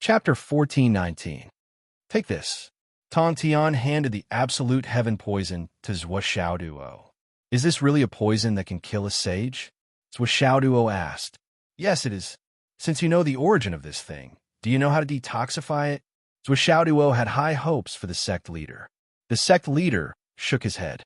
Chapter 1419. Take this. Tong Tian handed the absolute heaven poison to Zhuo Xiaoduo. Is this really a poison that can kill a sage? Zhuo Xiaoduo asked. Yes, it is. Since you know the origin of this thing, do you know how to detoxify it? Zhuo Xiaoduo had high hopes for the sect leader. The sect leader shook his head.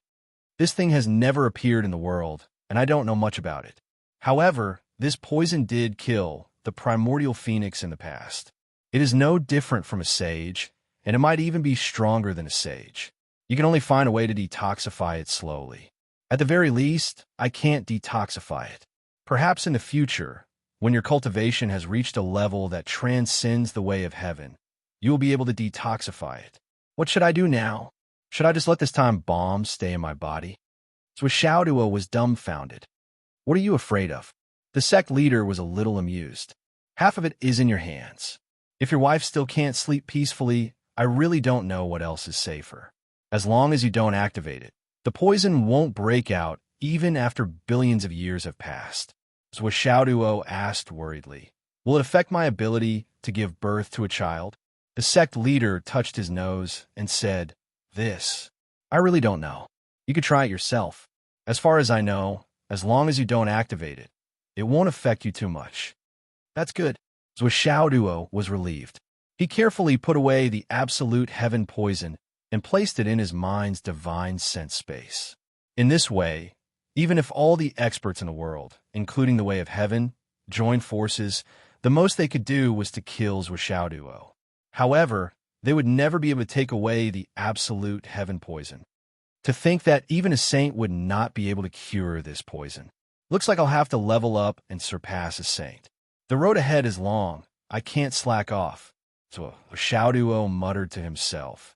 This thing has never appeared in the world, and I don't know much about it. However, this poison did kill the primordial phoenix in the past. It is no different from a sage, and it might even be stronger than a sage. You can only find a way to detoxify it slowly. At the very least, I can't detoxify it. Perhaps in the future, when your cultivation has reached a level that transcends the way of heaven, you will be able to detoxify it. What should I do now? Should I just let this time bomb stay in my body? Zhuo Xiaoduo was dumbfounded. What are you afraid of? The sect leader was a little amused. Half of it is in your hands. If your wife still can't sleep peacefully, I really don't know what else is safer. As long as you don't activate it, the poison won't break out even after billions of years have passed. Zhuo Xiaoduo asked worriedly, will it affect my ability to give birth to a child? The sect leader touched his nose and said, I really don't know. You could try it yourself. As far as I know, as long as you don't activate it, it won't affect you too much. That's good. Zhuo Xiaoduo was relieved. He carefully put away the absolute heaven poison and placed it in his mind's divine sense space. In this way, even if all the experts in the world, including the way of heaven, joined forces, the most they could do was to kill Zhuo Xiaoduo. However, they would never be able to take away the absolute heaven poison. To think that even a saint would not be able to cure this poison. Looks like I'll have to level up and surpass a saint. The road ahead is long. I can't slack off. So Xiaoduo muttered to himself.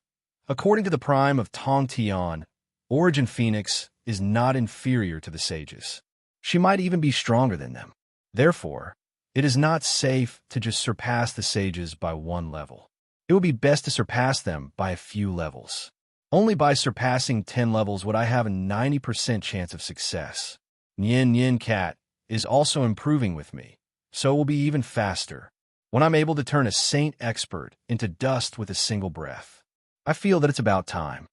According to the prime of Tong Tian, Origin Phoenix is not inferior to the sages. She might even be stronger than them. Therefore, it is not safe to just surpass the sages by one level. It would be best to surpass them by a few levels. Only by surpassing 10 levels would I have a 90% chance of success. Nian Cat is also improving with me, so it will be even faster. When I'm able to turn a saint expert into dust with a single breath, I feel that it's about time.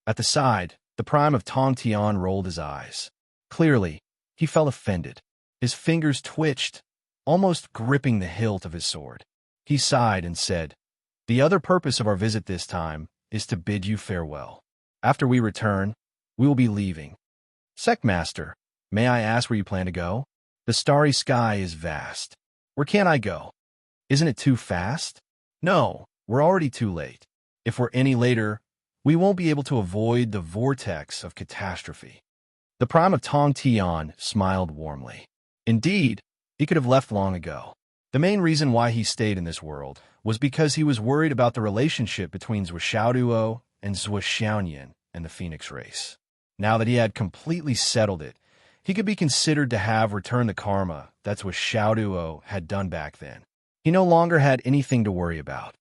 At the side, the prime of Tong Tian rolled his eyes. Clearly, he felt offended. His fingers twitched, almost gripping the hilt of his sword. He sighed and said, the other purpose of our visit this time is to bid you farewell. After we return, we will be leaving. Sectmaster, may I ask where you plan to go? The starry sky is vast. Where can I go? Isn't it too fast? No, we're already too late. If we're any later, we won't be able to avoid the vortex of catastrophe. The prime of Tong Tian smiled warmly. Indeed, he could have left long ago. The main reason why he stayed in this world was because he was worried about the relationship between Zhuo Xiaoduo and Zhuo Xiaoyan and the Phoenix race. Now that he had completely settled it, he could be considered to have returned the karma that Zhuo Xiaoduo had done back then. He no longer had anything to worry about.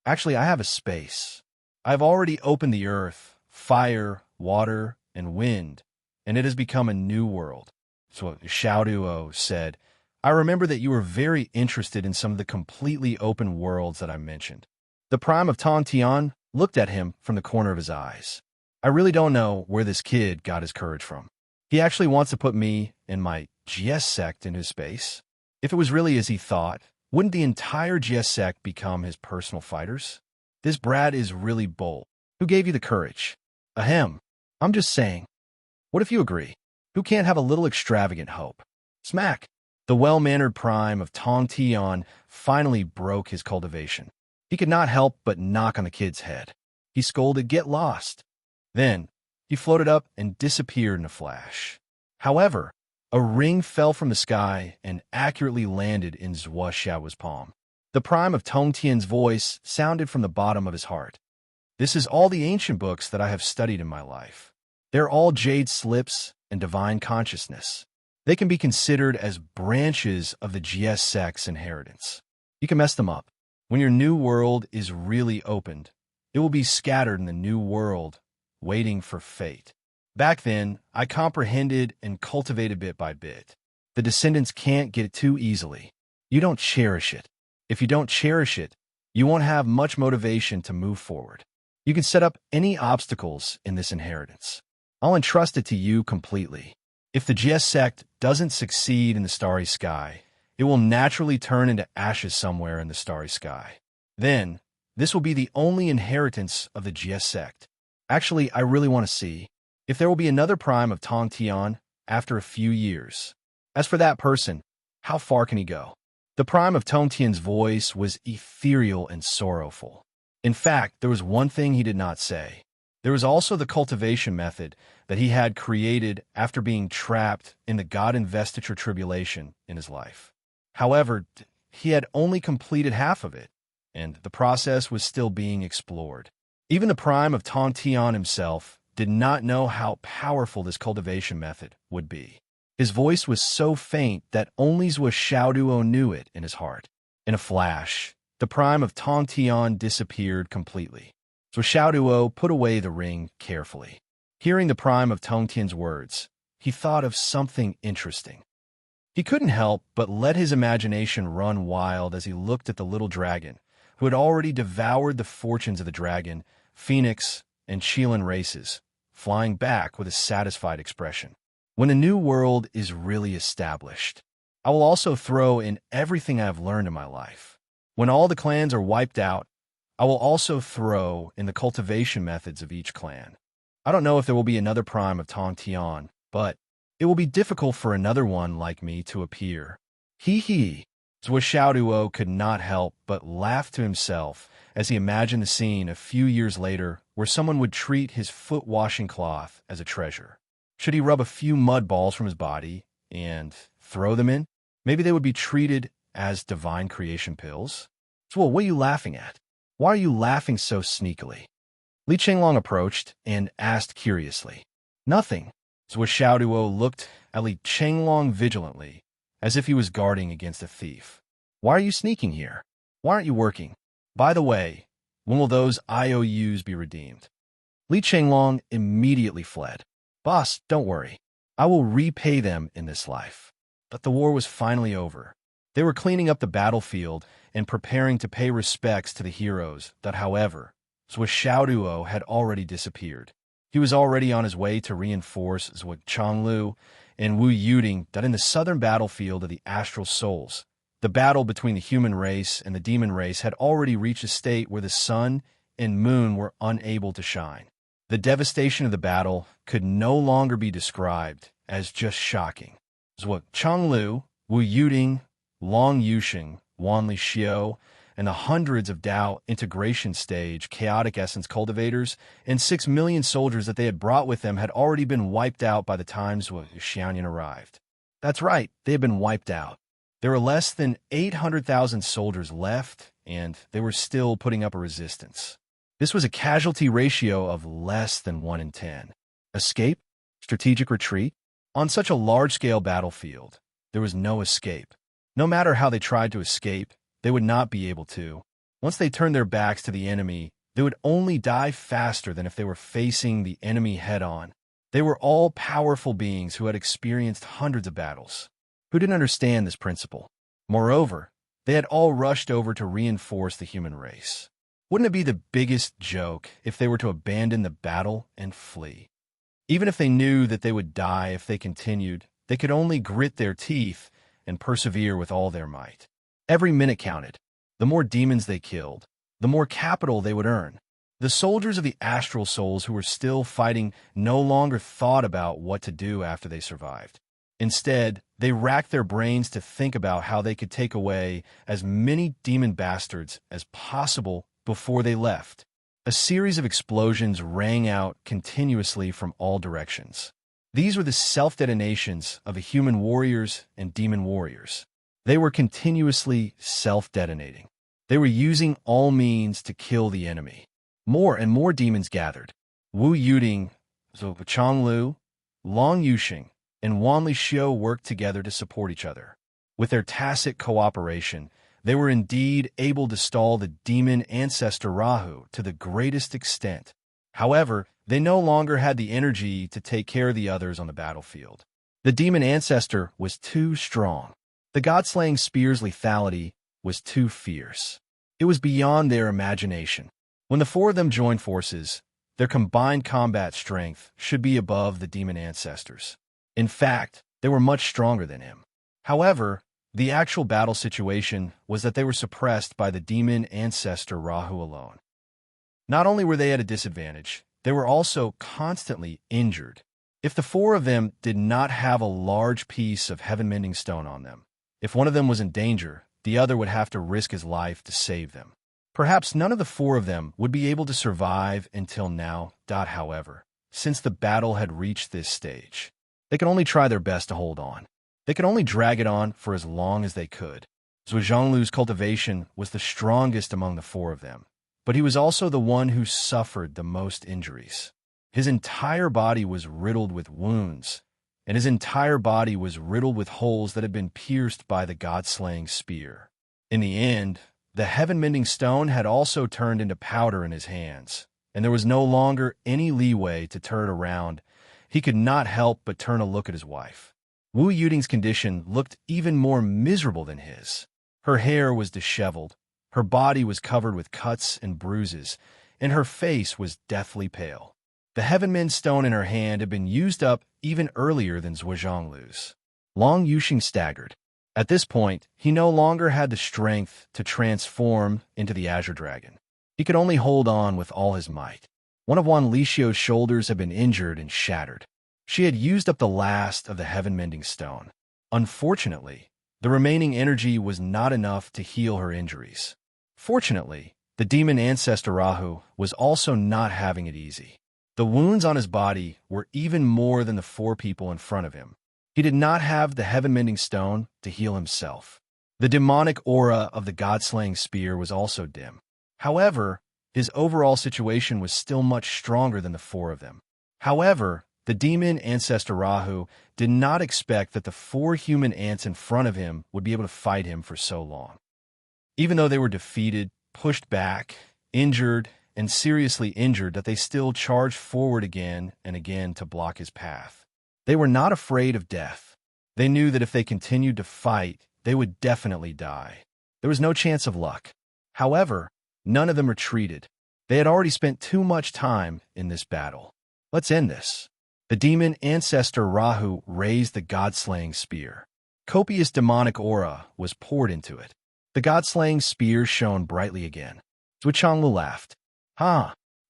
Actually, I have a space. I've already opened the earth, fire, water, and wind, and it has become a new world. So Xiaoduo said, I remember that you were very interested in some of the completely open worlds that I mentioned. The prime of Tong Tian looked at him from the corner of his eyes. I really don't know where this kid got his courage from. He actually wants to put me and my GS sect into space. If it was really as he thought, wouldn't the entire GS sect become his personal fighters? This brat is really bold. Who gave you the courage? Ahem. I'm just saying. What if you agree? Who can't have a little extravagant hope? Smack. The well-mannered prime of Tong Tian finally broke his cultivation. He could not help but knock on the kid's head. He scolded, get lost. Then, he floated up and disappeared in a flash. However, a ring fell from the sky and accurately landed in Zhuo Xiao's palm. The prime of Tong Tian's voice sounded from the bottom of his heart. This is all the ancient books that I have studied in my life. They're all jade slips and divine consciousness. They can be considered as branches of the GS sect's inheritance. You can mess them up. When your new world is really opened, it will be scattered in the new world, waiting for fate. Back then, I comprehended and cultivated bit by bit. The descendants can't get it too easily. You don't cherish it. If you don't cherish it, You won't have much motivation to move forward. You can set up any obstacles in this inheritance. I'll entrust it to you completely. If the GS sect doesn't succeed in the starry sky, it will naturally turn into ashes somewhere in the starry sky. Then, this will be the only inheritance of the GS sect. Actually, I really want to see if there will be another prime of Tong Tian after a few years. As for that person, how far can he go? The prime of Tong Tian's voice was ethereal and sorrowful. In fact, there was one thing he did not say. There was also the cultivation method that he had created after being trapped in the God investiture tribulation in his life. However, he had only completed half of it, and the process was still being explored. Even the prime of Tong Tian himself did not know how powerful this cultivation method would be. His voice was so faint that only Zhuo Xiaoduo knew it in his heart. In a flash, the prime of Tong Tian disappeared completely. Zhuo Xiaoduo put away the ring carefully. Hearing the prime of Tong Tian's words, he thought of something interesting. He couldn't help but let his imagination run wild as he looked at the little dragon, who had already devoured the fortunes of the dragon, phoenix, and Qilin races, flying back with a satisfied expression. When a new world is really established, I will also throw in everything I have learned in my life. When all the clans are wiped out, I will also throw in the cultivation methods of each clan. I don't know if there will be another prime of Tong Tian, but it will be difficult for another one like me to appear. Hee. Zhuo Xiaoduo could not help but laugh to himself as he imagined the scene a few years later where someone would treat his foot washing cloth as a treasure. Should he rub a few mud balls from his body and throw them in? Maybe they would be treated as divine creation pills? Zhuo, what are you laughing at? Why are you laughing so sneakily? Li Qinglong approached and asked curiously. Nothing. Zhuo Xiaoduo looked at Li Qinglong vigilantly, as if he was guarding against a thief. Why are you sneaking here? Why aren't you working? By the way, when will those IOUs be redeemed? Li Qinglong immediately fled. Boss, don't worry. I will repay them in this life. But the war was finally over. They were cleaning up the battlefield and preparing to pay respects to the heroes that, however, Zhuo Xiaoduo had already disappeared. He was already on his way to reinforce Zhuo Changlu and Wu Yuding that in the southern battlefield of the astral souls, the battle between the human race and the demon race had already reached a state where the sun and moon were unable to shine. The devastation of the battle could no longer be described as just shocking. Zhuo Changlu, Wu Yuding, Long Yusheng, Wanli Xiao, and the hundreds of Dao integration stage chaotic essence cultivators and 6 million soldiers that they had brought with them had already been wiped out by the time Zhuo Xianyan arrived. That's right, they had been wiped out. There were less than 800,000 soldiers left, and they were still putting up a resistance. This was a casualty ratio of less than 1 in 10. Escape? Strategic retreat? On such a large-scale battlefield, there was no escape. No matter how they tried to escape, they would not be able to. Once they turned their backs to the enemy, they would only die faster than if they were facing the enemy head-on. They were all powerful beings who had experienced hundreds of battles, who didn't understand this principle. Moreover, they had all rushed over to reinforce the human race. Wouldn't it be the biggest joke if they were to abandon the battle and flee? Even if they knew that they would die if they continued, they could only grit their teeth and persevere with all their might. Every minute counted. The more demons they killed, the more capital they would earn. The soldiers of the astral souls who were still fighting no longer thought about what to do after they survived. Instead, they racked their brains to think about how they could take away as many demon bastards as possible before they left. A series of explosions rang out continuously from all directions. These were the self-detonations of the human warriors and demon warriors. They were continuously self-detonating. They were using all means to kill the enemy. More and more demons gathered. Wu Yuding, Zhou Changlu, Long Yusheng, and Wanli Xiao worked together to support each other. With their tacit cooperation, they were indeed able to stall the demon ancestor Rahu to the greatest extent. However, they no longer had the energy to take care of the others on the battlefield. The demon ancestor was too strong. The god-slaying spear's lethality was too fierce. It was beyond their imagination. When the four of them joined forces, their combined combat strength should be above the demon ancestors. In fact, they were much stronger than him. However, the actual battle situation was that they were suppressed by the demon ancestor Rahu alone. Not only were they at a disadvantage, they were also constantly injured. If the four of them did not have a large piece of heaven-mending stone on them, if one of them was in danger, the other would have to risk his life to save them. Perhaps none of the four of them would be able to survive until now. However, since the battle had reached this stage, they could only try their best to hold on. They could only drag it on for as long as they could. Zhuo Zhonglu's cultivation was the strongest among the four of them, but he was also the one who suffered the most injuries. His entire body was riddled with wounds, and his entire body was riddled with holes that had been pierced by the god-slaying spear. In the end, the heaven-mending stone had also turned into powder in his hands, and there was no longer any leeway to turn it around. He could not help but turn a look at his wife. Wu Yuting's condition looked even more miserable than his. Her hair was disheveled, her body was covered with cuts and bruises, and her face was deathly pale. The heaven-mend stone in her hand had been used up even earlier than Zhuo Zhonglu's. Long Yuxing staggered. At this point, he no longer had the strength to transform into the Azure Dragon. He could only hold on with all his might. One of Wan Lixio's shoulders had been injured and shattered. She had used up the last of the heaven-mending stone. Unfortunately, the remaining energy was not enough to heal her injuries. Fortunately, the demon ancestor Rahu was also not having it easy. The wounds on his body were even more than the four people in front of him. He did not have the heaven-mending stone to heal himself. The demonic aura of the god-slaying spear was also dim. However, his overall situation was still much stronger than the four of them. However, the demon ancestor Rahu did not expect that the four human ants in front of him would be able to fight him for so long. Even though they were defeated, pushed back, injured, and seriously injured, that they still charged forward again and again to block his path. They were not afraid of death. They knew that if they continued to fight, they would definitely die. There was no chance of luck. However, none of them retreated. They had already spent too much time in this battle. Let's end this. The demon ancestor Rahu raised the god-slaying spear. Copious demonic aura was poured into it. The god-slaying spear shone brightly again. Zhuo Zhonglu laughed.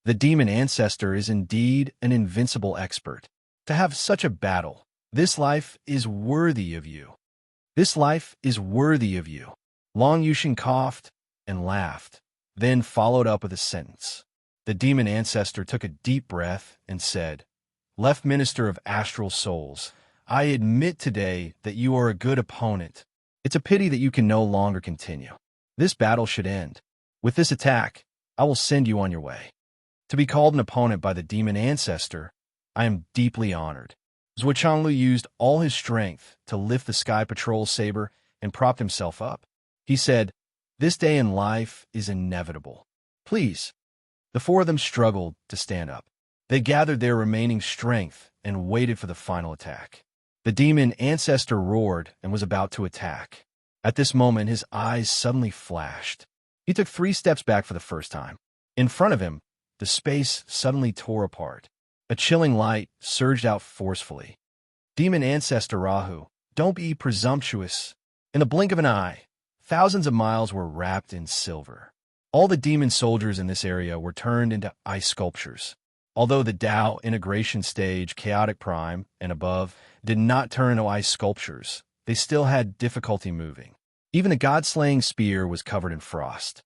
The demon ancestor is indeed an invincible expert. To have such a battle, this life is worthy of you. This life is worthy of you. Long Yuxing coughed and laughed, then followed up with a sentence. The demon ancestor took a deep breath and said, "Left Minister of Astral Souls, I admit today that you are a good opponent. It's a pity that you can no longer continue. This battle should end. With this attack, I will send you on your way." To be called an opponent by the demon ancestor, I am deeply honored. Zhuo Zhonglu used all his strength to lift the Sky Patrol saber and propped himself up. He said, "This day in life is inevitable. Please." The four of them struggled to stand up. They gathered their remaining strength and waited for the final attack. The demon ancestor roared and was about to attack. At this moment, his eyes suddenly flashed. He took 3 steps back for the first time. In front of him, the space suddenly tore apart. A chilling light surged out forcefully. Demon ancestor Rahu, don't be presumptuous. In the blink of an eye, thousands of miles were wrapped in silver. All the demon soldiers in this area were turned into ice sculptures. Although the Tao integration stage, chaotic prime, and above, did not turn into ice sculptures, they still had difficulty moving. Even the god-slaying spear was covered in frost.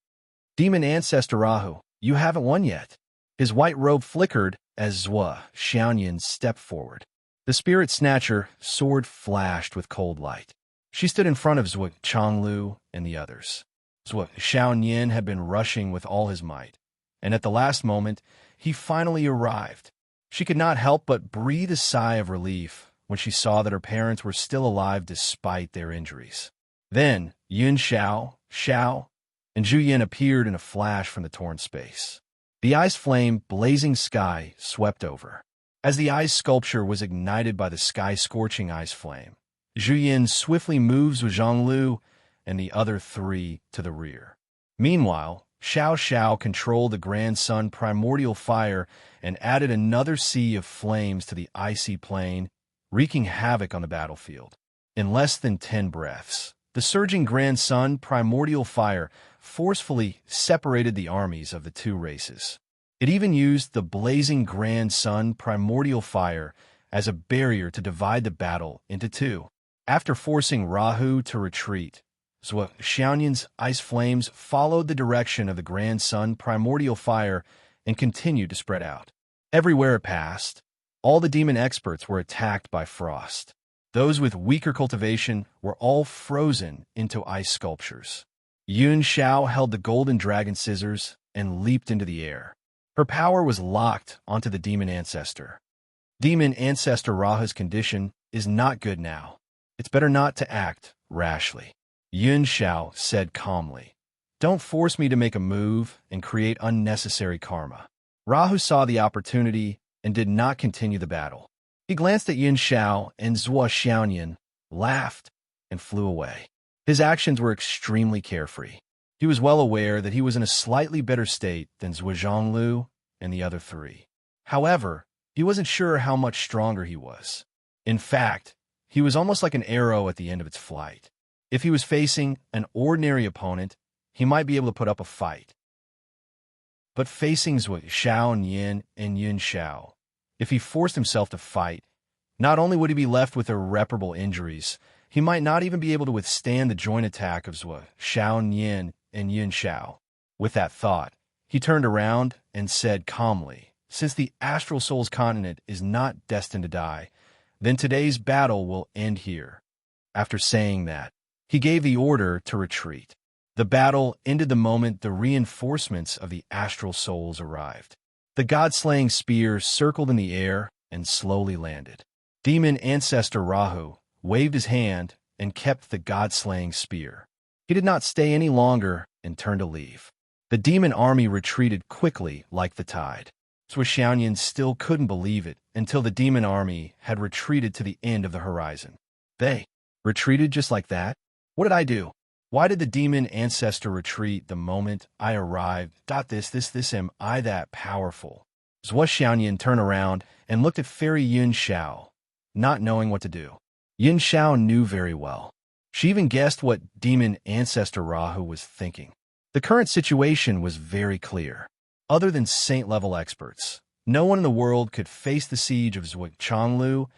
Demon ancestor Rahu, you haven't won yet. His white robe flickered as Zhuo Xiaoyan stepped forward. The spirit snatcher sword flashed with cold light. She stood in front of Zhuo Zhonglu and the others. Zhuo Xiaoyan had been rushing with all his might, and at the last moment, he finally arrived. She could not help but breathe a sigh of relief when she saw that her parents were still alive despite their injuries. Then, Yun Xiao, and Zhu Yin appeared in a flash from the torn space. The ice flame, blazing sky, swept over. As the ice sculpture was ignited by the sky-scorching ice flame, Zhu Yin swiftly moves with Zhonglu and the other 3 to the rear. Meanwhile, Xiao Xiao controlled the Grand Sun primordial fire and added another sea of flames to the icy plain, wreaking havoc on the battlefield. In less than 10 breaths, the surging Grand Sun primordial fire forcefully separated the armies of the two races. It even used the blazing Grand Sun primordial fire as a barrier to divide the battle into two. After forcing Rahu to retreat, Zhou Xiaoyan's ice flames followed the direction of the Grand Sun primordial fire and continued to spread out. Everywhere it passed, all the demon experts were attacked by frost. Those with weaker cultivation were all frozen into ice sculptures. Yun Xiao held the golden dragon scissors and leaped into the air. Her power was locked onto the demon ancestor. Demon ancestor Rahu's condition is not good now. It's better not to act rashly. Yun Xiao said calmly, "Don't force me to make a move and create unnecessary karma." Rahu saw the opportunity and did not continue the battle. He glanced at Yun Xiao and Zhuo Xiaoyan, laughed, and flew away. His actions were extremely carefree. He was well aware that he was in a slightly better state than Zhuo Zhonglu and the other three. However, he wasn't sure how much stronger he was. In fact, he was almost like an arrow at the end of its flight. If he was facing an ordinary opponent, he might be able to put up a fight. But facing Zhuo Xiaoyan and Yun Xiao, if he forced himself to fight, not only would he be left with irreparable injuries, he might not even be able to withstand the joint attack of Zhuo Xiaoyan and Yun Xiao. With that thought, he turned around and said calmly, "Since the Astral Soul's continent is not destined to die, then today's battle will end here." After saying that, he gave the order to retreat. The battle ended the moment the reinforcements of the Astral Souls arrived. The god-slaying spear circled in the air and slowly landed. Demon Ancestor Rahu waved his hand and kept the god-slaying spear. He did not stay any longer and turned to leave. The demon army retreated quickly like the tide. Zhuo Xiaoyan still couldn't believe it until the demon army had retreated to the end of the horizon. They retreated just like that? What did I do? Why did the demon ancestor retreat the moment I arrived? This am I that powerful? Zhuo Xiaoyan turned around and looked at Fairy Yun Xiao, not knowing what to do. Yun Xiao knew very well. She even guessed what demon ancestor Rahu was thinking. The current situation was very clear. Other than saint-level experts, no one in the world could face the siege of Zhuo Changlu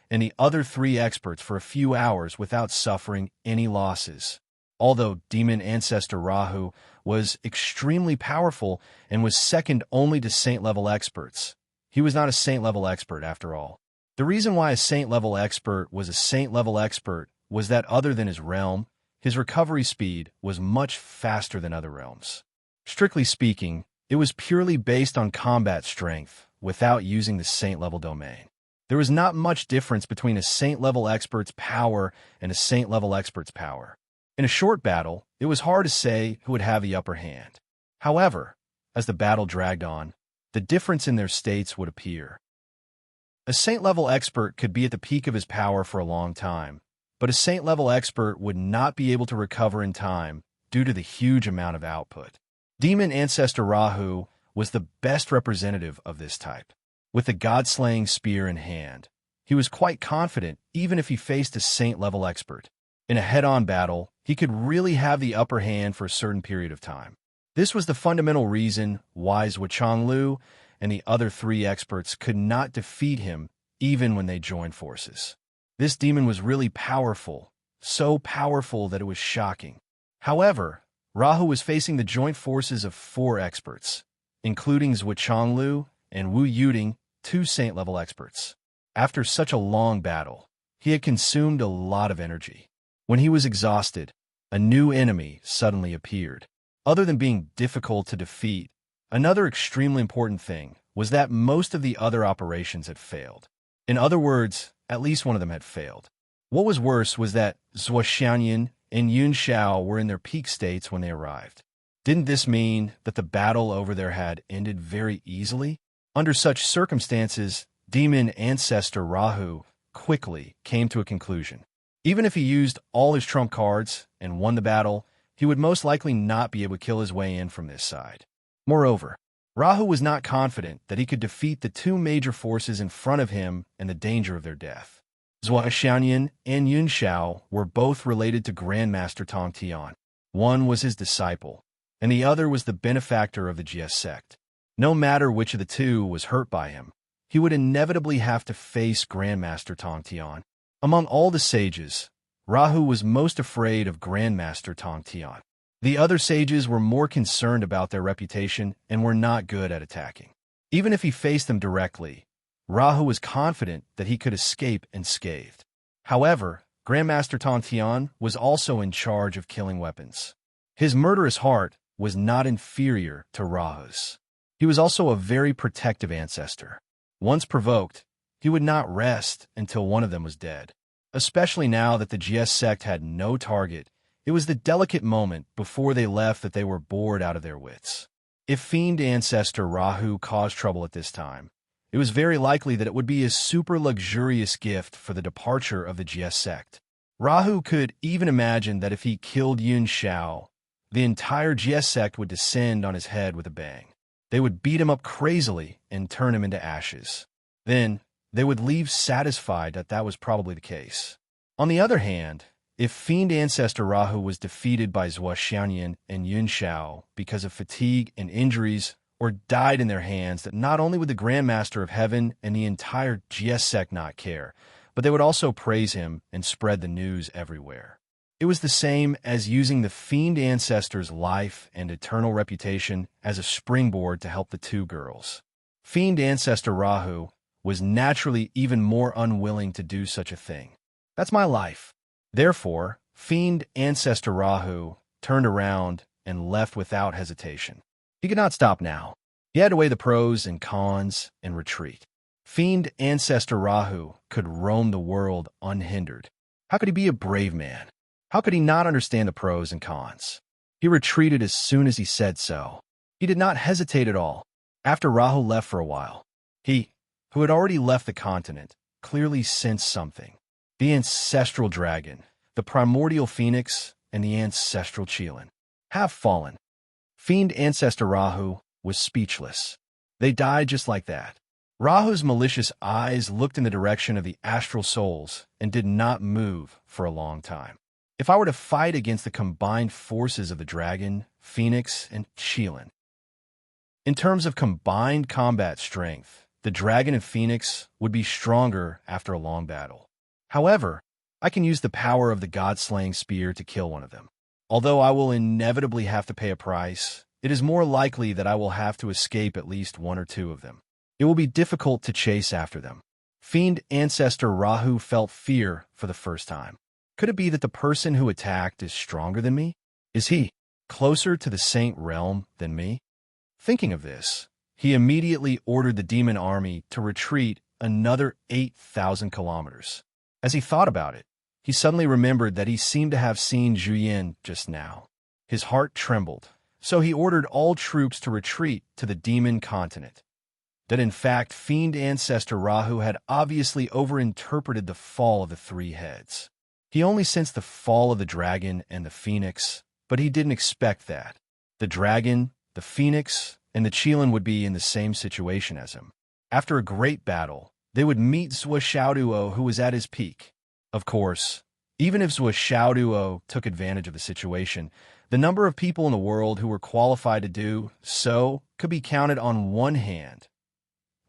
and the other three experts for a few hours without suffering any losses. Although demon ancestor Rahu was extremely powerful and was second only to saint-level experts, he was not a saint-level expert after all. The reason why a saint-level expert was a saint-level expert was that other than his realm, his recovery speed was much faster than other realms. Strictly speaking, it was purely based on combat strength without using the saint-level domain. There was not much difference between a saint-level expert's power and a saint-level expert's power. In a short battle, it was hard to say who would have the upper hand. However, as the battle dragged on, the difference in their states would appear. A saint-level expert could be at the peak of his power for a long time, but a saint-level expert would not be able to recover in time due to the huge amount of output. Demon Ancestor Rahu was the best representative of this type. With the god-slaying spear in hand, he was quite confident even if he faced a saint-level expert. In a head-on battle, he could really have the upper hand for a certain period of time. This was the fundamental reason why Zhuo Changlu and the other three experts could not defeat him even when they joined forces. This demon was really powerful, so powerful that it was shocking. However, Rahu was facing the joint forces of 4 experts, including Zhuo Changlu and Wu Yuding, 2 saint-level experts. After such a long battle, he had consumed a lot of energy. When he was exhausted, a new enemy suddenly appeared. Other than being difficult to defeat, another extremely important thing was that most of the other operations had failed. In other words, at least one of them had failed. What was worse was that Zhuo Xiaoyan and Yun Xiao were in their peak states when they arrived. Didn't this mean that the battle over there had ended very easily? Under such circumstances, Demon Ancestor Rahu quickly came to a conclusion. Even if he used all his trump cards and won the battle, he would most likely not be able to kill his way in from this side. Moreover, Rahu was not confident that he could defeat the two major forces in front of him and the danger of their death. Zhua Xianyan and Yun Xiao were both related to Grandmaster Tong Tian. One was his disciple, and the other was the benefactor of the Jie sect. No matter which of the two was hurt by him, he would inevitably have to face Grandmaster Tong Tian. Among all the sages, Rahu was most afraid of Grandmaster Tong Tian. The other sages were more concerned about their reputation and were not good at attacking. Even if he faced them directly, Rahu was confident that he could escape unscathed. However, Grandmaster Tong Tian was also in charge of killing weapons. His murderous heart was not inferior to Rahu's. He was also a very protective ancestor. Once provoked, he would not rest until one of them was dead. Especially now that the Jie sect had no target, it was the delicate moment before they left that they were bored out of their wits. If fiend ancestor Rahu caused trouble at this time, it was very likely that it would be a super luxurious gift for the departure of the Jie sect. Rahu could even imagine that if he killed Yun Xiao, the entire Jie sect would descend on his head with a bang. They would beat him up crazily and turn him into ashes. Then, they would leave satisfied that that was probably the case. On the other hand, if fiend ancestor Rahu was defeated by Zhua Xianyan and Yun Xiao because of fatigue and injuries, or died in their hands, that not only would the Grandmaster of Heaven and the entire Jie sect not care, but they would also praise him and spread the news everywhere. It was the same as using the fiend ancestor's life and eternal reputation as a springboard to help the two girls. Fiend ancestor Rahu was naturally even more unwilling to do such a thing. That's my life. Therefore, fiend ancestor Rahu turned around and left without hesitation. He could not stop now. He had to weigh the pros and cons and retreat. Fiend ancestor Rahu could roam the world unhindered. How could he be a brave man? How could he not understand the pros and cons? He retreated as soon as he said so. He did not hesitate at all. After Rahu left for a while, he, who had already left the continent, clearly sensed something. The ancestral dragon, the primordial phoenix, and the ancestral Qilin have fallen. Fiend ancestor Rahu was speechless. They died just like that. Rahu's malicious eyes looked in the direction of the astral souls and did not move for a long time. If I were to fight against the combined forces of the dragon, phoenix, and Qilin, in terms of combined combat strength, the dragon and phoenix would be stronger after a long battle. However, I can use the power of the god-slaying spear to kill one of them. Although I will inevitably have to pay a price, it is more likely that I will have to escape at least one or two of them. It will be difficult to chase after them. Fiend ancestor Rahu felt fear for the first time. Could it be that the person who attacked is stronger than me? Is he closer to the saint realm than me? Thinking of this, he immediately ordered the demon army to retreat another 8,000 kilometers. As he thought about it, he suddenly remembered that he seemed to have seen Zhu Yin just now. His heart trembled, so he ordered all troops to retreat to the demon continent. That in fact, fiend ancestor Rahu had obviously overinterpreted the fall of the three heads. He only sensed the fall of the dragon and the phoenix, but he didn't expect that. The dragon, the phoenix, and the Qilin would be in the same situation as him. After a great battle, they would meet Zhua Xiaoduo, who was at his peak. Of course, even if Zhua Xiaoduo took advantage of the situation, the number of people in the world who were qualified to do so could be counted on one hand.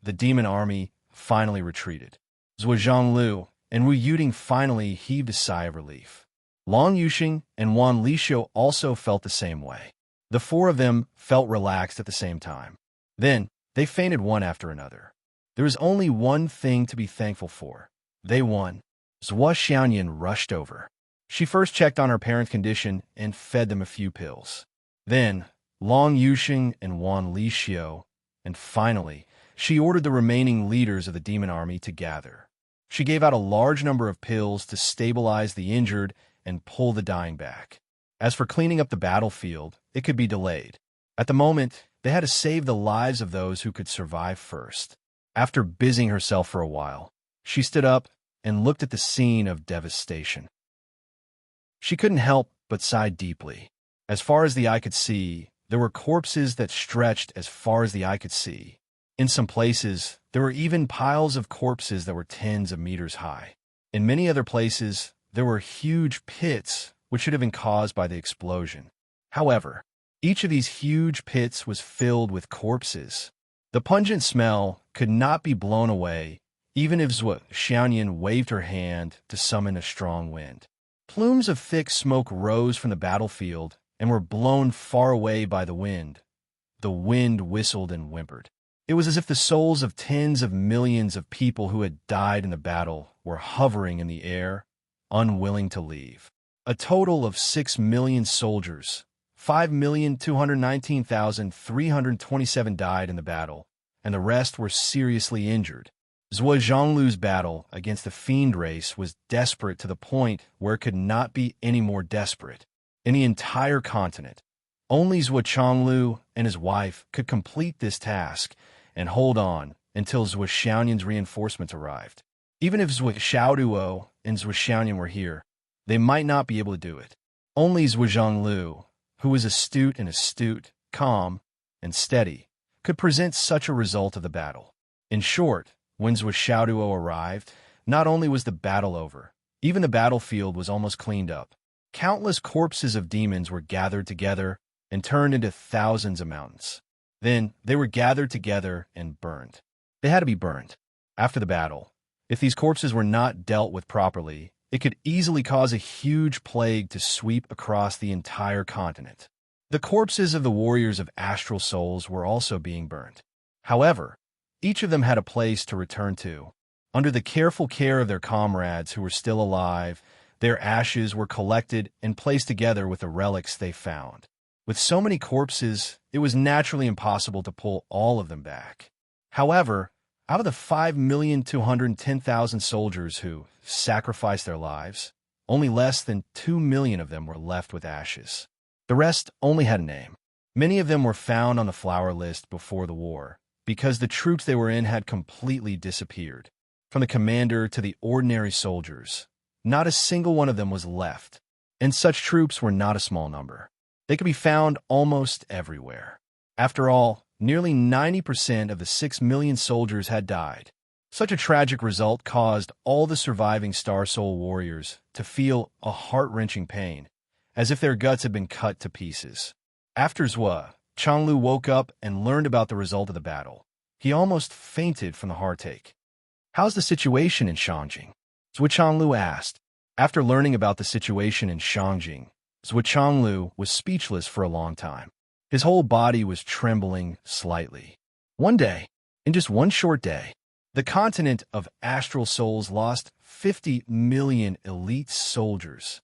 The demon army finally retreated. Zhua Zhonglu and Wu Yuding finally heaved a sigh of relief. Long Yuxing and Wan Lixio also felt the same way. The four of them felt relaxed at the same time. Then, they fainted one after another. There is only one thing to be thankful for. They won. Zhua Xianyan rushed over. She first checked on her parents' condition and fed them a few pills. Then, Long Yuxing and Wan Lixio, and finally, she ordered the remaining leaders of the demon army to gather. She gave out a large number of pills to stabilize the injured and pull the dying back. As for cleaning up the battlefield, it could be delayed. At the moment, they had to save the lives of those who could survive first. After busying herself for a while, she stood up and looked at the scene of devastation. She couldn't help but sigh deeply. As far as the eye could see, there were corpses that stretched as far as the eye could see. In some places, there were even piles of corpses that were tens of meters high. In many other places, there were huge pits which should have been caused by the explosion. However, each of these huge pits was filled with corpses. The pungent smell could not be blown away, even if Zhuo Xiaoyan waved her hand to summon a strong wind. Plumes of thick smoke rose from the battlefield and were blown far away by the wind. The wind whistled and whimpered. It was as if the souls of tens of millions of people who had died in the battle were hovering in the air, unwilling to leave. A total of 6 million soldiers, 5,219,327 died in the battle, and the rest were seriously injured. Zhuo Zhonglu's battle against the fiend race was desperate to the point where it could not be any more desperate. In the entire continent, only Zhuo Chonglu and his wife could complete this task and hold on until Zhuo Xiaoyan's reinforcements arrived. Even if Zhuo Xiaoduo and Zhuo Xiaoyan were here, they might not be able to do it. Only Zhuo Zhonglu, who was astute, calm, and steady, could present such a result of the battle. In short, when Zhuo Xiaoduo arrived, not only was the battle over, even the battlefield was almost cleaned up. Countless corpses of demons were gathered together and turned into thousands of mountains. Then they were gathered together and burned. They had to be burned. After the battle, if these corpses were not dealt with properly, it could easily cause a huge plague to sweep across the entire continent. The corpses of the warriors of astral souls were also being burned. However, each of them had a place to return to. Under the careful care of their comrades who were still alive, their ashes were collected and placed together with the relics they found. With so many corpses, it was naturally impossible to pull all of them back. However, out of the 5,210,000 soldiers who sacrificed their lives, only less than 2 million of them were left with ashes. The rest only had a name. Many of them were found on the flower list before the war, because the troops they were in had completely disappeared. From the commander to the ordinary soldiers, not a single one of them was left, and such troops were not a small number. They could be found almost everywhere. After all, nearly 90% of the 6 million soldiers had died. Such a tragic result caused all the surviving Star Soul warriors to feel a heart-wrenching pain, as if their guts had been cut to pieces. After Zhuo Chonglu woke up and learned about the result of the battle, he almost fainted from the heartache. "How's the situation in Shangjing?" Zhuo Chonglu asked. After learning about the situation in Shangjing, Zhuo Chonglu was speechless for a long time. His whole body was trembling slightly. One day, in just one short day, the continent of astral souls lost 50 million elite soldiers.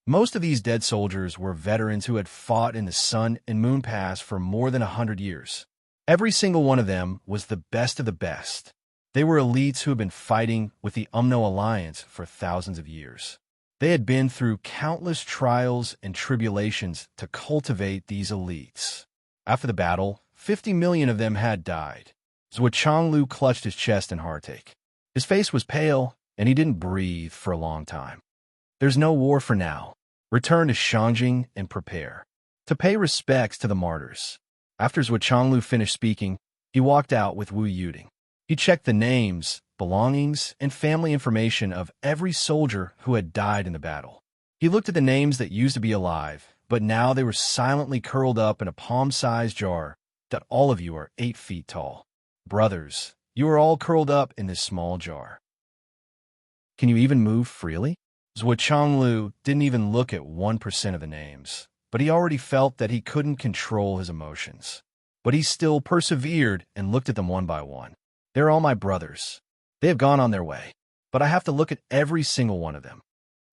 Most of these dead soldiers were veterans who had fought in the Sun and Moon Pass for more than 100 years. Every single one of them was the best of the best. They were elites who had been fighting with the Umno Alliance for thousands of years. They had been through countless trials and tribulations to cultivate these elites. After the battle, 50 million of them had died. Zhuo Chonglu clutched his chest in heartache. His face was pale, and he didn't breathe for a long time. "There's no war for now. Return to Shangjing and prepare to pay respects to the martyrs." After Zhuo Chonglu finished speaking, he walked out with Wu Yuding. He checked the names, belongings, and family information of every soldier who had died in the battle. He looked at the names that used to be alive, but now they were silently curled up in a palm-sized jar that all of you are 8 feet tall. Brothers, you are all curled up in this small jar. Can you even move freely? Zhuo Chonglu didn't even look at 1% of the names, but he already felt that he couldn't control his emotions. But he still persevered and looked at them one by one. "They're all my brothers. They have gone on their way, but I have to look at every single one of them."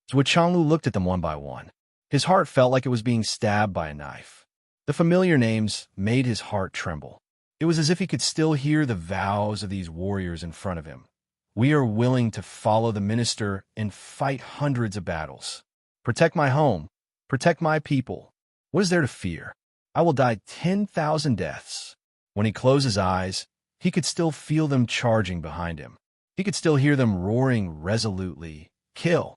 Zhuo Chonglu looked at them one by one. His heart felt like it was being stabbed by a knife. The familiar names made his heart tremble. It was as if he could still hear the vows of these warriors in front of him. "We are willing to follow the minister and fight hundreds of battles. Protect my home. Protect my people. What is there to fear? I will die 10,000 deaths." When he closed his eyes, he could still feel them charging behind him. He could still hear them roaring resolutely, "Kill!"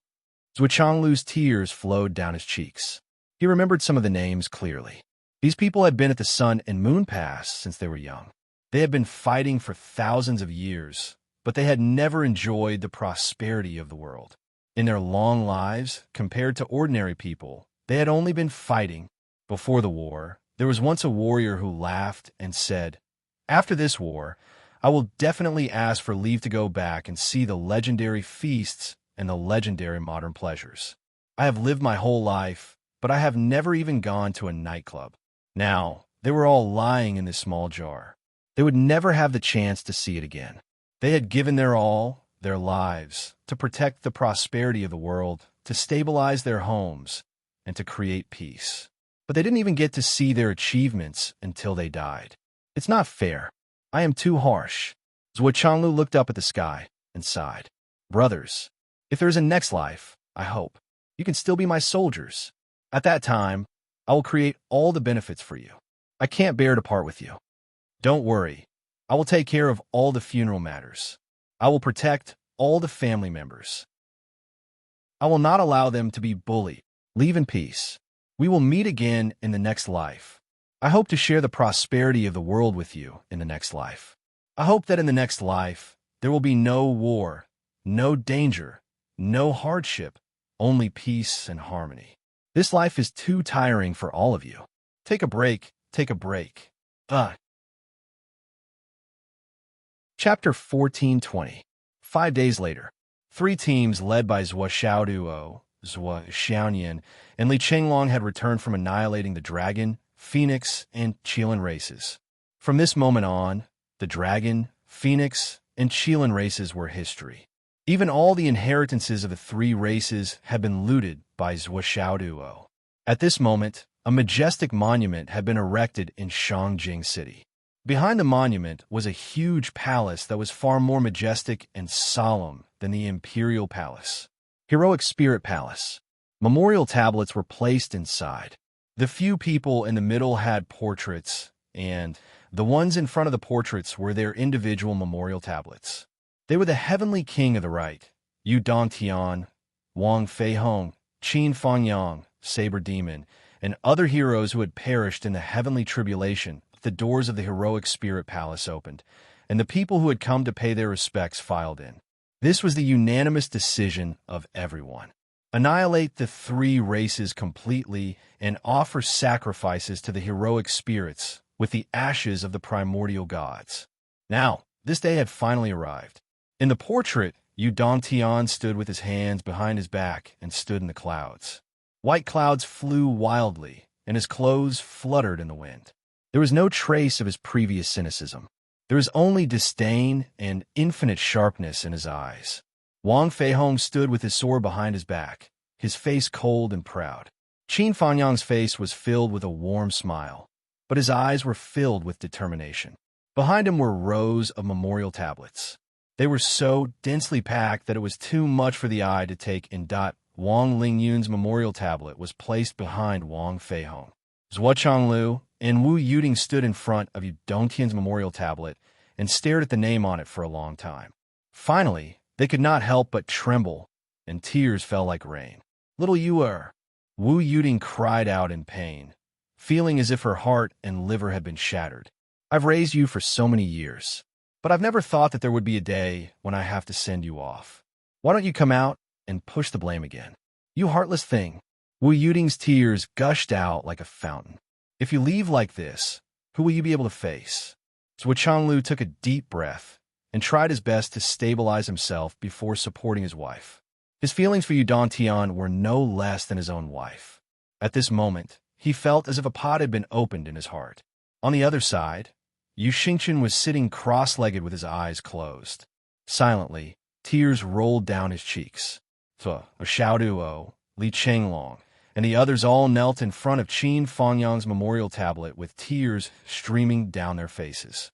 Zhuo Chonglu's tears flowed down his cheeks. He remembered some of the names clearly. These people had been at the Sun and Moon Pass since they were young. They had been fighting for thousands of years, but they had never enjoyed the prosperity of the world. In their long lives, compared to ordinary people, they had only been fighting. Before the war, there was once a warrior who laughed and said, "After this war, I will definitely ask for leave to go back and see the legendary feasts and the legendary modern pleasures. I have lived my whole life, but I have never even gone to a nightclub." Now, they were all lying in this small jar. They would never have the chance to see it again. They had given their all, their lives, to protect the prosperity of the world, to stabilize their homes, and to create peace. But they didn't even get to see their achievements until they died. It's not fair. I am too harsh. Zhuo Changlu looked up at the sky and sighed. Brothers, if there is a next life, I hope, you can still be my soldiers. At that time, I will create all the benefits for you. I can't bear to part with you. Don't worry. I will take care of all the funeral matters. I will protect all the family members. I will not allow them to be bullied. Leave in peace. We will meet again in the next life. I hope to share the prosperity of the world with you in the next life. I hope that in the next life, there will be no war, no danger, no hardship, only peace and harmony. This life is too tiring for all of you. Take a break, take a break. Chapter 14:20. 5 days later, 3 teams led by Zhuo Xiaoduo, Zhuo Xiaonian, and Li Chenglong had returned from annihilating the Dragon, Phoenix, and Qilin races. From this moment on, the Dragon, Phoenix, and Qilin races were history. Even all the inheritances of the 3 races had been looted by Zhuo Xiaoduo. At this moment, a majestic monument had been erected in Shangjing City. Behind the monument was a huge palace that was far more majestic and solemn than the Imperial Palace. Heroic Spirit Palace. Memorial tablets were placed inside. The few people in the middle had portraits, and the ones in front of the portraits were their individual memorial tablets. They were the Heavenly King of the Right, Yu Dongtian, Wang Feihong, Qin Fangyang, Saber Demon, and other heroes who had perished in the heavenly tribulation. The doors of the Heroic Spirit Palace opened, and the people who had come to pay their respects filed in. This was the unanimous decision of everyone. Annihilate the 3 races completely and offer sacrifices to the heroic spirits with the ashes of the primordial gods. Now, this day had finally arrived. In the portrait, Yu Dongtian stood with his hands behind his back and stood in the clouds. White clouds flew wildly, and his clothes fluttered in the wind. There was no trace of his previous cynicism. There was only disdain and infinite sharpness in his eyes. Wang Feihong stood with his sword behind his back, his face cold and proud. Qin Fanyang's face was filled with a warm smile, but his eyes were filled with determination. Behind him were rows of memorial tablets. They were so densely packed that it was too much for the eye to take in. Wang Lingyun's memorial tablet was placed behind Wang Feihong. Zhuo Changlu and Wu Yuding stood in front of Yu Dongtian's memorial tablet and stared at the name on it for a long time. Finally, they could not help but tremble, and tears fell like rain. "Little Yuer," Wu Yuding cried out in pain, feeling as if her heart and liver had been shattered. "I've raised you for so many years, but I've never thought that there would be a day when I have to send you off. Why don't you come out and push the blame again? You heartless thing." Wu Yuding's tears gushed out like a fountain. "If you leave like this, who will you be able to face?" Zhuo Changlu took a deep breath and tried his best to stabilize himself before supporting his wife. His feelings for Yu Dongtian were no less than his own wife. At this moment, he felt as if a pot had been opened in his heart. On the other side, Yu Xingchen was sitting cross-legged with his eyes closed. Silently, tears rolled down his cheeks. Zhuo Xiaoduo, Li Chenglong, and the others all knelt in front of Qin Fangyang's memorial tablet with tears streaming down their faces.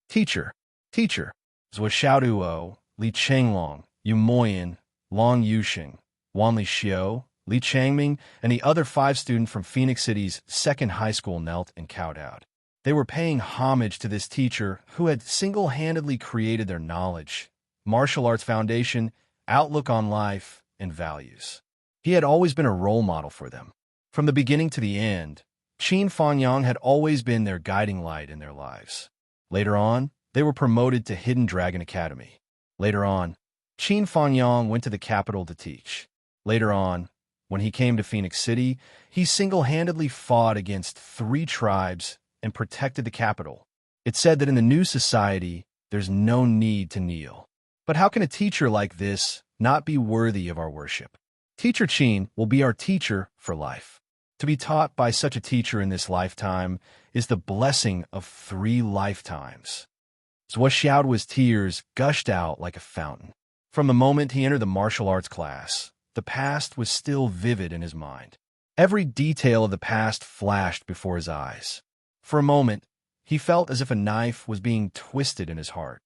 "Teacher, teacher," Zhuo Xiaoduo, Li Chenglong, Yu Moyan, Long Yuxing, Wan Li Xiu, Li Changming, and the other 5 students from Phoenix City's second high school knelt and kowtowed. They were paying homage to this teacher who had single-handedly created their knowledge, martial arts foundation, outlook on life, and values. He had always been a role model for them. From the beginning to the end, Qin Fanyang had always been their guiding light in their lives. Later on, they were promoted to Hidden Dragon Academy. Later on, Qin Fanyang went to the capital to teach. Later on, when he came to Phoenix City, he single-handedly fought against 3 tribes and protected the capital. It's said that in the new society, there's no need to kneel. But how can a teacher like this not be worthy of our worship? Teacher Qin will be our teacher for life. To be taught by such a teacher in this lifetime is the blessing of 3 lifetimes. Zhuo Xiaoduo's tears gushed out like a fountain. From the moment he entered the martial arts class, the past was still vivid in his mind. Every detail of the past flashed before his eyes. For a moment, he felt as if a knife was being twisted in his heart.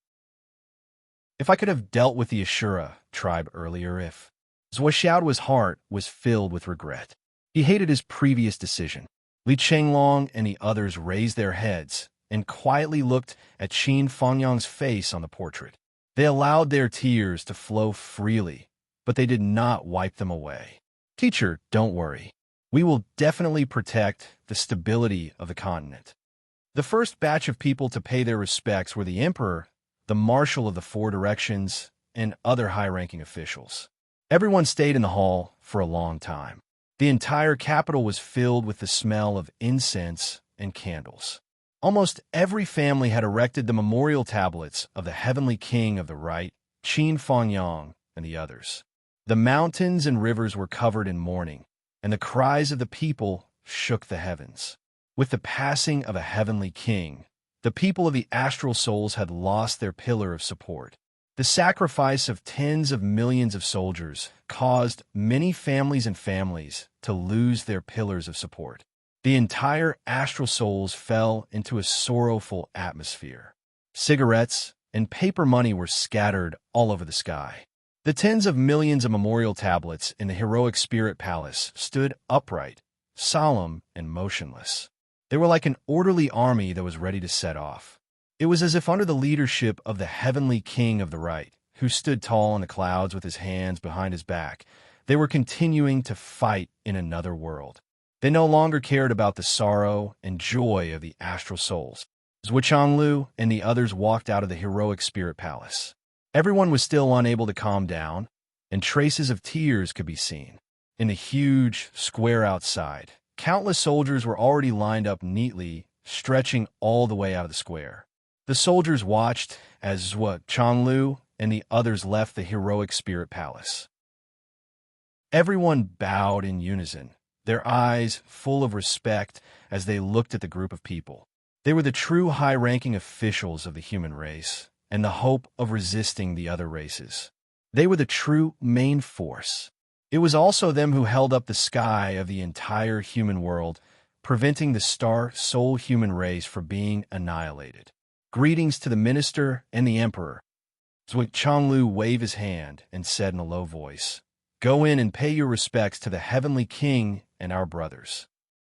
If I could have dealt with the Ashura tribe earlier, if... Zhuo Xiaoduo's heart was filled with regret. He hated his previous decision. Li Chenglong and the others raised their heads and quietly looked at Qin Fanyang's face on the portrait. They allowed their tears to flow freely, but they did not wipe them away. Teacher, don't worry. We will definitely protect the stability of the continent. The first batch of people to pay their respects were the Emperor, the Marshal of the 4 Directions, and other high-ranking officials. Everyone stayed in the hall for a long time. The entire capital was filled with the smell of incense and candles. Almost every family had erected the memorial tablets of the Heavenly King of the Right, Qin Fanyang, and the others. The mountains and rivers were covered in mourning, and the cries of the people shook the heavens. With the passing of a heavenly king, the people of the astral souls had lost their pillar of support. The sacrifice of tens of millions of soldiers caused many families to lose their pillars of support. The entire astral souls fell into a sorrowful atmosphere. Cigarettes and paper money were scattered all over the sky. The tens of millions of memorial tablets in the heroic spirit palace stood upright, solemn, and motionless. They were like an orderly army that was ready to set off. It was as if under the leadership of the Heavenly King of the Right, who stood tall in the clouds with his hands behind his back, they were continuing to fight in another world. They no longer cared about the sorrow and joy of the astral souls. Zhuo Changlu and the others walked out of the heroic spirit palace. Everyone was still unable to calm down, and traces of tears could be seen. In the huge square outside, countless soldiers were already lined up neatly, stretching all the way out of the square. The soldiers watched as Zhuo Changlu and the others left the heroic spirit palace. Everyone bowed in unison, their eyes full of respect as they looked at the group of people. They were the true high-ranking officials of the human race and the hope of resisting the other races. They were the true main force. It was also them who held up the sky of the entire human world, preventing the star soul human race from being annihilated. Greetings to the minister and the emperor. Zhuo Changlu waved his hand and said in a low voice, "Go in and pay your respects to the Heavenly King and our brothers."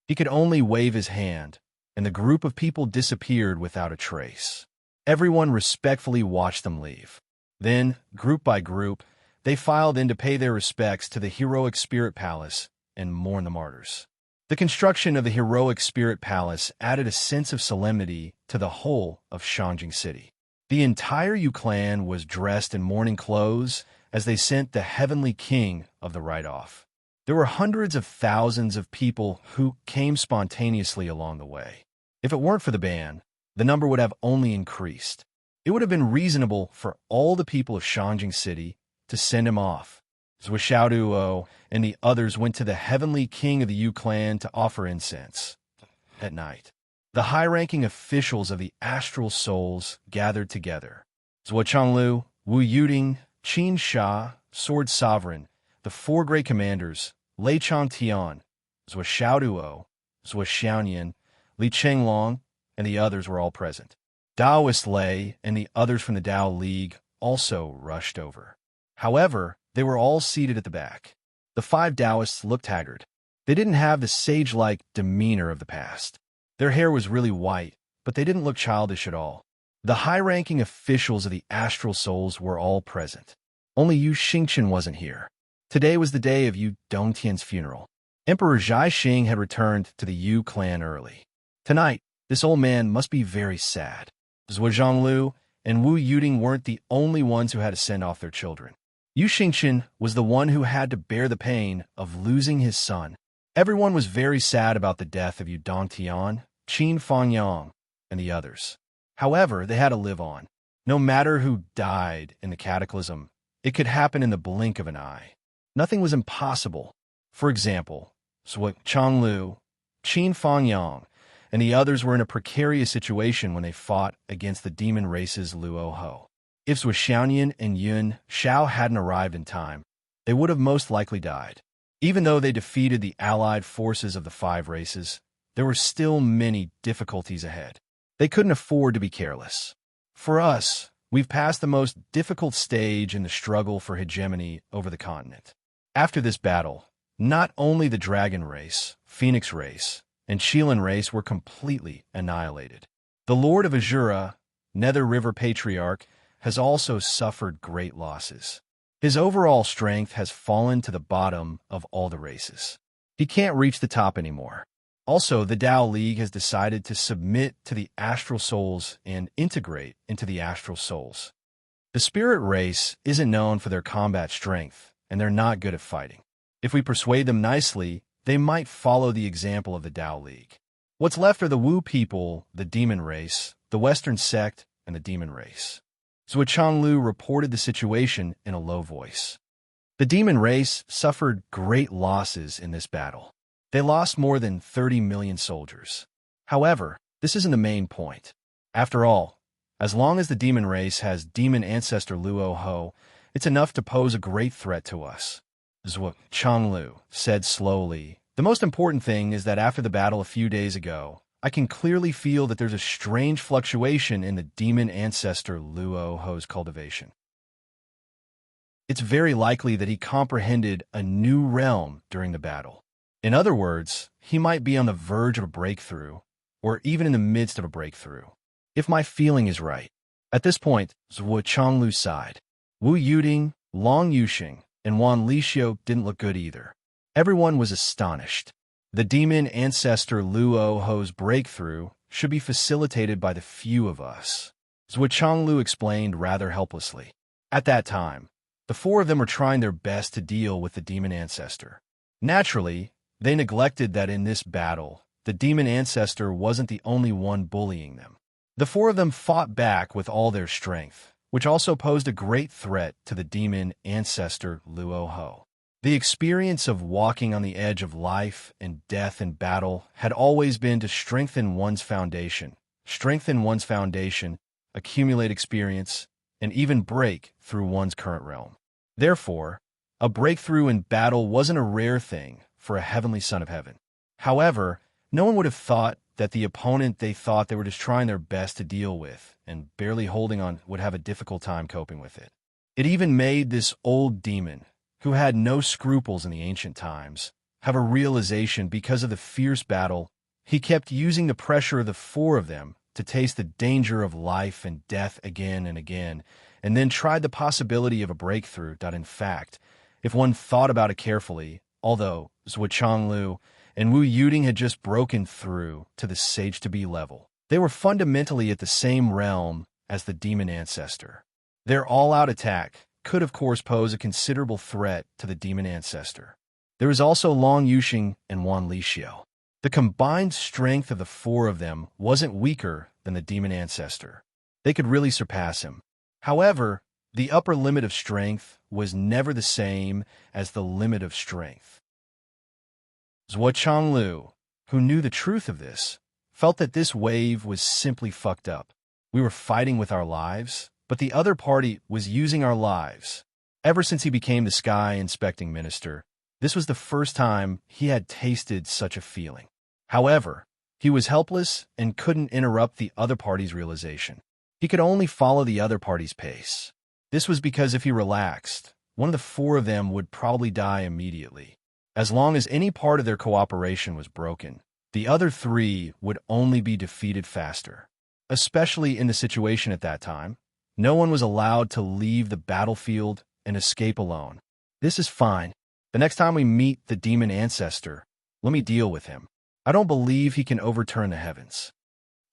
He could only wave his hand, and the group of people disappeared without a trace. Everyone respectfully watched them leave. Then, group by group, they filed in to pay their respects to the heroic spirit palace and mourn the martyrs. The construction of the heroic spirit palace added a sense of solemnity to the whole of Shanjing City. The entire Yu clan was dressed in mourning clothes as they sent the Heavenly King of the Right off. There were hundreds of thousands of people who came spontaneously along the way. If it weren't for the ban, the number would have only increased. It would have been reasonable for all the people of Shanjing City to send him off. Zhuo Xiaoduo and the others went to the Heavenly King of the Yu clan to offer incense. At night, the high-ranking officials of the astral souls gathered together. Zhuo Changlu, Wu Yuding, Qin Sha, Sword Sovereign, the 4 great commanders, Lei Changtian, Zhuo Xiaoduo, Zhuo Xiaonian, Li Chenglong, and the others were all present. Taoist Lei and the others from the Tao League also rushed over. However, they were all seated at the back. The 5 Taoists looked haggard. They didn't have the sage-like demeanor of the past. Their hair was really white, but they didn't look childish at all. The high-ranking officials of the astral souls were all present. Only Yu Xingchen wasn't here. Today was the day of Yu Dongtian's funeral. Emperor Zhai Xing had returned to the Yu clan early. Tonight, this old man must be very sad. Zhuo Zhonglu and Wu Yuding weren't the only ones who had to send off their children. Yu Xingqian was the one who had to bear the pain of losing his son. Everyone was very sad about the death of Yu Dongtian, Qin Fangyang, and the others. However, they had to live on. No matter who died in the cataclysm, it could happen in the blink of an eye. Nothing was impossible. For example, Zhuo Changlu, Qin Fangyang, and the others were in a precarious situation when they fought against the demon race's Luo Ho. If Zhuo Xiaonian and Yun Xiao hadn't arrived in time, they would have most likely died. Even though they defeated the allied forces of the 5 races, there were still many difficulties ahead. They couldn't afford to be careless. For us, we've passed the most difficult stage in the struggle for hegemony over the continent. After this battle, not only the Dragon race, Phoenix race, and Shilin race were completely annihilated. The Lord of Azura, Nether River Patriarch, has also suffered great losses. His overall strength has fallen to the bottom of all the races. He can't reach the top anymore. Also, the Tao League has decided to submit to the Astral Souls and integrate into the Astral Souls. The Spirit race isn't known for their combat strength, and they're not good at fighting. If we persuade them nicely, they might follow the example of the Tao League. What's left are the Wu people, the Demon race, the Western sect, and the Demon race. Zhuo Changlu reported the situation in a low voice. The Demon race suffered great losses in this battle. They lost more than 30 million soldiers. However, this isn't the main point. After all, as long as the Demon race has Demon Ancestor Luo Ho, it's enough to pose a great threat to us. Zhuo Changlu said slowly, "The most important thing is that after the battle a few days ago, I can clearly feel that there's a strange fluctuation in the Demon Ancestor Luo Ho's cultivation. It's very likely that he comprehended a new realm during the battle. In other words, he might be on the verge of a breakthrough, or even in the midst of a breakthrough. If my feeling is right." At this point, Zhuo Changlu sighed. Wu Yuding, Long Yuxing, and Wan Lixiu didn't look good either. Everyone was astonished. The Demon Ancestor Luo Ho's breakthrough should be facilitated by the few of us, Zhuo Changlu explained rather helplessly. At that time, the 4 of them were trying their best to deal with the Demon Ancestor. Naturally, they neglected that in this battle, the Demon Ancestor wasn't the only one bullying them. The 4 of them fought back with all their strength, which also posed a great threat to the Demon Ancestor Luo Ho. The experience of walking on the edge of life and death in battle had always been to strengthen one's foundation, accumulate experience, and even break through one's current realm. Therefore, a breakthrough in battle wasn't a rare thing for a heavenly son of heaven. However, no one would have thought that the opponent they thought they were just trying their best to deal with and barely holding on would have a difficult time coping with it. It even made this old demon, who had no scruples in the ancient times, have a realization because of the fierce battle. He kept using the pressure of the 4 of them to taste the danger of life and death again and again, and then tried the possibility of a breakthrough. In fact, if one thought about it carefully, although Zhuo Changlu and Wu Yuding had just broken through to the Sage-to-Be level, they were fundamentally at the same realm as the Demon Ancestor. Their all-out attack could of course pose a considerable threat to the Demon Ancestor. There was also Long Yuxing and Wan Lixiu. The combined strength of the 4 of them wasn't weaker than the Demon Ancestor. They could really surpass him. However, the upper limit of strength was never the same as the limit of strength. Zhuo Changlu, who knew the truth of this, felt that this wave was simply fucked up. We were fighting with our lives, but the other party was using our lives. Ever since he became the Sky Inspecting Minister, this was the first time he had tasted such a feeling. However, he was helpless and couldn't interrupt the other party's realization. He could only follow the other party's pace. This was because if he relaxed, one of the 4 of them would probably die immediately. As long as any part of their cooperation was broken, the other 3 would only be defeated faster. Especially in the situation at that time, no one was allowed to leave the battlefield and escape alone. This is fine. The next time we meet the Demon Ancestor, Let me deal with him. I don't believe he can overturn the heavens.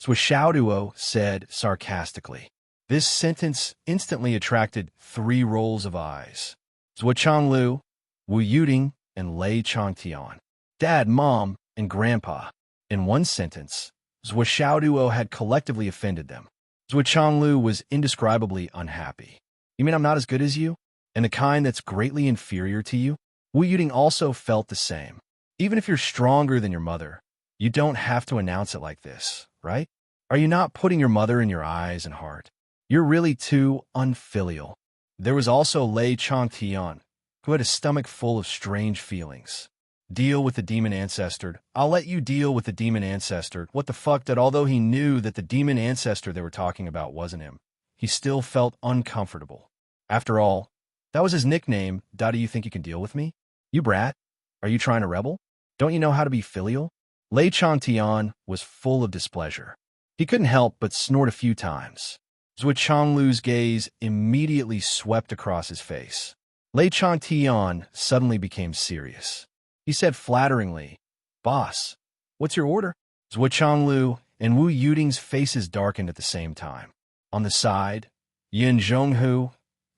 Duo said sarcastically. This sentence instantly attracted 3 rolls of eyes. Changlu, Wu Yuding, and Lei Changtian. Dad, Mom, and Grandpa. In one sentence, Duo had collectively offended them. Changlu was indescribably unhappy. You mean I'm not as good as you? And the kind that's greatly inferior to you? Wu Yuding also felt the same. Even if you're stronger than your mother, you don't have to announce it like this, right? Are you not putting your mother in your eyes and heart? You're really too unfilial. There was also Lei Changtian, who had a stomach full of strange feelings. Deal with the demon ancestor. I'll let you deal with the demon ancestor. What the fuck that although he knew that the demon ancestor they were talking about wasn't him, he still felt uncomfortable. After all, that was his nickname. Do you think you can deal with me? You brat? Are you trying to rebel? Don't you know how to be filial? Lei Changtian was full of displeasure. He couldn't help but snort a few times. Changlu's gaze immediately swept across his face. Lei Changtian suddenly became serious. He said flatteringly, Boss, what's your order? Changlu and Wu Yuding's faces darkened at the same time. On the side, Yin Zhonghu,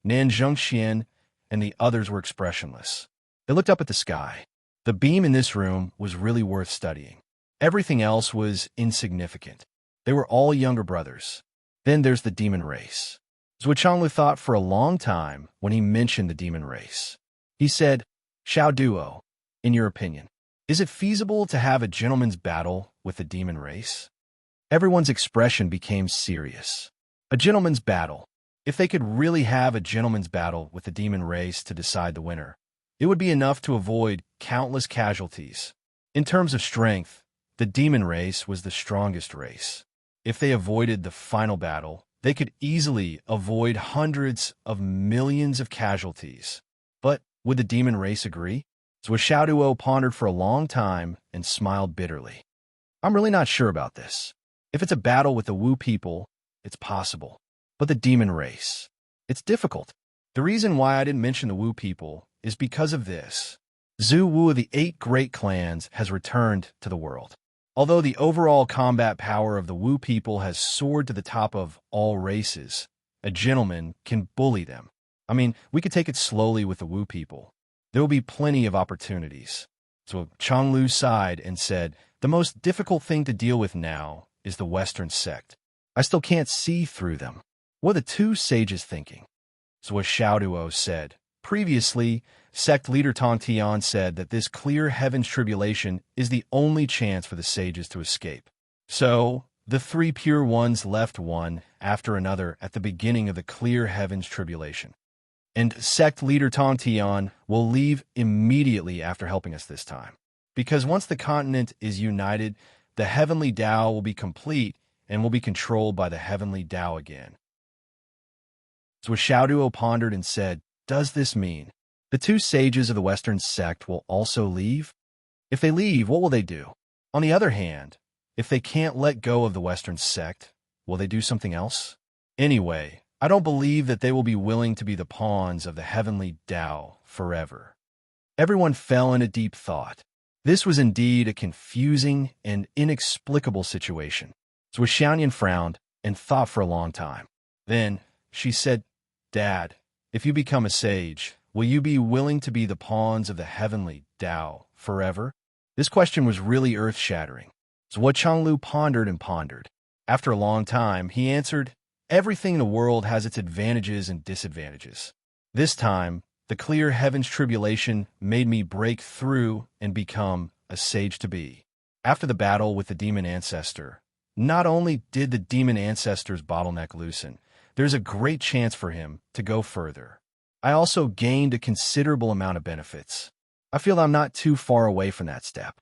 Nan Zhongxian, and the others were expressionless. They looked up at the sky. The beam in this room was really worth studying. Everything else was insignificant. They were all younger brothers. Then there's the demon race. Changlu thought for a long time when he mentioned the demon race. He said, Duo, in your opinion, is it feasible to have a gentleman's battle with the demon race? Everyone's expression became serious. A gentleman's battle. If they could really have a gentleman's battle with the demon race to decide the winner, it would be enough to avoid countless casualties. In terms of strength, the demon race was the strongest race. If they avoided the final battle, they could easily avoid hundreds of millions of casualties. But would the demon race agree? Duo pondered for a long time and smiled bitterly. I'm really not sure about this. If it's a battle with the Wu people, it's possible. But the demon race, it's difficult. The reason why I didn't mention the Wu people is because of this. Zhu Wu of the 8 great clans has returned to the world. Although the overall combat power of the Wu people has soared to the top of all races, a gentleman can bully them. I mean, we could take it slowly with the Wu people. There will be plenty of opportunities. So Changlu sighed and said, the most difficult thing to deal with now is the Western sect. I still can't see through them. What are the 2 sages thinking? So as Duo said, previously, sect leader Tongtian said that this clear heaven's tribulation is the only chance for the sages to escape. So, the 3 pure ones left one after another at the beginning of the clear heaven's tribulation. And sect leader Tongtian will leave immediately after helping us this time. Because once the continent is united, the heavenly Tao will be complete and will be controlled by the heavenly Tao again. So Duo pondered and said, does this mean the 2 sages of the Western sect will also leave? If they leave, what will they do? On the other hand, if they can't let go of the Western sect, will they do something else? Anyway, I don't believe that they will be willing to be the pawns of the heavenly Tao forever. Everyone fell into deep thought. This was indeed a confusing and inexplicable situation. So Xiaoyan frowned and thought for a long time. Then she said, Dad, if you become a sage, will you be willing to be the pawns of the heavenly Tao forever? This question was really earth-shattering. So Changlu pondered and pondered. After a long time, he answered, everything in the world has its advantages and disadvantages. This time, the clear heaven's tribulation made me break through and become a sage-to-be. After the battle with the demon ancestor, not only did the demon ancestor's bottleneck loosen, there's a great chance for him to go further. I also gained a considerable amount of benefits. I feel I'm not too far away from that step.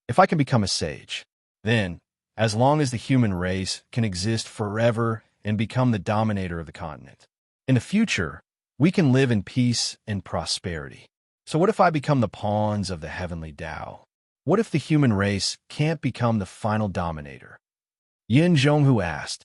If I can become a sage, then, as long as the human race can exist forever and become the dominator of the continent, in the future, we can live in peace and prosperity. So what if I become the pawns of the heavenly Tao? What if the human race can't become the final dominator? Yin Zhonghu asked.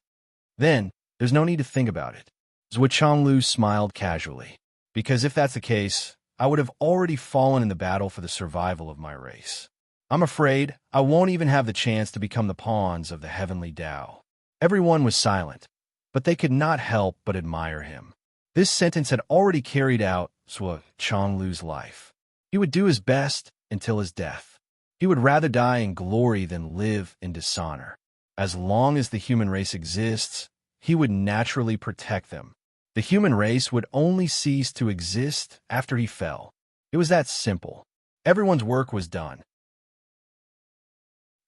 Then, there's no need to think about it. Changlu smiled casually. Because if that's the case, I would have already fallen in the battle for the survival of my race. I'm afraid I won't even have the chance to become the pawns of the heavenly Tao. Everyone was silent, but they could not help but admire him. This sentence had already carried out Sua Chonglu's life. He would do his best until his death. He would rather die in glory than live in dishonor. As long as the human race exists, he would naturally protect them. The human race would only cease to exist after he fell. It was that simple. Everyone's work was done.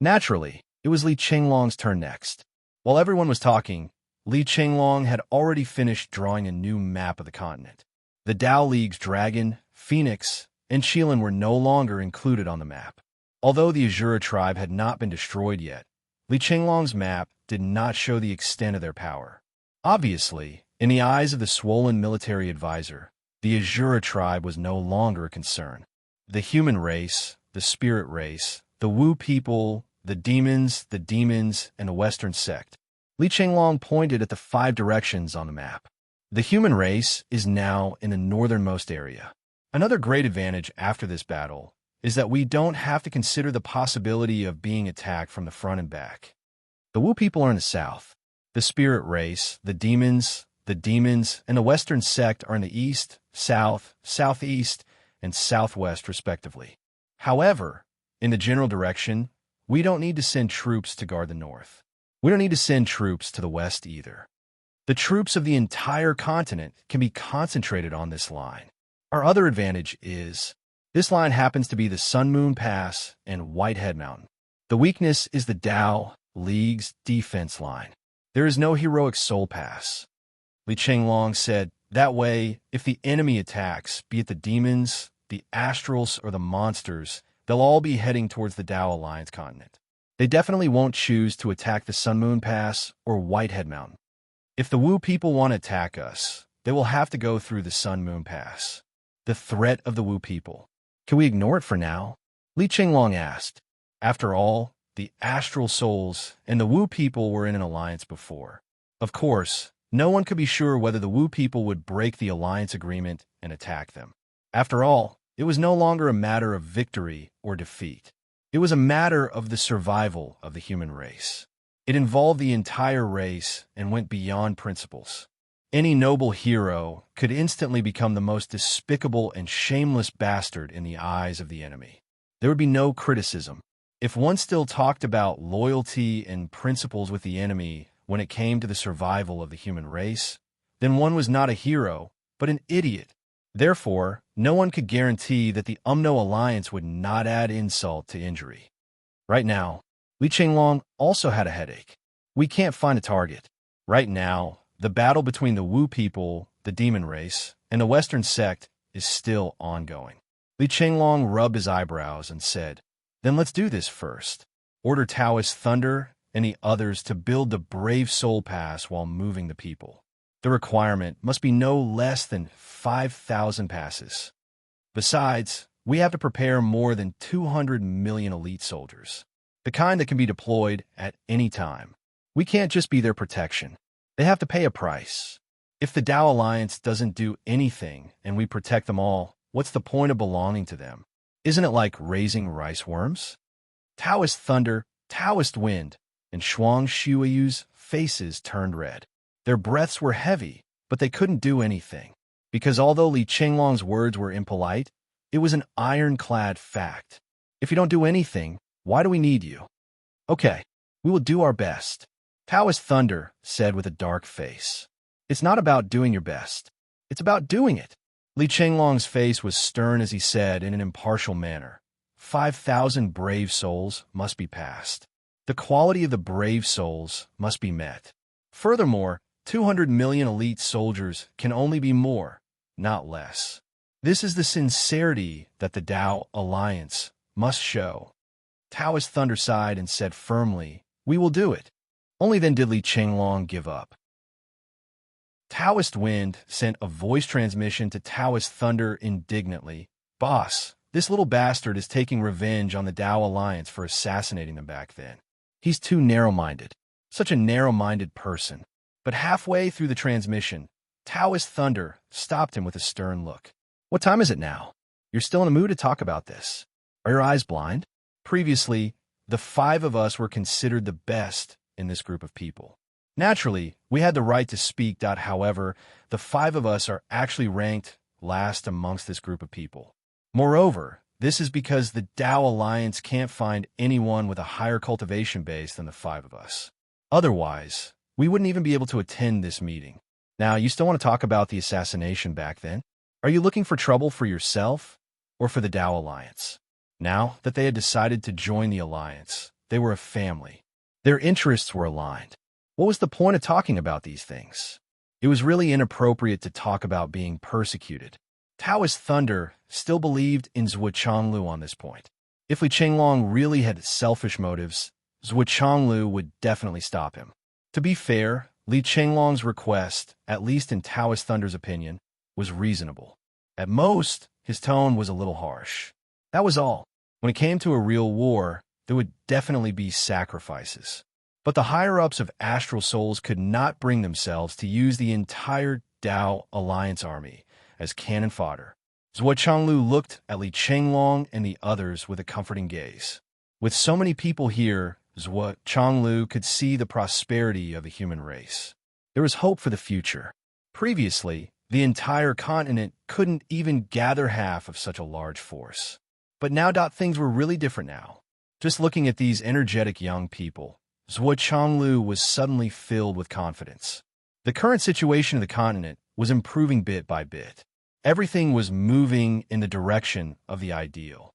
Naturally, it was Li Qinglong's turn next. While everyone was talking, Li Qinglong had already finished drawing a new map of the continent. The Tao League's dragon, phoenix, and Qilin were no longer included on the map. Although the Azura tribe had not been destroyed yet, Li Qinglong's map did not show the extent of their power. Obviously, in the eyes of the swollen military advisor, the Azura tribe was no longer a concern. The human race, the spirit race, the Wu people, the demons, and a Western sect. Li Qinglong pointed at the 5 directions on the map. The human race is now in the northernmost area. Another great advantage after this battle is that we don't have to consider the possibility of being attacked from the front and back. The Wu people are in the south. The spirit race, the demons, and the Western sect are in the east, south, southeast, and southwest, respectively. However, in the general direction, we don't need to send troops to guard the north. We don't need to send troops to the west either. The troops of the entire continent can be concentrated on this line. Our other advantage is, this line happens to be the Sun Moon Pass and Whitehead Mountain. The weakness is the Tao League's defense line. There is no heroic soul pass. Li Qinglong said, that way, if the enemy attacks, be it the demons, the astrals, or the monsters, they'll all be heading towards the Tao Alliance continent. They definitely won't choose to attack the Sun Moon Pass or Whitehead Mountain. If the Wu people want to attack us, they will have to go through the Sun Moon Pass. The threat of the Wu people. Can we ignore it for now? Li Qinglong asked. After all, the astral souls and the Wu people were in an alliance before. Of course, no one could be sure whether the Wu people would break the alliance agreement and attack them. After all, it was no longer a matter of victory or defeat. It was a matter of the survival of the human race. It involved the entire race and went beyond principles. Any noble hero could instantly become the most despicable and shameless bastard in the eyes of the enemy. There would be no criticism. If one still talked about loyalty and principles with the enemy when it came to the survival of the human race, then one was not a hero, but an idiot. Therefore, no one could guarantee that the Umno Alliance would not add insult to injury. Right now, Li Qinglong also had a headache. We can't find a target. Right now, the battle between the Wu people, the demon race, and the Western sect is still ongoing. Li Qinglong rubbed his eyebrows and said, then let's do this first. Order Taoist Thunder and the others to build the Brave Soul Pass while moving the people. The requirement must be no less than 5,000 passes. Besides, we have to prepare more than 200 million elite soldiers, the kind that can be deployed at any time. We can't just be their protection. They have to pay a price. If the Tao Alliance doesn't do anything and we protect them all, what's the point of belonging to them? Isn't it like raising rice worms? Taoist Thunder, Taoist Wind, and Shuang Shuiyu's faces turned red. Their breaths were heavy, but they couldn't do anything. Because although Li Qinglong's words were impolite, it was an ironclad fact. If you don't do anything, why do we need you? Okay, we will do our best. Taoist Thunder said with a dark face. It's not about doing your best. It's about doing it. Li Qinglong's face was stern as he said in an impartial manner, 5,000 brave souls must be passed. The quality of the brave souls must be met. Furthermore, 200 million elite soldiers can only be more, not less. This is the sincerity that the Tao Alliance must show. Taoist Thunder sighed and said firmly, we will do it. Only then did Li Qinglong give up. Taoist Wind sent a voice transmission to Taoist Thunder indignantly. Boss, this little bastard is taking revenge on the Tao Alliance for assassinating them back then. He's too narrow-minded. Such a narrow-minded person. But halfway through the transmission, Taoist Thunder stopped him with a stern look. What time is it now? You're still in the mood to talk about this. Are your eyes blind? Previously, the five of us were considered the best in this group of people. Naturally, we had the right to speak. However, the five of us are actually ranked last amongst this group of people. Moreover, this is because the Tao Alliance can't find anyone with a higher cultivation base than the five of us. Otherwise, we wouldn't even be able to attend this meeting. Now, you still want to talk about the assassination back then? Are you looking for trouble for yourself or for the Tao Alliance? Now that they had decided to join the Alliance, they were a family. Their interests were aligned. What was the point of talking about these things? It was really inappropriate to talk about being persecuted. Taoist Thunder still believed in Zhuo Chonglu on this point. If Li Chenglong really had selfish motives, Zhuo Chonglu would definitely stop him. To be fair, Li Chenglong's request, at least in Taoist Thunder's opinion, was reasonable. At most, his tone was a little harsh. That was all. When it came to a real war, there would definitely be sacrifices. But the higher-ups of Astral Souls could not bring themselves to use the entire Tao Alliance army as cannon fodder. Zhuo Chonglu looked at Li Chenglong and the others with a comforting gaze. With so many people here, Zhuo Chonglu could see the prosperity of the human race. There was hope for the future. Previously, the entire continent couldn't even gather half of such a large force. But now things were really different now. Just looking at these energetic young people, Zhuo Chonglu was suddenly filled with confidence. The current situation of the continent was improving bit by bit. Everything was moving in the direction of the ideal.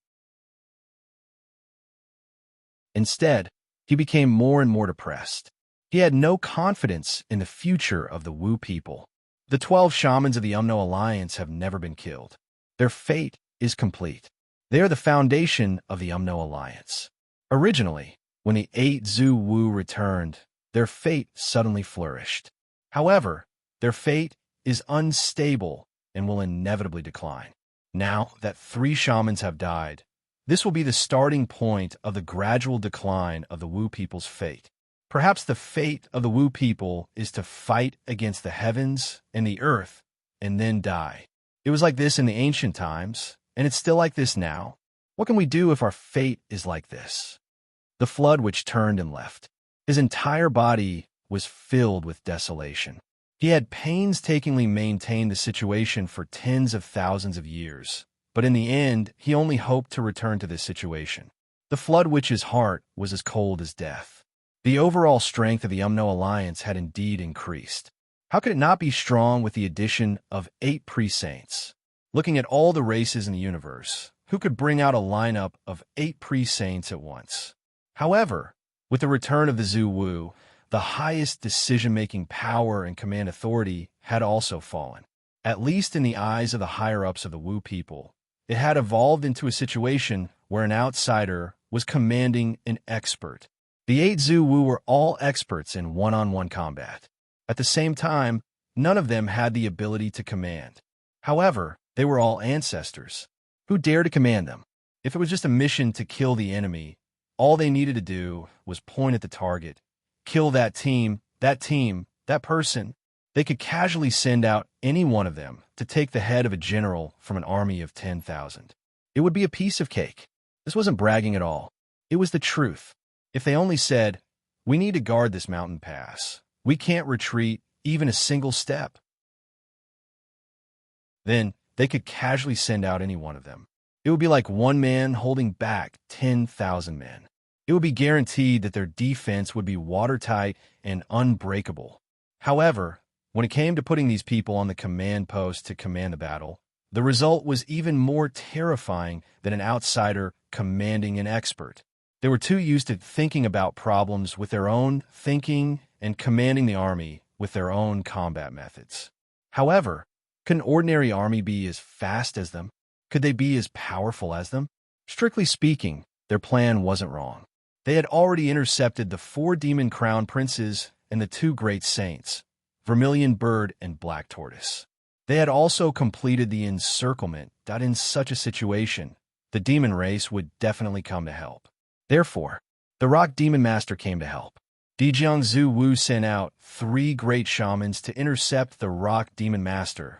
Instead, he became more and more depressed. He had no confidence in the future of the Wu people. The 12 shamans of the Umno Alliance have never been killed. Their fate is complete. They are the foundation of the Umno Alliance. Originally, when the 8 Zhu Wu returned, their fate suddenly flourished. However, their fate is unstable and will inevitably decline. Now that 3 shamans have died, this will be the starting point of the gradual decline of the Wu people's fate. Perhaps the fate of the Wu people is to fight against the heavens and the earth and then die. It was like this in the ancient times, and it's still like this now. What can we do if our fate is like this? The flood which turned and left. His entire body was filled with desolation. He had painstakingly maintained the situation for tens of thousands of years, but in the end, he only hoped to return to this situation. The flood witch's heart was as cold as death. The overall strength of the Umno Alliance had indeed increased. How could it not be strong with the addition of 8 pre-saints? Looking at all the races in the universe, who could bring out a lineup of 8 pre-saints at once? However, with the return of the Zhu Wu, the highest decision-making power and command authority had also fallen. At least in the eyes of the higher-ups of the Wu people, it had evolved into a situation where an outsider was commanding an expert. The 8 Zhu Wu were all experts in one-on-one combat. At the same time, none of them had the ability to command. However, they were all ancestors. Who dared to command them? If it was just a mission to kill the enemy, all they needed to do was point at the target, kill that team, that person. They could casually send out any one of them to take the head of a general from an army of 10,000. It would be a piece of cake. This wasn't bragging at all. It was the truth. If they only said, "We need to guard this mountain pass. We can't retreat even a single step," then they could casually send out any one of them. It would be like one man holding back 10,000 men. It would be guaranteed that their defense would be watertight and unbreakable. However, when it came to putting these people on the command post to command the battle, the result was even more terrifying than an outsider commanding an expert. They were too used to thinking about problems with their own thinking and commanding the army with their own combat methods. However, could an ordinary army be as fast as them? Could they be as powerful as them? Strictly speaking, their plan wasn't wrong. They had already intercepted the 4 demon crown princes and the 2 great saints, Vermilion Bird and Black Tortoise. They had also completed the encirclement that in such a situation, the demon race would definitely come to help. Therefore, the Rock Demon Master came to help. Dijiang Zhu Wu sent out 3 great shamans to intercept the Rock Demon Master.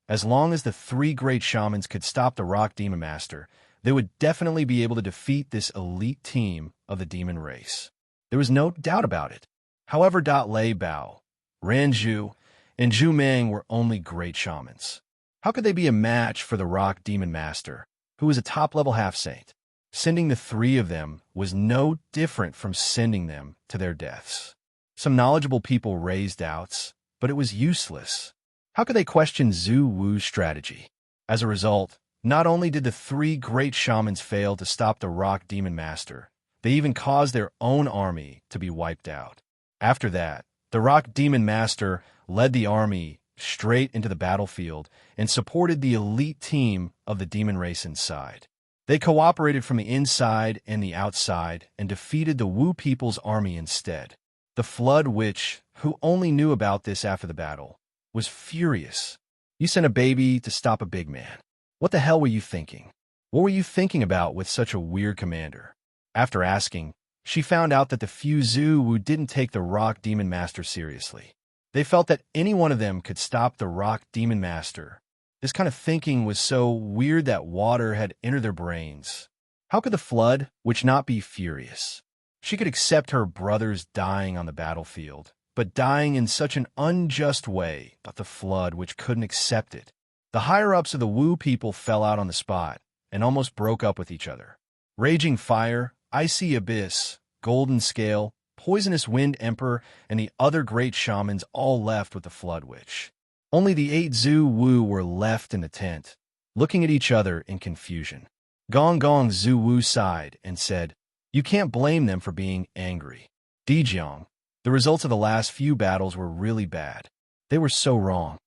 As long as the 3 great shamans could stop the Rock Demon Master, they would definitely be able to defeat this elite team of the demon race. There was no doubt about it. However, Lei Bao, Ranju, and Zhu Meng were only great shamans. How could they be a match for the rock demon master, who was a top-level half-saint? Sending the three of them was no different from sending them to their deaths. Some knowledgeable people raised doubts, but it was useless. How could they question Zhu Wu's strategy? As a result, not only did the three great shamans fail to stop the rock demon master, they even caused their own army to be wiped out. After that, the rock demon master led the army straight into the battlefield and supported the elite team of the demon race inside. They cooperated from the inside and the outside and defeated the Wu people's army instead. The Flood Witch, who only knew about this after the battle, was furious. You sent a baby to stop a big man. What the hell were you thinking? What were you thinking about with such a weird commander? After asking, she found out that the few Zhu Wu didn't take the rock demon master seriously. They felt that any one of them could stop the rock demon master. This kind of thinking was so weird that water had entered their brains. How could the Flood Witch not be furious? She could accept her brothers dying on the battlefield, but dying in such an unjust way, but the Flood Witch couldn't accept it. The higher-ups of the Wu people fell out on the spot and almost broke up with each other. Raging Fire, Icy Abyss, Golden Scale, Poisonous Wind Emperor, and the other great shamans all left with the Flood Witch. Only the 8 Zhu Wu were left in the tent, looking at each other in confusion. Gong Gong Zhu Wu sighed and said, "You can't blame them for being angry. Dijiang, the results of the last few battles were really bad. They were so wrong.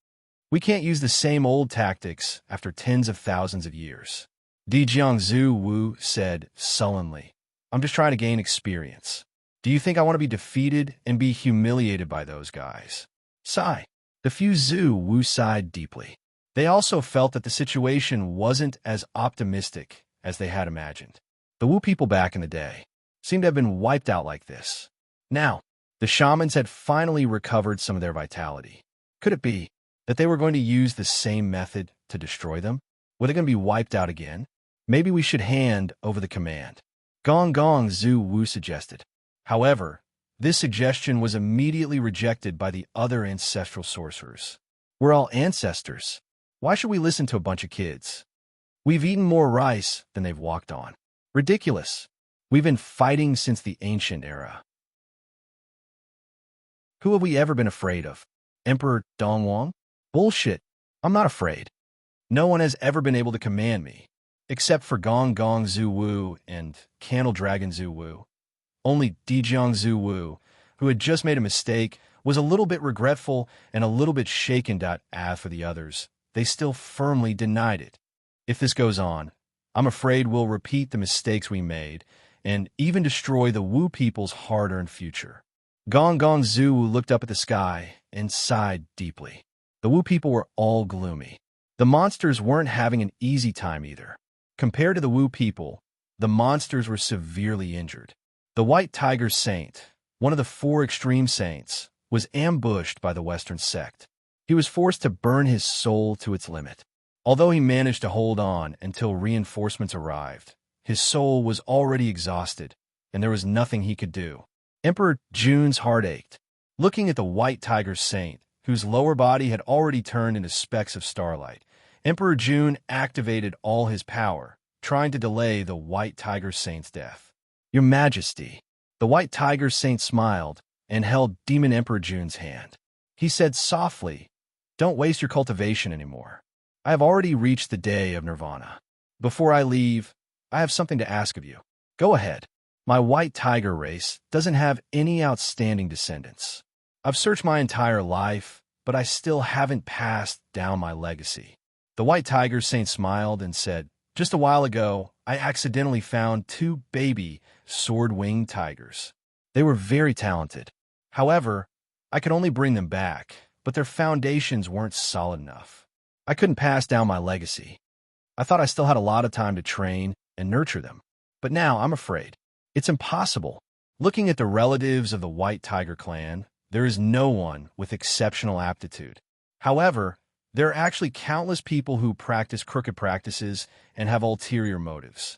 We can't use the same old tactics after tens of thousands of years." Dijiang Zhu Wu said sullenly, "I'm just trying to gain experience. Do you think I want to be defeated and be humiliated by those guys?" Sigh. The few Zhu Wu sighed deeply. They also felt that the situation wasn't as optimistic as they had imagined. The Wu people back in the day seemed to have been wiped out like this. Now, the shamans had finally recovered some of their vitality. Could it be that they were going to use the same method to destroy them? Were they going to be wiped out again? Maybe we should hand over the command. Gong Gong Zhu Wu suggested. However, this suggestion was immediately rejected by the other ancestral sorcerers. We're all ancestors. Why should we listen to a bunch of kids? We've eaten more rice than they've walked on. Ridiculous. We've been fighting since the ancient era. Who have we ever been afraid of? Emperor Dongwang? Bullshit. I'm not afraid. No one has ever been able to command me, except for Gong Gong Zhu Wu and Candle Dragon Zhu Wu. Only Dijiang Zhu Wu, who had just made a mistake, was a little bit regretful and a little bit shaken. As for the others, they still firmly denied it. If this goes on, I'm afraid we'll repeat the mistakes we made and even destroy the Wu people's hard-earned future. Gong Gong Zhu Wu looked up at the sky and sighed deeply. The Wu people were all gloomy. The monsters weren't having an easy time either. Compared to the Wu people, the monsters were severely injured. The White Tiger Saint, one of the 4 extreme saints, was ambushed by the Western sect. He was forced to burn his soul to its limit. Although he managed to hold on until reinforcements arrived, his soul was already exhausted, and there was nothing he could do. Emperor Jun's heart ached. Looking at the White Tiger Saint, whose lower body had already turned into specks of starlight, Emperor Jun activated all his power, trying to delay the White Tiger Saint's death. "Your Majesty." The White Tiger Saint smiled and held Demon Emperor Jun's hand. He said softly, "Don't waste your cultivation anymore. I have already reached the day of nirvana. Before I leave, I have something to ask of you. Go ahead. My White Tiger race doesn't have any outstanding descendants. I've searched my entire life, but I still haven't passed down my legacy." The White Tiger Saint smiled and said, "Just a while ago, I accidentally found 2 baby sword-winged tigers. They were very talented. However, I could only bring them back, but their foundations weren't solid enough. I couldn't pass down my legacy. I thought I still had a lot of time to train and nurture them. But now I'm afraid. It's impossible. Looking at the relatives of the White Tiger clan, there is no one with exceptional aptitude. However, There are actually countless people who practice crooked practices and have ulterior motives.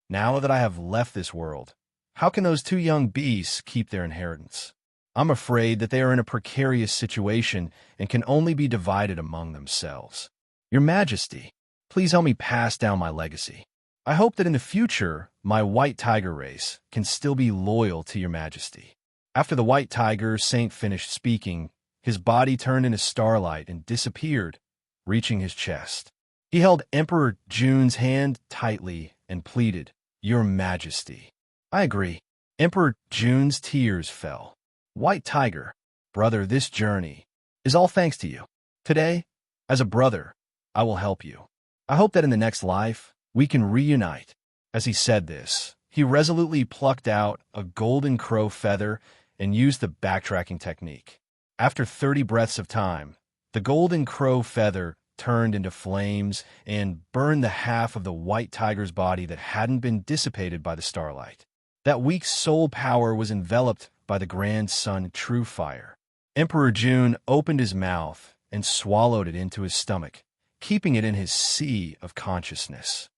Now that I have left this world, how can those two young beasts keep their inheritance? I'm afraid that they are in a precarious situation and can only be divided among themselves. Your Majesty, please help me pass down my legacy. I hope that in the future, my white tiger race can still be loyal to Your Majesty. After the white tiger Saint finished speaking, his body turned into starlight and disappeared, reaching his chest. He held Emperor June's hand tightly and pleaded, "Your Majesty." I agree. Emperor June's tears fell. White Tiger, brother, this journey is all thanks to you. Today, as a brother, I will help you. I hope that in the next life, we can reunite. As he said this, he resolutely plucked out a golden crow feather and used the backtracking technique. After 30 breaths of time, the golden crow feather turned into flames and burned the half of the white tiger's body that hadn't been dissipated by the starlight. That weak soul power was enveloped by the grand sun true fire. Emperor June opened his mouth and swallowed it into his stomach, keeping it in his sea of consciousness.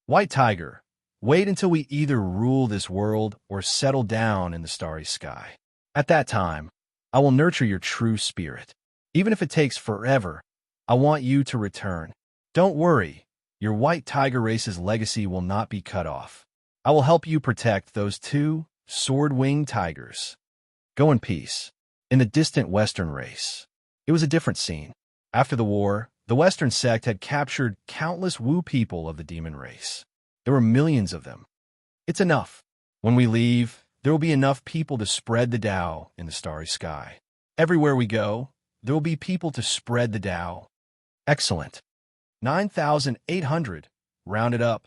White Tiger, wait until we either rule this world or settle down in the starry sky. At that time, I will nurture your true spirit. Even if it takes forever, I want you to return. Don't worry, your white tiger race's legacy will not be cut off. I will help you protect those two sword-winged tigers. Go in peace. In the distant Western race, it was a different scene. After the war, the Western sect had captured countless Wu people of the demon race. There were millions of them. It's enough. When we leave, there will be enough people to spread the Tao in the starry sky. Everywhere we go, there will be people to spread the Tao. Excellent. 9,800. Round it up.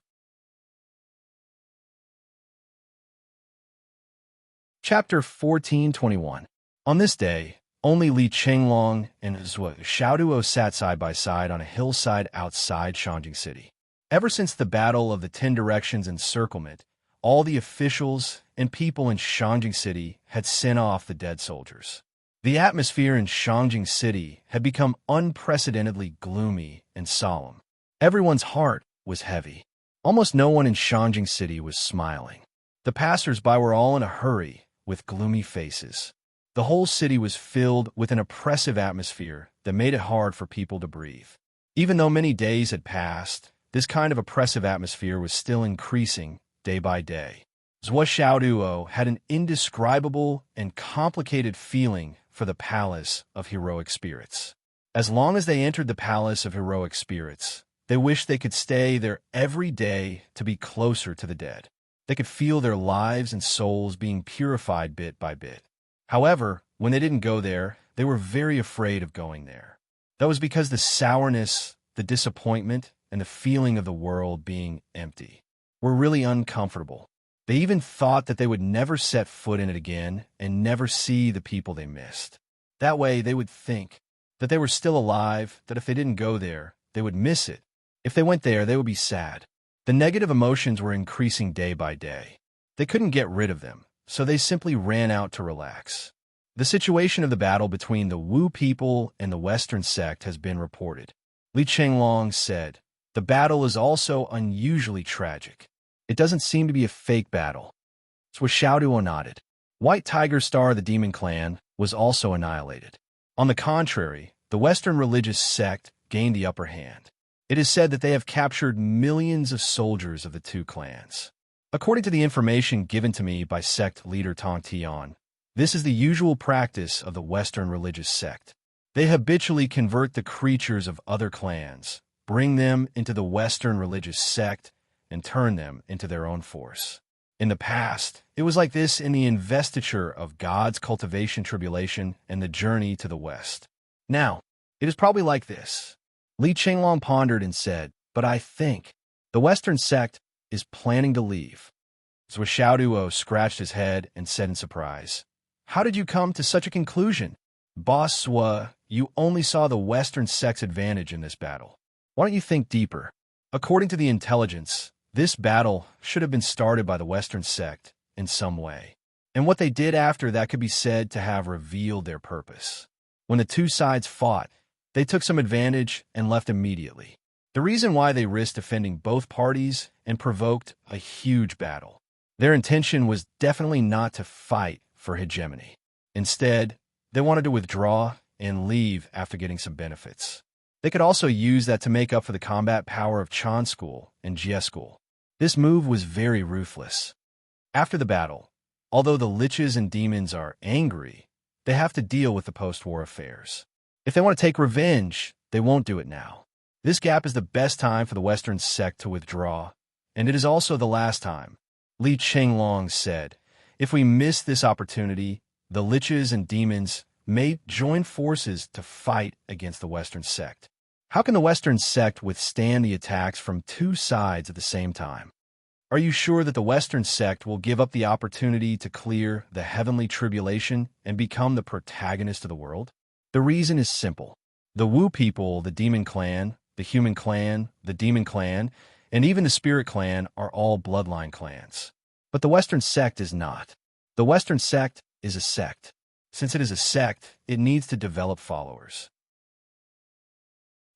Chapter 1421. On this day, only Li Chenglong and Xiaoduo sat side by side on a hillside outside Shangjing City. Ever since the Battle of the 10 Directions encirclement, all the officials and people in Shangjing City had sent off the dead soldiers. The atmosphere in Shangjing City had become unprecedentedly gloomy and solemn. Everyone's heart was heavy. Almost no one in Shangjing City was smiling. The passers-by were all in a hurry, with gloomy faces. The whole city was filled with an oppressive atmosphere that made it hard for people to breathe. Even though many days had passed, this kind of oppressive atmosphere was still increasing day by day. Zhuo Xiaoduo had an indescribable and complicated feeling for the Palace of Heroic Spirits. As long as they entered the Palace of Heroic Spirits, they wished they could stay there every day to be closer to the dead. They could feel their lives and souls being purified bit by bit. However, when they didn't go there, they were very afraid of going there. That was because the sourness, the disappointment, and the feeling of the world being empty were really uncomfortable. They even thought that they would never set foot in it again and never see the people they missed. That way, they would think that they were still alive, that if they didn't go there, they would miss it. If they went there, they would be sad. The negative emotions were increasing day by day. They couldn't get rid of them, so they simply ran out to relax. The situation of the battle between the Wu people and the Western sect has been reported. Li Chenglong said, "The battle is also unusually tragic. It doesn't seem to be a fake battle." Zhuo Xiaoduo nodded. White Tiger Star of the Demon Clan was also annihilated. On the contrary, the Western religious sect gained the upper hand. It is said that they have captured millions of soldiers of the two clans. According to the information given to me by sect leader Tong Tian, this is the usual practice of the Western religious sect. They habitually convert the creatures of other clans, bring them into the Western religious sect, and turn them into their own force. In the past, it was like this in the investiture of God's cultivation tribulation and the journey to the West. Now, it is probably like this. Li Chenglong pondered and said, "But I think the Western sect is planning to leave." Zhuo Xiaoduo scratched his head and said in surprise, "How did you come to such a conclusion? Boss Zhuo, you only saw the Western sect's advantage in this battle. Why don't you think deeper? According to the intelligence, this battle should have been started by the Western sect in some way, and what they did after that could be said to have revealed their purpose. When the two sides fought, they took some advantage and left immediately. The reason why they risked offending both parties and provoked a huge battle. Their intention was definitely not to fight for hegemony. Instead, they wanted to withdraw and leave after getting some benefits. They could also use that to make up for the combat power of Chan School and Jie School. This move was very ruthless. After the battle, although the liches and demons are angry, they have to deal with the post-war affairs. If they want to take revenge, they won't do it now. This gap is the best time for the Western sect to withdraw, and it is also the last time. Li Chenglong said, if we miss this opportunity, the liches and demons may join forces to fight against the Western sect. How can the Western sect withstand the attacks from two sides at the same time? Are you sure that the Western sect will give up the opportunity to clear the heavenly tribulation and become the protagonist of the world? The reason is simple. The Wu people, the demon clan, the human clan, the demon clan, and even the spirit clan are all bloodline clans. But the Western sect is not. The Western sect is a sect. Since it is a sect, it needs to develop followers.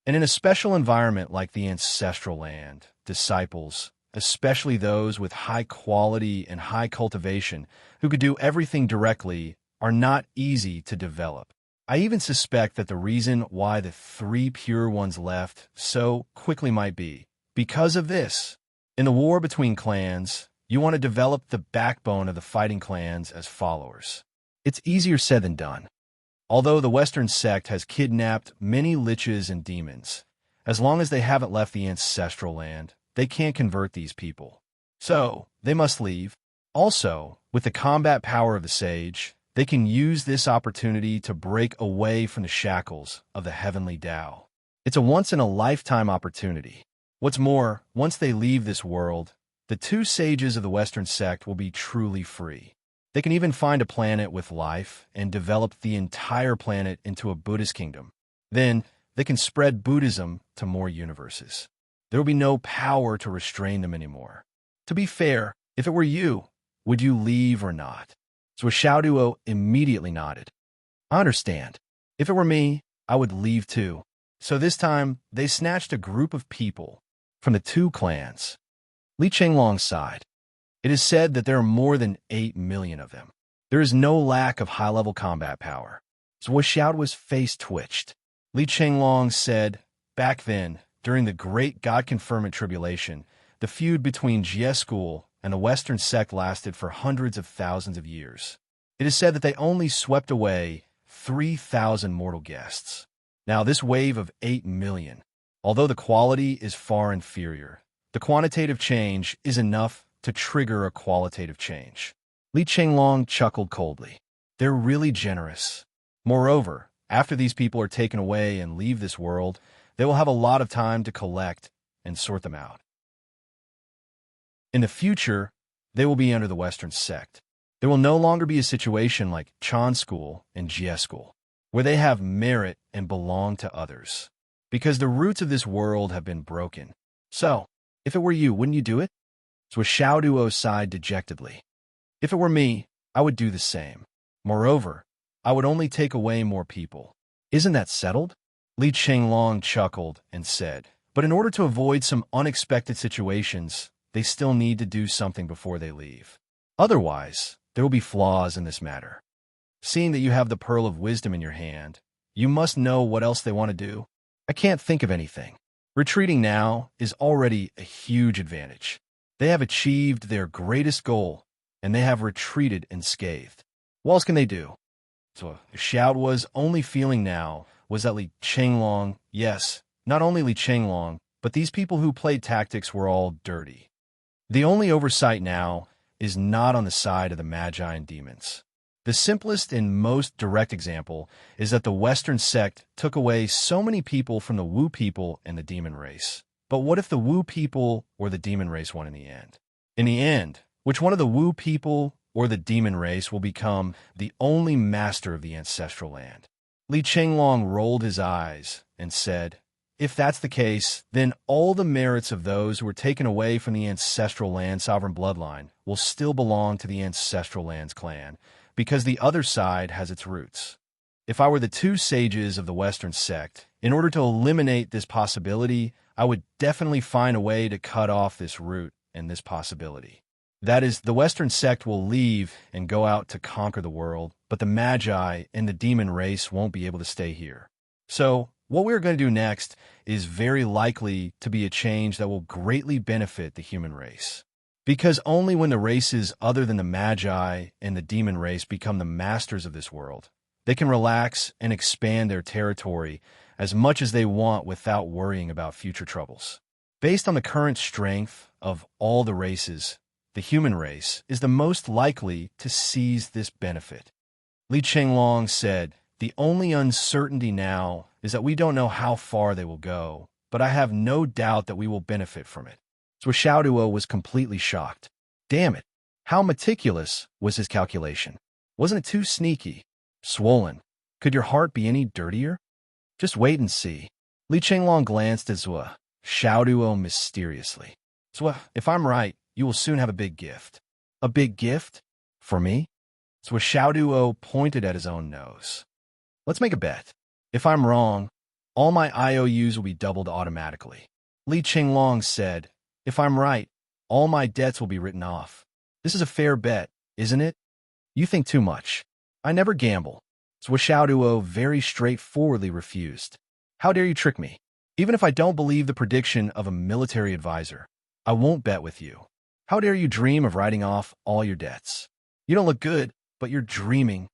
And in a special environment like the ancestral land, disciples, especially those with high quality and high cultivation, who could do everything directly, are not easy to develop. I even suspect that the reason why the 3 pure ones left so quickly might be because of this. In the war between clans, you want to develop the backbone of the fighting clans as followers. It's easier said than done. Although the Western sect has kidnapped many liches and demons, as long as they haven't left the ancestral land, they can't convert these people. So, they must leave. Also, with the combat power of the sage, they can use this opportunity to break away from the shackles of the heavenly Tao. It's a once-in-a-lifetime opportunity. What's more, once they leave this world, the 2 sages of the Western sect will be truly free. They can even find a planet with life and develop the entire planet into a Buddhist kingdom. Then, they can spread Buddhism to more universes. There will be no power to restrain them anymore. To be fair, if it were you, would you leave or not? So Xiaoduo immediately nodded. I understand. If it were me, I would leave too. So this time, they snatched a group of people from the 2 clans. Li Chenglong sighed. It is said that there are more than 8 million of them. There is no lack of high-level combat power. So Xiaoduo's face twitched. Li Chenglong said, back then, during the Great God-Confirmant Tribulation, the feud between Jie School and the Western sect lasted for hundreds of thousands of years. It is said that they only swept away 3,000 mortal guests. Now, this wave of 8 million, although the quality is far inferior, the quantitative change is enough to trigger a qualitative change. Li Chenglong chuckled coldly. They're really generous. Moreover, after these people are taken away and leave this world, they will have a lot of time to collect and sort them out. In the future, they will be under the Western sect. There will no longer be a situation like Chan School and Jie School, where they have merit and belong to others, because the roots of this world have been broken. So, if it were you, wouldn't you do it? So Xiaoduo sighed dejectedly. If it were me, I would do the same. Moreover, I would only take away more people. Isn't that settled? Li Chenglong chuckled and said, but in order to avoid some unexpected situations, they still need to do something before they leave. Otherwise, there will be flaws in this matter. Seeing that you have the pearl of wisdom in your hand, you must know what else they want to do. I can't think of anything. Retreating now is already a huge advantage. They have achieved their greatest goal, and they have retreated unscathed. What else can they do? So Xiaoduo's only feeling now was that Li Chenglong, yes, not only Li Chenglong, but these people who played tactics were all dirty. The only oversight now is not on the side of the Magi and demons. The simplest and most direct example is that the Western sect took away so many people from the Wu people and the demon race. But what if the Wu people or the demon race won in the end? In the end, which one of the Wu people or the demon race will become the only master of the ancestral land? Li Chenglong rolled his eyes and said, if that's the case, then all the merits of those who were taken away from the ancestral land sovereign bloodline will still belong to the ancestral land's clan, because the other side has its roots. If I were the two sages of the Western sect, in order to eliminate this possibility, I would definitely find a way to cut off this route and this possibility. That is, the Western sect will leave and go out to conquer the world, but the Magi and the demon race won't be able to stay here. So, what we're going to do next is very likely to be a change that will greatly benefit the human race. Because only when the races other than the Magi and the demon race become the masters of this world, they can relax and expand their territory as much as they want without worrying about future troubles. Based on the current strength of all the races, the human race is the most likely to seize this benefit. Li Chenglong said, "The only uncertainty now is that we don't know how far they will go, but I have no doubt that we will benefit from it." So Xiaoduo was completely shocked. Damn it, how meticulous was his calculation? Wasn't it too sneaky? Swollen. Could your heart be any dirtier? Just wait and see. Li Chenglong glanced at Zhua Xiaoduo mysteriously. Zhua, if I'm right, you will soon have a big gift. A big gift? For me? Zhua Xiaoduo pointed at his own nose. Let's make a bet. If I'm wrong, all my IOUs will be doubled automatically. Li Chenglong said, if I'm right, all my debts will be written off. This is a fair bet, isn't it? You think too much. I never gamble. Zhua Xiaoduo very straightforwardly refused. How dare you trick me? Even if I don't believe the prediction of a military advisor, I won't bet with you. How dare you dream of writing off all your debts? You don't look good, but you're dreaming.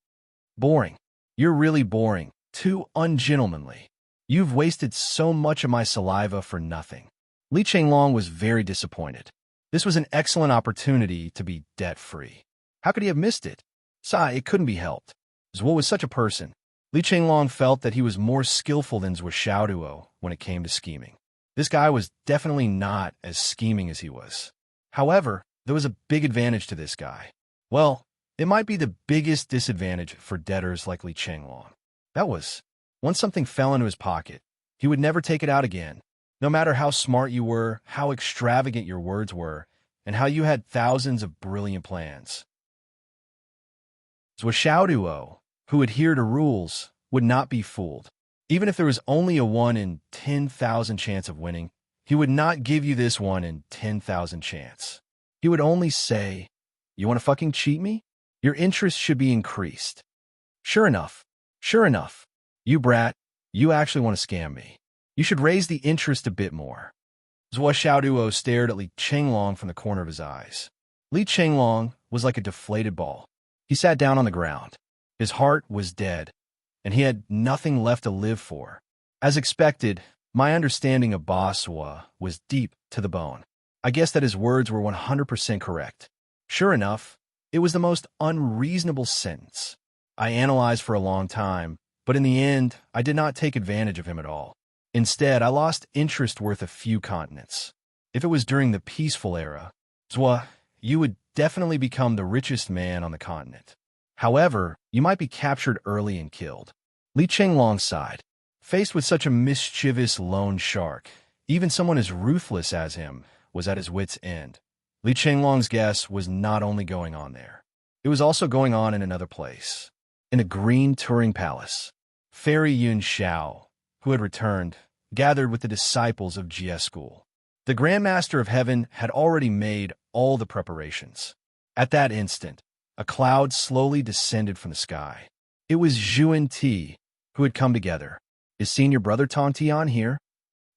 Boring. You're really boring. Too ungentlemanly. You've wasted so much of my saliva for nothing. Li Chenglong was very disappointed. This was an excellent opportunity to be debt-free. How could he have missed it? Sigh, it couldn't be helped. Zhuo was such a person. Li Chenglong felt that he was more skillful than Zhua Xiaoduo when it came to scheming. This guy was definitely not as scheming as he was. However, there was a big advantage to this guy. Well, it might be the biggest disadvantage for debtors like Li Chenglong. That was, once something fell into his pocket, he would never take it out again. No matter how smart you were, how extravagant your words were, and how you had thousands of brilliant plans. Zhua Xiaoduo, who adhered to rules, would not be fooled. Even if there was only a 1 in 10,000 chance of winning, he would not give you this 1 in 10,000 chance. He would only say, you want to fucking cheat me? Your interest should be increased. Sure enough, you brat, you actually want to scam me. You should raise the interest a bit more. Zhua Xiaoduo stared at Li Chenglong from the corner of his eyes. Li Chenglong was like a deflated ball. He sat down on the ground. His heart was dead, and he had nothing left to live for. As expected, my understanding of Boss Zhua was deep to the bone. I guess that his words were 100% correct. Sure enough, it was the most unreasonable sentence. I analyzed for a long time, but in the end, I did not take advantage of him at all. Instead, I lost interest worth a few continents. If it was during the peaceful era, Zhua, you would definitely become the richest man on the continent. However, you might be captured early and killed. Li Chenglong sighed. Faced with such a mischievous lone shark, even someone as ruthless as him was at his wit's end. Li Chenglong's guess was not only going on there. It was also going on in another place. In a green touring palace, Fairy Yun Xiao, who had returned, gathered with the disciples of GS School. The Grand Master of Heaven had already made all the preparations. At that instant, a cloud slowly descended from the sky. It was Zhuan Ti, who had come together. Is Senior Brother Tontian here?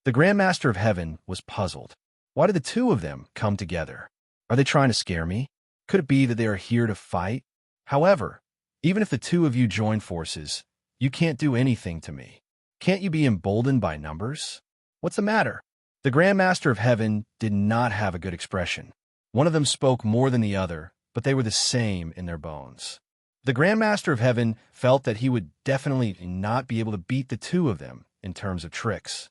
The Grand Master of Heaven was puzzled. Why did the two of them come together? Are they trying to scare me? Could it be that they are here to fight? However, even if the two of you join forces, you can't do anything to me. Can't you be emboldened by numbers? What's the matter? The Grand Master of Heaven did not have a good expression. One of them spoke more than the other, but they were the same in their bones. The Grand Master of Heaven felt that he would definitely not be able to beat the two of them in terms of tricks.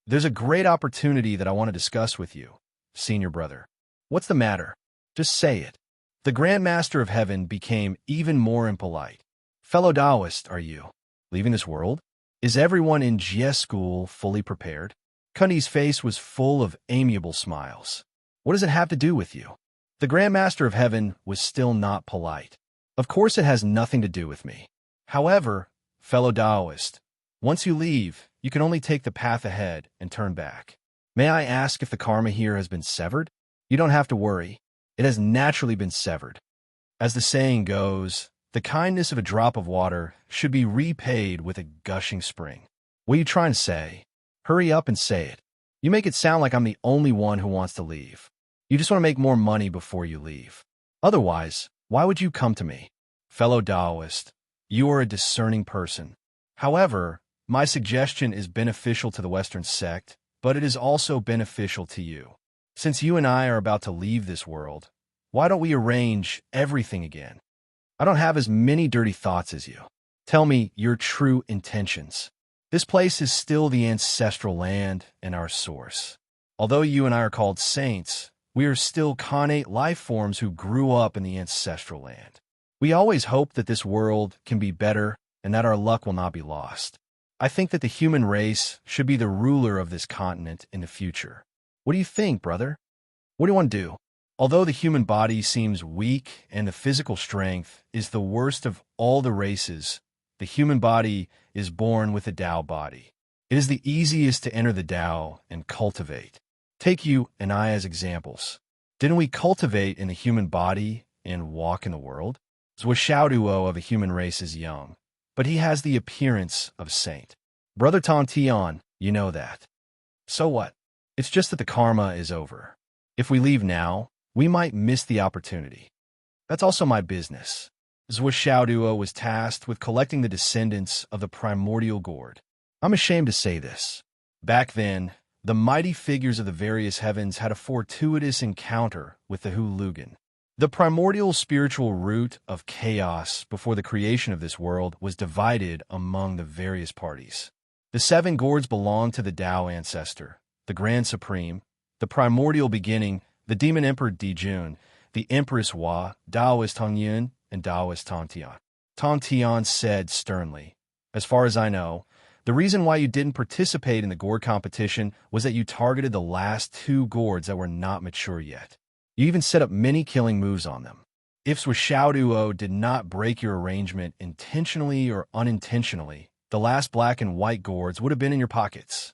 There's a great opportunity that I want to discuss with you, Senior Brother. What's the matter? Just say it. The Grand Master of Heaven became even more impolite. Fellow Taoist, are you leaving this world? Is everyone in GS School fully prepared? Kundi's face was full of amiable smiles. What does it have to do with you? The Grand Master of Heaven was still not polite. Of course it has nothing to do with me. However, fellow Taoist, once you leave, you can only take the path ahead and turn back. May I ask if the karma here has been severed? You don't have to worry. It has naturally been severed. As the saying goes, the kindness of a drop of water should be repaid with a gushing spring. What are you trying to say? Hurry up and say it. You make it sound like I'm the only one who wants to leave. You just want to make more money before you leave. Otherwise, why would you come to me? Fellow Taoist, you are a discerning person. However, my suggestion is beneficial to the Western sect, but it is also beneficial to you. Since you and I are about to leave this world, why don't we arrange everything again? I don't have as many dirty thoughts as you. Tell me your true intentions. This place is still the ancestral land and our source. Although you and I are called saints, we are still connate life forms who grew up in the ancestral land. We always hope that this world can be better and that our luck will not be lost. I think that the human race should be the ruler of this continent in the future. What do you think, brother? What do you want to do? Although the human body seems weak and the physical strength is the worst of all the races, the human body is born with a Tao body. It is the easiest to enter the Tao and cultivate. Take you and I as examples. Didn't we cultivate in the human body and walk in the world? Zhuo of a human race is young, but he has the appearance of a saint. Brother Tontian, you know that. So what? It's just that the karma is over. If we leave now, we might miss the opportunity. That's also my business. Zhuo was tasked with collecting the descendants of the primordial gourd. I'm ashamed to say this. Back then, the mighty figures of the various heavens had a fortuitous encounter with the Hulugan. The primordial spiritual root of chaos before the creation of this world was divided among the various parties. The 7 gourds belonged to the Tao ancestor, the Grand Supreme, the primordial beginning, the Demon Emperor Dijun, the Empress Hua, Taoist Hongyun, and Taoist Tontian. Tontian said sternly, "As far as I know, the reason why you didn't participate in the gourd competition was that you targeted the last 2 gourds that were not mature yet. You even set up many killing moves on them. If Zhuo did not break your arrangement intentionally or unintentionally, the last black and white gourds would have been in your pockets."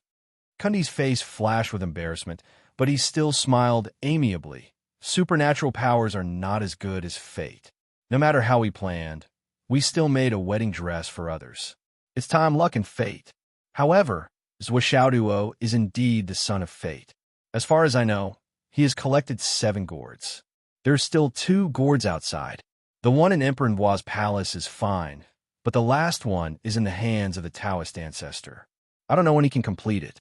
Kundi's face flashed with embarrassment, but he still smiled amiably. Supernatural powers are not as good as fate. No matter how we planned, we still made a wedding dress for others. It's time, luck, and fate. However, Zhuo is indeed the son of fate. As far as I know, he has collected 7 gourds. There are still 2 gourds outside. The one in Emperor Nhua's palace is fine, but the last one is in the hands of the Taoist ancestor. I don't know when he can complete it.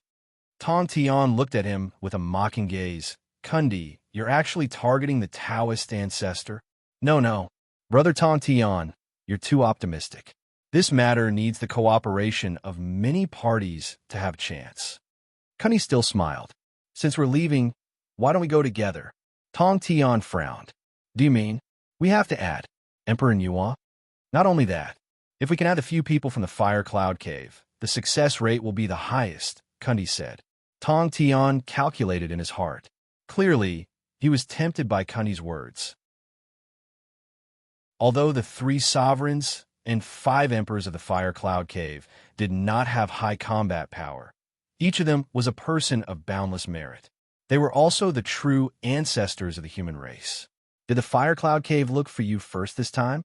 Tontian looked at him with a mocking gaze. Kundi, you're actually targeting the Taoist ancestor? No. Brother Tontian, you're too optimistic. This matter needs the cooperation of many parties to have a chance. Kundi still smiled. Since we're leaving, why don't we go together? Tontian frowned. Do you mean? We have to add Emperor Nua? Not only that, if we can add a few people from the Fire Cloud Cave, the success rate will be the highest, Kundi said. Tontian calculated in his heart. Clearly, he was tempted by Kundi's words. Although the 3 sovereigns and 5 emperors of the Fire Cloud Cave did not have high combat power, each of them was a person of boundless merit. They were also the true ancestors of the human race. Did the Fire Cloud Cave look for you first this time?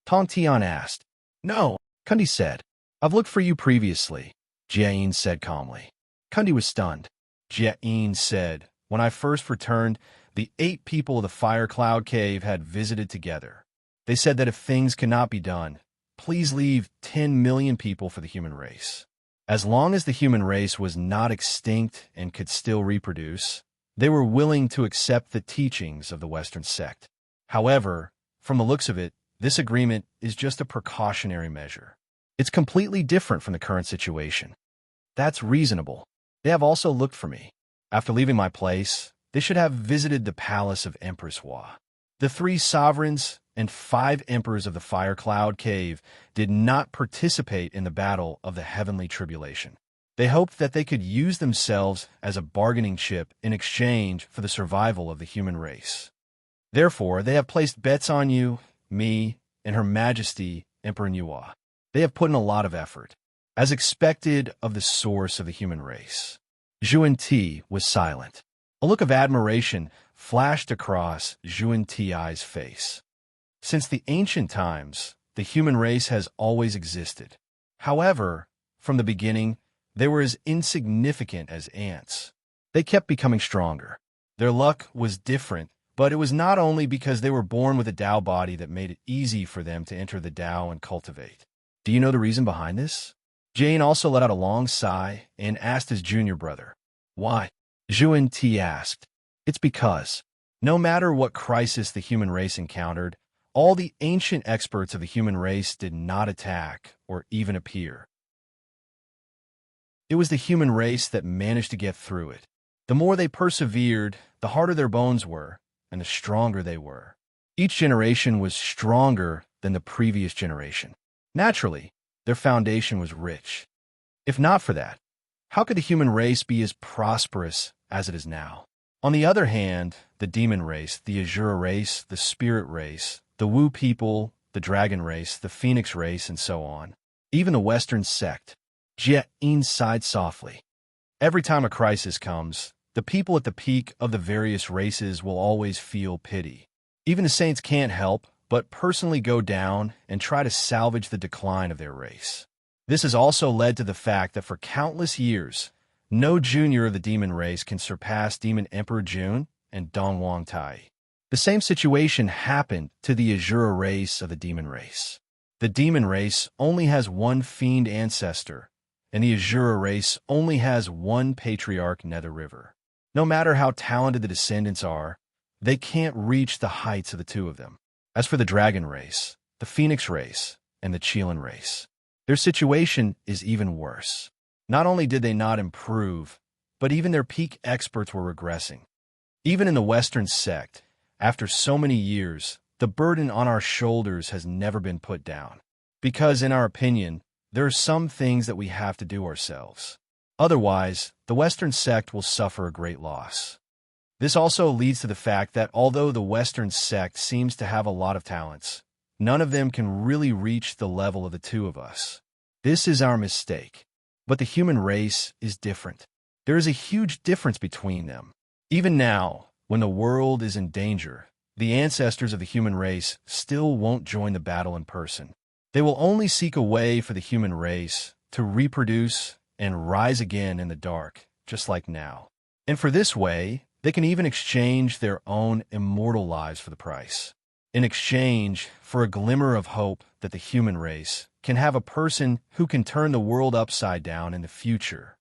Tontian asked. No, Kundi said. I've looked for you previously, Jiayin said calmly. Kundi was stunned. Jiayin said, when I first returned, the 8 people of the Fire Cloud Cave had visited together. They said that if things cannot be done, please leave 10 million people for the human race. As long as the human race was not extinct and could still reproduce, they were willing to accept the teachings of the Western sect. However, from the looks of it, this agreement is just a precautionary measure. It's completely different from the current situation. That's reasonable. They have also looked for me. After leaving my place, they should have visited the palace of Empress Hua. The 3 sovereigns and 5 emperors of the Fire Cloud Cave did not participate in the battle of the heavenly tribulation. They hoped that they could use themselves as a bargaining chip in exchange for the survival of the human race. Therefore, they have placed bets on you, me, and Her Majesty, Emperor Nua. They have put in a lot of effort, as expected of the source of the human race. Zhuan Ti was silent. A look of admiration flashed across Zhuan Ti's face. Since the ancient times, the human race has always existed. However, from the beginning, they were as insignificant as ants. They kept becoming stronger. Their luck was different, but it was not only because they were born with a Tao body that made it easy for them to enter the Tao and cultivate. Do you know the reason behind this? Jane also let out a long sigh and asked his junior brother. Why? Zhuan Ti asked. It's because, no matter what crisis the human race encountered, all the ancient experts of the human race did not attack or even appear. It was the human race that managed to get through it. The more they persevered, the harder their bones were, and the stronger they were. Each generation was stronger than the previous generation. Naturally, their foundation was rich. If not for that, how could the human race be as prosperous as it is now? On the other hand, the demon race, the Azure race, the spirit race, the Wu people, the dragon race, the phoenix race, and so on, even the Western sect, Jia sighed softly. Every time a crisis comes, the people at the peak of the various races will always feel pity. Even the saints can't help but personally go down and try to salvage the decline of their race. This has also led to the fact that for countless years, no junior of the demon race can surpass Demon Emperor Jun and Dong Wang Tai. The same situation happened to the Azure race of the demon race. The demon race only has one fiend ancestor, and the Azure race only has one patriarch Nether River. No matter how talented the descendants are, they can't reach the heights of the two of them. As for the dragon race, the phoenix race, and the Qilin race, their situation is even worse. Not only did they not improve, but even their peak experts were regressing. Even in the Western sect, after so many years, the burden on our shoulders has never been put down. Because, in our opinion, there are some things that we have to do ourselves. Otherwise, the Western sect will suffer a great loss. This also leads to the fact that although the Western sect seems to have a lot of talents, none of them can really reach the level of the two of us. This is our mistake. But the human race is different. There is a huge difference between them. Even now, when the world is in danger, the ancestors of the human race still won't join the battle in person. They will only seek a way for the human race to reproduce and rise again in the dark, just like now. And for this way, they can even exchange their own immortal lives for the price. In exchange for a glimmer of hope that the human race can have a person who can turn the world upside down in the future.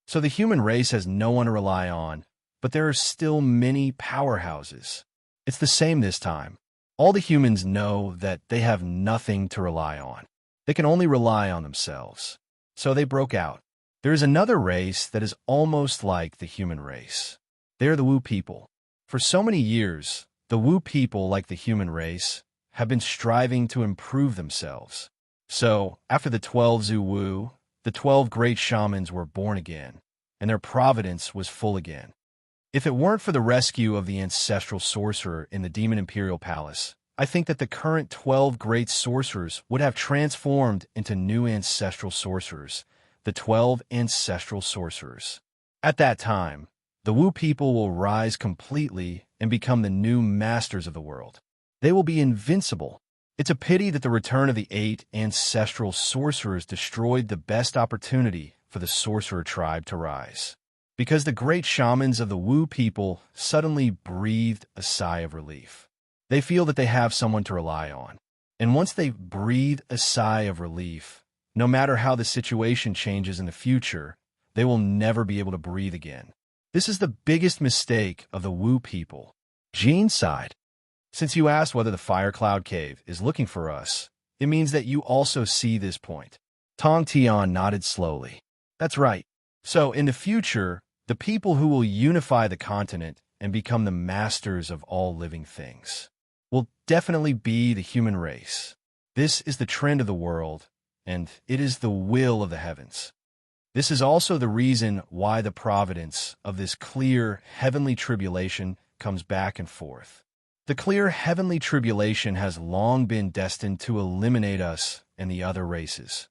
So the human race has no one to rely on, but there are still many powerhouses. It's the same this time. All the humans know that they have nothing to rely on. They can only rely on themselves. So they broke out. There is another race that is almost like the human race. They are the Wu people. For so many years, the Wu people, like the human race, have been striving to improve themselves. So, after the 12 Zhu Wu, the 12 great shamans were born again, and their providence was full again. If it weren't for the rescue of the ancestral sorcerer in the Demon Imperial Palace, I think that the current 12 great sorcerers would have transformed into new ancestral sorcerers, the 12 ancestral sorcerers. At that time, the Wu people will rise completely and become the new masters of the world. They will be invincible. It's a pity that the return of the 8 ancestral sorcerers destroyed the best opportunity for the sorcerer tribe to rise. Because the great shamans of the Wu people suddenly breathed a sigh of relief. They feel that they have someone to rely on. And once they breathe a sigh of relief, no matter how the situation changes in the future, they will never be able to breathe again. This is the biggest mistake of the Wu people. Jean sighed. Since you asked whether the Fire Cloud Cave is looking for us, it means that you also see this point. Tong Tian nodded slowly. That's right. So, in the future, the people who will unify the continent and become the masters of all living things will definitely be the human race. This is the trend of the world, and it is the will of the heavens. This is also the reason why the providence of this clear heavenly tribulation comes back and forth. The clear heavenly tribulation has long been destined to eliminate us and the other races.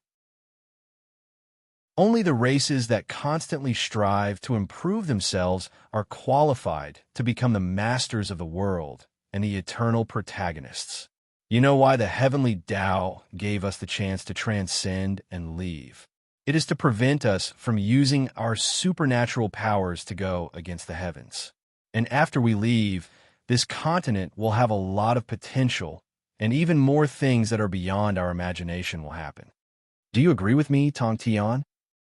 Only the races that constantly strive to improve themselves are qualified to become the masters of the world and the eternal protagonists. You know why the heavenly Tao gave us the chance to transcend and leave. It is to prevent us from using our supernatural powers to go against the heavens. And after we leave, this continent will have a lot of potential, and even more things that are beyond our imagination will happen. Do you agree with me, Tong Tian?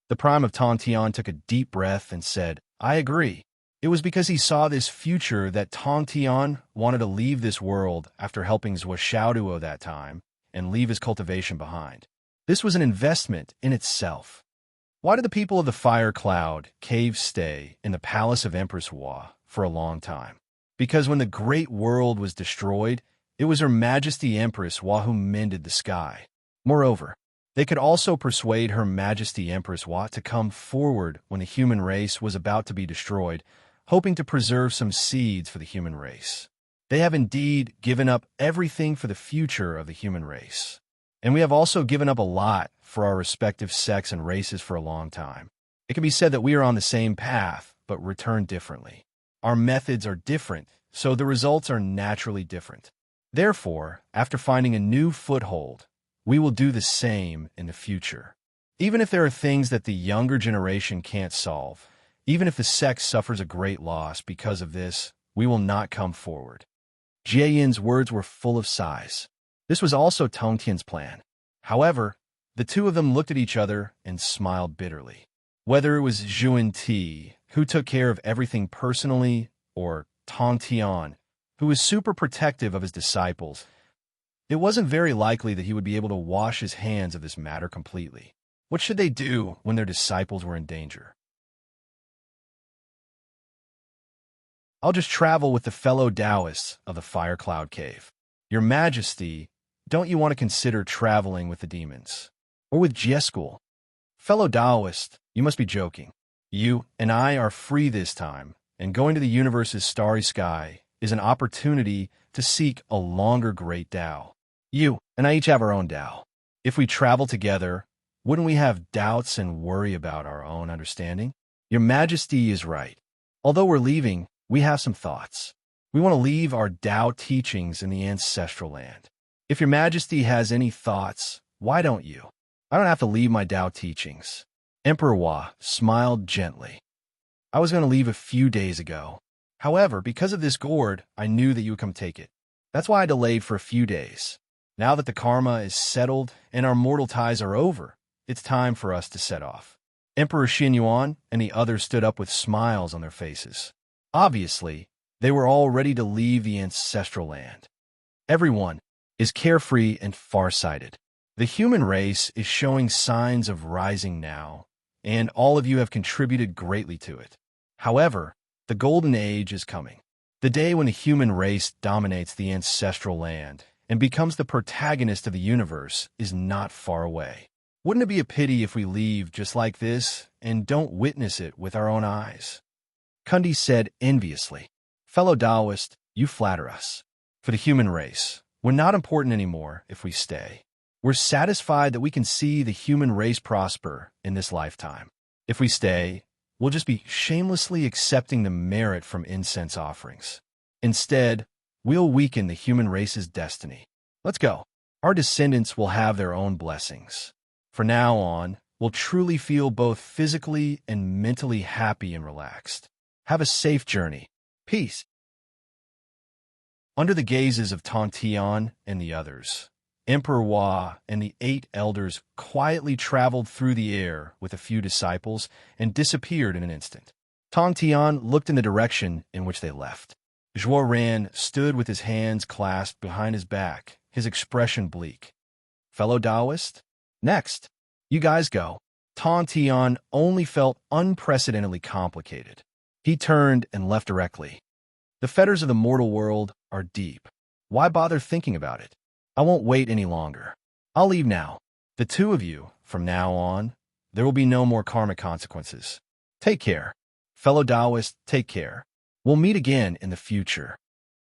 The prime of Tong Tian took a deep breath and said, I agree. It was because he saw this future that Tong Tian wanted to leave this world after helping Zhuo Xiaoduo that time and leave his cultivation behind. This was an investment in itself. Why did the people of the Fire Cloud Cave stay in the palace of Empress Hua for a long time? Because when the great world was destroyed, it was Her Majesty Empress Hua who mended the sky. Moreover, they could also persuade Her Majesty Empress Hua to come forward when the human race was about to be destroyed, hoping to preserve some seeds for the human race. They have indeed given up everything for the future of the human race. And we have also given up a lot for our respective sects and races for a long time. It can be said that we are on the same path, but return differently. Our methods are different, so the results are naturally different. Therefore, after finding a new foothold, we will do the same in the future. Even if there are things that the younger generation can't solve, even if the sect suffers a great loss because of this, we will not come forward. Jie Yin's words were full of sighs. This was also Tong Tian's plan. However, the two of them looked at each other and smiled bitterly. Whether it was Zhuan Ti, who took care of everything personally, or Tong Tian, who was super protective of his disciples, it wasn't very likely that he would be able to wash his hands of this matter completely. What should they do when their disciples were in danger? I'll just travel with the fellow Taoists of the Fire Cloud Cave. Your Majesty, don't you want to consider traveling with the demons? Or with Jie School? Fellow Taoist, you must be joking. You and I are free this time, and going to the universe's starry sky is an opportunity to seek a longer great Tao. You and I each have our own Tao. If we travel together, wouldn't we have doubts and worry about our own understanding? Your Majesty is right. Although we're leaving, we have some thoughts. We want to leave our Tao teachings in the ancestral land. If Your Majesty has any thoughts, why don't you? I don't have to leave my Tao teachings. Emperor Hua smiled gently. I was going to leave a few days ago. However, because of this gourd, I knew that you would come take it. That's why I delayed for a few days. Now that the karma is settled and our mortal ties are over, it's time for us to set off. Emperor Xinyuan and the others stood up with smiles on their faces. Obviously, they were all ready to leave the ancestral land. Everyone is carefree and farsighted. The human race is showing signs of rising now, and all of you have contributed greatly to it. However, the golden age is coming. The day when the human race dominates the ancestral land and becomes the protagonist of the universe is not far away. Wouldn't it be a pity if we leave just like this and don't witness it with our own eyes? Kundi said enviously, Fellow Taoist, you flatter us. For the human race, we're not important anymore if we stay. We're satisfied that we can see the human race prosper in this lifetime. If we stay, we'll just be shamelessly accepting the merit from incense offerings. Instead, we'll weaken the human race's destiny. Let's go. Our descendants will have their own blessings. From now on, we'll truly feel both physically and mentally happy and relaxed. Have a safe journey. Peace. Under the gazes of Tong Tian and the others, Emperor Hua and the 8 elders quietly traveled through the air with a few disciples and disappeared in an instant. Tong Tian looked in the direction in which they left. Zhuo Ran stood with his hands clasped behind his back, his expression bleak. Fellow Taoist? Next. You guys go. Tong Tian only felt unprecedentedly complicated. He turned and left directly. The fetters of the mortal world are deep. Why bother thinking about it? I won't wait any longer. I'll leave now. The two of you, from now on, there will be no more karmic consequences. Take care. Fellow Taoist, take care. We'll meet again in the future.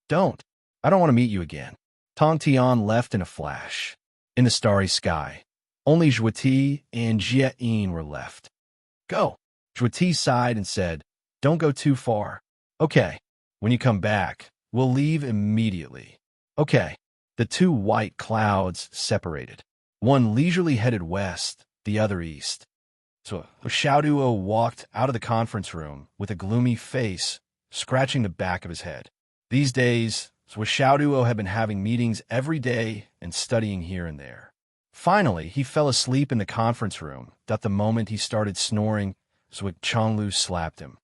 Don't. I don't want to meet you again. Tong Tian left in a flash. in the starry sky. Only Zhuoti and Jie'in were left. Go. Zhuoti sighed and said, don't go too far. Okay. When you come back, we'll leave immediately. Okay. The two white clouds separated. One leisurely headed west, the other east. So Xiaoduo walked out of the conference room with a gloomy face, scratching the back of his head. These days, Xiaoduo had been having meetings every day and studying here and there. Finally, he fell asleep in the conference room that the moment he started snoring, Zhuo Changlu slapped him.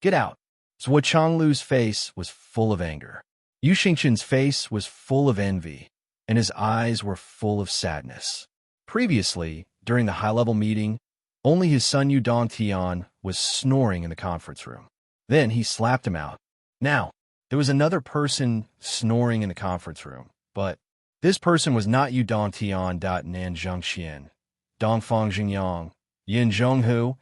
Get out. Zhuo Changlu's face was full of anger. Yu Xingqian's face was full of envy, and his eyes were full of sadness. Previously, during the high-level meeting, only his son Yu Dongtian was snoring in the conference room. Then he slapped him out. Now, there was another person snoring in the conference room, but this person was not Yu Dongtian. Nan Zhengxian, Dongfang Xingyang, Yin Zhonghu,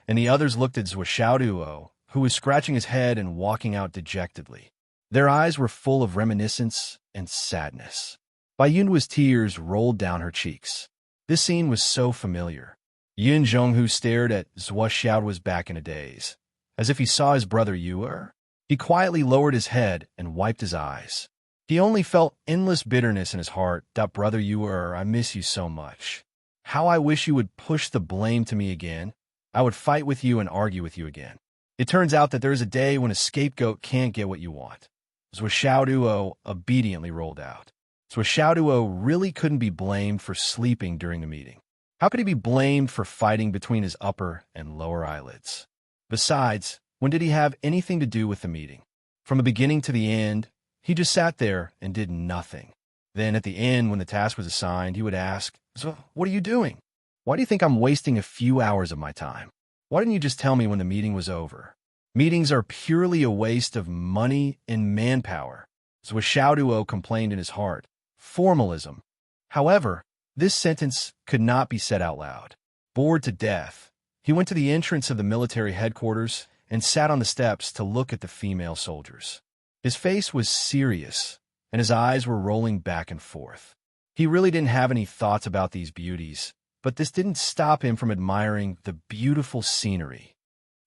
and the others looked at Zhuo Xiaoduo, who was scratching his head and walking out dejectedly. Their eyes were full of reminiscence and sadness. Bai Yunhua's tears rolled down her cheeks. This scene was so familiar. Yin Zhonghu stared at Zhuo Xiaoduo's back in a daze, as if he saw his brother Yu'er. He quietly lowered his head and wiped his eyes. He only felt endless bitterness in his heart. Brother Yu'er, I miss you so much. How I wish you would push the blame to me again. I would fight with you and argue with you again. It turns out that there is a day when a scapegoat can't get what you want. Zhuo Xiaoduo obediently rolled out. Zhuo Xiaoduo really couldn't be blamed for sleeping during the meeting. How could he be blamed for fighting between his upper and lower eyelids? Besides, when did he have anything to do with the meeting? From the beginning to the end, he just sat there and did nothing. Then at the end, when the task was assigned, he would ask, "So, what are you doing? Why do you think I'm wasting a few hours of my time? Why didn't you just tell me when the meeting was over? Meetings are purely a waste of money and manpower." Zhuo Xiaoduo complained in his heart. Formalism. However, this sentence could not be said out loud. Bored to death, he went to the entrance of the military headquarters and sat on the steps to look at the female soldiers. His face was serious, and his eyes were rolling back and forth. He really didn't have any thoughts about these beauties, but this didn't stop him from admiring the beautiful scenery.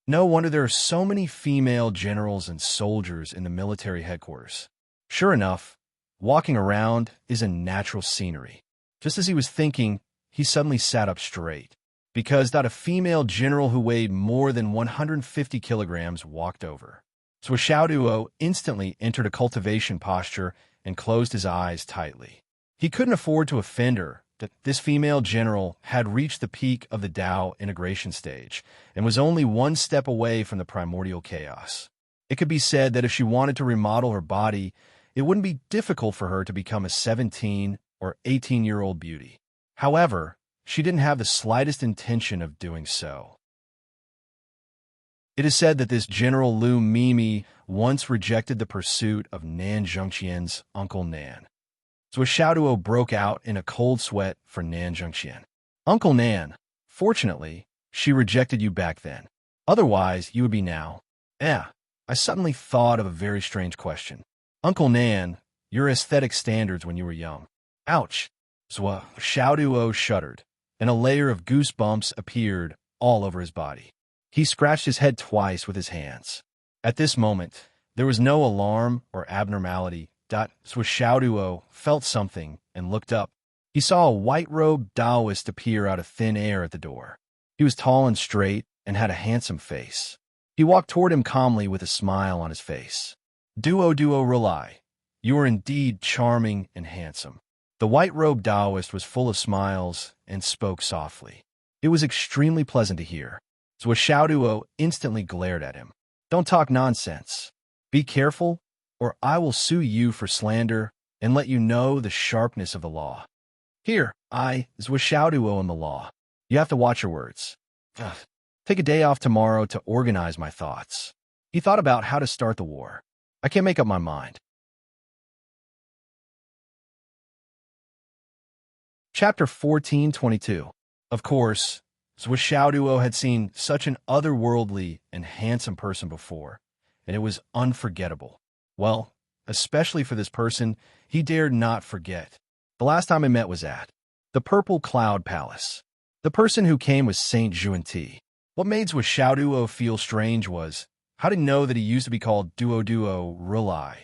No wonder there are so many female generals and soldiers in the military headquarters. Sure enough, walking around is a natural scenery. Just as he was thinking, he suddenly sat up straight, because a female general who weighed more than 150 kilograms walked over. So Xiaoduo instantly entered a cultivation posture and closed his eyes tightly. He couldn't afford to offend her. That this female general had reached the peak of the Tao integration stage and was only one step away from the primordial chaos. It could be said that if she wanted to remodel her body, it wouldn't be difficult for her to become a 17 or 18-year-old beauty. However, she didn't have the slightest intention of doing so. It is said that this General Lu Mimi once rejected the pursuit of Nan Zhengxian's Uncle Nan. So Xiaoduo broke out in a cold sweat for Nan Zhengxian. Uncle Nan, fortunately, she rejected you back then. Otherwise, you would be now. I suddenly thought of a very strange question. Uncle Nan, your aesthetic standards when you were young. Ouch. So Xiaoduo shuddered, and a layer of goosebumps appeared all over his body. He scratched his head twice with his hands. At this moment, there was no alarm or abnormality. So Xiaoduo felt something and looked up. He saw a white-robed Taoist appear out of thin air at the door. He was tall and straight and had a handsome face. He walked toward him calmly with a smile on his face. Duo Relai, you are indeed charming and handsome. The white-robed Taoist was full of smiles and spoke softly. It was extremely pleasant to hear. So Xiaoduo instantly glared at him. Don't talk nonsense. Be careful, or I will sue you for slander and let you know the sharpness of the law. Here, I, Zhuo Xiaoduo, am the law. You have to watch your words. Take a day off tomorrow to organize my thoughts. He thought about how to start the war. I can't make up my mind. Chapter 14:22. Of course, Zhuo Xiaoduo had seen such an otherworldly and handsome person before, and it was unforgettable. Well, especially for this person, he dared not forget. The last time I met was at The Purple Cloud Palace. The person who came was Saint Juanti. What made Xiaoduo feel strange was, how did he know that he used to be called Duo Rulai?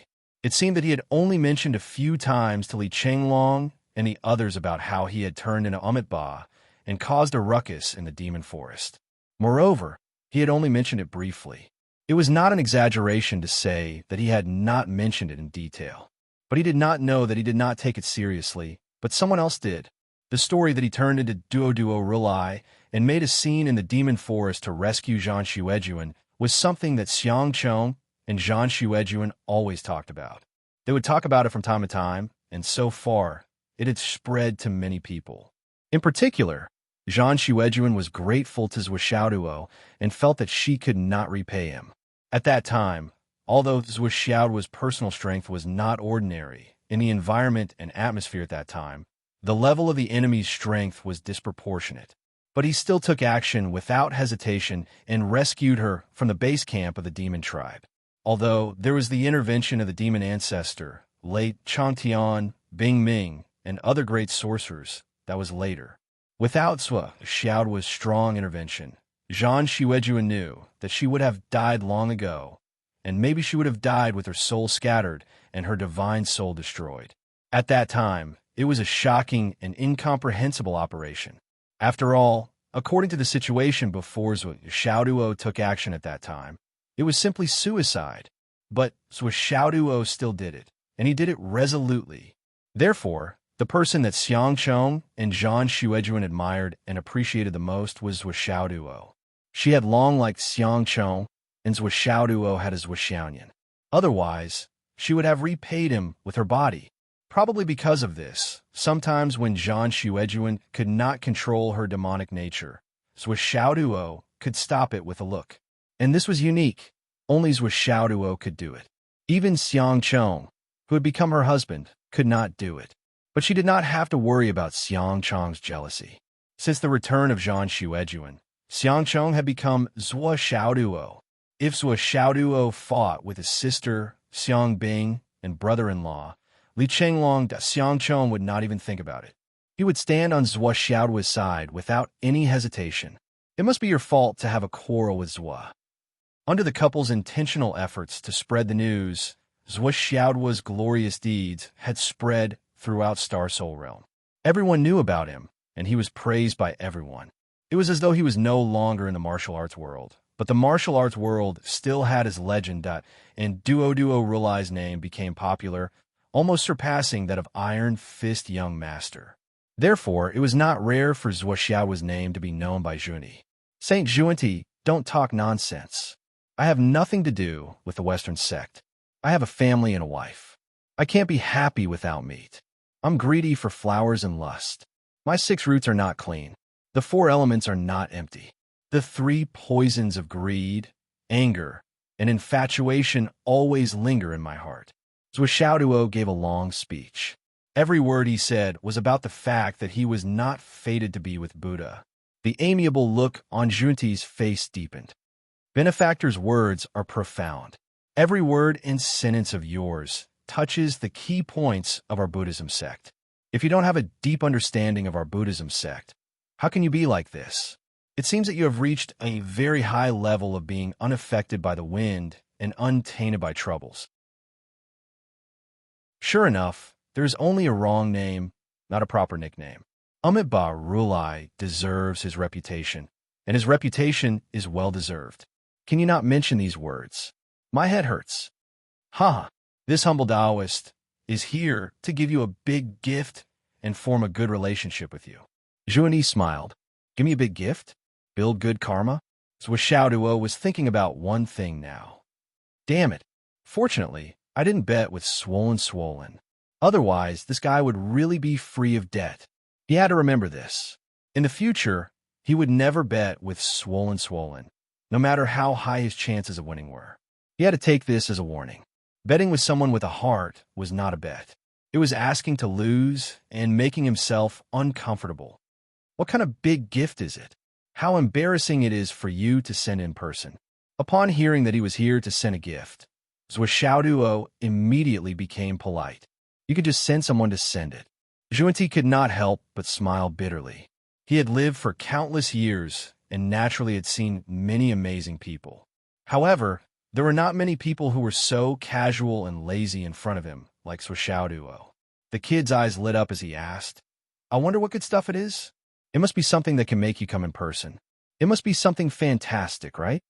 It seemed that he had only mentioned a few times to Li Chenglong and the others about how he had turned into Amitabha and caused a ruckus in the demon forest. Moreover, he had only mentioned it briefly. It was not an exaggeration to say that he had not mentioned it in detail. But he did not know that he did not take it seriously, but someone else did. The story that he turned into Duo Rulai and made a scene in the demon forest to rescue Zhang Xuejuan was something that Xiang Chong and Zhang Xuejuan always talked about. They would talk about it from time to time, and so far, it had spread to many people. In particular, Zhang Xuejuan was grateful to Xiaoduo and felt that she could not repay him. At that time, although Xiaoduo's personal strength was not ordinary in the environment and atmosphere at that time, the level of the enemy's strength was disproportionate. But he still took action without hesitation and rescued her from the base camp of the demon tribe. Although there was the intervention of the demon ancestor, late Chantian, Bing Ming, and other great sorcerers, that was later. Without Xiaoduo's strong intervention, Zhang Xuejuan knew that she would have died long ago, and maybe she would have died with her soul scattered and her divine soul destroyed. At that time, it was a shocking and incomprehensible operation. After all, according to the situation before Xiaoduo took action at that time, it was simply suicide. But Xiaoduo still did it, and he did it resolutely. Therefore, the person that Xiang Chong and Zhang Xuejuan admired and appreciated the most was Xiaoduo. She had long liked Xiang Chong, and Xiaoduo had his Xiaoyan. Otherwise, she would have repaid him with her body. Probably because of this, sometimes when Zhang Xuejuan could not control her demonic nature, Xiaoduo could stop it with a look. And this was unique. Only Xiaoduo could do it. Even Xiang Chong, who had become her husband, could not do it. But she did not have to worry about Xiang Chong's jealousy. Since the return of Zhang Xuejuan, Xiang Chong had become Xiaoduo. If Xiaoduo fought with his sister, Xiang Bing, and brother-in-law, Li Chenglong, Xiang Chong would not even think about it. He would stand on Xiaoduo's side without any hesitation. It must be your fault to have a quarrel with Zhua. Under the couple's intentional efforts to spread the news, Xiaoduo's glorious deeds had spread throughout Star Soul Realm. Everyone knew about him, and he was praised by everyone. It was as though he was no longer in the martial arts world, but the martial arts world still had his legend, and Duo Rulai's name became popular, almost surpassing that of Iron Fist Young Master. Therefore, it was not rare for Xiaoduo's name to be known by Juanti. Saint Juanti, don't talk nonsense. I have nothing to do with the Western sect. I have a family and a wife. I can't be happy without meat. I'm greedy for flowers and lust. My 6 roots are not clean. The 4 elements are not empty. The 3 poisons of greed, anger, and infatuation always linger in my heart. Xiaoduo gave a long speech. Every word he said was about the fact that he was not fated to be with Buddha. The amiable look on Junti's face deepened. Benefactor's words are profound. Every word and sentence of yours touches the key points of our Buddhism sect. If you don't have a deep understanding of our Buddhism sect, how can you be like this? It seems that you have reached a very high level of being unaffected by the wind and untainted by troubles. Sure enough, there is only a wrong name, not a proper nickname. Amitabha Rulai deserves his reputation, and his reputation is well-deserved. Can you not mention these words? My head hurts. Ha! This humble Taoist is here to give you a big gift and form a good relationship with you. Juanti smiled. Give me a big gift? Build good karma? Xiaoduo was thinking about one thing now. Damn it. Fortunately, I didn't bet with Swollen. Otherwise, this guy would really be free of debt. He had to remember this. In the future, he would never bet with Swollen, no matter how high his chances of winning were. He had to take this as a warning. Betting with someone with a heart was not a bet. It was asking to lose and making himself uncomfortable. What kind of big gift is it? How embarrassing it is for you to send in person. Upon hearing that he was here to send a gift, Xiaoduo immediately became polite. You could just send someone to send it. Juanti could not help but smile bitterly. He had lived for countless years and naturally had seen many amazing people. However, there were not many people who were so casual and lazy in front of him, like Duo. The kid's eyes lit up as he asked, I wonder what good stuff it is? It must be something that can make you come in person. It must be something fantastic, right?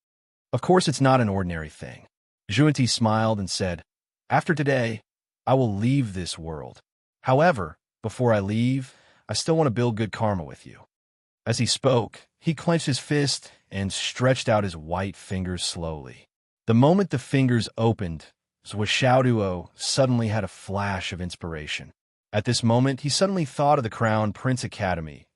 Of course it's not an ordinary thing. Juanti smiled and said, After today, I will leave this world. However, before I leave, I still want to build good karma with you. As he spoke, he clenched his fist and stretched out his white fingers slowly. The moment the fingers opened, Duo suddenly had a flash of inspiration. At this moment, he suddenly thought of the Crown Prince Academy,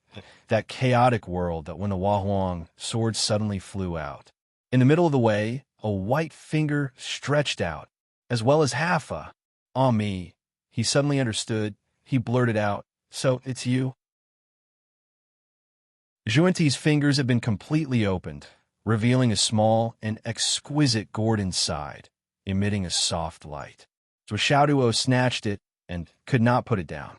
that chaotic world that when the Wahuang sword suddenly flew out. In the middle of the way, a white finger stretched out, as well as half a, me. He suddenly understood. He blurted out, So, it's you? Juanti's fingers had been completely opened, revealing a small and exquisite gourd inside, emitting a soft light. Duo snatched it and could not put it down.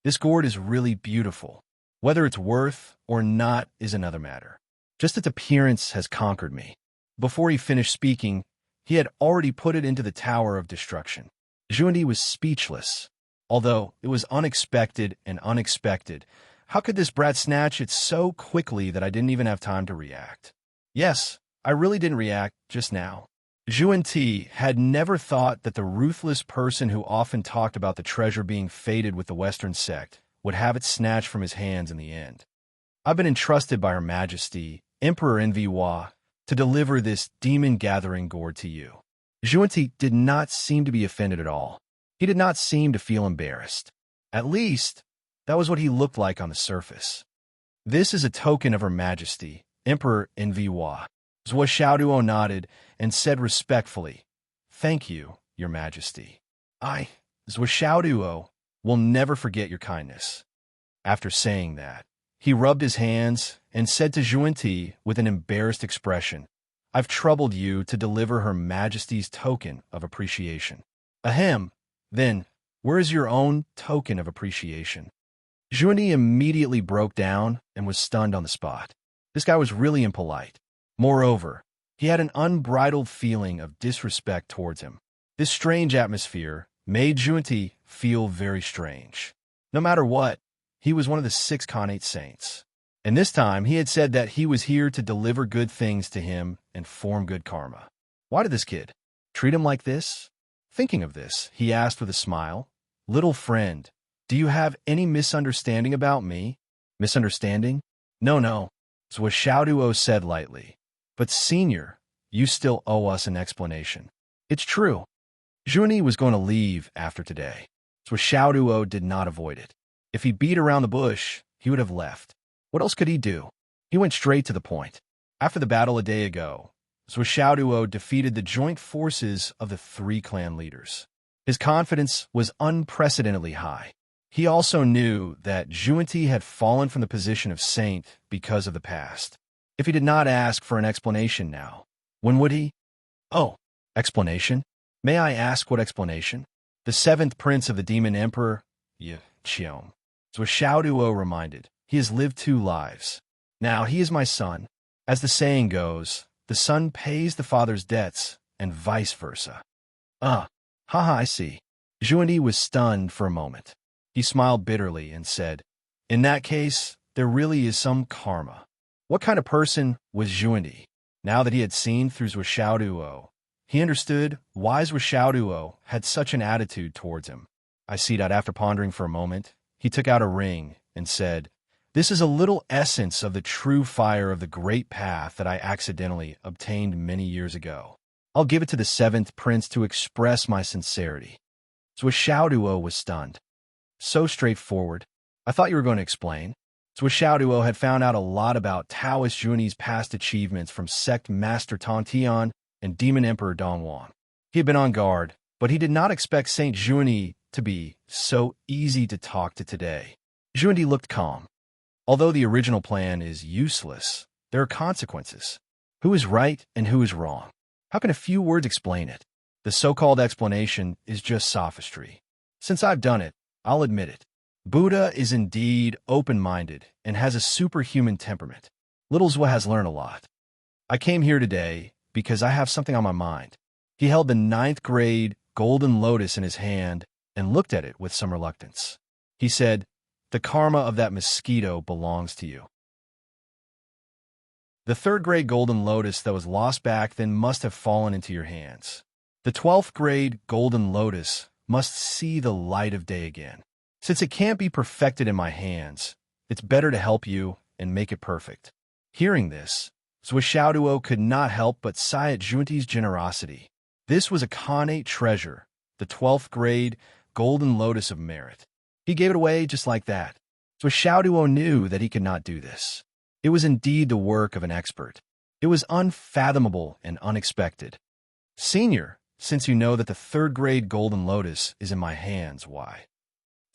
This gourd is really beautiful. Whether it's worth or not is another matter. Just its appearance has conquered me. Before he finished speaking, he had already put it into the Tower of Destruction. Juanti was speechless. Although it was unexpected and unexpected, how could this brat snatch it so quickly that I didn't even have time to react? Yes, I really didn't react just now. Juanti had never thought that the ruthless person who often talked about the treasure being fated with the Western sect would have it snatched from his hands in the end. I've been entrusted by Her Majesty, Emperor Enrich, to deliver this demon-gathering gourd to you. Juanti did not seem to be offended at all. He did not seem to feel embarrassed. At least, that was what he looked like on the surface. This is a token of Her Majesty, Emperor Enrich. Duo nodded and said respectfully, Thank you, Your Majesty. Duo, will never forget your kindness. After saying that, he rubbed his hands and said to Juanti with an embarrassed expression, I've troubled you to deliver Her Majesty's token of appreciation. Ahem. Then, where is your own token of appreciation? Juanti immediately broke down and was stunned on the spot. This guy was really impolite. Moreover, he had an unbridled feeling of disrespect towards him. This strange atmosphere made Juanti feel very strange. No matter what, he was one of the 6 Khanate saints. And this time, he had said that he was here to deliver good things to him and form good karma. Why did this kid treat him like this? Thinking of this, he asked with a smile, Little friend, do you have any misunderstanding about me? Misunderstanding? No, Duo said lightly. But senior, you still owe us an explanation. It's true. Juanti was going to leave after today. Duo did not avoid it. If he beat around the bush, he would have left. What else could he do? He went straight to the point. After the battle a day ago, Duo defeated the joint forces of the 3 clan leaders. His confidence was unprecedentedly high. He also knew that Juanti had fallen from the position of saint because of the past. If he did not ask for an explanation now, when would he? Oh, explanation? May I ask what explanation? The 7th prince of the demon emperor, Chiom. Duo reminded, he has lived 2 lives. Now he is my son. As the saying goes, the son pays the father's debts, and vice versa. I see. Juanti was stunned for a moment. He smiled bitterly and said, In that case, there really is some karma. What kind of person was Juanti? Now that he had seen through Duo, he understood why Duo had such an attitude towards him. I see that after pondering for a moment, he took out a ring and said, This is a little essence of the true fire of the great path that I accidentally obtained many years ago. I'll give it to the 7th prince to express my sincerity. Duo was stunned. So straightforward. I thought you were going to explain. Duo had found out a lot about Taoist Juanti's past achievements from Sect Master Tantian and Demon Emperor Dongwan. He had been on guard, but he did not expect Saint Juanti to be so easy to talk to today. Juanti looked calm. Although the original plan is useless, there are consequences. Who is right and who is wrong? How can a few words explain it? The so-called explanation is just sophistry. Since I've done it, I'll admit it. Buddha is indeed open-minded and has a superhuman temperament. Little Zwa has learned a lot. I came here today because I have something on my mind. He held the ninth grade golden lotus in his hand and looked at it with some reluctance. He said, "The karma of that mosquito belongs to you." The third grade golden lotus that was lost back then must have fallen into your hands. The 12th grade golden lotus must see the light of day again. Since it can't be perfected in my hands, it's better to help you and make it perfect. Hearing this, Zwishaoduo could not help but sigh at Junti's generosity. This was a Khanate treasure, the 12th grade golden lotus of merit. He gave it away just like that. Zwishaoduo knew that he could not do this. It was indeed the work of an expert. It was unfathomable and unexpected. Senior, since you know that the third grade golden lotus is in my hands, why?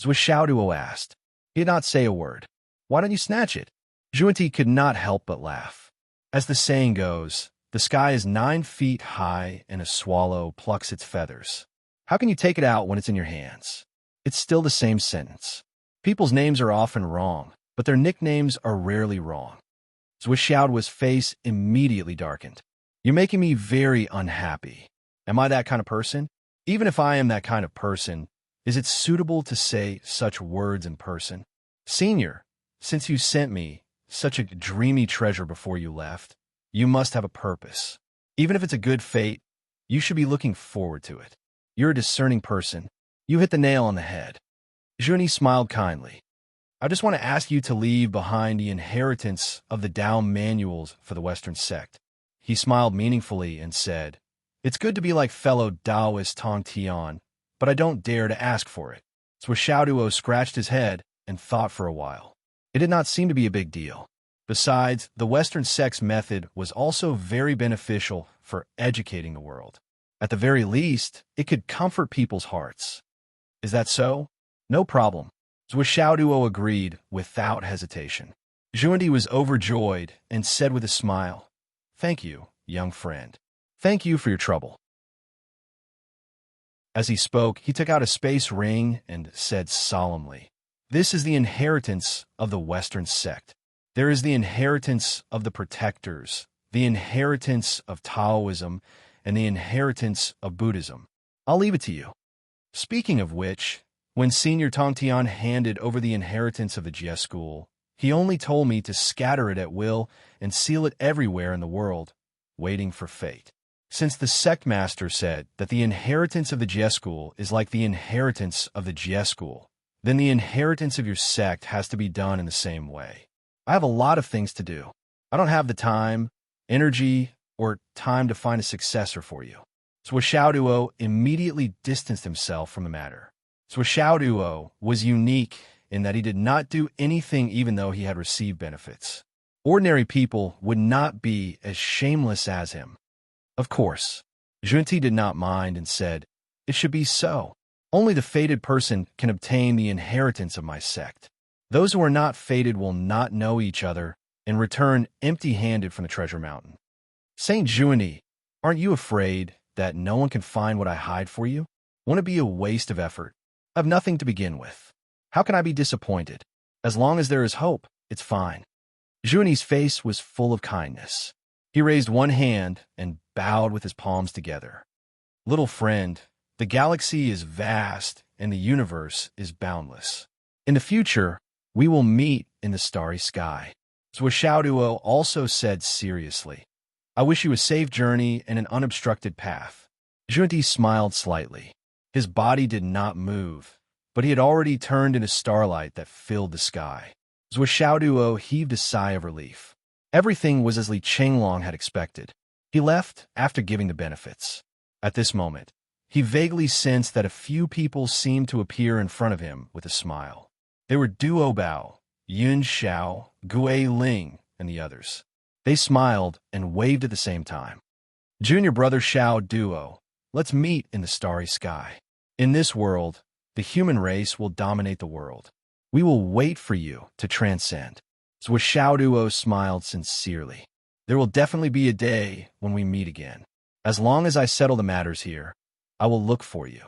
Zwishaoduo asked. He did not say a word. Why don't you snatch it? Junti could not help but laugh. As the saying goes, the sky is 9 feet high and a swallow plucks its feathers. How can you take it out when it's in your hands? It's still the same sentence. People's names are often wrong, but their nicknames are rarely wrong. Zwishaoduo's face immediately darkened. You're making me very unhappy. Am I that kind of person? Even if I am that kind of person, is it suitable to say such words in person? Senior, since you sent me such a dreamy treasure before you left, you must have a purpose. Even if it's a good fate, you should be looking forward to it. You're a discerning person. You hit the nail on the head. Junti smiled kindly. I just want to ask you to leave behind the inheritance of the Tao manuals for the Western sect. He smiled meaningfully and said, It's good to be like fellow Taoist Tong Tian, but I don't dare to ask for it. Zwishaoduo scratched his head and thought for a while. It did not seem to be a big deal. Besides, the Western sect's method was also very beneficial for educating the world. At the very least, it could comfort people's hearts. Is that so? No problem. Zwishaoduo agreed without hesitation. Junti was overjoyed and said with a smile, Thank you, young friend. Thank you for your trouble. As he spoke, he took out a space ring and said solemnly, This is the inheritance of the Western sect. There is the inheritance of the protectors, the inheritance of Taoism, and the inheritance of Buddhism. I'll leave it to you. Speaking of which, when Senior Tongtian handed over the inheritance of the Jie School, he only told me to scatter it at will and seal it everywhere in the world, waiting for fate. Since the sect master said that the inheritance of the Jie School is like the inheritance of the Jie School, then the inheritance of your sect has to be done in the same way. I have a lot of things to do. I don't have the time, energy, or time to find a successor for you. Zwishaoduo immediately distanced himself from the matter. Zwishaoduo was unique in that he did not do anything even though he had received benefits. Ordinary people would not be as shameless as him. Of course, Junti did not mind and said, It should be so. Only the fated person can obtain the inheritance of my sect. Those who are not fated will not know each other and return empty-handed from the treasure mountain. Saint Junti, aren't you afraid that no one can find what I hide for you? Won't it be a waste of effort? I have nothing to begin with. How can I be disappointed? As long as there is hope, it's fine. Junti's face was full of kindness. He raised one hand and bowed with his palms together. Little friend, the galaxy is vast and the universe is boundless. In the future, we will meet in the starry sky. Zwishaoduo also said seriously, I wish you a safe journey and an unobstructed path. Junti smiled slightly. His body did not move, but he had already turned into starlight that filled the sky. Zwishaoduo heaved a sigh of relief. Everything was as Li Chenglong had expected. He left after giving the benefits. At this moment, he vaguely sensed that a few people seemed to appear in front of him with a smile. They were Duo Bao, Yun Xiao, Gui Ling, and the others. They smiled and waved at the same time. Junior brother Xiao Duo, let's meet in the starry sky. In this world, the human race will dominate the world. We will wait for you to transcend. Zwishaoduo smiled sincerely. There will definitely be a day when we meet again. As long as I settle the matters here, I will look for you.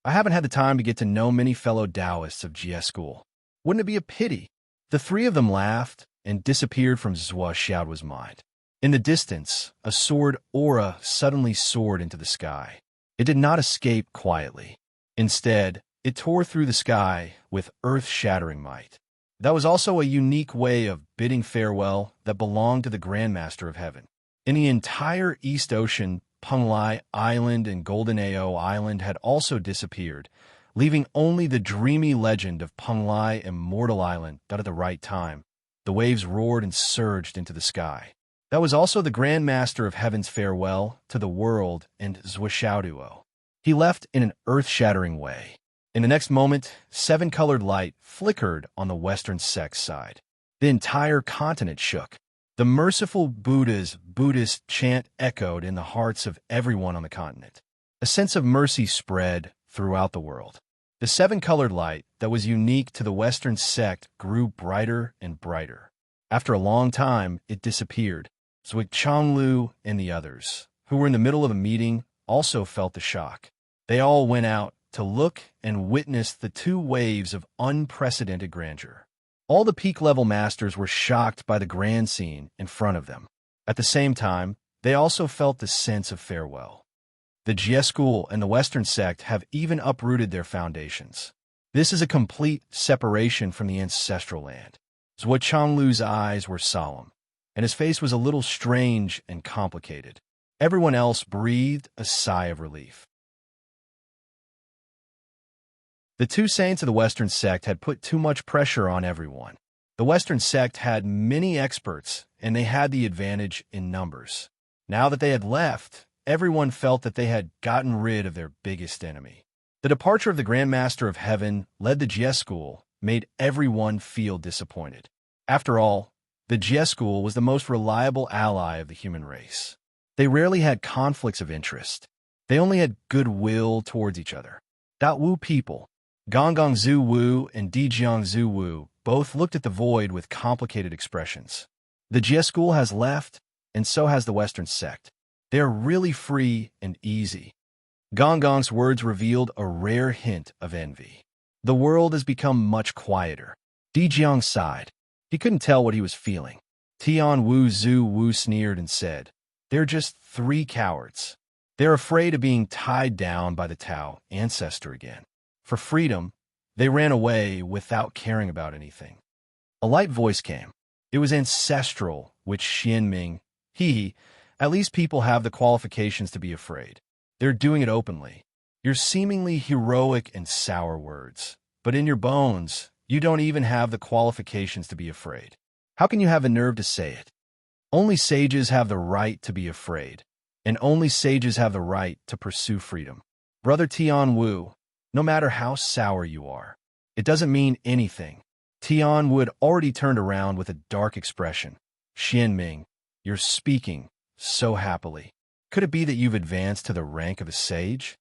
I haven't had the time to get to know many fellow Taoists of Jie School. Wouldn't it be a pity? The three of them laughed and disappeared from Zhua Xiaoduo's mind. In the distance, a sword aura suddenly soared into the sky. It did not escape quietly. Instead, it tore through the sky with earth-shattering might. That was also a unique way of bidding farewell that belonged to the Grandmaster of Heaven. In the entire East Ocean, Penglai Island and Golden Ao Island had also disappeared, leaving only the dreamy legend of Penglai Immortal Island that at the right time, the waves roared and surged into the sky. That was also the Grandmaster of Heaven's farewell to the world and Zhuo. He left in an earth-shattering way. In the next moment, seven-colored light flickered on the western sect's side. The entire continent shook. The merciful Buddha's Buddhist chant echoed in the hearts of everyone on the continent. A sense of mercy spread throughout the world. The seven-colored light that was unique to the western sect grew brighter and brighter. After a long time, it disappeared. Zhuo Changlu and the others, who were in the middle of a meeting, also felt the shock. They all went out to look and witness the two waves of unprecedented grandeur. All the peak-level masters were shocked by the grand scene in front of them. At the same time, they also felt the sense of farewell. The Jie school and the Western sect have even uprooted their foundations. This is a complete separation from the ancestral land. Zhuo Changlu's eyes were solemn, and his face was a little strange and complicated. Everyone else breathed a sigh of relief. The two saints of the Western sect had put too much pressure on everyone. The Western sect had many experts, and they had the advantage in numbers. Now that they had left, everyone felt that they had gotten rid of their biggest enemy. The departure of the Grandmaster of Heaven led the Jie school, made everyone feel disappointed. After all, the Jie school was the most reliable ally of the human race. They rarely had conflicts of interest. They only had goodwill towards each other. Da Wu people, Gonggong Zhu Wu and Dijiang Zhu Wu, both looked at the void with complicated expressions. The Jie school has left, and so has the Western sect. They are really free and easy. Gonggong's words revealed a rare hint of envy. The world has become much quieter. Dijiang sighed. He couldn't tell what he was feeling. Tian Wu Zhu Wu sneered and said, "They're just three cowards. They're afraid of being tied down by the Tao ancestor again. For freedom, they ran away without caring about anything." A light voice came. It was ancestral, which Xianming, at least people have the qualifications to be afraid. They're doing it openly. Your seemingly heroic and sour words, but in your bones, you don't even have the qualifications to be afraid. How can you have the nerve to say it? Only sages have the right to be afraid, and only sages have the right to pursue freedom. Brother Tian Wu, no matter how sour you are, it doesn't mean anything. Tian Wu had already turned around with a dark expression. Xianming, you're speaking so happily. Could it be that you've advanced to the rank of a sage?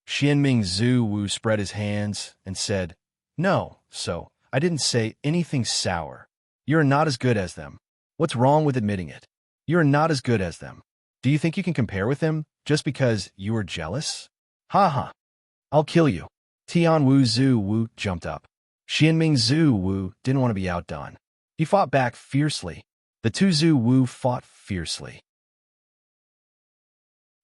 Xianming Zhu Wu spread his hands and said, "No, so I didn't say anything sour. You're not as good as them. What's wrong with admitting it? You're not as good as them. Do you think you can compare with them just because you are jealous? Ha ha. I'll kill you." Tian Wu Zhu Wu jumped up. Xianming Zhu Wu didn't want to be outdone. He fought back fiercely. The two Zhu Wu fought fiercely.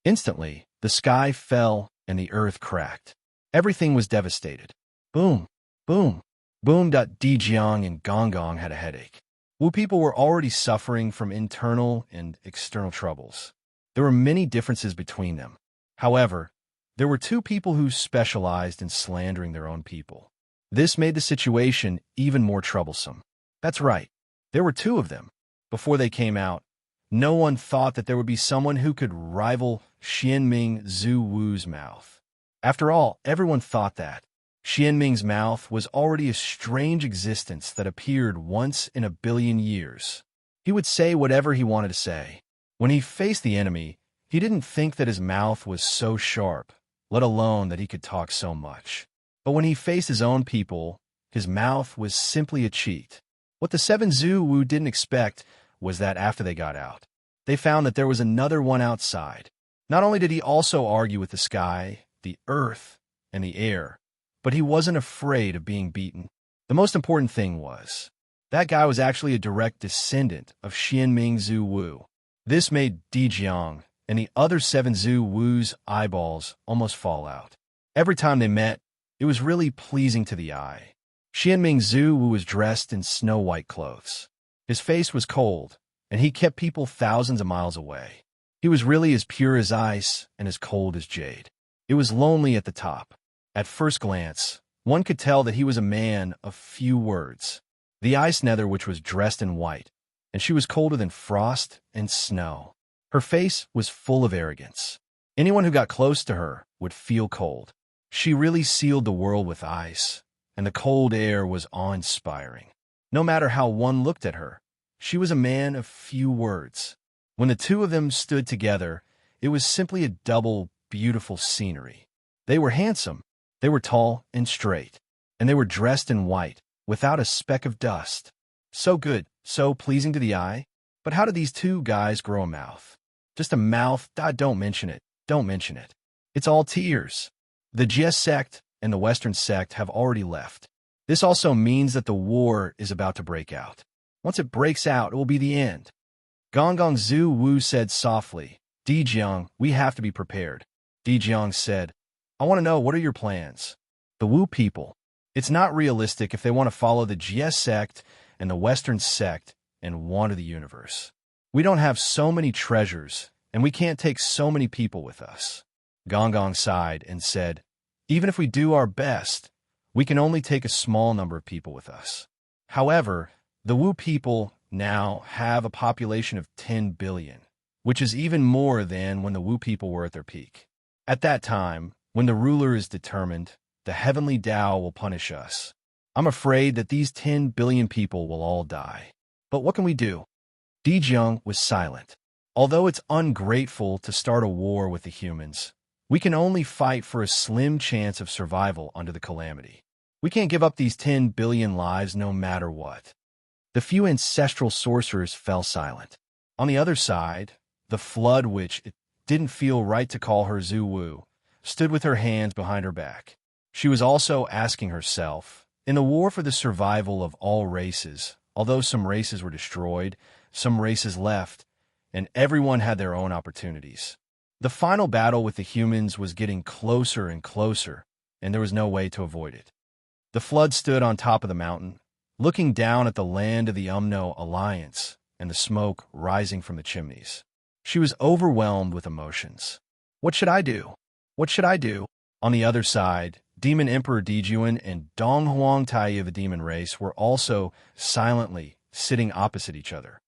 Instantly, the sky fell and the earth cracked. Everything was devastated. Boom, boom, boom. Dijiang and Gonggong had a headache. Wu people were already suffering from internal and external troubles. There were many differences between them. However, there were two people who specialized in slandering their own people. This made the situation even more troublesome. That's right, there were two of them. Before they came out, no one thought that there would be someone who could rival Xianming Zhu Wu's mouth. After all, everyone thought that. Xianming's mouth was already a strange existence that appeared once in a billion years. He would say whatever he wanted to say. When he faced the enemy, he didn't think that his mouth was so sharp, let alone that he could talk so much. But when he faced his own people, his mouth was simply a cheat. What the seven Zhu Wu didn't expect was that after they got out, they found that there was another one outside. Not only did he also argue with the sky, the earth, and the air, but he wasn't afraid of being beaten. The most important thing was, that guy was actually a direct descendant of Xianming Zhu Wu. This made Di Jiang and the other 7 Zhu Wu's eyeballs almost fall out. Every time they met, it was really pleasing to the eye. Xianming Zhu Wu was dressed in snow-white clothes. His face was cold, and he kept people thousands of miles away. He was really as pure as ice and as cold as jade. It was lonely at the top. At first glance, one could tell that he was a man of few words. The ice nether which was dressed in white, and she was colder than frost and snow. Her face was full of arrogance. Anyone who got close to her would feel cold. She really sealed the world with ice, and the cold air was awe-inspiring. No matter how one looked at her, she was a man of few words. When the two of them stood together, it was simply a double, beautiful scenery. They were handsome, they were tall and straight, and they were dressed in white, without a speck of dust. So good, so pleasing to the eye. But how did these two guys grow a mouth? Just a mouth? Don't mention it. Don't mention it. It's all tears. The Jie sect and the Western sect have already left. This also means that the war is about to break out. Once it breaks out, it will be the end. Gonggong Zhu Wu said softly, Di Jiang, we have to be prepared. Di Jiang said, I want to know, what are your plans? The Wu people. It's not realistic if they want to follow the Jie sect and the Western sect and wander the universe. We don't have so many treasures, and we can't take so many people with us. Gonggong sighed and said, even if we do our best, we can only take a small number of people with us. However, the Wu people now have a population of 10 billion, which is even more than when the Wu people were at their peak. At that time, when the ruler is determined, the heavenly Tao will punish us. I'm afraid that these 10 billion people will all die. But what can we do? Di Jiang was silent. Although it's ungrateful to start a war with the humans, we can only fight for a slim chance of survival under the calamity. We can't give up these 10 billion lives no matter what. The few ancestral sorcerers fell silent. On the other side, the flood, which it didn't feel right to call her Zhu Wu, stood with her hands behind her back. She was also asking herself, in the war for the survival of all races, although some races were destroyed, some races left, and everyone had their own opportunities. The final battle with the humans was getting closer and closer, and there was no way to avoid it. The flood stood on top of the mountain, looking down at the land of the Umno Alliance and the smoke rising from the chimneys. She was overwhelmed with emotions. What should I do? What should I do? On the other side, Demon Emperor Dijuan and Dong Huang Tai of the demon race were also silently sitting opposite each other.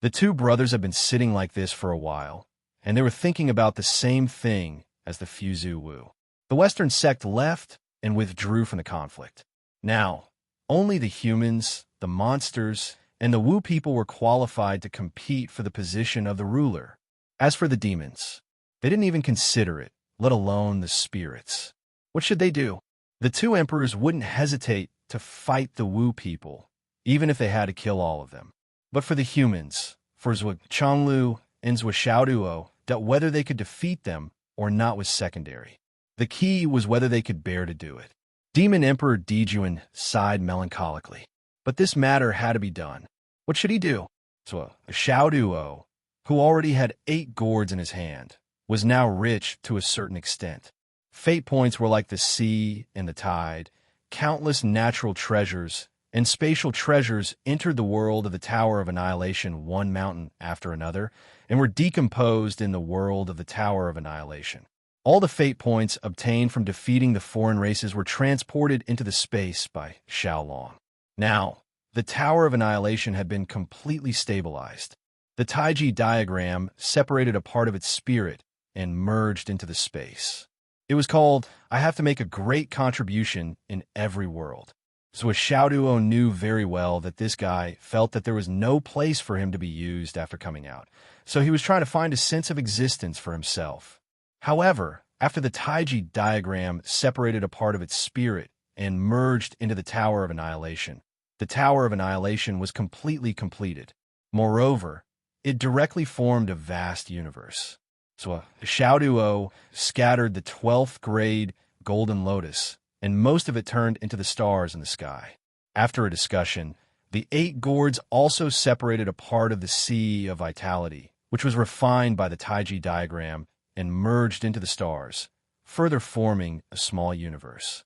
The two brothers had been sitting like this for a while, and they were thinking about the same thing as the few Zhu Wu. The Western sect left and withdrew from the conflict. Now, only the humans, the monsters, and the Wu people were qualified to compete for the position of the ruler. As for the demons, they didn't even consider it, let alone the spirits. What should they do? The two emperors wouldn't hesitate to fight the Wu people, even if they had to kill all of them. But for the humans, for Zhuo Chonglu and Zhuo Xiaoduo, that whether they could defeat them or not was secondary. The key was whether they could bear to do it. Demon Emperor Dijuan sighed melancholically. But this matter had to be done. What should he do? So Xiaoduo, who already had 8 gourds in his hand, was now rich to a certain extent. Fate points were like the sea and the tide. Countless natural treasures and spatial treasures entered the world of the Tower of Annihilation one mountain after another, and were decomposed in the world of the Tower of Annihilation. All the fate points obtained from defeating the foreign races were transported into the space by Xiaolong. Now, the Tower of Annihilation had been completely stabilized. The Taiji diagram separated a part of its spirit and merged into the space. It was called, I have to make a great contribution in every world. So Xiaoduo knew very well that this guy felt that there was no place for him to be used after coming out. So he was trying to find a sense of existence for himself. However, after the Taiji diagram separated a part of its spirit and merged into the Tower of Annihilation, the Tower of Annihilation was completely completed. Moreover, it directly formed a vast universe. So Xiaoduo scattered the 12th grade Golden Lotus and most of it turned into the stars in the sky. After a discussion, the 8 gourds also separated a part of the Sea of Vitality, which was refined by the Taiji diagram and merged into the stars, further forming a small universe.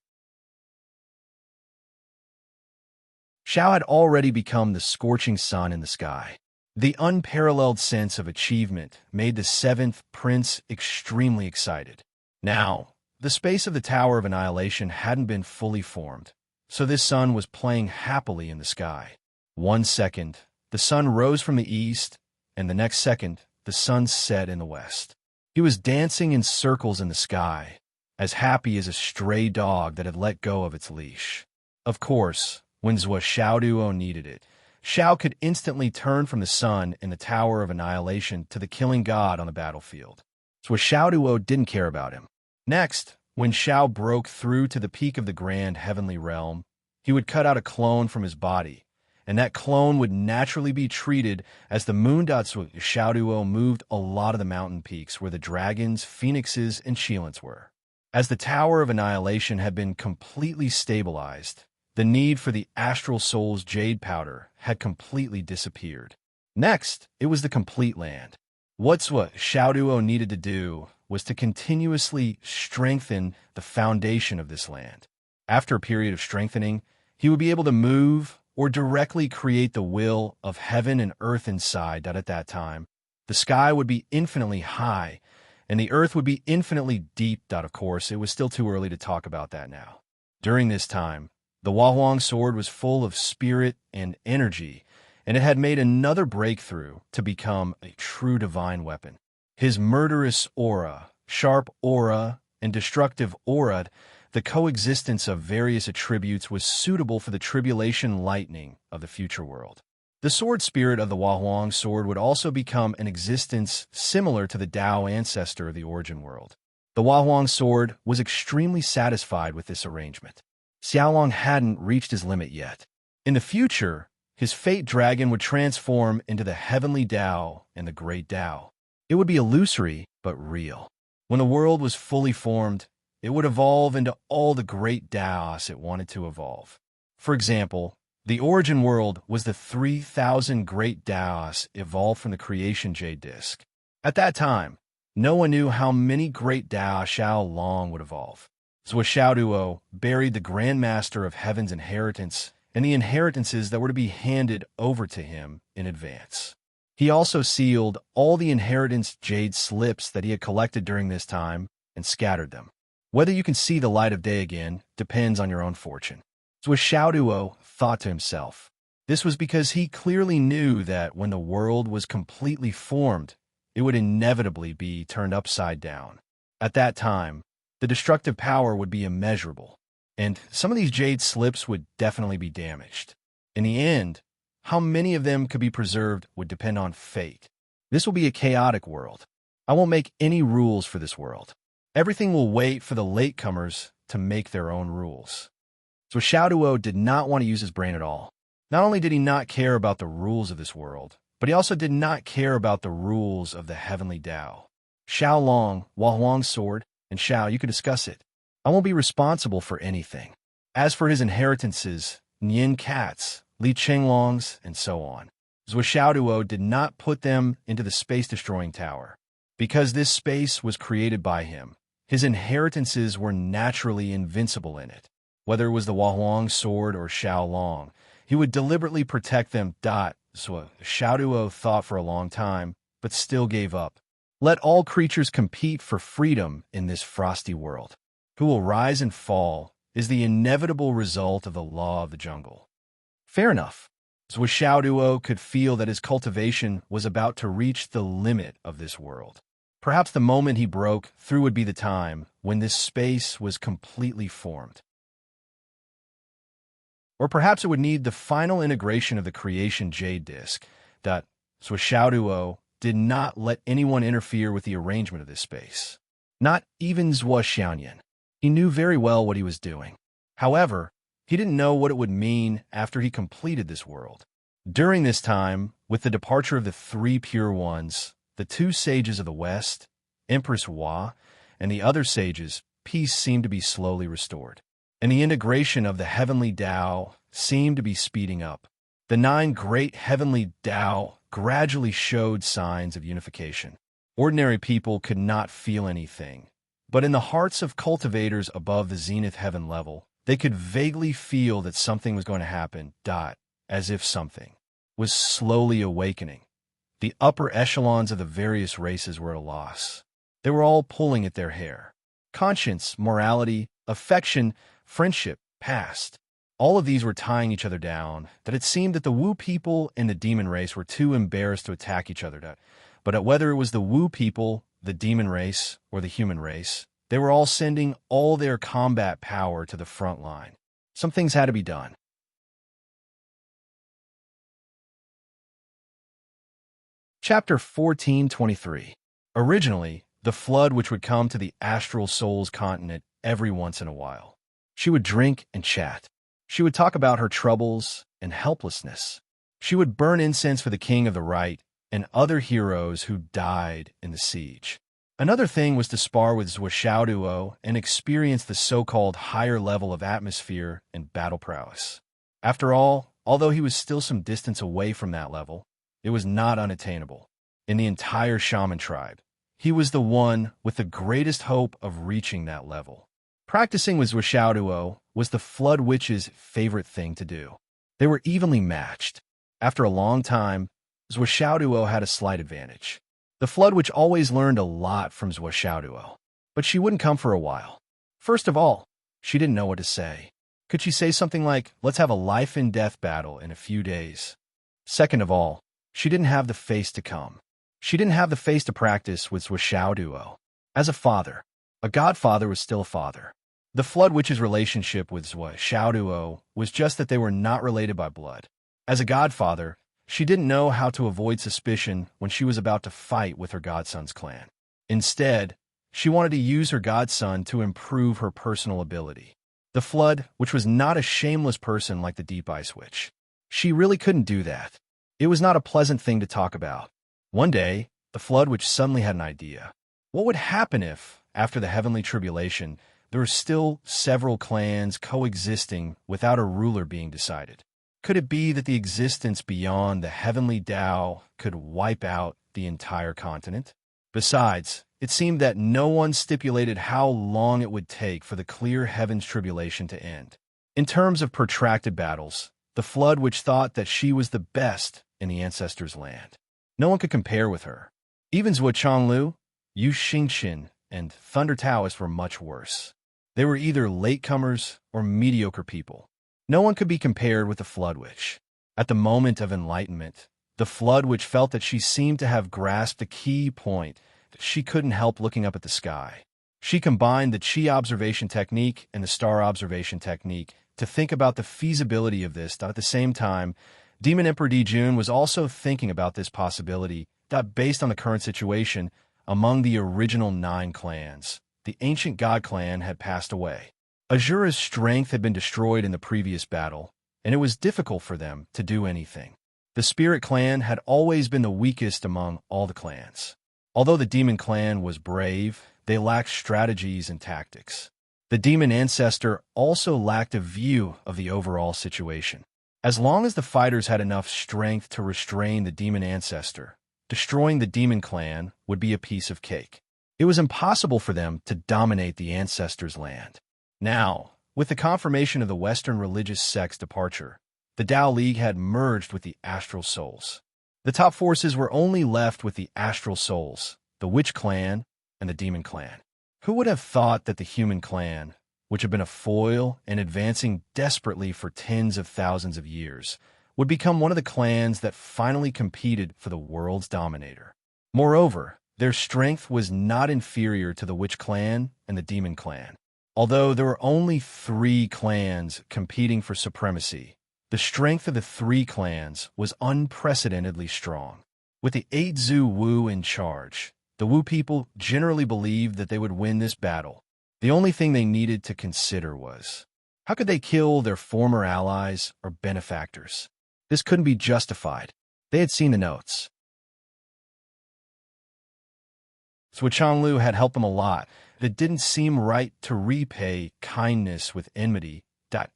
Xiao had already become the scorching sun in the sky. The unparalleled sense of achievement made the 7th prince extremely excited. Now, the space of the Tower of Annihilation hadn't been fully formed, so this sun was playing happily in the sky. One second, the sun rose from the east, and the next second, the sun set in the west. He was dancing in circles in the sky, as happy as a stray dog that had let go of its leash. Of course, when Zhuo Xiaoduo needed it, Xiao could instantly turn from the sun in the Tower of Annihilation to the killing god on the battlefield. Zhuo Xiaoduo didn't care about him. Next, when Xiao broke through to the peak of the grand heavenly realm, he would cut out a clone from his body, and that clone would naturally be treated as the moon. Zhuo Xiaoduo moved a lot of the mountain peaks where the dragons, phoenixes, and Shilans were. As the Tower of Annihilation had been completely stabilized, the need for the Astral Soul's jade powder had completely disappeared. Next, it was the complete land. What Xiaoduo needed to do was to continuously strengthen the foundation of this land. After a period of strengthening, he would be able to move or directly create the will of heaven and earth inside. At that time, the sky would be infinitely high, and the earth would be infinitely deep. Of course, it was still too early to talk about that now. During this time, the Huahuang sword was full of spirit and energy, and it had made another breakthrough to become a true divine weapon. His murderous aura, sharp aura, and destructive aura, the coexistence of various attributes was suitable for the tribulation lightning of the future world. The sword spirit of the Huahuang sword would also become an existence similar to the Tao ancestor of the origin world. The Huahuang sword was extremely satisfied with this arrangement. Xiaolong hadn't reached his limit yet. In the future, his fate dragon would transform into the heavenly Tao and the great Tao. It would be illusory, but real. When the world was fully formed, it would evolve into all the great Taos it wanted to evolve. For example, the origin world was the 3,000 great Taos evolved from the creation jade disc. At that time, no one knew how many great Tao Xiaolong would evolve. Zhuo Xiaoduo buried the Grand Master of Heaven's inheritance and the inheritances that were to be handed over to him in advance. He also sealed all the inheritance jade slips that he had collected during this time and scattered them. Whether you can see the light of day again depends on your own fortune. Zhuo Xiaoduo thought to himself. This was because he clearly knew that when the world was completely formed, it would inevitably be turned upside down. At that time, the destructive power would be immeasurable, and some of these jade slips would definitely be damaged. In the end, how many of them could be preserved would depend on fate. This will be a chaotic world. I won't make any rules for this world. Everything will wait for the latecomers to make their own rules. So Xiaoduo did not want to use his brain at all. Not only did he not care about the rules of this world, but he also did not care about the rules of the heavenly Tao. Xiaolong, Huahuang's sword, and Xiao, you could discuss it. I won't be responsible for anything. As for his inheritances, Nian Cat's, Li Chenglong's, and so on, Zhuo Xiaoduo did not put them into the space-destroying tower. Because this space was created by him, his inheritances were naturally invincible in it. Whether it was the Huahuang sword or Xiaolong, he would deliberately protect them. So Xiaoduo thought for a long time, but still gave up. Let all creatures compete for freedom in this frosty world. Who will rise and fall is the inevitable result of the law of the jungle. Fair enough. Zhuo Xiaoduo could feel that his cultivation was about to reach the limit of this world. Perhaps the moment he broke through would be the time when this space was completely formed. Or perhaps it would need the final integration of the creation jade disc. Zhuo Xiaoduo did not let anyone interfere with the arrangement of this space. Not even Zhuo Xiaoyan. He knew very well what he was doing. However, he didn't know what it would mean after he completed this world. During this time, with the departure of the 3 pure ones, the 2 sages of the West, Empress Hua, and the other sages, peace seemed to be slowly restored. and the integration of the heavenly Tao seemed to be speeding up. The 9 great heavenly Tao gradually showed signs of unification. Ordinary people could not feel anything, but in the hearts of cultivators above the zenith heaven level, they could vaguely feel that something was going to happen, as if something was slowly awakening. The upper echelons of the various races were at a loss. They were all pulling at their hair. Conscience, morality, affection, friendship, past. All of these were tying each other down, that it seemed that the Wu people and the demon race were too embarrassed to attack each other. But whether it was the Wu people, the demon race, or the human race, they were all sending all their combat power to the front line. Some things had to be done. Chapter 1423. Originally, the flood which would come to the astral soul's continent every once in a while. She would drink and chat. She would talk about her troubles and helplessness. She would burn incense for the king of the right and other heroes who died in the siege. Another thing was to spar with Zhuo and experience the so-called higher level of atmosphere and battle prowess. After all, although he was still some distance away from that level, it was not unattainable. In the entire shaman tribe, he was the one with the greatest hope of reaching that level. Practicing with Zhuo was the Flood Witch's favorite thing to do. They were evenly matched. After a long time, Zhuo had a slight advantage. The Flood Witch always learned a lot from Zhuo, but she wouldn't come for a while. First of all, she didn't know what to say. Could she say something like, "Let's have a life-and-death battle in a few days"? Second of all, she didn't have the face to come. She didn't have the face to practice with Zhuo. As a father, a godfather was still a father. The Flood Witch's relationship with Zhuo was just that they were not related by blood. As a godfather, she didn't know how to avoid suspicion when she was about to fight with her godson's clan. Instead, she wanted to use her godson to improve her personal ability. The Flood, which was not a shameless person like the Deep Ice Witch. She really couldn't do that. It was not a pleasant thing to talk about. One day, the Flood Witch suddenly had an idea. What would happen if, after the heavenly tribulation, there were still several clans coexisting without a ruler being decided? Could it be that the existence beyond the heavenly Tao could wipe out the entire continent? Besides, it seemed that no one stipulated how long it would take for the clear heavens tribulation to end. In terms of protracted battles, the Flood Witch thought that she was the best in the ancestors' land. No one could compare with her. Even Zhuo, Yu Xingqin, and Thunder Taoist were much worse. They were either latecomers or mediocre people. No one could be compared with the Flood Witch. At the moment of enlightenment, the Flood Witch felt that she seemed to have grasped a key point that she couldn't help looking up at the sky. She combined the Qi observation technique and the star observation technique to think about the feasibility of this. At the same time, Demon Emperor Dijun was also thinking about this possibility that based on the current situation, among the original 9 clans, the ancient god clan had passed away. Azura's strength had been destroyed in the previous battle, and it was difficult for them to do anything. The Spirit clan had always been the weakest among all the clans. Although the Demon clan was brave, they lacked strategies and tactics. The Demon ancestor also lacked a view of the overall situation. As long as the fighters had enough strength to restrain the Demon ancestor, destroying the Demon clan would be a piece of cake. It was impossible for them to dominate the ancestors' land. Now, with the confirmation of the Western religious sect's departure, the Tao League had merged with the Astral Souls. The top forces were only left with the Astral Souls, the Witch clan, and the Demon clan. Who would have thought that the Human clan, which had been a foil and advancing desperately for tens of thousands of years, would become one of the clans that finally competed for the world's dominator? Moreover, their strength was not inferior to the Witch clan and the Demon clan. Although there were only 3 clans competing for supremacy, the strength of the 3 clans was unprecedentedly strong. With the 8 Zhu Wu in charge, the Wu people generally believed that they would win this battle. The only thing they needed to consider was, how could they kill their former allies or benefactors? This couldn't be justified. They had seen the notes. Zhuo had helped them a lot, that didn't seem right to repay kindness with enmity.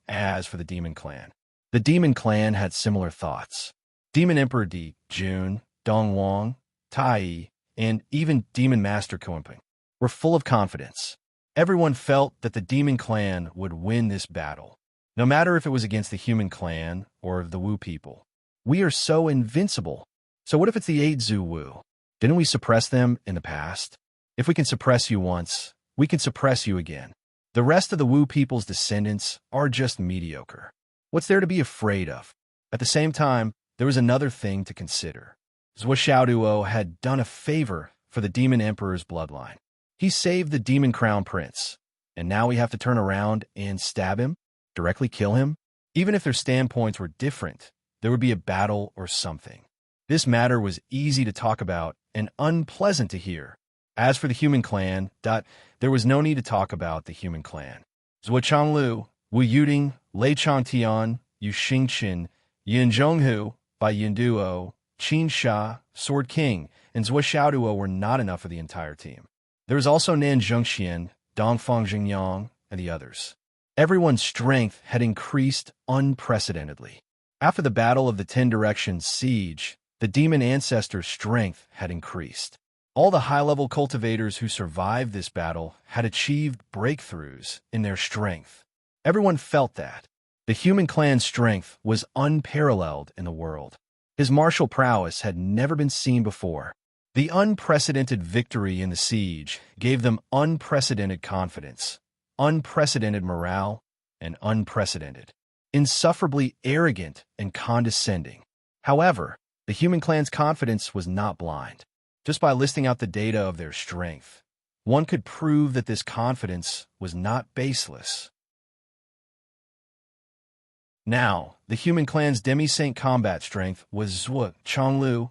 As for the Demon Clan, the Demon Clan had similar thoughts. Demon Emperor Di Jun, Dong Wang, Tai, and even Demon Master Kuenping were full of confidence. Everyone felt that the Demon Clan would win this battle, no matter if it was against the Human Clan or the Wu people. We are so invincible. So what if it's the 8 Zhu Wu? Didn't we suppress them in the past? If we can suppress you once, we can suppress you again. The rest of the Wu people's descendants are just mediocre. What's there to be afraid of? At the same time, there was another thing to consider. Zhuo Xiaoduo had done a favor for the Demon Emperor's bloodline. He saved the Demon Crown Prince, and now we have to turn around and stab him, directly kill him? Even if their standpoints were different, there would be a battle or something. This matter was easy to talk about and unpleasant to hear. As for the Human Clan, there was no need to talk about the Human Clan. Zhuo Changlu, Wu Yuding, Lei Changtian, Yu Xingqin, Yin Zhonghu, Bai Yinduo, Qin Sha, Sword King, and Zhuo Xiaoduo were not enough for the entire team. There was also Nan Zhengxian, Dongfang Jingyang, and the others. Everyone's strength had increased unprecedentedly. After the Battle of the 10 Directions siege, the demon ancestor's strength had increased. All the high-level cultivators who survived this battle had achieved breakthroughs in their strength. Everyone felt that. The Human Clan's strength was unparalleled in the world. His martial prowess had never been seen before. The unprecedented victory in the siege gave them unprecedented confidence, unprecedented morale, and unprecedented, insufferably arrogant and condescending. However, the Human Clan's confidence was not blind. Just by listing out the data of their strength, one could prove that this confidence was not baseless. Now, the Human Clan's demi-saint combat strength was Zhuo Changlu,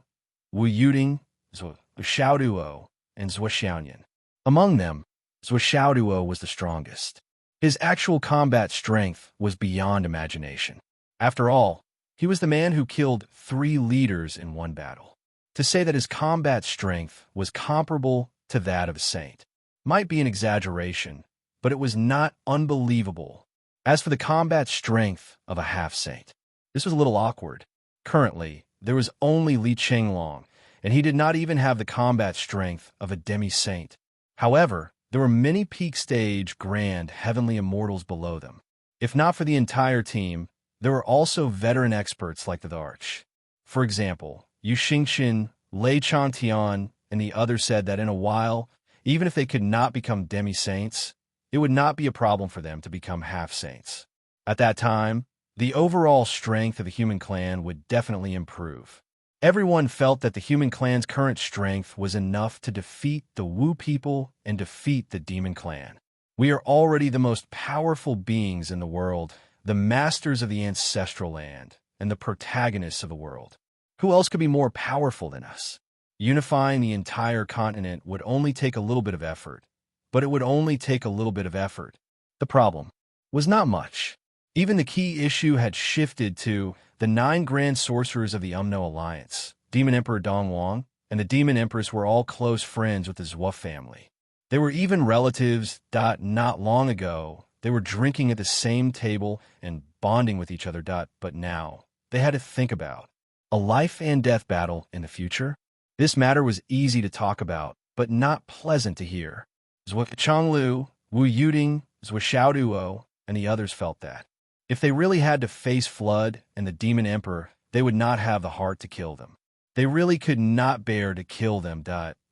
Wu Yuding, Zhuo Xiaoduo, and Zhuo Xiaoyan. Among them, Zhuo Xiaoduo was the strongest. His actual combat strength was beyond imagination. After all, he was the man who killed 3 leaders in one battle. To say that his combat strength was comparable to that of a saint might be an exaggeration, but it was not unbelievable. As for the combat strength of a half-saint, this was a little awkward. Currently, there was only Li Chenglong, and he did not even have the combat strength of a demi-saint. However, there were many peak-stage grand heavenly immortals below them. If not for the entire team, there were also veteran experts like the Arch. For example, Yu Xingqin, Lei Changtian, and the others said that in a while, even if they could not become demi-saints, it would not be a problem for them to become half-saints. At that time, the overall strength of the Human Clan would definitely improve. Everyone felt that the Human Clan's current strength was enough to defeat the Wu people and defeat the Demon Clan. We are already the most powerful beings in the world, the masters of the ancestral land, and the protagonists of the world. Who else could be more powerful than us? Unifying the entire continent would only take a little bit of effort, but it would only take a little bit of effort. The problem was not much. Even the key issue had shifted to the 9 Grand Sorcerers of the Umno Alliance. Demon Emperor Dong Wang and the Demon Empress were all close friends with the Zhuo family. They were even relatives. Not long ago, they were drinking at the same table and bonding with each other. But now, they had to think about a life and death battle in the future. This matter was easy to talk about, but not pleasant to hear. Zhuo Changlu, Wu Yuding, Zhuo Xiaoduo, and the others felt that if they really had to face Flood and the Demon Emperor, they would not have the heart to kill them. They really could not bear to kill them.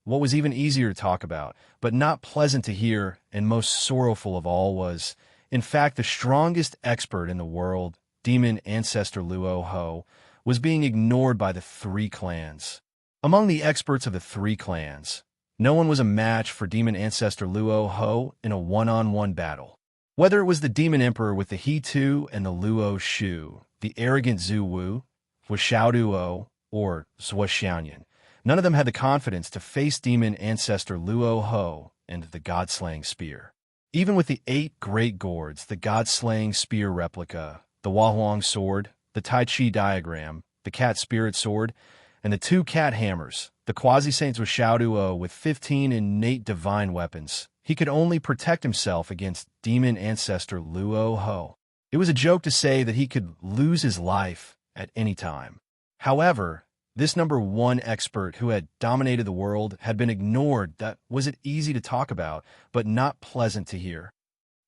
What was even easier to talk about, but not pleasant to hear and most sorrowful of all was, in fact, the strongest expert in the world, Demon Ancestor Luo Ho, was being ignored by the 3 clans. Among the experts of the 3 clans, no one was a match for Demon Ancestor Luo Ho in a one-on-one battle. Whether it was the Demon Emperor with the He Tu and the Luo Shu, the arrogant Zhu Wu, with Xiaoduo, or Zhuo Xiaoyan, none of them had the confidence to face Demon Ancestor Luo Ho and the God-slaying spear. Even with the 8 great gourds, the God-slaying spear replica, the Huahuang sword, the Tai Chi diagram, the cat spirit sword, and the 2 cat hammers, the quasi-saints with Xiaoduo with 15 innate divine weapons, he could only protect himself against demon ancestor Luo Ho. It was a joke to say that he could lose his life at any time. However, this number one expert who had dominated the world had been ignored. That was it easy to talk about, but not pleasant to hear.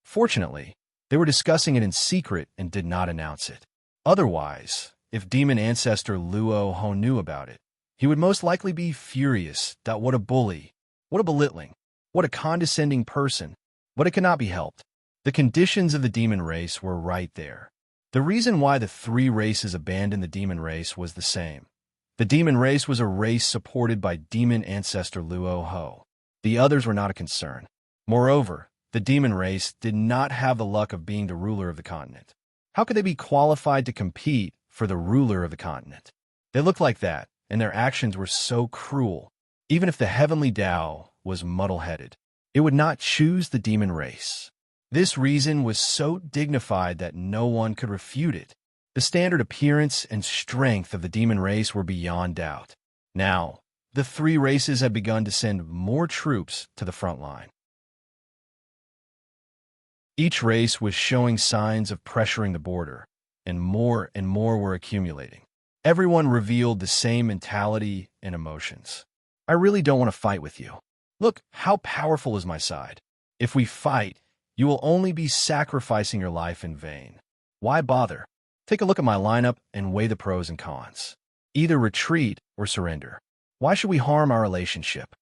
Fortunately, they were discussing it in secret and did not announce it. Otherwise, if demon ancestor Luo Ho knew about it, he would most likely be furious. That what a bully, what a belittling, what a condescending person, but it cannot be helped. The conditions of the demon race were right there. The reason why the three races abandoned the demon race was the same. The demon race was a race supported by demon ancestor Luo Ho. The others were not a concern. Moreover, the demon race did not have the luck of being the ruler of the continent. How could they be qualified to compete for the ruler of the continent? They looked like that, and their actions were so cruel. Even if the heavenly Tao was muddle-headed, it would not choose the demon race. This reason was so dignified that no one could refute it. The standard appearance and strength of the demon race were beyond doubt. Now, the three races had begun to send more troops to the front line. Each race was showing signs of pressuring the border, and more were accumulating. Everyone revealed the same mentality and emotions. I really don't want to fight with you. Look, how powerful is my side? If we fight, you will only be sacrificing your life in vain. Why bother? Take a look at my lineup and weigh the pros and cons. Either retreat or surrender. Why should we harm our relationship?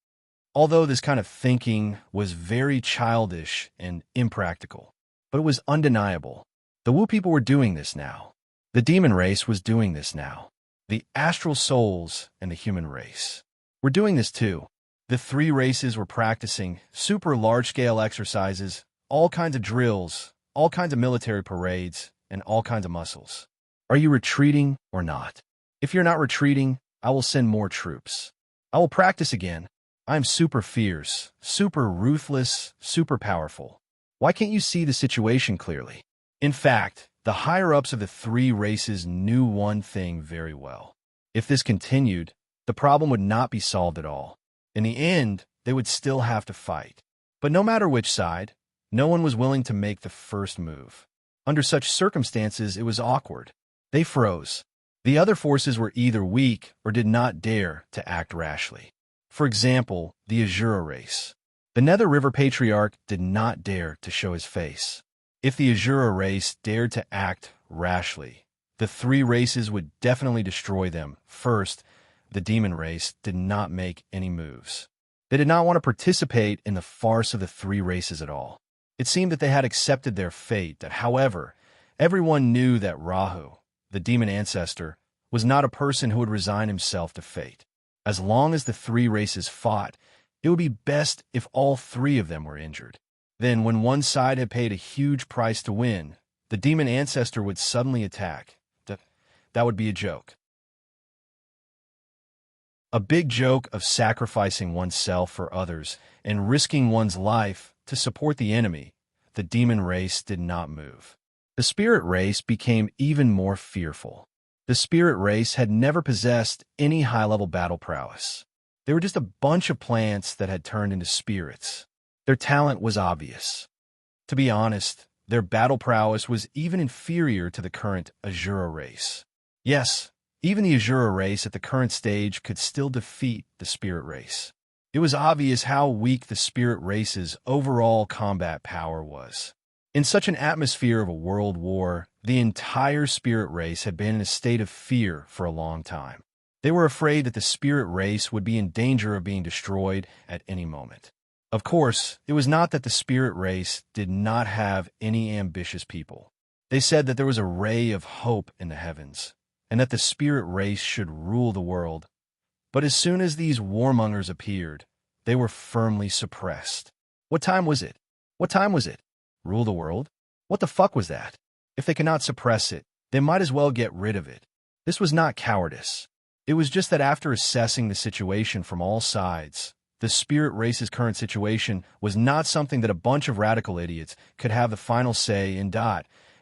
Although this kind of thinking was very childish and impractical, but it was undeniable. The Wu people were doing this now. The demon race was doing this now. The astral souls and the human race were doing this too. The three races were practicing super large-scale exercises, all kinds of drills, all kinds of military parades, and all kinds of muscles. Are you retreating or not? If you're not retreating, I will send more troops. I will practice again. I am super fierce, super ruthless, super powerful. Why can't you see the situation clearly? In fact, the higher-ups of the three races knew one thing very well. If this continued, the problem would not be solved at all. In the end, they would still have to fight. But no matter which side, no one was willing to make the first move. Under such circumstances, it was awkward. They froze. The other forces were either weak or did not dare to act rashly. For example, the Azura race. The Nether River Patriarch did not dare to show his face. If the Azura race dared to act rashly, the three races would definitely destroy them. First, the demon race did not make any moves. They did not want to participate in the farce of the three races at all. It seemed that they had accepted their fate, that, however, everyone knew that Rahu, the demon ancestor, was not a person who would resign himself to fate. As long as the three races fought, it would be best if all three of them were injured. Then, when one side had paid a huge price to win, the demon ancestor would suddenly attack. That would be a joke. A big joke of sacrificing oneself for others and risking one's life to support the enemy. The demon race did not move. The spirit race became even more fearful. The spirit race had never possessed any high-level battle prowess. They were just a bunch of plants that had turned into spirits. Their talent was obvious. To be honest, their battle prowess was even inferior to the current Azura race. Yes, even the Azura race at the current stage could still defeat the spirit race. It was obvious how weak the spirit race's overall combat power was. In such an atmosphere of a world war, the entire spirit race had been in a state of fear for a long time. They were afraid that the spirit race would be in danger of being destroyed at any moment. Of course, it was not that the spirit race did not have any ambitious people. They said that there was a ray of hope in the heavens, and that the spirit race should rule the world. But as soon as these warmongers appeared, they were firmly suppressed. What time was it? What time was it? Rule the world? What the fuck was that? If they cannot suppress it, they might as well get rid of it. This was not cowardice. It was just that after assessing the situation from all sides, the spirit race's current situation was not something that a bunch of radical idiots could have the final say in.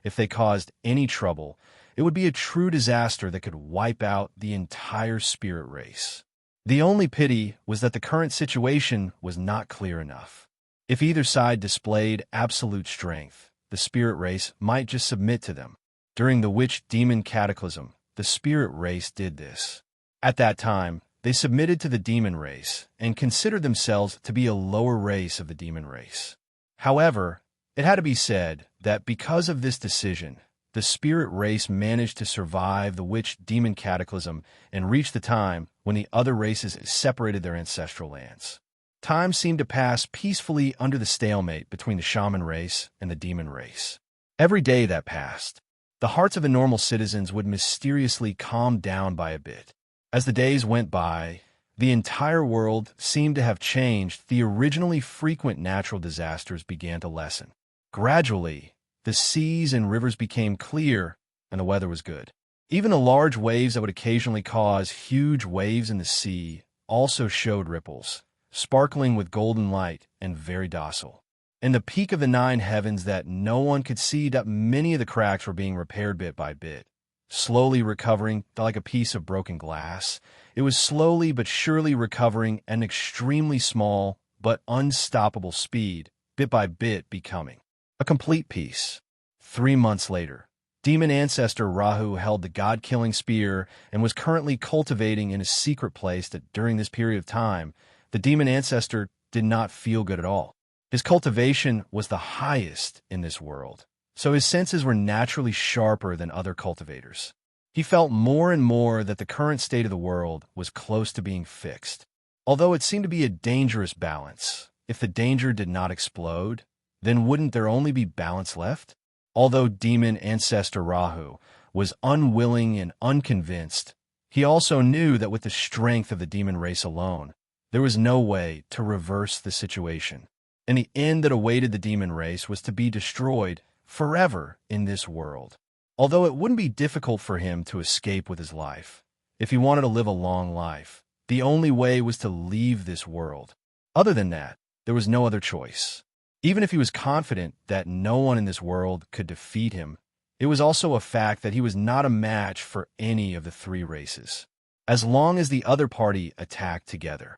If they caused any trouble, it would be a true disaster that could wipe out the entire spirit race. The only pity was that the current situation was not clear enough. If either side displayed absolute strength, the spirit race might just submit to them. During the witch-demon cataclysm, the spirit race did this. At that time, they submitted to the demon race and considered themselves to be a lower race of the demon race. However, it had to be said that because of this decision, the spirit race managed to survive the witch-demon cataclysm and reach the time when the other races separated their ancestral lands. Time seemed to pass peacefully under the stalemate between the shaman race and the demon race. Every day that passed, the hearts of the normal citizens would mysteriously calm down by a bit. As the days went by, the entire world seemed to have changed. The originally frequent natural disasters began to lessen. Gradually, the seas and rivers became clear, and the weather was good. Even the large waves that would occasionally cause huge waves in the sea also showed ripples, sparkling with golden light and very docile. In the peak of the 9 heavens that no one could see, that many of the cracks were being repaired bit by bit, slowly recovering like a piece of broken glass. It was slowly but surely recovering at an extremely small but unstoppable speed, bit by bit becoming a complete piece. 3 months later, demon ancestor Rahu held the god-killing spear and was currently cultivating in a secret place that during this period of time, the demon ancestor did not feel good at all. His cultivation was the highest in this world, so his senses were naturally sharper than other cultivators. He felt more and more that the current state of the world was close to being fixed. Although it seemed to be a dangerous balance, if the danger did not explode, then wouldn't there only be balance left? Although demon ancestor Rahu was unwilling and unconvinced, he also knew that with the strength of the demon race alone, there was no way to reverse the situation. And the end that awaited the demon race was to be destroyed forever in this world. Although it wouldn't be difficult for him to escape with his life, if he wanted to live a long life, the only way was to leave this world. Other than that, there was no other choice. Even if he was confident that no one in this world could defeat him, it was also a fact that he was not a match for any of the 3 races, as long as the other party attacked together.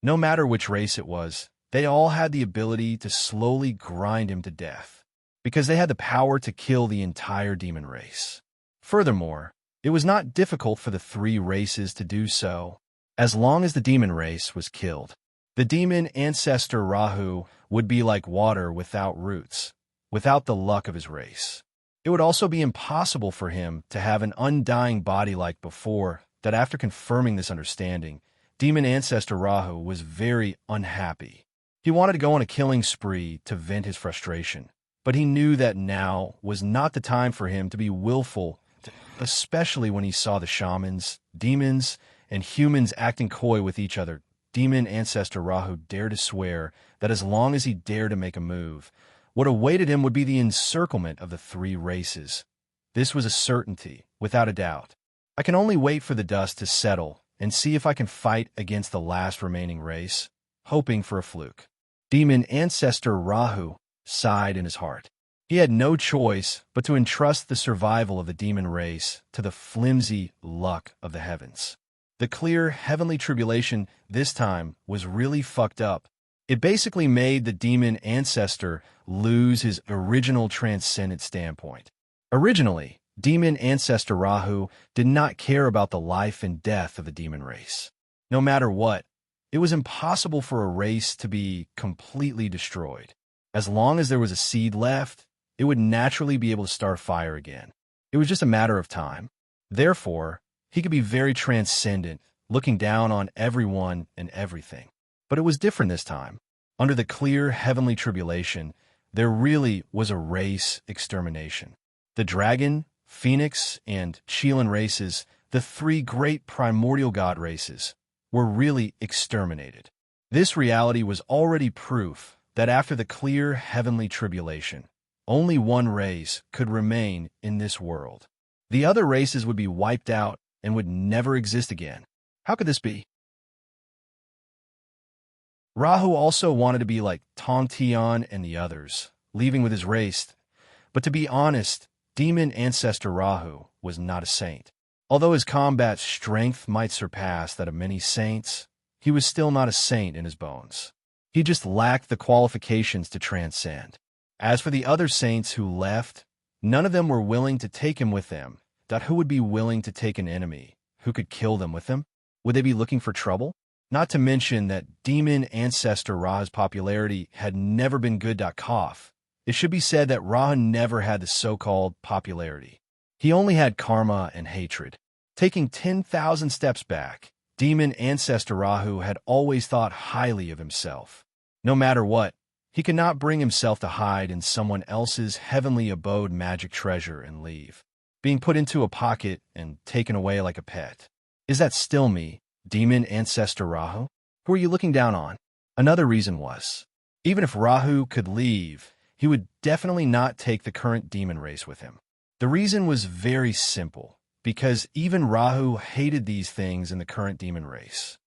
No matter which race it was, they all had the ability to slowly grind him to death, because they had the power to kill the entire demon race. Furthermore, it was not difficult for the 3 races to do so, as long as the demon race was killed. The demon ancestor Rahu would be like water without roots, without the luck of his race. It would also be impossible for him to have an undying body like before. That after confirming this understanding, demon ancestor Rahu was very unhappy. He wanted to go on a killing spree to vent his frustration, but he knew that now was not the time for him to be willful, especially when he saw the shamans, demons, and humans acting coy with each other. Demon ancestor Rahu dared to swear that as long as he dared to make a move, what awaited him would be the encirclement of the 3 races. This was a certainty, without a doubt. I can only wait for the dust to settle and see if I can fight against the last remaining race, hoping for a fluke. Demon ancestor Rahu sighed in his heart. He had no choice but to entrust the survival of the demon race to the flimsy luck of the heavens. The clear heavenly tribulation this time was really fucked up. It basically made the demon ancestor lose his original transcendent standpoint. Originally, demon ancestor Rahu did not care about the life and death of the demon race. No matter what, it was impossible for a race to be completely destroyed. As long as there was a seed left, it would naturally be able to start fire again. It was just a matter of time. Therefore, he could be very transcendent, looking down on everyone and everything. But it was different this time. Under the clear heavenly tribulation, there really was a race extermination. The dragon, phoenix, and Chilan races, the 3 great primordial god races, were really exterminated. This reality was already proof that after the clear heavenly tribulation, only one race could remain in this world. The other races would be wiped out and would never exist again. How could this be? Rahu also wanted to be like Tontian and the others, leaving with his race. But to be honest, demon ancestor Rahu was not a saint. Although his combat strength might surpass that of many saints, he was still not a saint in his bones. He just lacked the qualifications to transcend. As for the other saints who left, none of them were willing to take him with them. Who would be willing to take an enemy who could kill them with them? Would they be looking for trouble? Not to mention that demon ancestor Ra's popularity had never been good. Cough. It should be said that Ra never had the so-called popularity. He only had karma and hatred. Taking 10,000 steps back, demon ancestor Rahu had always thought highly of himself. No matter what, he could not bring himself to hide in someone else's heavenly abode magic treasure and leave, being put into a pocket and taken away like a pet. Is that still me, demon ancestor Rahu? Who are you looking down on? Another reason was, even if Rahu could leave, he would definitely not take the current demon race with him. The reason was very simple, because even Rahu hated these things in the current demon race.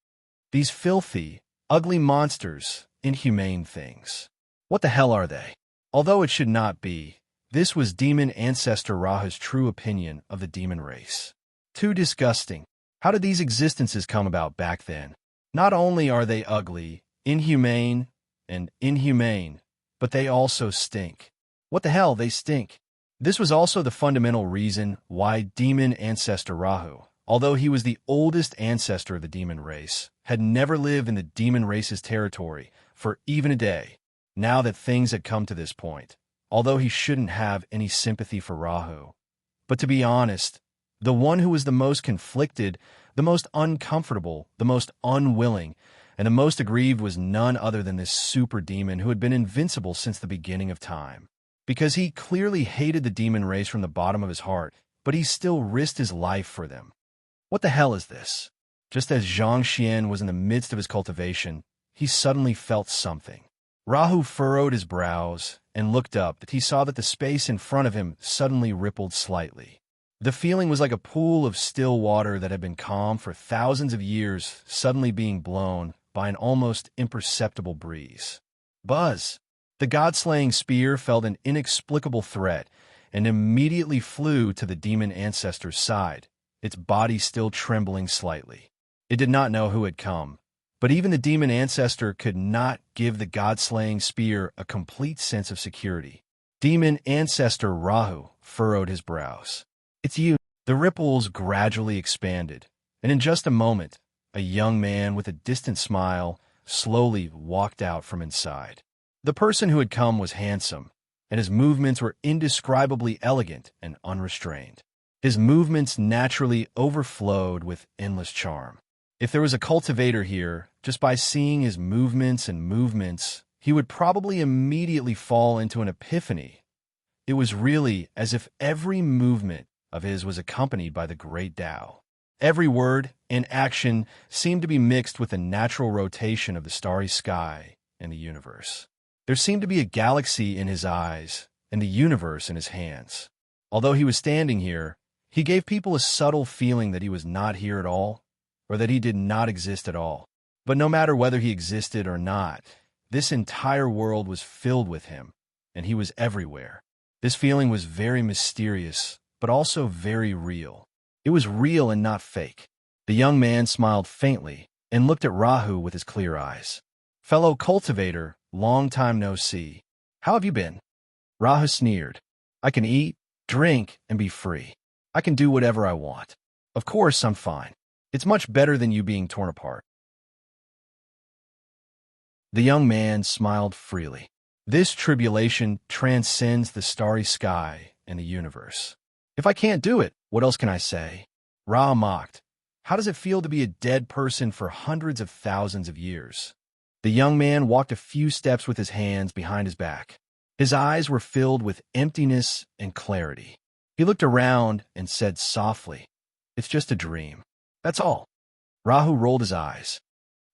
These filthy, ugly monsters, inhumane things. What the hell are they? Although it should not be, this was demon ancestor Rahu's true opinion of the demon race. Too disgusting. How did these existences come about back then? Not only are they ugly, inhumane, but they also stink. What the hell, they stink. This was also the fundamental reason why demon ancestor Rahu, although he was the oldest ancestor of the demon race, had never lived in the demon race's territory for even a day. Now that things had come to this point, although he shouldn't have any sympathy for Rahu. But to be honest, the one who was the most conflicted, the most uncomfortable, the most unwilling, and the most aggrieved was none other than this super demon who had been invincible since the beginning of time. Because he clearly hated the demon race from the bottom of his heart, but he still risked his life for them. What the hell is this? Just as Zhang Xian was in the midst of his cultivation, he suddenly felt something. Rahu furrowed his brows and looked up, that he saw that the space in front of him suddenly rippled slightly. The feeling was like a pool of still water that had been calm for thousands of years suddenly being blown by an almost imperceptible breeze. Buzz! The god-slaying spear felt an inexplicable threat and immediately flew to the demon ancestor's side, its body still trembling slightly. It did not know who had come, but even the demon ancestor could not give the god-slaying spear a complete sense of security. Demon ancestor Rahu furrowed his brows. It's you. The ripples gradually expanded, and in just a moment, a young man with a distant smile slowly walked out from inside. The person who had come was handsome, and his movements were indescribably elegant and unrestrained. His movements naturally overflowed with endless charm. If there was a cultivator here, just by seeing his movements, he would probably immediately fall into an epiphany. It was really as if every movement of his was accompanied by the great Tao. Every word and action seemed to be mixed with the natural rotation of the starry sky and the universe. There seemed to be a galaxy in his eyes and the universe in his hands. Although he was standing here, he gave people a subtle feeling that he was not here at all, or that he did not exist at all. But no matter whether he existed or not, this entire world was filled with him, and he was everywhere. This feeling was very mysterious, but also very real. It was real and not fake. The young man smiled faintly and looked at Rahu with his clear eyes. Fellow cultivator, long time no see. How have you been? Rahu sneered. I can eat, drink, and be free. I can do whatever I want. Of course, I'm fine. It's much better than you being torn apart. The young man smiled freely. This tribulation transcends the starry sky and the universe. If I can't do it, what else can I say? Ra mocked. How does it feel to be a dead person for hundreds of thousands of years? The young man walked a few steps with his hands behind his back. His eyes were filled with emptiness and clarity. He looked around and said softly, "It's just a dream. That's all." Rahu rolled his eyes.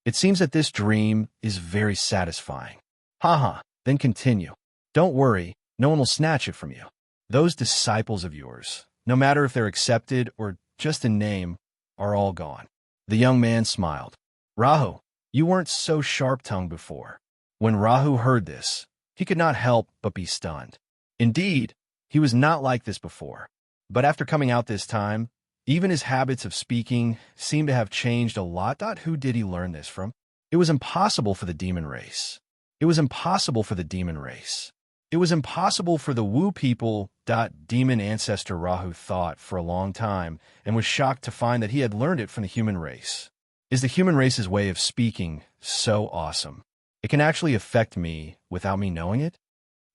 It seems that this dream is very satisfying. Haha, then continue. Don't worry, no one will snatch it from you. Those disciples of yours, no matter if they're accepted or just in name, are all gone. The young man smiled. Rahu, you weren't so sharp-tongued before. When Rahu heard this, he could not help but be stunned. Indeed, he was not like this before. But after coming out this time, Even his habits of speaking seemed to have changed a lot. Who did he learn this from? It was impossible for the demon race. It was impossible for the demon race. It was impossible for the Wu people. Demon ancestor Rahu thought for a long time and was shocked to find that he had learned it from the human race. Is the human race's way of speaking so awesome? It can actually affect me without me knowing it?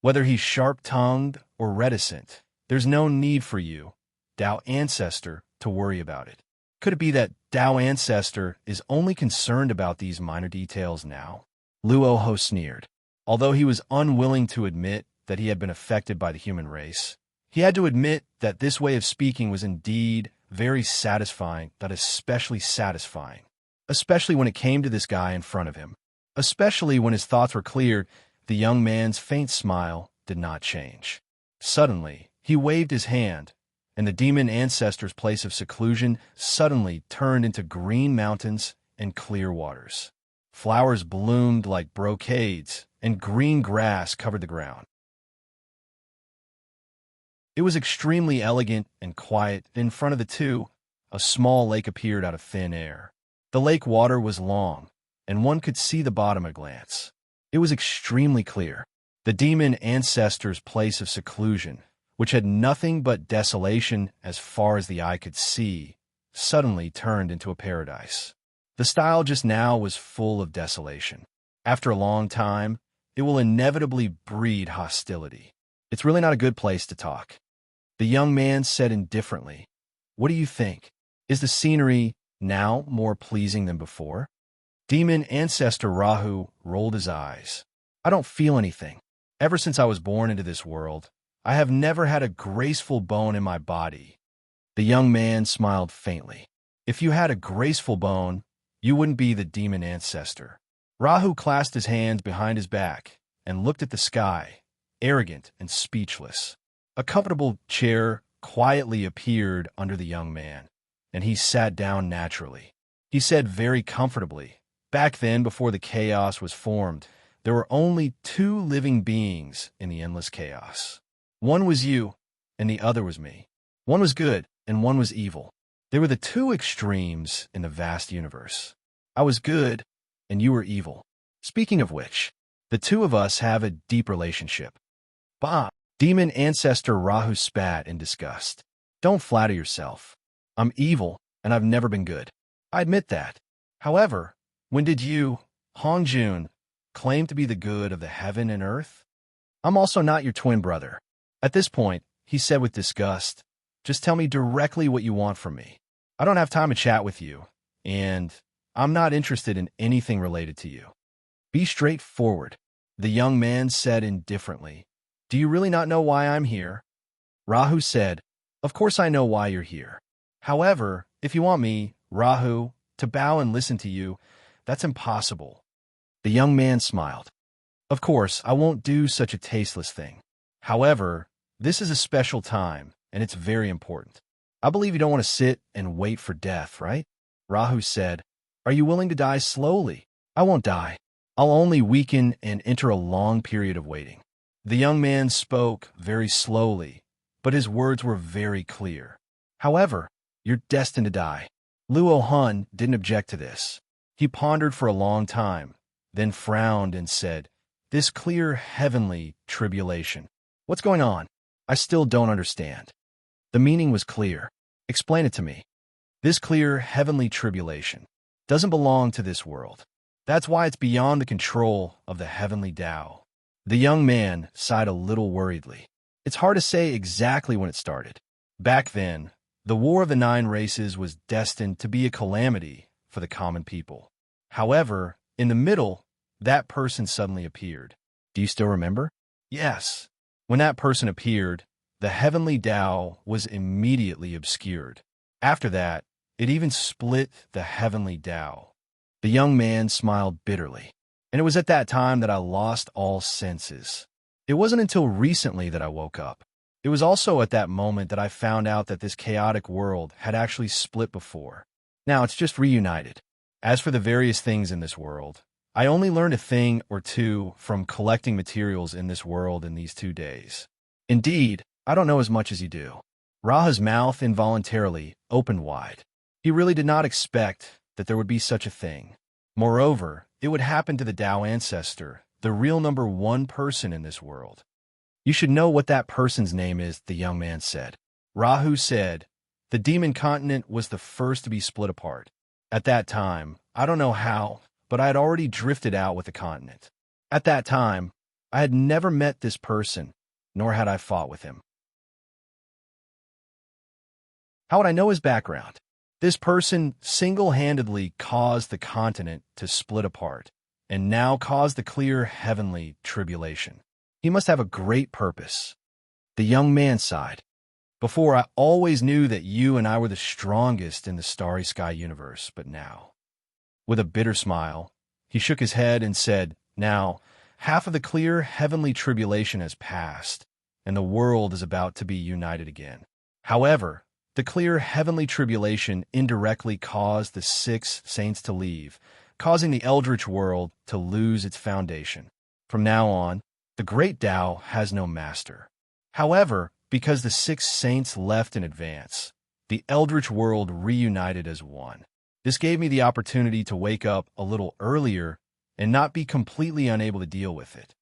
Whether he's sharp-tongued or reticent, there's no need for you, Tao ancestor, to worry about it. Could it be that Tao ancestor is only concerned about these minor details now? Luoho sneered. Although he was unwilling to admit that he had been affected by the human race, he had to admit that this way of speaking was indeed very satisfying, especially satisfying. Especially when it came to this guy in front of him. Especially when his thoughts were clear, the young man's faint smile did not change. Suddenly, he waved his hand, and the demon ancestor's place of seclusion suddenly turned into green mountains and clear waters. Flowers bloomed like brocades, and green grass covered the ground. It was extremely elegant and quiet. In front of the two, a small lake appeared out of thin air. The lake water was long, and one could see the bottom at a glance. It was extremely clear. The demon ancestor's place of seclusion, which had nothing but desolation as far as the eye could see, suddenly turned into a paradise. The style just now was full of desolation. After a long time, it will inevitably breed hostility. It's really not a good place to talk. The young man said indifferently, "What do you think? Is the scenery now more pleasing than before?" Demon ancestor Rahu rolled his eyes. "I don't feel anything. Ever since I was born into this world, I have never had a graceful bone in my body." The young man smiled faintly. "If you had a graceful bone, you wouldn't be the demon ancestor." Rahu clasped his hands behind his back and looked at the sky, arrogant and speechless. A comfortable chair quietly appeared under the young man, and he sat down naturally. He said very comfortably, "Back then, before the chaos was formed, there were only two living beings in the endless chaos. One was you, and the other was me. One was good, and one was evil. They were the two extremes in the vast universe. I was good, and you were evil. Speaking of which, the two of us have a deep relationship." Bah! Demon ancestor Rahu spat in disgust. "Don't flatter yourself. I'm evil, and I've never been good. I admit that. However, when did you, Hongjun, claim to be the good of the heaven and earth? I'm also not your twin brother." At this point, he said with disgust, "Just tell me directly what you want from me. I don't have time to chat with you, and I'm not interested in anything related to you. Be straightforward." The young man said indifferently, "Do you really not know why I'm here?" Rahu said, "Of course I know why you're here. However, if you want me, Rahu, to bow and listen to you, that's impossible." The young man smiled. "Of course, I won't do such a tasteless thing. However, this is a special time, and it's very important. I believe you don't want to sit and wait for death, right?" Rahu said, "Are you willing to die slowly?" "I won't die. I'll only weaken and enter a long period of waiting." The young man spoke very slowly, but his words were very clear. "However, you're destined to die." Luo Hun didn't object to this. He pondered for a long time, then frowned and said, "This clear heavenly tribulation. What's going on? I still don't understand." The meaning was clear. "Explain it to me." "This clear heavenly tribulation doesn't belong to this world. That's why it's beyond the control of the heavenly Tao." The young man sighed a little worriedly. It's hard to say exactly when it started. Back then, the War of the Nine Races was destined to be a calamity for the common people. However, in the middle, that person suddenly appeared. Do you still remember? Yes. When that person appeared, the heavenly Tao was immediately obscured. After that, it even split the heavenly Tao. The young man smiled bitterly. And it was at that time that I lost all senses. It wasn't until recently that I woke up. It was also at that moment that I found out that this chaotic world had actually split before. Now it's just reunited. As for the various things in this world, I only learned a thing or two from collecting materials in this world in these 2 days. Indeed, I don't know as much as you do. Raha's mouth involuntarily opened wide. He really did not expect that there would be such a thing. Moreover, it would happen to the Tao ancestor, the real number one person in this world. You should know what that person's name is, the young man said. Rahu said, the demon continent was the first to be split apart. At that time, I don't know how, but I had already drifted out with the continent. At that time, I had never met this person, nor had I fought with him. How would I know his background? This person single-handedly caused the continent to split apart, and now caused the clear heavenly tribulation. He must have a great purpose. The young man sighed. Before, I always knew that you and I were the strongest in the starry sky universe, but now. With a bitter smile, he shook his head and said, now, half of the clear heavenly tribulation has passed, and the world is about to be united again. However, the clear heavenly tribulation indirectly caused the 6 saints to leave, causing the eldritch world to lose its foundation. From now on, the great Tao has no master. However, because the 6 saints left in advance, the eldritch world reunited as one. This gave me the opportunity to wake up a little earlier and not be completely unable to deal with it.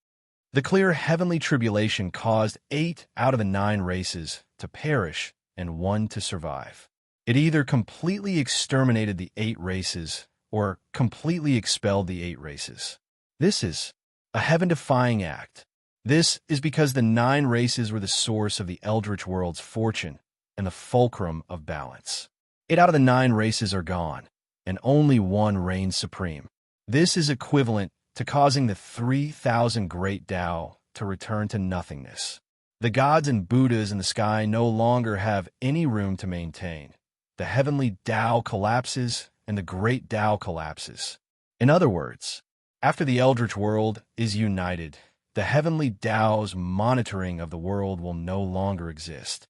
The clear heavenly tribulation caused 8 out of the 9 races to perish and 1 to survive. It either completely exterminated the 8 races or completely expelled the 8 races. This is a heaven-defying act. This is because the 9 races were the source of the eldritch world's fortune and the fulcrum of balance. 8 out of the 9 races are gone, and only 1 reigns supreme. This is equivalent to causing the 3,000 great Tao to return to nothingness. The gods and Buddhas in the sky no longer have any room to maintain. The heavenly Tao collapses, and the great Tao collapses. In other words, after the eldritch world is united, the heavenly Tao's monitoring of the world will no longer exist.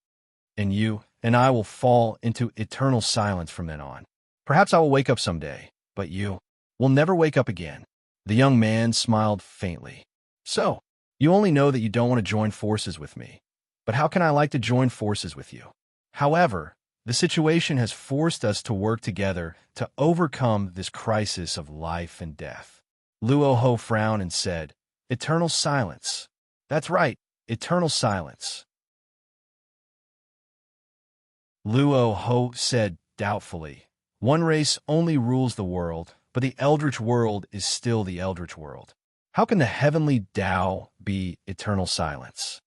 And you and I will fall into eternal silence from then on. Perhaps I will wake up someday, but you will never wake up again. The young man smiled faintly. So, you only know that you don't want to join forces with me. But how can I like to join forces with you? However, the situation has forced us to work together to overcome this crisis of life and death. Luo Ho frowned and said, eternal silence. That's right, eternal silence. Luo Ho said doubtfully, one race only rules the world, but the eldritch world is still the eldritch world. How can the heavenly Tao be eternal silence?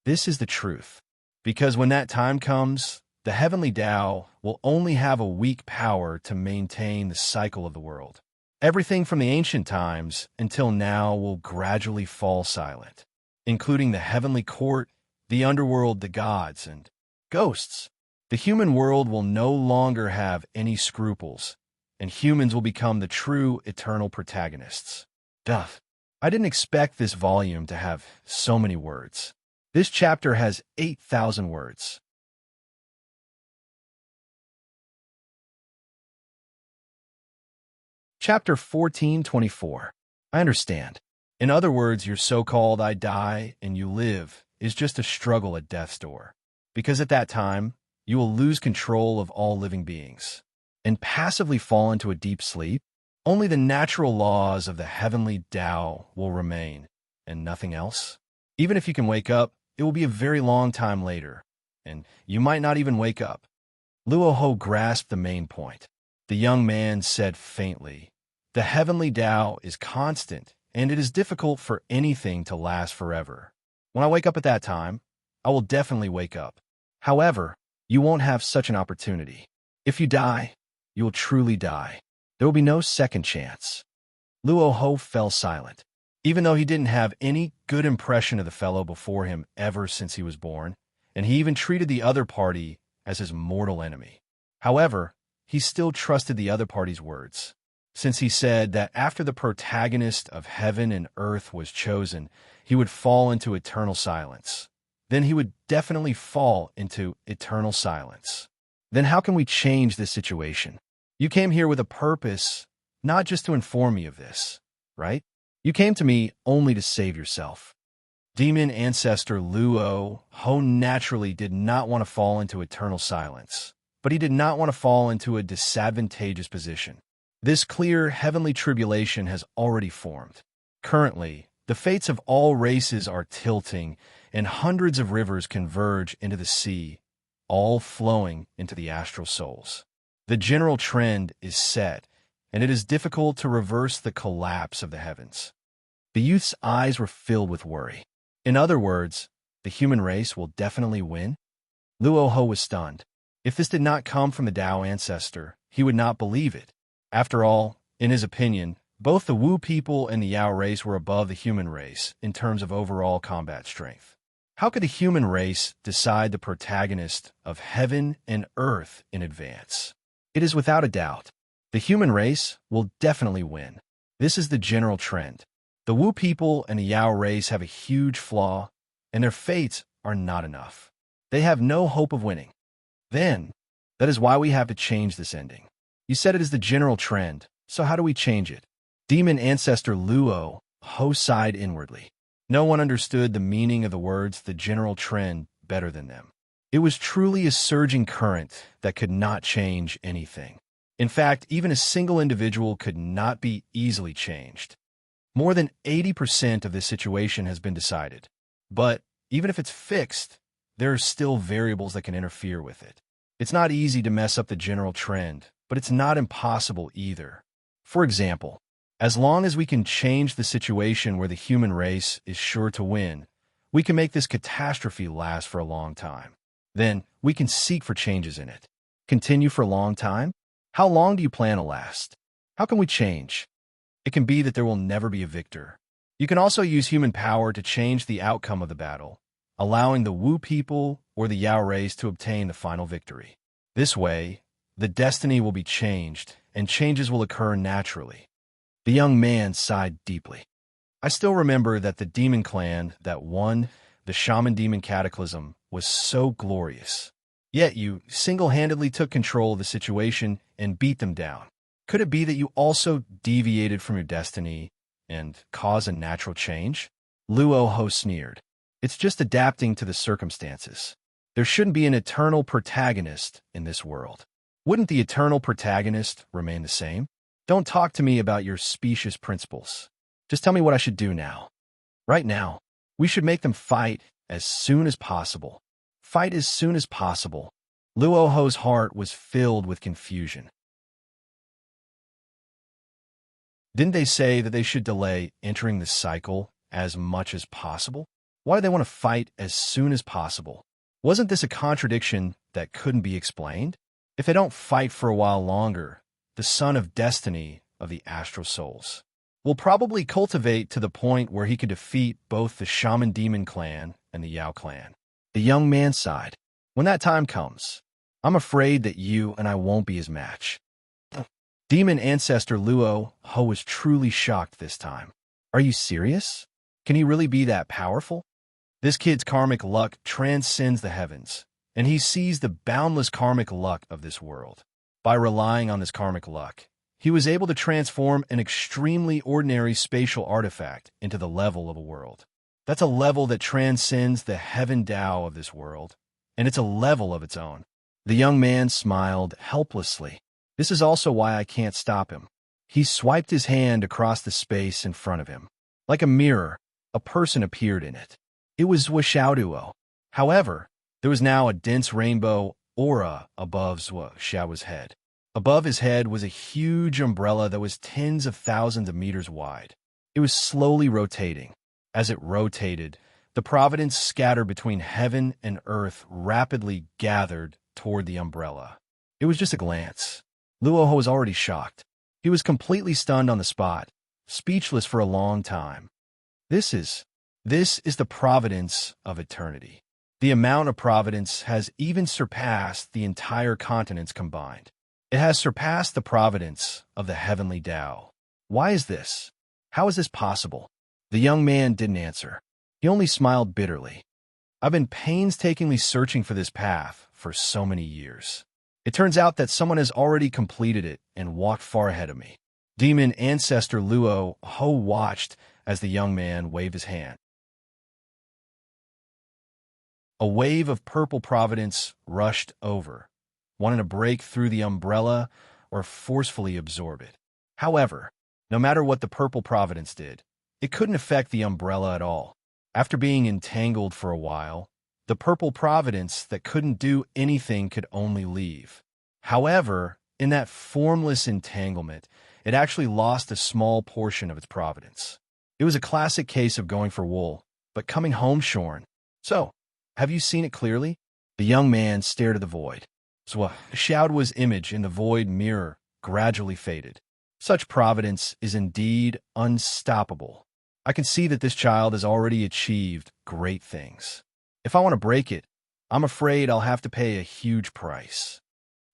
This is the truth, because when that time comes, the heavenly Tao will only have a weak power to maintain the cycle of the world. Everything from the ancient times until now will gradually fall silent, including the heavenly court, the underworld, the gods, and ghosts. The human world will no longer have any scruples, and humans will become the true eternal protagonists. Duh. I didn't expect this volume to have so many words. This chapter has 8,000 words. Chapter 1424. I understand. In other words, your so-called I die and you live is just a struggle at death's door. Because at that time, you will lose control of all living beings and passively fall into a deep sleep. Only the natural laws of the heavenly Tao will remain, and nothing else. Even if you can wake up, it will be a very long time later, and you might not even wake up. Luo Ho grasped the main point. The young man said faintly, the heavenly Tao is constant, and it is difficult for anything to last forever. When I wake up at that time, I will definitely wake up. However, you won't have such an opportunity. If you die, you will truly die. There will be no second chance. Luo Ho fell silent. Even though he didn't have any good impression of the fellow before him ever since he was born, and he even treated the other party as his mortal enemy. However, he still trusted the other party's words, since he said that after the protagonist of heaven and earth was chosen, he would fall into eternal silence. Then he would definitely fall into eternal silence. Then how can we change this situation? You came here with a purpose, not just to inform me of this, right? You came to me only to save yourself. Demon ancestor Luo Ho naturally did not want to fall into eternal silence, but he did not want to fall into a disadvantageous position. This clear heavenly tribulation has already formed. Currently, the fates of all races are tilting, and hundreds of rivers converge into the sea, all flowing into the astral souls. The general trend is set, and it is difficult to reverse the collapse of the heavens. The youth's eyes were filled with worry. In other words, the human race will definitely win? Luo Ho was stunned. If this did not come from the Tao ancestor, he would not believe it. After all, in his opinion, both the Wu people and the Yao race were above the human race in terms of overall combat strength. How could the human race decide the protagonist of heaven and earth in advance? It is without a doubt. The human race will definitely win. This is the general trend. The Wu people and the Yao race have a huge flaw, and their fates are not enough. They have no hope of winning. Then, that is why we have to change this ending. You said it is the general trend, so how do we change it? Demon ancestor Luo Ho sighed inwardly. No one understood the meaning of the words the general trend better than them. It was truly a surging current that could not change anything. In fact, even a single individual could not be easily changed. More than 80% of this situation has been decided. But even if it's fixed, there are still variables that can interfere with it. It's not easy to mess up the general trend, but it's not impossible either. For example, as long as we can change the situation where the human race is sure to win, we can make this catastrophe last for a long time. Then, we can seek for changes in it. Continue for a long time? How long do you plan to last? How can we change? It can be that there will never be a victor. You can also use human power to change the outcome of the battle, allowing the Wu people or the Yao race to obtain the final victory. This way, the destiny will be changed, and changes will occur naturally. The young man sighed deeply. I still remember that the demon clan that won the shaman demon cataclysm was so glorious. Yet you single-handedly took control of the situation and beat them down. Could it be that you also deviated from your destiny and caused a natural change? Luo Ho sneered. It's just adapting to the circumstances. There shouldn't be an eternal protagonist in this world. Wouldn't the eternal protagonist remain the same? Don't talk to me about your specious principles. Just tell me what I should do now. Right now, we should make them fight as soon as possible. Fight as soon as possible. Luo Ho's heart was filled with confusion. Didn't they say that they should delay entering the cycle as much as possible? Why do they want to fight as soon as possible? Wasn't this a contradiction that couldn't be explained? If they don't fight for a while longer, the son of destiny of the astral souls will probably cultivate to the point where he could defeat both the shaman demon clan and the Yao clan. The young man sighed. When that time comes, I'm afraid that you and I won't be his match. Demon ancestor Luo Ho was truly shocked this time. Are you serious? Can he really be that powerful? This kid's karmic luck transcends the heavens, and he sees the boundless karmic luck of this world. By relying on this karmic luck, he was able to transform an extremely ordinary spatial artifact into the level of a world. That's a level that transcends the heaven Tao of this world, and it's a level of its own. The young man smiled helplessly. This is also why I can't stop him. He swiped his hand across the space in front of him. Like a mirror, a person appeared in it. It was Zhuo Xiaoduo. However, there was now a dense rainbow aura above Zhuo Xiao's head. Above his head was a huge umbrella that was tens of thousands of meters wide. It was slowly rotating. As it rotated, the providence scattered between heaven and earth rapidly gathered toward the umbrella. It was just a glance. Luo Ho was already shocked. He was completely stunned on the spot, speechless for a long time. This is the providence of eternity. The amount of providence has even surpassed the entire continents combined. It has surpassed the providence of the heavenly Tao. Why is this? How is this possible? The young man didn't answer. He only smiled bitterly. I've been painstakingly searching for this path for so many years. It turns out that someone has already completed it and walked far ahead of me. Demon ancestor Luo Ho watched as the young man waved his hand. A wave of purple providence rushed over, wanting to break through the umbrella or forcefully absorb it. However, no matter what the purple providence did, it couldn't affect the umbrella at all. After being entangled for a while, the purple providence that couldn't do anything could only leave. However, in that formless entanglement, it actually lost a small portion of its providence. It was a classic case of going for wool, but coming home shorn. So, have you seen it clearly? The young man stared at the void. Shauduo's image in the void mirror gradually faded. Such providence is indeed unstoppable. I can see that this child has already achieved great things. If I want to break it, I'm afraid I'll have to pay a huge price.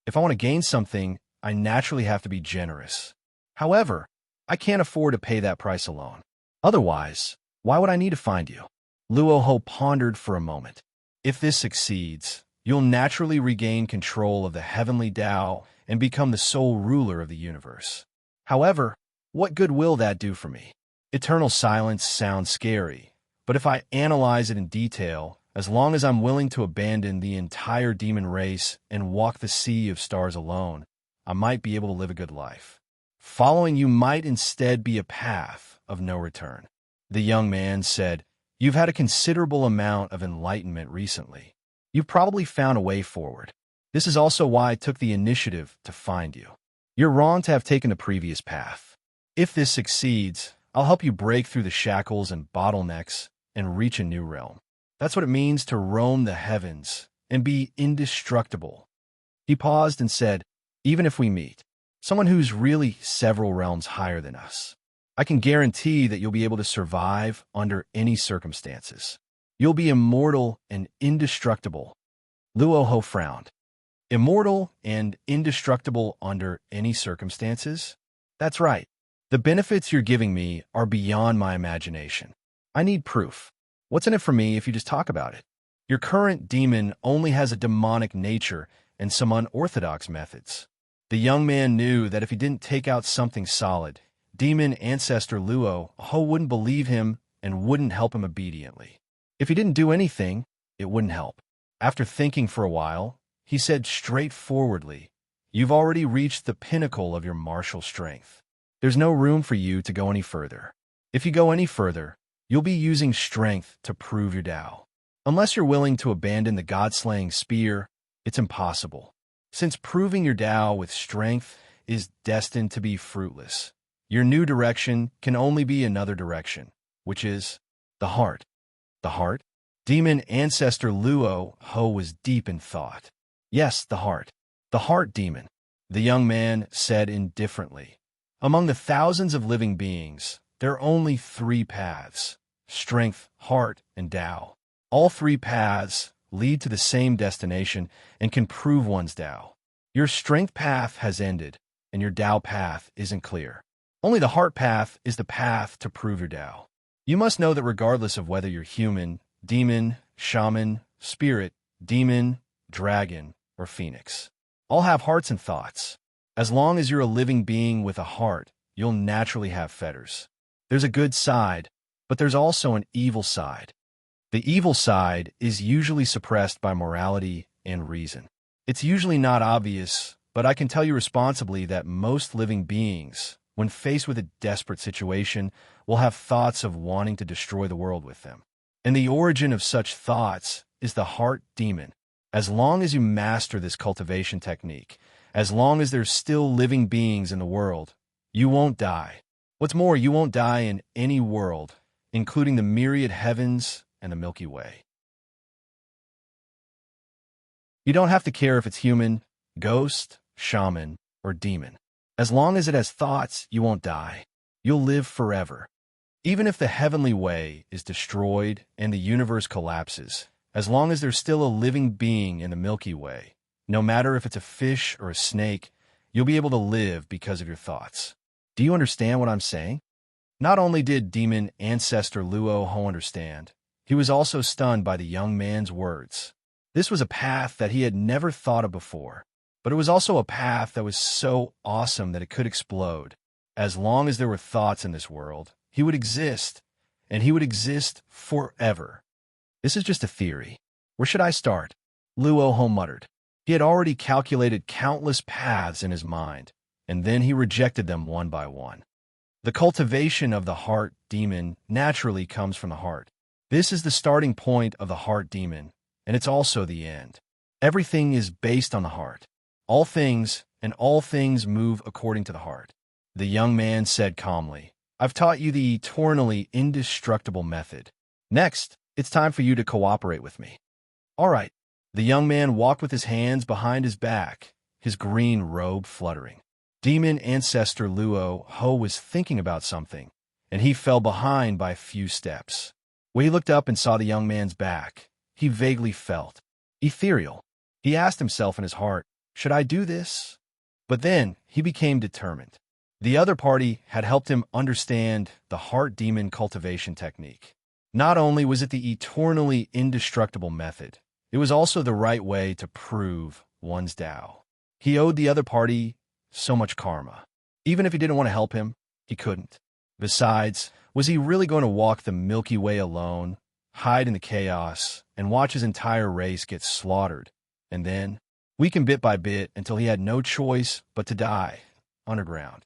If I want to gain something, I naturally have to be generous. However, I can't afford to pay that price alone. Otherwise, why would I need to find you? Luoho pondered for a moment. If this succeeds, you'll naturally regain control of the heavenly Tao and become the sole ruler of the universe. However, what good will that do for me? Eternal silence sounds scary, but if I analyze it in detail, as long as I'm willing to abandon the entire demon race and walk the sea of stars alone, I might be able to live a good life. Following you might instead be a path of no return. The young man said, "You've had a considerable amount of enlightenment recently. You've probably found a way forward. This is also why I took the initiative to find you. You're wrong to have taken the previous path. If this succeeds, I'll help you break through the shackles and bottlenecks and reach a new realm. That's what it means to roam the heavens and be indestructible." He paused and said, "Even if we meet someone who's really several realms higher than us, I can guarantee that you'll be able to survive under any circumstances. You'll be immortal and indestructible." Luoho frowned. Immortal and indestructible under any circumstances? That's right. The benefits you're giving me are beyond my imagination. I need proof. What's in it for me if you just talk about it? Your current demon only has a demonic nature and some unorthodox methods. The young man knew that if he didn't take out something solid, demon ancestor Luoho wouldn't believe him and wouldn't help him obediently. If he didn't do anything, it wouldn't help. After thinking for a while, he said straightforwardly, "You've already reached the pinnacle of your martial strength. There's no room for you to go any further. If you go any further, you'll be using strength to prove your Tao. Unless you're willing to abandon the god-slaying spear, it's impossible. Since proving your Tao with strength is destined to be fruitless, your new direction can only be another direction, which is the heart." The heart? Demon ancestor Luoho was deep in thought. "Yes, the heart. The heart demon," the young man said indifferently. "Among the thousands of living beings, there are only three paths: strength, heart, and Tao. All three paths lead to the same destination and can prove one's Tao. Your strength path has ended, and your Tao path isn't clear. Only the heart path is the path to prove your Tao. You must know that regardless of whether you're human, demon, shaman, spirit, demon, dragon, or phoenix, all have hearts and thoughts. As long as you're a living being with a heart, you'll naturally have fetters. There's a good side, but there's also an evil side. The evil side is usually suppressed by morality and reason. It's usually not obvious, but I can tell you responsibly that most living beings, when faced with a desperate situation, will have thoughts of wanting to destroy the world with them. And the origin of such thoughts is the heart demon. As long as you master this cultivation technique, as long as there's still living beings in the world, you won't die. What's more, you won't die in any world, including the myriad heavens and the Milky Way. You don't have to care if it's human, ghost, shaman, or demon. As long as it has thoughts, you won't die. You'll live forever. Even if the heavenly way is destroyed and the universe collapses, as long as there's still a living being in the Milky Way, no matter if it's a fish or a snake, you'll be able to live because of your thoughts. Do you understand what I'm saying?" Not only did demon ancestor Luoho understand, he was also stunned by the young man's words. This was a path that he had never thought of before, but it was also a path that was so awesome that it could explode. As long as there were thoughts in this world, he would exist, and he would exist forever. This is just a theory. Where should I start? Luo Ho muttered. He had already calculated countless paths in his mind, and then he rejected them one by one. The cultivation of the heart demon naturally comes from the heart. This is the starting point of the heart demon, and it's also the end. Everything is based on the heart. All things move according to the heart. The young man said calmly, I've taught you the eternally indestructible method. Next, it's time for you to cooperate with me. All right. The young man walked with his hands behind his back, his green robe fluttering. Demon ancestor Luo Ho was thinking about something, and he fell behind by a few steps. When he looked up and saw the young man's back, he vaguely felt ethereal. He asked himself in his heart, should I do this? But then he became determined. The other party had helped him understand the heart demon cultivation technique. Not only was it the eternally indestructible method, it was also the right way to prove one's Tao. He owed the other party so much karma. Even if he didn't want to help him, he couldn't. Besides, was he really going to walk the Milky Way alone, hide in the chaos, and watch his entire race get slaughtered, and then weaken bit by bit until he had no choice but to die underground?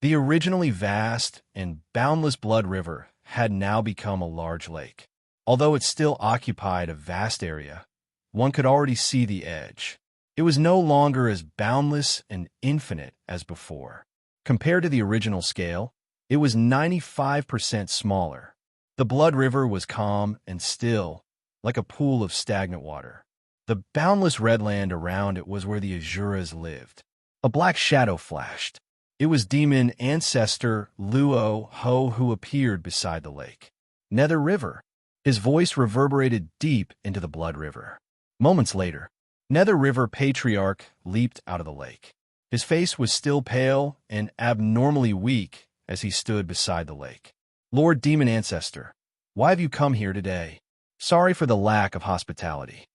The originally vast and boundless Blood River had now become a large lake. Although it still occupied a vast area, one could already see the edge. It was no longer as boundless and infinite as before. Compared to the original scale, it was 95% smaller. The Blood River was calm and still, like a pool of stagnant water. The boundless red land around it was where the Azuras lived. A black shadow flashed. It was demon ancestor Luo Ho who appeared beside the lake. Nether River. His voice reverberated deep into the Blood River. Moments later, Nether River Patriarch leaped out of the lake. His face was still pale and abnormally weak as he stood beside the lake. Lord Demon Ancestor, why have you come here today? Sorry for the lack of hospitality.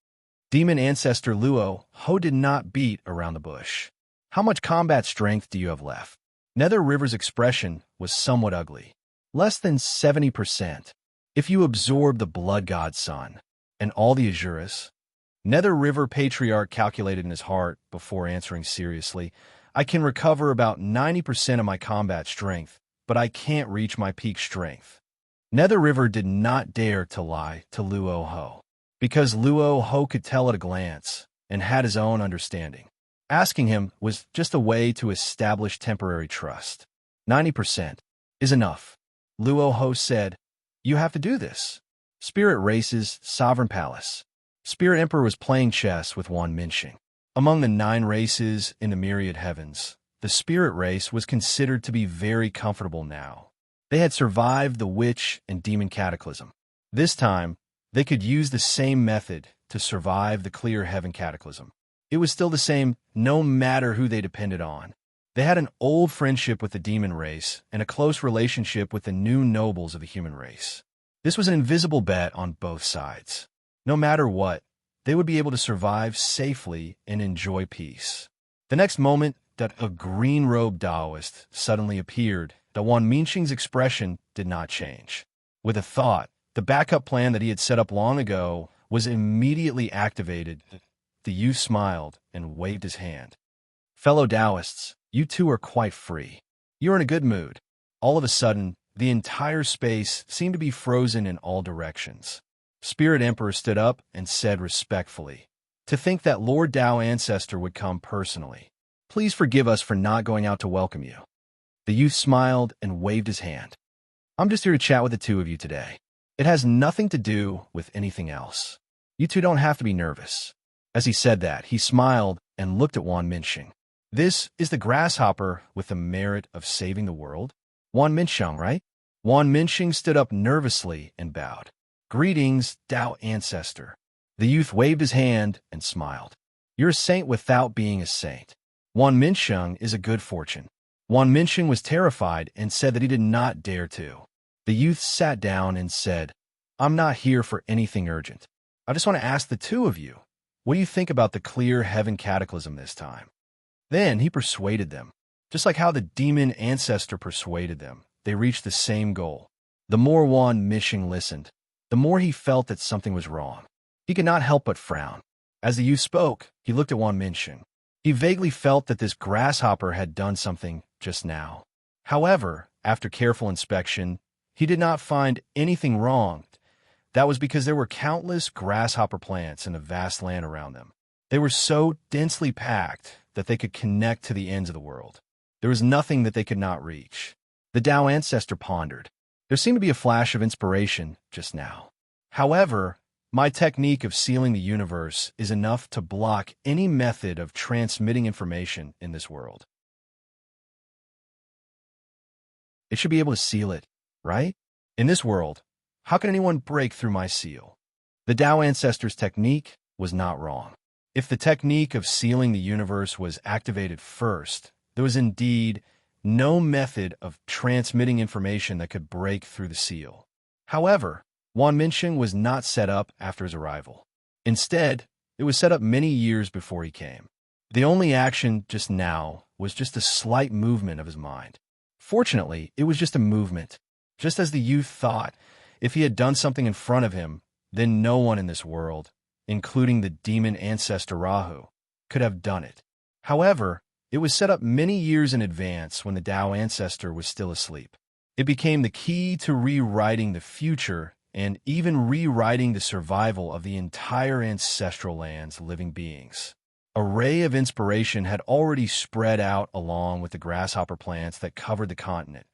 Demon Ancestor Luo Ho did not beat around the bush. How much combat strength do you have left? Nether River's expression was somewhat ugly. Less than 70%. If you absorb the Blood God's son and all the Azuras. Nether River Patriarch calculated in his heart before answering seriously, I can recover about 90% of my combat strength, but I can't reach my peak strength. Nether River did not dare to lie to Luo Ho, because Luo Ho could tell at a glance and had his own understanding. Asking him was just a way to establish temporary trust. 90% is enough. Luo Ho said, you have to do this. Spirit Race's Sovereign Palace. Spirit Emperor was playing chess with Wan Minxing. Among the 9 races in the myriad heavens, the Spirit Race was considered to be very comfortable now. They had survived the witch and demon cataclysm. This time, they could use the same method to survive the clear heaven cataclysm. It was still the same no matter who they depended on. They had an old friendship with the demon race and a close relationship with the new nobles of the human race. This was an invisible bet on both sides. No matter what, they would be able to survive safely and enjoy peace. The next moment that a green-robed Taoist suddenly appeared, the Wan Minxing's expression did not change. With a thought, the backup plan that he had set up long ago was immediately activated. The youth smiled and waved his hand. Fellow Taoists, you two are quite free. You're in a good mood. All of a sudden, the entire space seemed to be frozen in all directions. Spirit Emperor stood up and said respectfully, to think that Lord Tao Ancestor would come personally. Please forgive us for not going out to welcome you. The youth smiled and waved his hand. I'm just here to chat with the two of you today. It has nothing to do with anything else. You two don't have to be nervous. As he said that, he smiled and looked at Wan Minxing. This is the grasshopper with the merit of saving the world? Wan Minxing, right? Wan Minxing stood up nervously and bowed. Greetings, Tao Ancestor. The youth waved his hand and smiled. You're a saint without being a saint. Wan Minxing is a good fortune. Wan Minxing was terrified and said that he did not dare to. The youth sat down and said, I'm not here for anything urgent. I just want to ask the two of you, what do you think about the clear heaven cataclysm this time? Then he persuaded them. Just like how the demon ancestor persuaded them, they reached the same goal. The more Wan Minxing listened, the more he felt that something was wrong. He could not help but frown. As the youth spoke, he looked at Wan Minsheng. He vaguely felt that this grasshopper had done something just now. However, after careful inspection, he did not find anything wrong. That was because there were countless grasshopper plants in the vast land around them. They were so densely packed that they could connect to the ends of the world. There was nothing that they could not reach. The Tao ancestor pondered. There seemed to be a flash of inspiration just now. However, my technique of sealing the universe is enough to block any method of transmitting information in this world. It should be able to seal it, right? In this world, how can anyone break through my seal? The Tao ancestor's technique was not wrong. If the technique of sealing the universe was activated first, there was indeed no method of transmitting information that could break through the seal. However, Wan Minsheng was not set up after his arrival. Instead, it was set up many years before he came. The only action just now was just a slight movement of his mind. Fortunately, it was just a movement. Just as the youth thought, if he had done something in front of him, then no one in this world, including the demon ancestor Rahu, could have done it. However, it was set up many years in advance when the Tao ancestor was still asleep. It became the key to rewriting the future and even rewriting the survival of the entire ancestral land's living beings. A ray of inspiration had already spread out along with the grasshopper plants that covered the continent.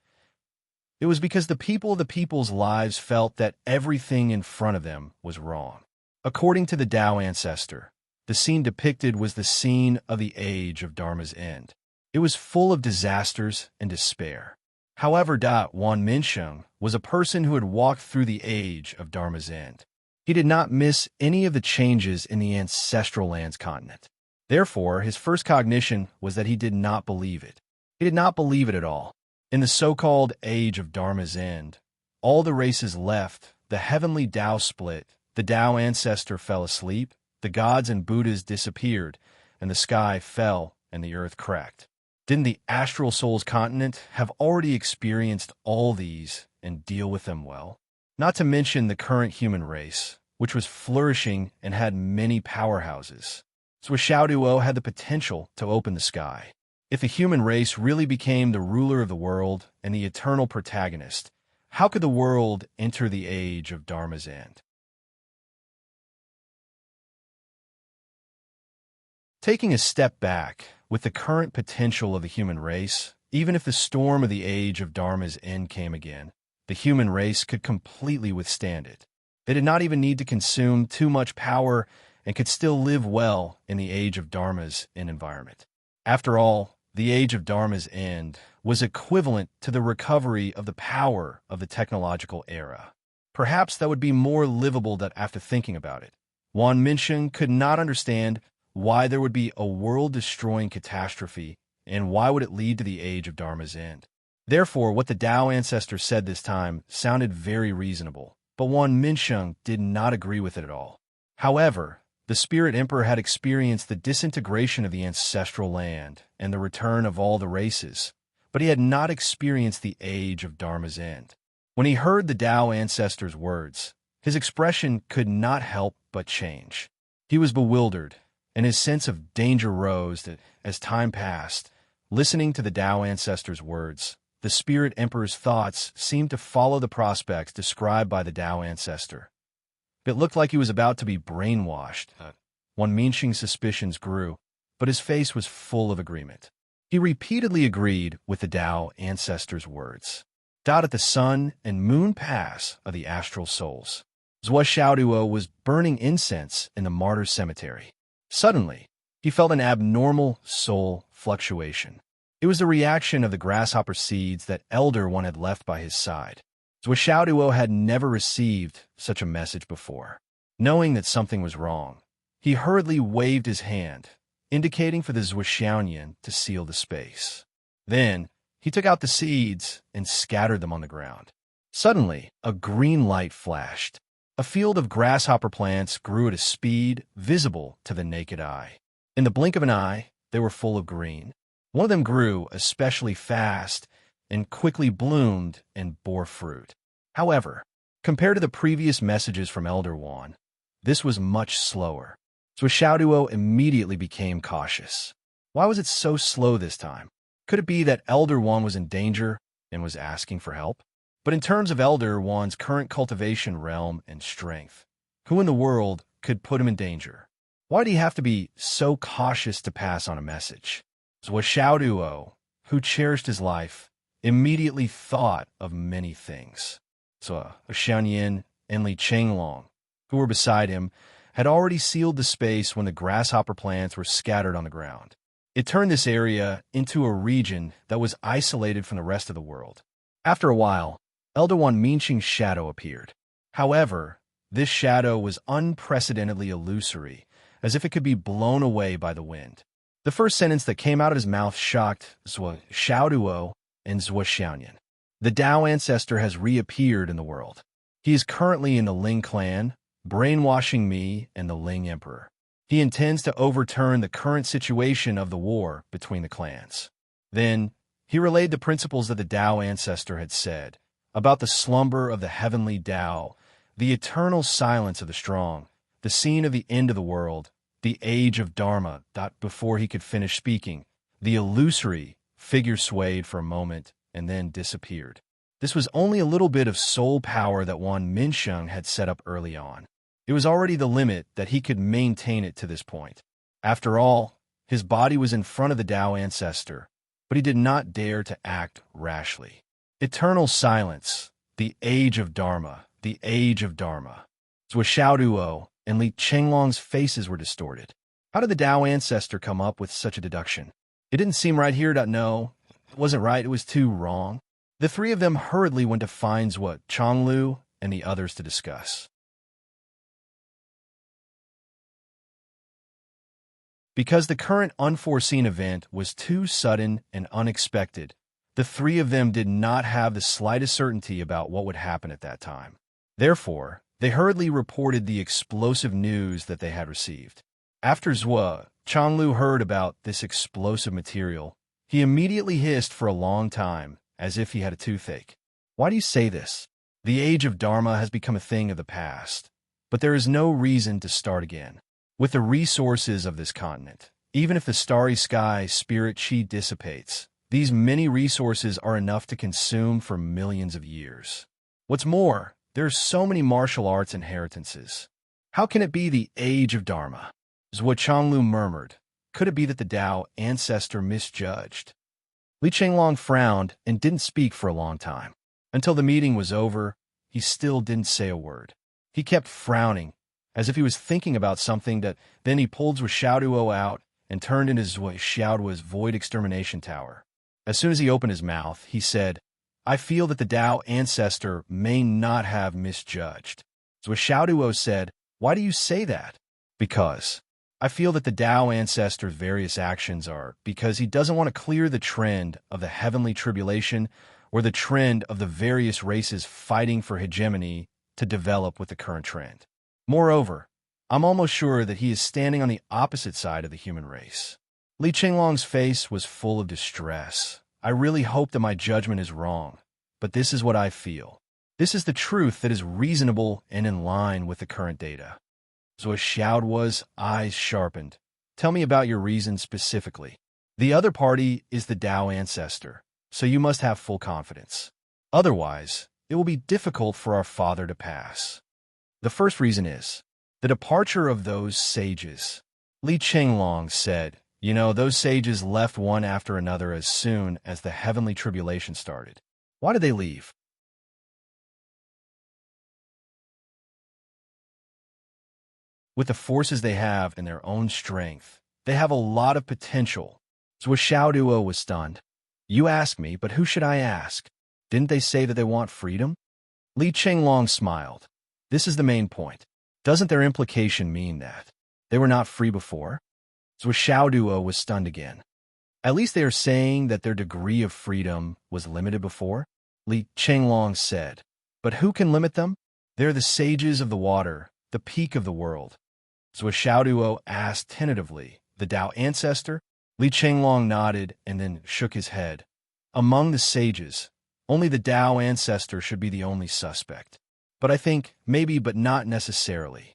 It was because the people of the people's lives felt that everything in front of them was wrong. According to the Tao ancestor, the scene depicted was the scene of the age of Dharma's end. It was full of disasters and despair. However, Wan Minsheng was a person who had walked through the age of Dharma's end. He did not miss any of the changes in the ancestral land's continent. Therefore, his first cognition was that he did not believe it. He did not believe it at all. In the so-called age of Dharma's end, all the races left, the heavenly Tao split, the Tao ancestor fell asleep, the gods and Buddhas disappeared, and the sky fell and the earth cracked. Didn't the astral soul's continent have already experienced all these and deal with them well? Not to mention the current human race, which was flourishing and had many powerhouses. Xiaoduo had the potential to open the sky. If the human race really became the ruler of the world and the eternal protagonist, how could the world enter the age of Dharma's end? Taking a step back, with the current potential of the human race, even if the storm of the age of Dharma's end came again, the human race could completely withstand it. They did not even need to consume too much power and could still live well in the age of Dharma's end environment. After all, the age of Dharma's end was equivalent to the recovery of the power of the technological era. Perhaps that would be more livable than after thinking about it. Wan Minsheng could not understand why there would be a world-destroying catastrophe and why would it lead to the age of Dharma's end. Therefore, what the Tao ancestor said this time sounded very reasonable, but Wan Minsheng did not agree with it at all. However, the Spirit Emperor had experienced the disintegration of the ancestral land and the return of all the races, but he had not experienced the age of Dharma's end. When he heard the Tao ancestor's words, his expression could not help but change. He was bewildered, and his sense of danger rose as time passed. Listening to the Tao ancestor's words, the Spirit Emperor's thoughts seemed to follow the prospects described by the Tao ancestor. It looked like he was about to be brainwashed. Wan Minsheng's suspicions grew, but his face was full of agreement. He repeatedly agreed with the Tao ancestor's words. At the sun and moon pass of the astral souls, Xiaoduo was burning incense in the martyr cemetery. Suddenly, he felt an abnormal soul fluctuation. It was the reaction of the grasshopper seeds that Elder One had left by his side. Xiaoduo had never received such a message before. Knowing that something was wrong, he hurriedly waved his hand, indicating for the Zhuxiaonian to seal the space. Then, he took out the seeds and scattered them on the ground. Suddenly, a green light flashed. A field of grasshopper plants grew at a speed visible to the naked eye. In the blink of an eye, they were full of green. One of them grew especially fast and quickly bloomed and bore fruit. However, Compared to the previous messages from Elder Wand, this was much slower. So Xiaoduo immediately became cautious. Why was it so slow this time? Could it be that Elder Wand was in danger and was asking for help? But in terms of Elder Wand's current cultivation realm and strength, who in the world could put him in danger? Why did he have to be so cautious to pass on a message? So Xiaoduo, who cherished his life, immediately thought of many things. So Xianyin and Li Chenglong, who were beside him, had already sealed the space when the grasshopper plants were scattered on the ground. It turned this area into a region that was isolated from the rest of the world. After a while, Elder Wand Minqing's shadow appeared. However, this shadow was unprecedentedly illusory, as if it could be blown away by the wind. The first sentence that came out of his mouth shocked Zhuo Xiaoduo and Zhuo Xianyin. The Tao ancestor has reappeared in the world. He is currently in the Ling clan, brainwashing me and the Ling Emperor. He intends to overturn the current situation of the war between the clans. Then, he relayed the principles that the Tao ancestor had said about the slumber of the heavenly Tao, the eternal silence of the strong, the scene of the end of the world, the age of Dharma. Before he could finish speaking, the illusory figure swayed for a moment and then disappeared. This was only a little bit of soul power that Wand Minsheng had set up early on. It was already the limit that he could maintain it to this point. After all, his body was in front of the Tao ancestor, but he did not dare to act rashly. Eternal silence, the age of Dharma, the age of Dharma. Zhuo Xiaoduo and Li Chenglong's faces were distorted. How did the Tao ancestor come up with such a deduction? It didn't seem right here. No, it wasn't right. It was too wrong. The three of them hurriedly went to find Zhuo Chonglu and the others to discuss. Because the current unforeseen event was too sudden and unexpected, the three of them did not have the slightest certainty about what would happen at that time. Therefore, they hurriedly reported the explosive news that they had received. After Zhuo Chonglu heard about this explosive material, he immediately hissed for a long time, as if he had a toothache. Why do you say this? The age of Dharma has become a thing of the past, but there is no reason to start again. With the resources of this continent, even if the starry sky spirit chi dissipates, these many resources are enough to consume for millions of years. What's more, there are so many martial arts inheritances. How can it be the age of Dharma? Zhuo Chonglu murmured. Could it be that the Tao ancestor misjudged? Li Chenglong frowned and didn't speak for a long time. Until the meeting was over, he still didn't say a word. He kept frowning, as if he was thinking about something. Then he pulled Zhuo Xiaoduo out and turned into Zhuo Xiaoduo's void extermination tower. As soon as he opened his mouth, he said, I feel that the Tao ancestor may not have misjudged. Zhuo Xiaoduo said, Why do you say that? Because I feel that the Tao ancestor's various actions are because he doesn't want to clear the trend of the heavenly tribulation or the trend of the various races fighting for hegemony to develop with the current trend. Moreover, I'm almost sure that he is standing on the opposite side of the human race. Li Chenglong's face was full of distress. I really hope that my judgment is wrong, but this is what I feel. This is the truth that is reasonable and in line with the current data. Zhuo Xiaoduo's eyes sharpened. Tell me about your reason specifically. The other party is the Tao ancestor, so you must have full confidence. Otherwise, it will be difficult for our father to pass. The first reason is the departure of those sages. Li Chenglong said, those sages left one after another as soon as the heavenly tribulation started. Why did they leave? With the forces they have and their own strength, they have a lot of potential. Zhuo Xiaoduo was stunned. You ask me, but who should I ask? Didn't they say that they want freedom? Li Chenglong smiled. This is the main point. Doesn't their implication mean that they were not free before? Zhuo Xiaoduo was stunned again. At least they are saying that their degree of freedom was limited before, Li Chenglong said. But who can limit them? They're the sages of the water, the peak of the world. Zhuo Xiaoduo asked tentatively, the Tao ancestor? Li Chenglong nodded and then shook his head. Among the sages, only the Tao ancestor should be the only suspect. but I think maybe but not necessarily.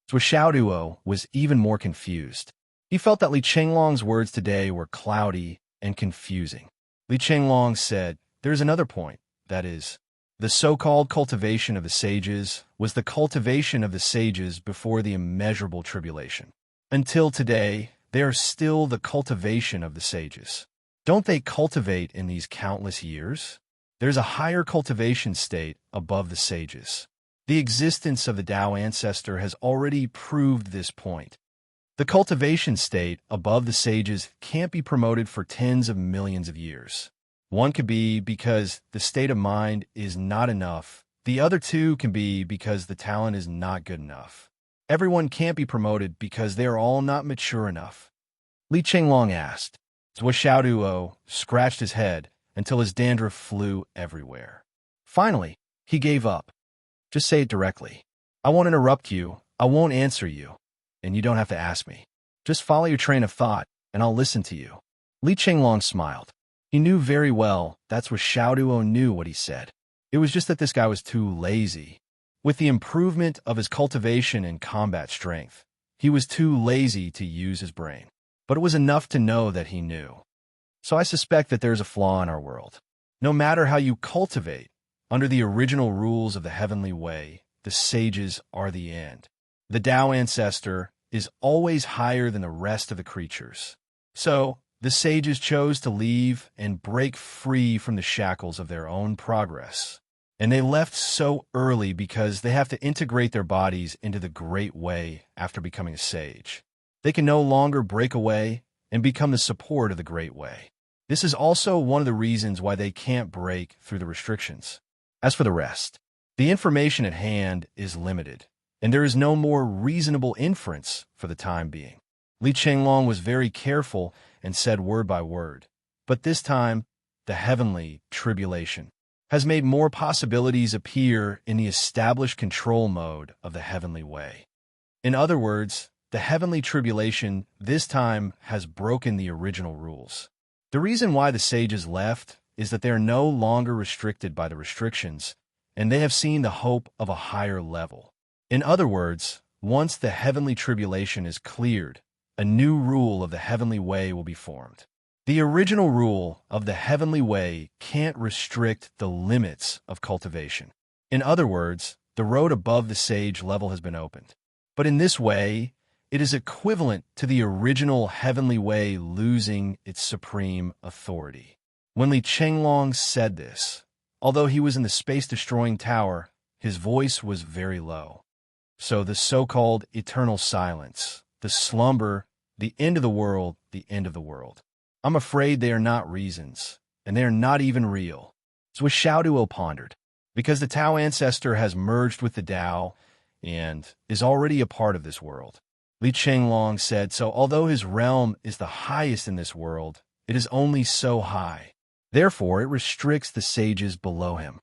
So Xiaoduo was even more confused. He felt that Li Chenglong's words today were cloudy and confusing. Li Chenglong said, "There's another point, that is, the so-called cultivation of the sages was the cultivation of the sages before the immeasurable tribulation. Until today, they are still the cultivation of the sages. Don't they cultivate in these countless years? There's a higher cultivation state above the sages. The existence of the Tao ancestor has already proved this point. The cultivation state above the sages can't be promoted for tens of millions of years. One could be because the state of mind is not enough. The other two can be because the talent is not good enough. Everyone can't be promoted because they are all not mature enough." Li Chenglong asked. Zhou Xiaoduo scratched his head until his dandruff flew everywhere. Finally, he gave up. "Just say it directly. I won't interrupt you, I won't answer you, and you don't have to ask me. Just follow your train of thought, and I'll listen to you." Li Chenglong smiled. He knew very well that's what Xiaoduo knew what he said. It was just that this guy was too lazy. With the improvement of his cultivation and combat strength, he was too lazy to use his brain. But it was enough to know that he knew. So I suspect that there's a flaw in our world. No matter how you cultivate, under the original rules of the heavenly way, the sages are the end. The Tao ancestor is always higher than the rest of the creatures. So, the sages chose to leave and break free from the shackles of their own progress. And they left so early because they have to integrate their bodies into the great way after becoming a sage. They can no longer break away and become the support of the great way. This is also one of the reasons why they can't break through the restrictions. As for the rest, the information at hand is limited, and there is no more reasonable inference for the time being. Li Chenglong was very careful and said word by word, but this time, the heavenly tribulation has made more possibilities appear in the established control mode of the heavenly way. In other words, the heavenly tribulation this time has broken the original rules. The reason why the sages left is that they are no longer restricted by the restrictions, and they have seen the hope of a higher level. In other words, once the heavenly tribulation is cleared, a new rule of the heavenly way will be formed. The original rule of the heavenly way can't restrict the limits of cultivation. In other words, the road above the sage level has been opened. But in this way, it is equivalent to the original heavenly way losing its supreme authority. When Li Chenglong said this, although he was in the space-destroying tower, his voice was very low. So the so-called eternal silence, the slumber, the end of the world, the end of the world. I'm afraid they are not reasons, and they are not even real. So Xiaoduo pondered, because the Tao ancestor has merged with the Tao and is already a part of this world. Li Chenglong said, so although his realm is the highest in this world, it is only so high. Therefore, it restricts the sages below him.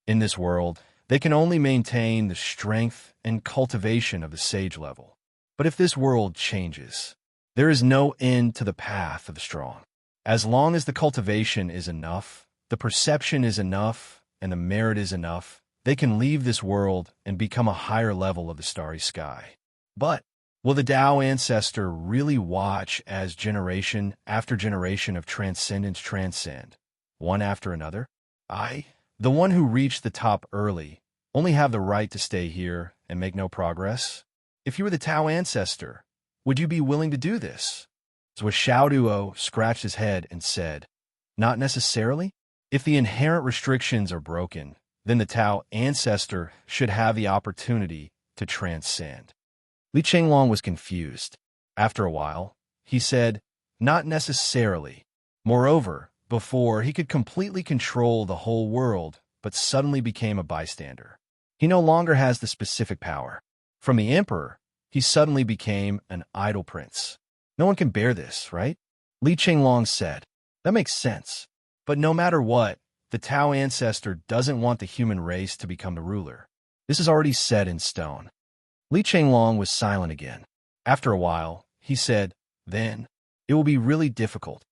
In this world, they can only maintain the strength and cultivation of the sage level. But if this world changes, there is no end to the path of the strong. As long as the cultivation is enough, the perception is enough, and the merit is enough, they can leave this world and become a higher level of the starry sky. But will the Tao ancestor really watch as generation after generation of transcendence transcend, one after another? I, the one who reached the top early, only have the right to stay here and make no progress? If you were the Tao ancestor, would you be willing to do this? So Xiaoduo scratched his head and said, not necessarily. If the inherent restrictions are broken, then the Tao ancestor should have the opportunity to transcend. Li Chenglong was confused. After a while, he said, not necessarily. Moreover, before he could completely control the whole world, but suddenly became a bystander. He no longer has the specific power. From the emperor, he suddenly became an idle prince. No one can bear this, right? Li Chenglong said, that makes sense. But no matter what, the Tao ancestor doesn't want the human race to become the ruler. This is already set in stone. Li Chenglong was silent again. After a while, he said, then, it will be really difficult.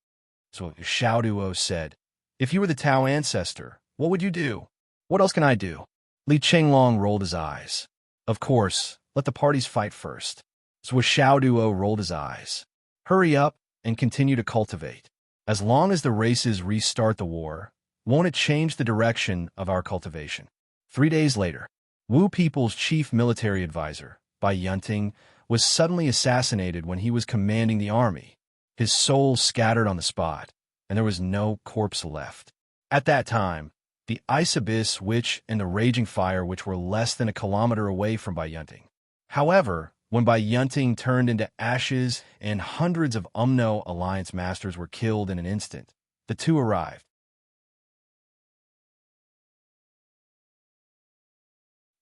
So Xiaoduo said, If you were the Tao ancestor, what would you do? What else can I do? Li Chenglong rolled his eyes. Of course, let the parties fight first. Zhuo Xiaoduo rolled his eyes. Hurry up and continue to cultivate. As long as the races restart the war, won't it change the direction of our cultivation? 3 days later, Wu people's chief military advisor, Bai Yunting, was suddenly assassinated when he was commanding the army. His soul scattered on the spot, and there was no corpse left. At that time, the ice abyss which and the raging fire which were less than a kilometer away from Bai Yunting. However, when Bai Yunting turned into ashes and hundreds of Umno Alliance masters were killed in an instant, the two arrived.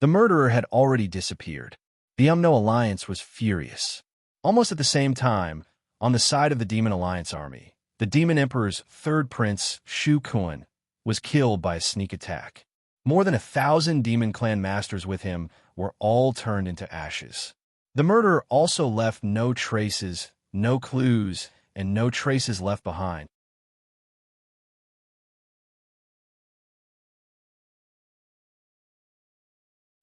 The murderer had already disappeared. The Umno Alliance was furious. Almost at the same time, on the side of the Demon Alliance army, the Demon Emperor's third prince, Shu Kun, was killed by a sneak attack. More than 1,000 Demon Clan masters with him were all turned into ashes. The murderer also left no traces, no clues, and no traces left behind.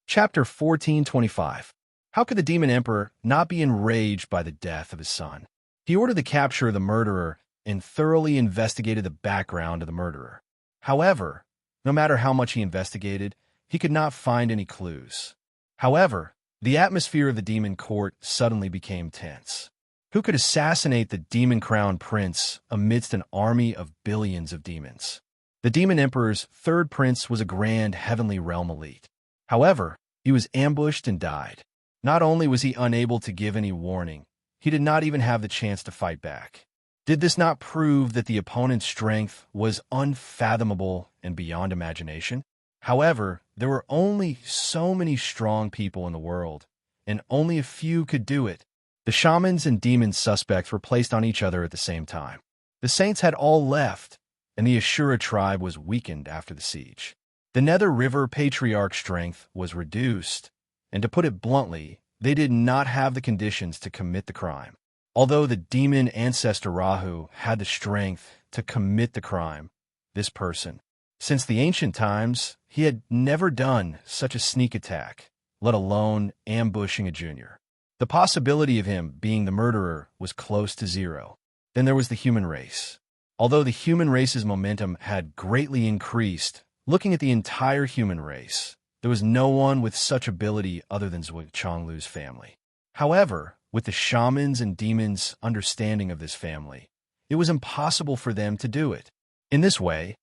Chapter 1425. How could the Demon Emperor not be enraged by the death of his son? He ordered the capture of the murderer and thoroughly investigated the background of the murderer. However, no matter how much he investigated, he could not find any clues. However, the atmosphere of the demon court suddenly became tense. Who could assassinate the demon crown prince amidst an army of billions of demons? The demon emperor's third prince was a grand heavenly realm elite. However, he was ambushed and died. Not only was he unable to give any warning, he did not even have the chance to fight back. Did this not prove that the opponent's strength was unfathomable and beyond imagination? However, there were only so many strong people in the world, and only a few could do it. The shamans and demon suspects were placed on each other at the same time. The saints had all left, and the Ashura tribe was weakened after the siege. The Nether River Patriarch's strength was reduced, and to put it bluntly, they did not have the conditions to commit the crime. Although the demon ancestor Rahu had the strength to commit the crime, this person, since the ancient times, he had never done such a sneak attack, let alone ambushing a junior. The possibility of him being the murderer was close to zero. Then there was the human race. Although the human race's momentum had greatly increased, looking at the entire human race, there was no one with such ability other than Zhuo Chonglu's family. However, with the shamans and demons' understanding of this family, it was impossible for them to do it. In this way,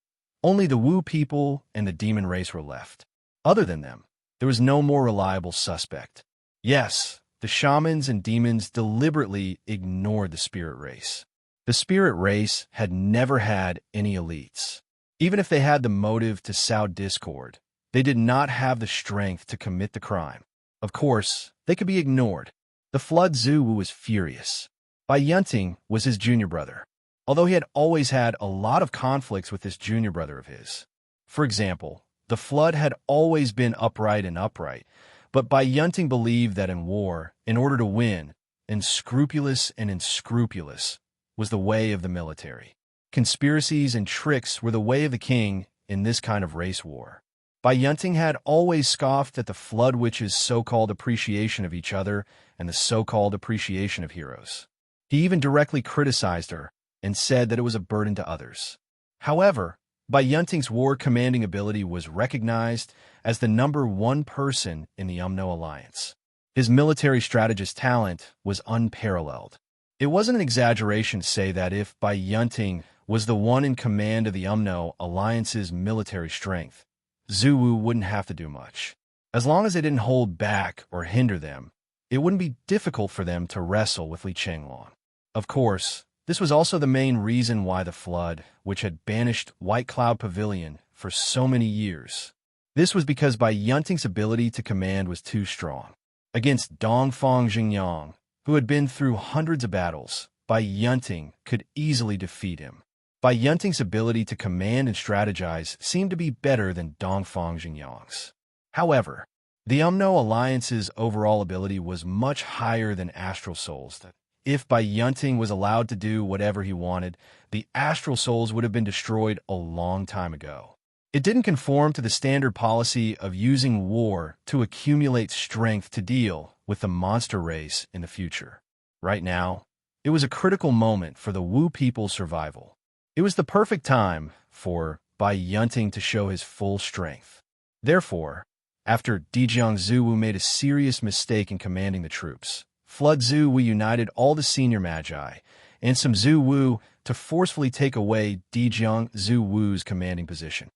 only the Wu people and the demon race were left. Other than them, there was no more reliable suspect. Yes, the shamans and demons deliberately ignored the spirit race. The spirit race had never had any elites. Even if they had the motive to sow discord, they did not have the strength to commit the crime. Of course, they could be ignored. The Flood Zhu was furious. Bai Yunting was his junior brother, although he had always had a lot of conflicts with this junior brother of his. For example, the Flood had always been upright, but Bai Yunting believed that in war, in order to win, unscrupulous was the way of the military. Conspiracies and tricks were the way of the king in this kind of race war. Bai Yunting had always scoffed at the Flood Witch's so-called appreciation of each other and the so-called appreciation of heroes. He even directly criticized her and said that it was a burden to others. However, Bai Yunting's war commanding ability was recognized as the #1 person in the Umno Alliance. His military strategist talent was unparalleled. It wasn't an exaggeration to say that if Bai Yunting was the one in command of the Umno Alliance's military strength, Zhu Wu wouldn't have to do much. As long as they didn't hold back or hinder them, it wouldn't be difficult for them to wrestle with Li Chenglong. Of course, this was also the main reason why the Flood, which had banished White Cloud Pavilion for so many years. This was because Bai Yunting's ability to command was too strong. Against Dongfang Jingyang, who had been through hundreds of battles, Bai Yunting could easily defeat him. Bai Yunting's ability to command and strategize seemed to be better than Dongfang Jingyang's. However, the Umno Alliance's overall ability was much higher than Astral Soul's. if Bai Yunting was allowed to do whatever he wanted, the astral souls would have been destroyed a long time ago. It didn't conform to the standard policy of using war to accumulate strength to deal with the monster race in the future. Right now, it was a critical moment for the Wu people's survival. It was the perfect time for Bai Yunting to show his full strength. Therefore, after Dijiang Zuwu made a serious mistake in commanding the troops, Flood Zuwu united all the senior magi and some Zuwu to forcefully take away Dijiang Zuwu's commanding position.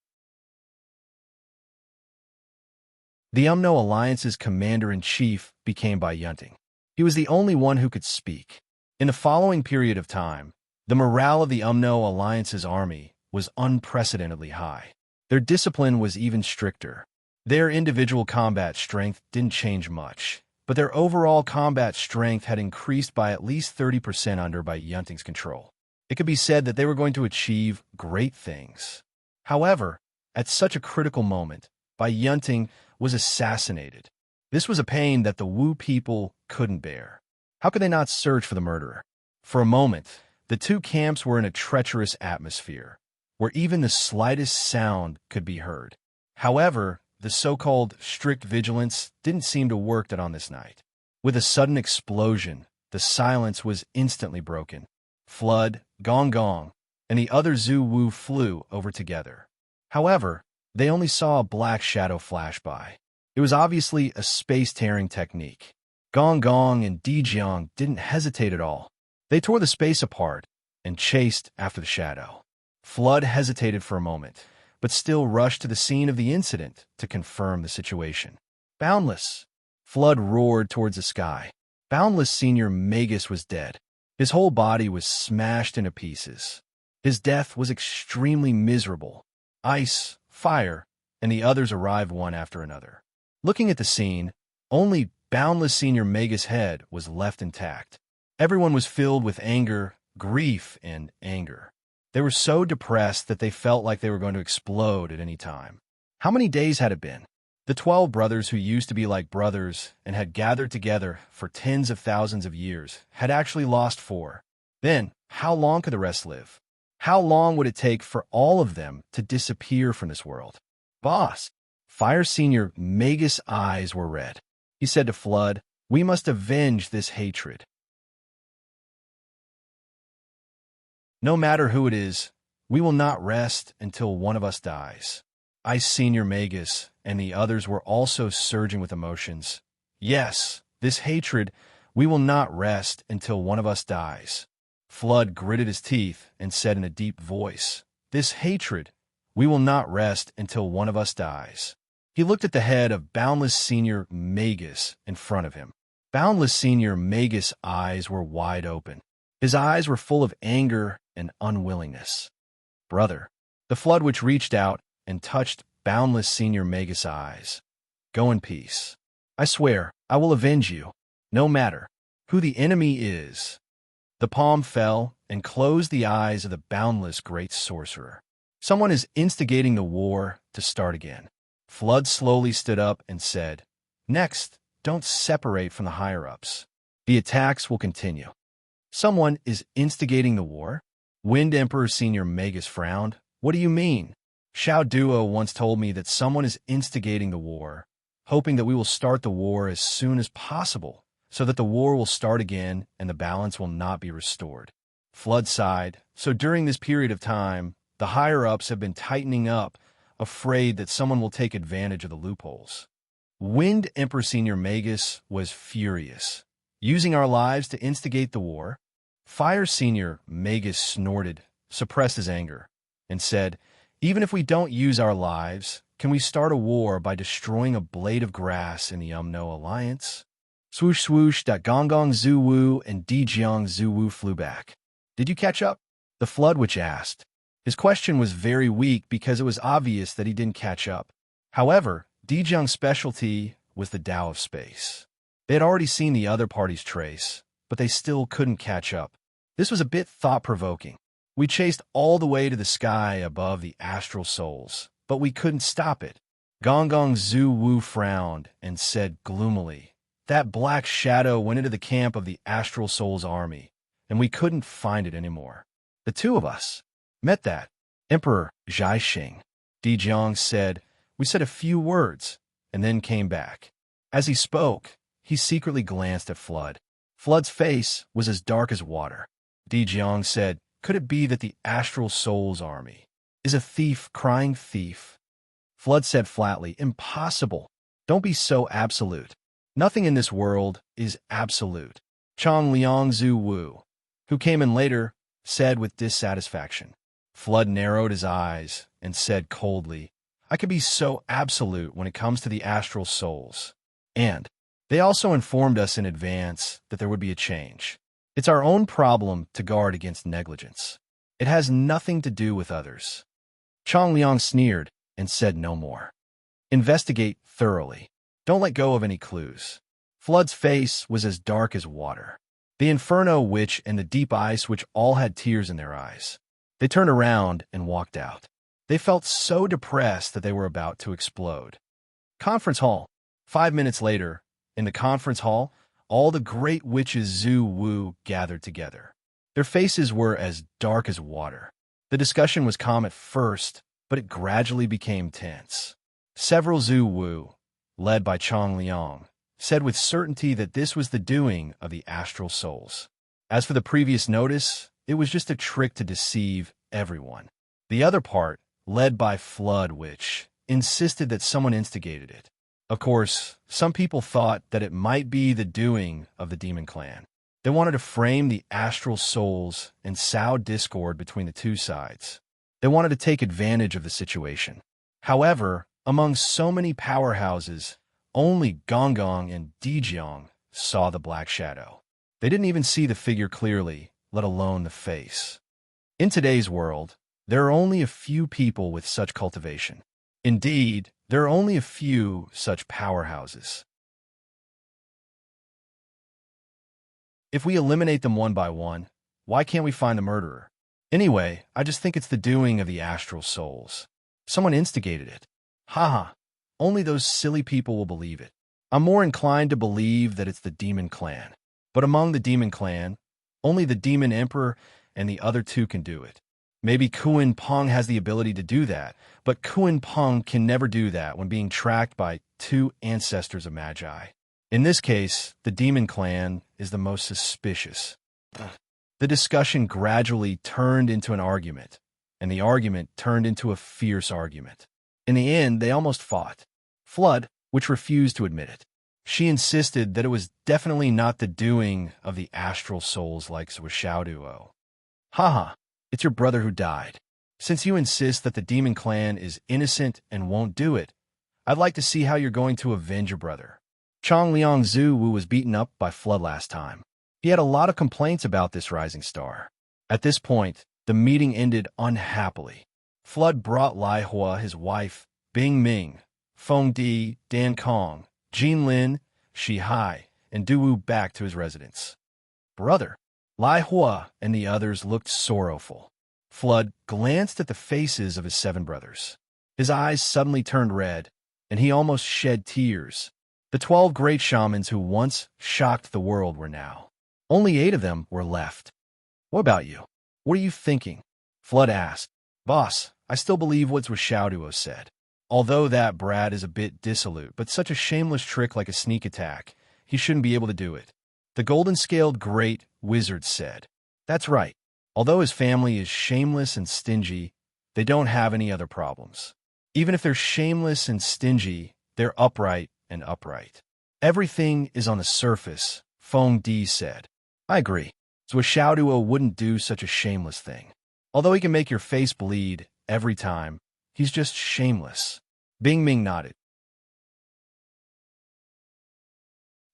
The Umno Alliance's commander-in-chief became Bai Yunting. He was the only one who could speak. In the following period of time, the morale of the Umno Alliance's army was unprecedentedly high. Their discipline was even stricter. Their individual combat strength didn't change much, but their overall combat strength had increased by at least 30% under Bai Yunting's control. It could be said that they were going to achieve great things. However, at such a critical moment, Bai Yunting was assassinated. This was a pain that the Wu people couldn't bear. How could they not search for the murderer? For a moment, the two camps were in a treacherous atmosphere, where even the slightest sound could be heard. However, the so-called strict vigilance didn't seem to work on this night. With a sudden explosion, the silence was instantly broken. Flood, Gong Gong, and the other Zhu Wu flew over together. However, they only saw a black shadow flash by. It was obviously a space-tearing technique. Gong Gong and Dijiang didn't hesitate at all. They tore the space apart and chased after the shadow. Flood hesitated for a moment, but still rushed to the scene of the incident to confirm the situation. Boundless! Flood roared towards the sky. Boundless Senior Magus was dead. His whole body was smashed into pieces. His death was extremely miserable. Ice, fire, and the others arrived one after another. Looking at the scene, only Boundless Senior Magus' head was left intact. Everyone was filled with anger, grief, and anger. They were so depressed that they felt like they were going to explode at any time. How many days had it been? The 12 brothers who used to be like brothers and had gathered together for tens of thousands of years had actually lost 4. Then, how long could the rest live? How long would it take for all of them to disappear from this world? Boss! Fire Senior Magus' eyes were red. He said to Flood, "We must avenge this hatred. No matter who it is, we will not rest until one of us dies." Ice Senior Magus and the others were also surging with emotions. Yes, this hatred, we will not rest until one of us dies. Flood gritted his teeth and said in a deep voice, "This hatred, we will not rest until one of us dies." He looked at the head of Boundless Senior Magus in front of him. Boundless Senior Magus' eyes were wide open. His eyes were full of anger and unwillingness. "Brother," the Flood which reached out and touched Boundless Senior Magus' eyes. "Go in peace. I swear, I will avenge you, no matter who the enemy is." The palm fell and closed the eyes of the boundless great sorcerer. Someone is instigating the war to start again. Flood slowly stood up and said, "Next, don't separate from the higher-ups. The attacks will continue." Someone is instigating the war? Wind Emperor Senior Magus frowned. "What do you mean?" Xiao Duo once told me that someone is instigating the war, hoping that we will start the war as soon as possible, so that the war will start again and the balance will not be restored. Flood sighed. So during this period of time, the higher-ups have been tightening up, afraid that someone will take advantage of the loopholes. Wind Emperor Senior Magus was furious. "Using our lives to instigate the war?" Fire Senior Magus snorted, suppressed his anger, and said, "Even if we don't use our lives, can we start a war by destroying a blade of grass in the Umno Alliance?" Swoosh swoosh, Gong Gong Zuwu and Dijiang Zuwu flew back. "Did you catch up?" the Flood Witch asked. His question was very weak because it was obvious that he didn't catch up. However, Dijiang's specialty was the Tao of space. They had already seen the other party's trace, but they still couldn't catch up. This was a bit thought-provoking. "We chased all the way to the sky above the astral souls, but we couldn't stop it." Gong Gong Zuwu frowned and said gloomily, That black shadow went into the camp of the Astral Soul's army, and we couldn't find it anymore. The two of us met that Emperor Zhaixing. Di Jiang said. We said a few words, and then came back. As he spoke, he secretly glanced at Flood. Flood's face was as dark as water. Di Jiang said, could it be that the Astral Soul's army is a thief crying thief? Flood said flatly, impossible. Don't be so absolute. Nothing in this world is absolute. Chang Liang Zhu Wu, who came in later, said with dissatisfaction. Flood narrowed his eyes and said coldly, I could be so absolute when it comes to the astral souls. And they also informed us in advance that there would be a change. It's our own problem to guard against negligence. It has nothing to do with others. Chang Liang sneered and said no more. Investigate thoroughly. Don't let go of any clues. Flood's face was as dark as water. The Inferno Witch and the Deep Ice Witch all had tears in their eyes. They turned around and walked out. They felt so depressed that they were about to explode. Conference hall. 5 minutes later, in the conference hall, all the great witches Zhu Wu gathered together. Their faces were as dark as water. The discussion was calm at first, but it gradually became tense. Several Zhu Wu, led by Chang Liang, said with certainty that this was the doing of the astral souls. As for the previous notice, it was just a trick to deceive everyone. The other part, led by Flood, which insisted that someone instigated it. Of course, some people thought that it might be the doing of the Demon Clan. They wanted to frame the astral souls and sow discord between the two sides. They wanted to take advantage of the situation. However, among so many powerhouses, only Gonggong and Dijiang saw the black shadow. They didn't even see the figure clearly, let alone the face. In today's world, there are only a few people with such cultivation. Indeed, there are only a few such powerhouses. If we eliminate them one by one, why can't we find the murderer? Anyway, I just think it's the doing of the astral souls. Someone instigated it. Haha, only those silly people will believe it. I'm more inclined to believe that it's the Demon Clan. But among the Demon Clan, only the Demon Emperor and the other two can do it. Maybe Kuan Peng has the ability to do that, but Kuan Peng can never do that when being tracked by two ancestors of Magi. In this case, the Demon Clan is the most suspicious. The discussion gradually turned into an argument, and the argument turned into a fierce argument. In the end, they almost fought. Flood, which refused to admit it. She insisted that it was definitely not the doing of the astral souls like Zhuo. Haha, it's your brother who died. Since you insist that the Demon Clan is innocent and won't do it, I'd like to see how you're going to avenge your brother. Chang Liang Zhu Wu was beaten up by Flood last time. He had a lot of complaints about this rising star. At this point, the meeting ended unhappily. Flood brought Lai Hua, his wife, Bing Ming, Feng Di, Dan Kong, Jin Lin, Shi Hai, and Du Wu back to his residence. Brother, Lai Hua and the others looked sorrowful. Flood glanced at the faces of his 7 brothers. His eyes suddenly turned red, and he almost shed tears. The 12 great shamans who once shocked the world were now. Only 8 of them were left. What about you? What are you thinking? Flood asked. Boss, I still believe what Zhuo said. Although that brat is a bit dissolute, but such a shameless trick like a sneak attack, he shouldn't be able to do it. The golden-scaled great wizard said. That's right. Although his family is shameless and stingy, they don't have any other problems. Even if they're shameless and stingy, they're upright and upright. Everything is on the surface, Feng Di said. I agree. Zhuo wouldn't do such a shameless thing. Although he can make your face bleed every time, he's just shameless. Bing Ming nodded.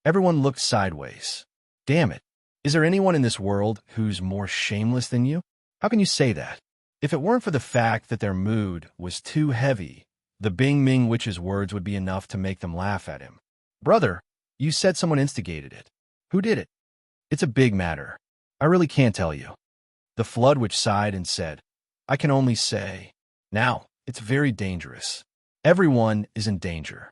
Everyone looked sideways. Damn it. Is there anyone in this world who's more shameless than you? How can you say that? If it weren't for the fact that their mood was too heavy, the Bing Ming witch's words would be enough to make them laugh at him. Brother, you said someone instigated it. Who did it? It's a big matter. I really can't tell you. The Flood Witch sighed and said, I can only say, now, it's very dangerous. Everyone is in danger.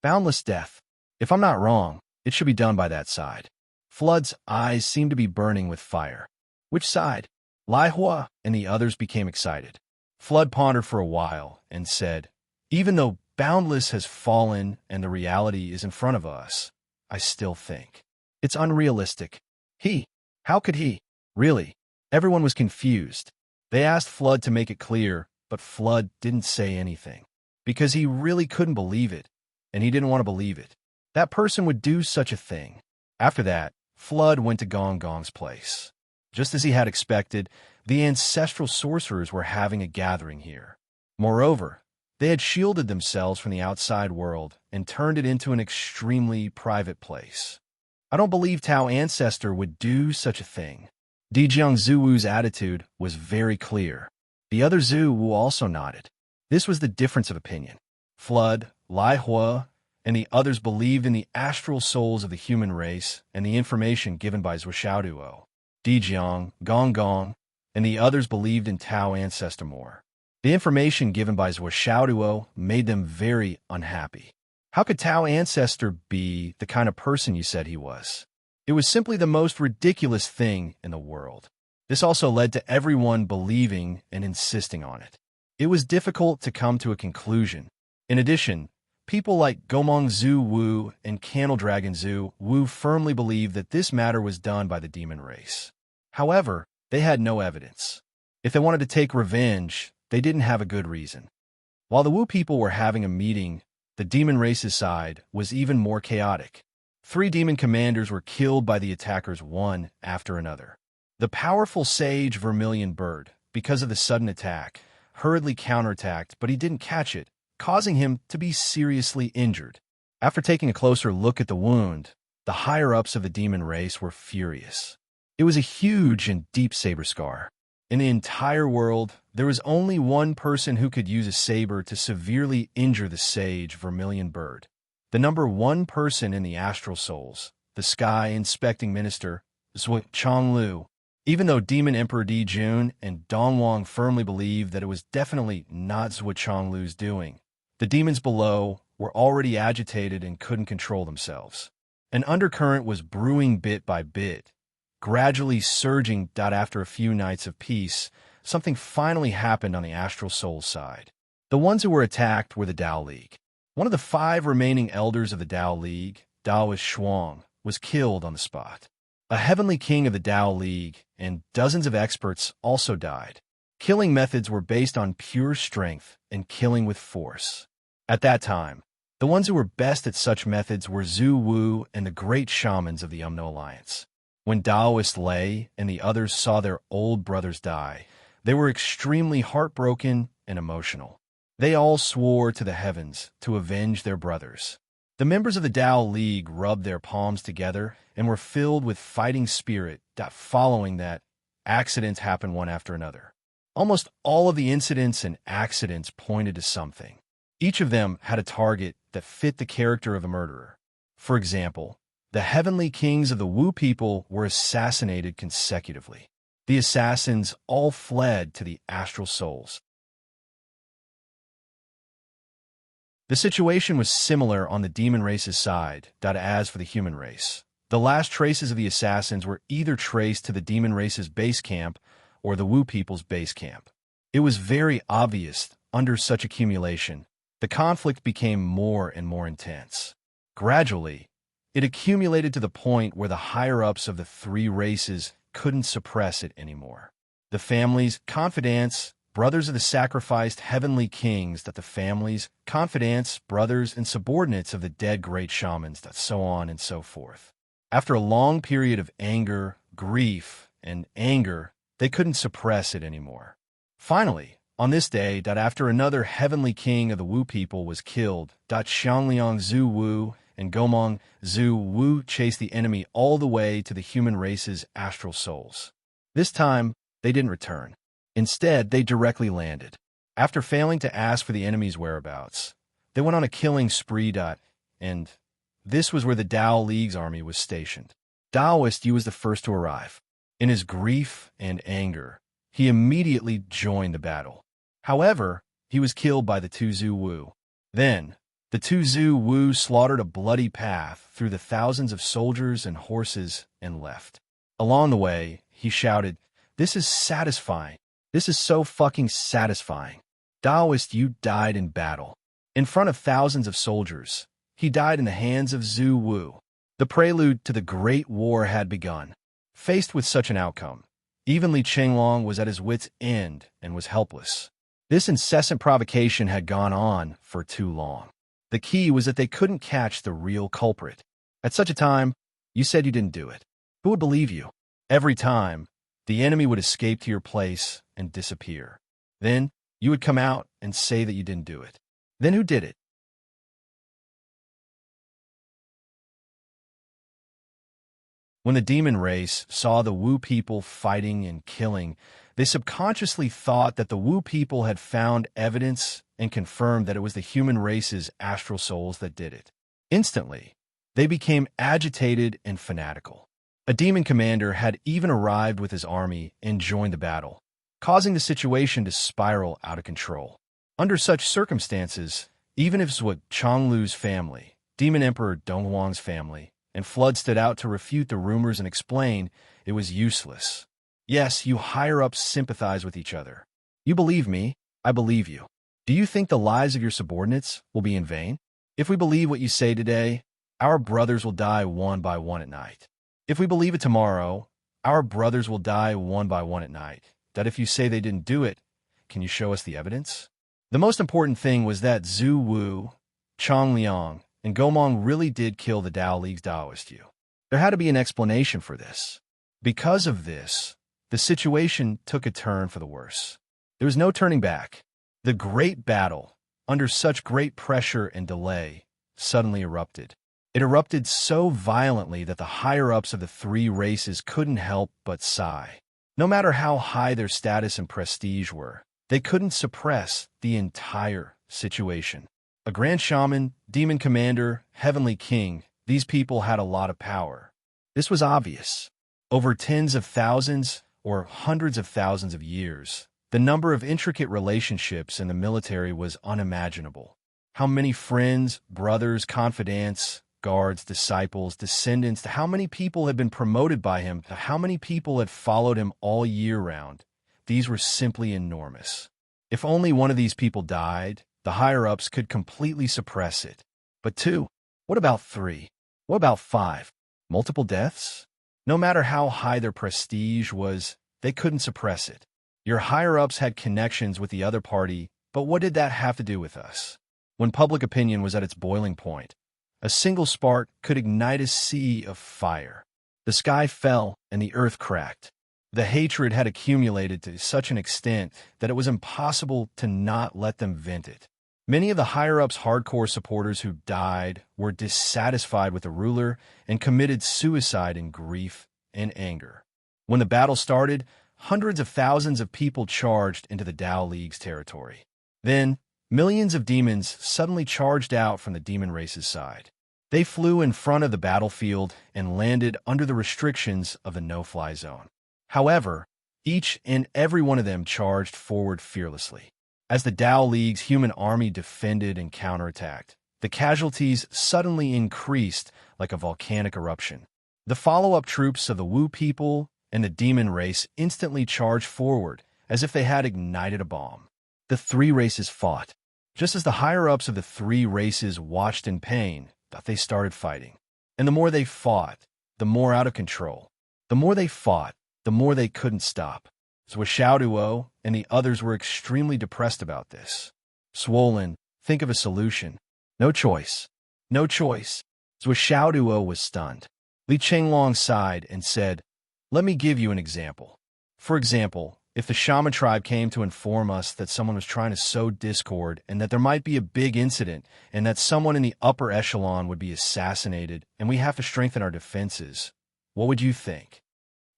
Boundless death. If I'm not wrong, It should be done by that side. Flood's eyes seemed to be burning with fire. Which side? Lai Hua and the others became excited. Flood pondered for a while and said, even though Boundless has fallen and the reality is in front of us, I still think it's unrealistic. How could he? Really? Everyone was confused. They asked Flood to make it clear, but Flood didn't say anything. Because he really couldn't believe it, and he didn't want to believe it. That person would do such a thing. After that, Flood went to Gong Gong's place. Just as he had expected, the ancestral sorcerers were having a gathering here. Moreover, they had shielded themselves from the outside world and turned it into an extremely private place. I don't believe Tao Ancestor would do such a thing. Dijiang Zuwu's attitude was very clear. The other Zuwu also nodded. This was the difference of opinion. Flood, Lai Hua, and the others believed in the astral souls of the human race and the information given by Zhuo Dijiang, Gong Gong, and the others believed in Tao Ancestor more. The information given by Zhuo made them very unhappy. How could Tao Ancestor be the kind of person you said he was? It was simply the most ridiculous thing in the world. This also led to everyone believing and insisting on it. It was difficult to come to a conclusion. In addition, people like Gomong Zhu Wu and Candle Dragon Zhu Wu firmly believed that this matter was done by the demon race. However, they had no evidence. If they wanted to take revenge, they didn't have a good reason. While the Wu people were having a meeting, the demon race's side was even more chaotic. 3 demon commanders were killed by the attackers one after another. The powerful sage Vermilion Bird, because of the sudden attack, hurriedly counterattacked, but he didn't catch it, causing him to be seriously injured. After taking a closer look at the wound, the higher-ups of the demon race were furious. It was a huge and deep saber scar. In the entire world, there was only one person who could use a saber to severely injure the sage Vermilion Bird. The number 1 person in the astral souls, the Sky Inspecting Minister, Zhuo Chonglu. Even though Demon Emperor Di Jun and Dongwang firmly believed that it was definitely not Zhuo Chonglu's doing, the demons below were already agitated and couldn't control themselves. An undercurrent was brewing bit by bit, gradually surging. After a few nights of peace, something finally happened on the astral soul side. The ones who were attacked were the Tao League. One of the 5 remaining elders of the Tao League, Daoist Shuang, was killed on the spot. A heavenly king of the Tao League and dozens of experts also died. Killing methods were based on pure strength and killing with force. At that time, the ones who were best at such methods were Zhu Wu and the great shamans of the Umno Alliance. When Daoist Lei and the others saw their old brothers die, they were extremely heartbroken and emotional. They all swore to the heavens to avenge their brothers. The members of the Tao League rubbed their palms together and were filled with fighting spirit. Following that, accidents happened one after another. Almost all of the incidents and accidents pointed to something. Each of them had a target that fit the character of the murderer. For example, the heavenly kings of the Wu people were assassinated consecutively. The assassins all fled to the astral souls. The situation was similar on the demon race's side, as for the human race. The last traces of the assassins were either traced to the demon race's base camp or the Wu people's base camp. It was very obvious under such accumulation, the conflict became more and more intense. Gradually, it accumulated to the point where the higher-ups of the 3 races couldn't suppress it anymore. The families, confidants, brothers of the sacrificed heavenly kings, the families, confidants, brothers, and subordinates of the dead great shamans, so on and so forth. After a long period of anger, grief, and anger, they couldn't suppress it anymore. Finally, on this day, after another heavenly king of the Wu people was killed, Xiangliang Zhu Wu and Gomong Zhu Wu chased the enemy all the way to the human race's astral souls. This time, they didn't return. Instead, they directly landed. After failing to ask for the enemy's whereabouts, they went on a killing spree. And this was where the Tao League's army was stationed. Daoist Yu was the first to arrive. In his grief and anger, he immediately joined the battle. However, he was killed by the 2 Zhu Wu. Then, The two Zhu Wu slaughtered a bloody path through the thousands of soldiers and horses and left. Along the way, he shouted, "This is satisfying. This is so fucking satisfying. Taoist, you died in battle. In front of thousands of soldiers. He died in the hands of Zhu Wu." The prelude to the Great War had begun. Faced with such an outcome, even Li Chenglong was at his wit's end and was helpless. This incessant provocation had gone on for too long. The key was that they couldn't catch the real culprit. At such a time, you said you didn't do it. Who would believe you? Every time, the enemy would escape to your place and disappear. Then, you would come out and say that you didn't do it. Then who did it? When the demon race saw the Wu people fighting and killing, they subconsciously thought that the Wu people had found evidence and confirmed that it was the human race's astral souls that did it. Instantly, they became agitated and fanatical. A demon commander had even arrived with his army and joined the battle, causing the situation to spiral out of control. Under such circumstances, even if Zhuo Chonglu's family, Demon Emperor Donghuang's family, and Flood stood out to refute the rumors and explain, it was useless. Yes, you higher-ups sympathize with each other. You believe me, I believe you. Do you think the lives of your subordinates will be in vain? If we believe what you say today, our brothers will die one by one at night. If we believe it tomorrow, our brothers will die one by one at night. That if you say they didn't do it, can you show us the evidence? The most important thing was that Zhu Wu, Chong Liang, and Gomong really did kill the Tao League's Taoist Yu. There had to be an explanation for this. Because of this, the situation took a turn for the worse. There was no turning back. The great battle, under such great pressure and delay, suddenly erupted. It erupted so violently that the higher-ups of the three races couldn't help but sigh. No matter how high their status and prestige were, they couldn't suppress the entire situation. A Grand Shaman, Demon Commander, Heavenly King, these people had a lot of power. This was obvious. Over tens of thousands or hundreds of thousands of years, the number of intricate relationships in the military was unimaginable. How many friends, brothers, confidants, guards, disciples, descendants, to how many people had been promoted by him, to how many people had followed him all year round. These were simply enormous. If only one of these people died, the higher-ups could completely suppress it. But 2? What about 3? What about 5? Multiple deaths? No matter how high their prestige was, they couldn't suppress it. Your higher-ups had connections with the other party, but what did that have to do with us? When public opinion was at its boiling point, a single spark could ignite a sea of fire. The sky fell and the earth cracked. The hatred had accumulated to such an extent that it was impossible to not let them vent it. Many of the higher-ups' hardcore supporters who died were dissatisfied with the ruler and committed suicide in grief and anger. When the battle started, hundreds of thousands of people charged into the Tao League's territory. Then, millions of demons suddenly charged out from the demon race's side. They flew in front of the battlefield and landed under the restrictions of the no-fly zone. However, each and every one of them charged forward fearlessly. As the Tao League's human army defended and counterattacked, the casualties suddenly increased like a volcanic eruption. The follow-up troops of the Wu people and the demon race instantly charged forward as if they had ignited a bomb. The three races fought. Just as the higher-ups of the three races watched in pain, they started fighting. And the more they fought, the more out of control. The more they fought, the more they couldn't stop. So Xiaoduo and the others were extremely depressed about this. Swollen, think of a solution. No choice. No choice. So Xiaoduo was stunned. Li Chenglong sighed and said, "Let me give you an example. For example, if the shaman tribe came to inform us that someone was trying to sow discord and that there might be a big incident and that someone in the upper echelon would be assassinated and we have to strengthen our defenses, what would you think?"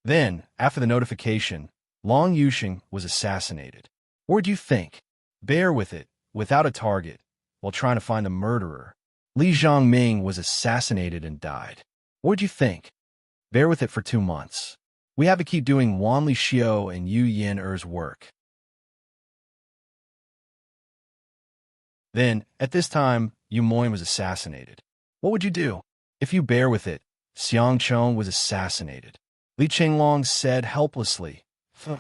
Then, after the notification, Long Yusheng was assassinated. What would you think? Bear with it, without a target, while trying to find the murderer. Li Zhongming was assassinated and died. What would you think? Bear with it for 2 months. We have to keep doing Wan Li Xiao and Yu Yen-er's work. Then, at this time, Yu Moin was assassinated. What would you do? If you bear with it, Xiang Chong was assassinated. Li Chenglong said helplessly, "Phew,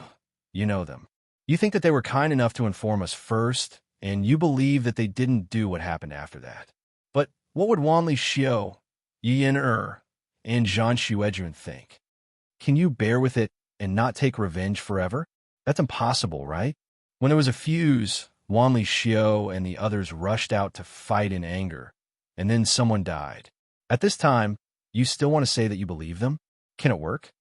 you know them. You think that they were kind enough to inform us first, and you believe that they didn't do what happened after that. But what would Wanli Xiao, Yi Yin and Zhan Xuejun think? Can you bear with it and not take revenge forever? That's impossible, right?" When there was a fuse, Wanli Xiao and the others rushed out to fight in anger, and then someone died. At this time, you still want to say that you believe them? Can it work?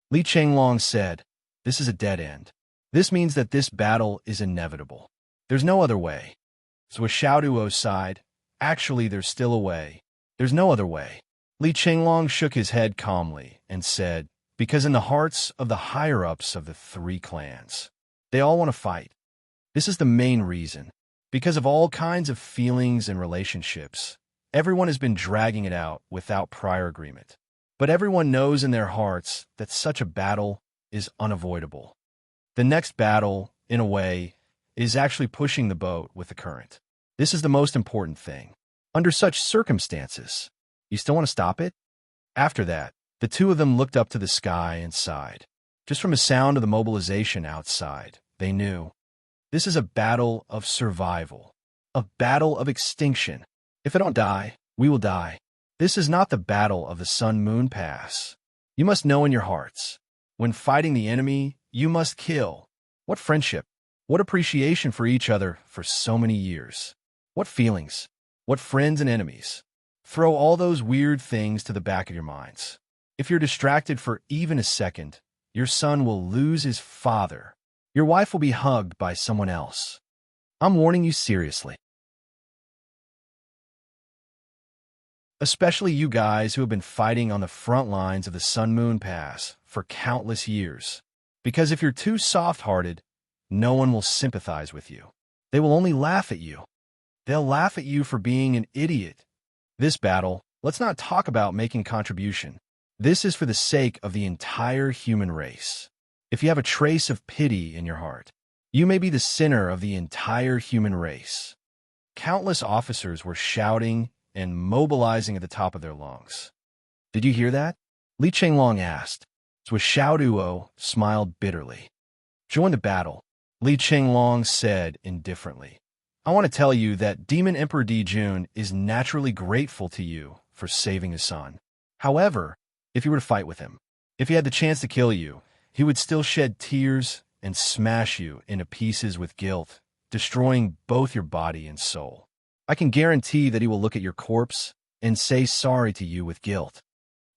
Li Chenglong said, "This is a dead end. This means that this battle is inevitable. There's no other way." So with Xiaoduo sighed, "Actually, there's still a way. There's no other way." Li Chenglong shook his head calmly and said, "Because in the hearts of the higher-ups of the three clans, they all want to fight. This is the main reason. Because of all kinds of feelings and relationships, everyone has been dragging it out without prior agreement. But everyone knows in their hearts that such a battle is unavoidable. The next battle, in a way, is actually pushing the boat with the current. This is the most important thing. Under such circumstances, you still want to stop it?" After that, the two of them looked up to the sky and sighed. Just from the sound of the mobilization outside, they knew. This is a battle of survival, a battle of extinction. If I don't die, we will die. This is not the battle of the Sun-Moon Pass. You must know in your hearts, when fighting the enemy, you must kill. What friendship, what appreciation for each other for so many years. What feelings, what friends and enemies. Throw all those weird things to the back of your minds. If you're distracted for even a second, your son will lose his father. Your wife will be hugged by someone else. I'm warning you seriously. Especially you guys who have been fighting on the front lines of the Sun-Moon Pass for countless years. Because if you're too soft-hearted, no one will sympathize with you. They will only laugh at you. They'll laugh at you for being an idiot. This battle, let's not talk about making contribution. This is for the sake of the entire human race. If you have a trace of pity in your heart, you may be the sinner of the entire human race. Countless officers were shouting and mobilizing at the top of their lungs. Did you hear that? Li Chenglong asked. So Xiaoduo smiled bitterly. Join the battle, Li Chenglong said indifferently. I want to tell you that Demon Emperor Dijun is naturally grateful to you for saving his son. However, if you were to fight with him, if he had the chance to kill you, he would still shed tears and smash you into pieces with guilt, destroying both your body and soul. I can guarantee that he will look at your corpse and say sorry to you with guilt.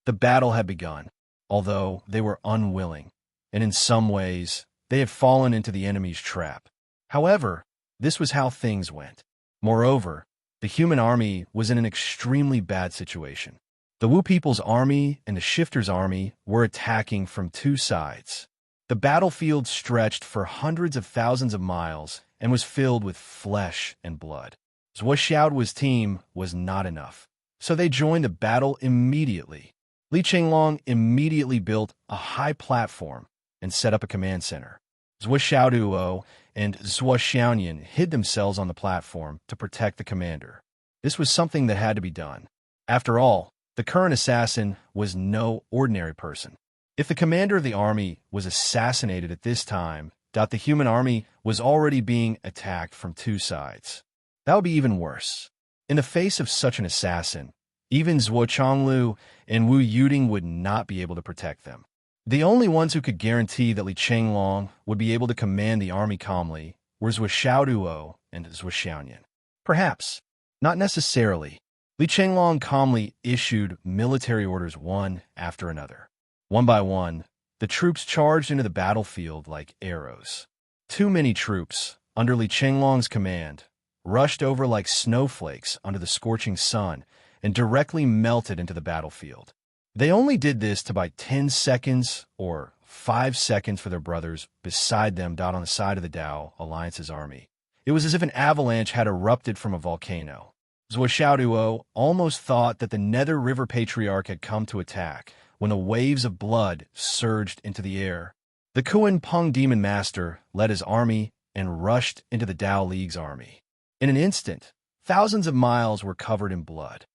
The battle had begun, although they were unwilling, and in some ways, they had fallen into the enemy's trap. However, this was how things went. Moreover, the human army was in an extremely bad situation. The Wu people's army and the Shifter's army were attacking from two sides. The battlefield stretched for hundreds of thousands of miles and was filled with flesh and blood. Zhuo Xiaoduo's team was not enough, so they joined the battle immediately. Li Chenglong immediately built a high platform and set up a command center. Zhuo Xiaoduo and Zhuo Xiaoyan hid themselves on the platform to protect the commander. This was something that had to be done. After all, the current assassin was no ordinary person. If the commander of the army was assassinated at this time, the human army was already being attacked from two sides. That would be even worse. In the face of such an assassin, even Zhuo Chonglu and Wu Yuding would not be able to protect them. The only ones who could guarantee that Li Chenglong would be able to command the army calmly were Zhuo Xiaoduo and Zhuo Xiaoyan. Perhaps, not necessarily. Li Chenglong calmly issued military orders one after another. One by one, the troops charged into the battlefield like arrows. Too many troops, under Li Chenglong's command, rushed over like snowflakes under the scorching sun and directly melted into the battlefield. They only did this to buy 10 seconds or 5 seconds for their brothers beside them on the side of the Dao Alliance's army. It was as if an avalanche had erupted from a volcano. Zhuo Xiaoduo almost thought that the Nether River Patriarch had come to attack when the waves of blood surged into the air. The Kuan Peng Demon Master led his army and rushed into the Dao League's army. In an instant, Thousands of miles were covered in blood.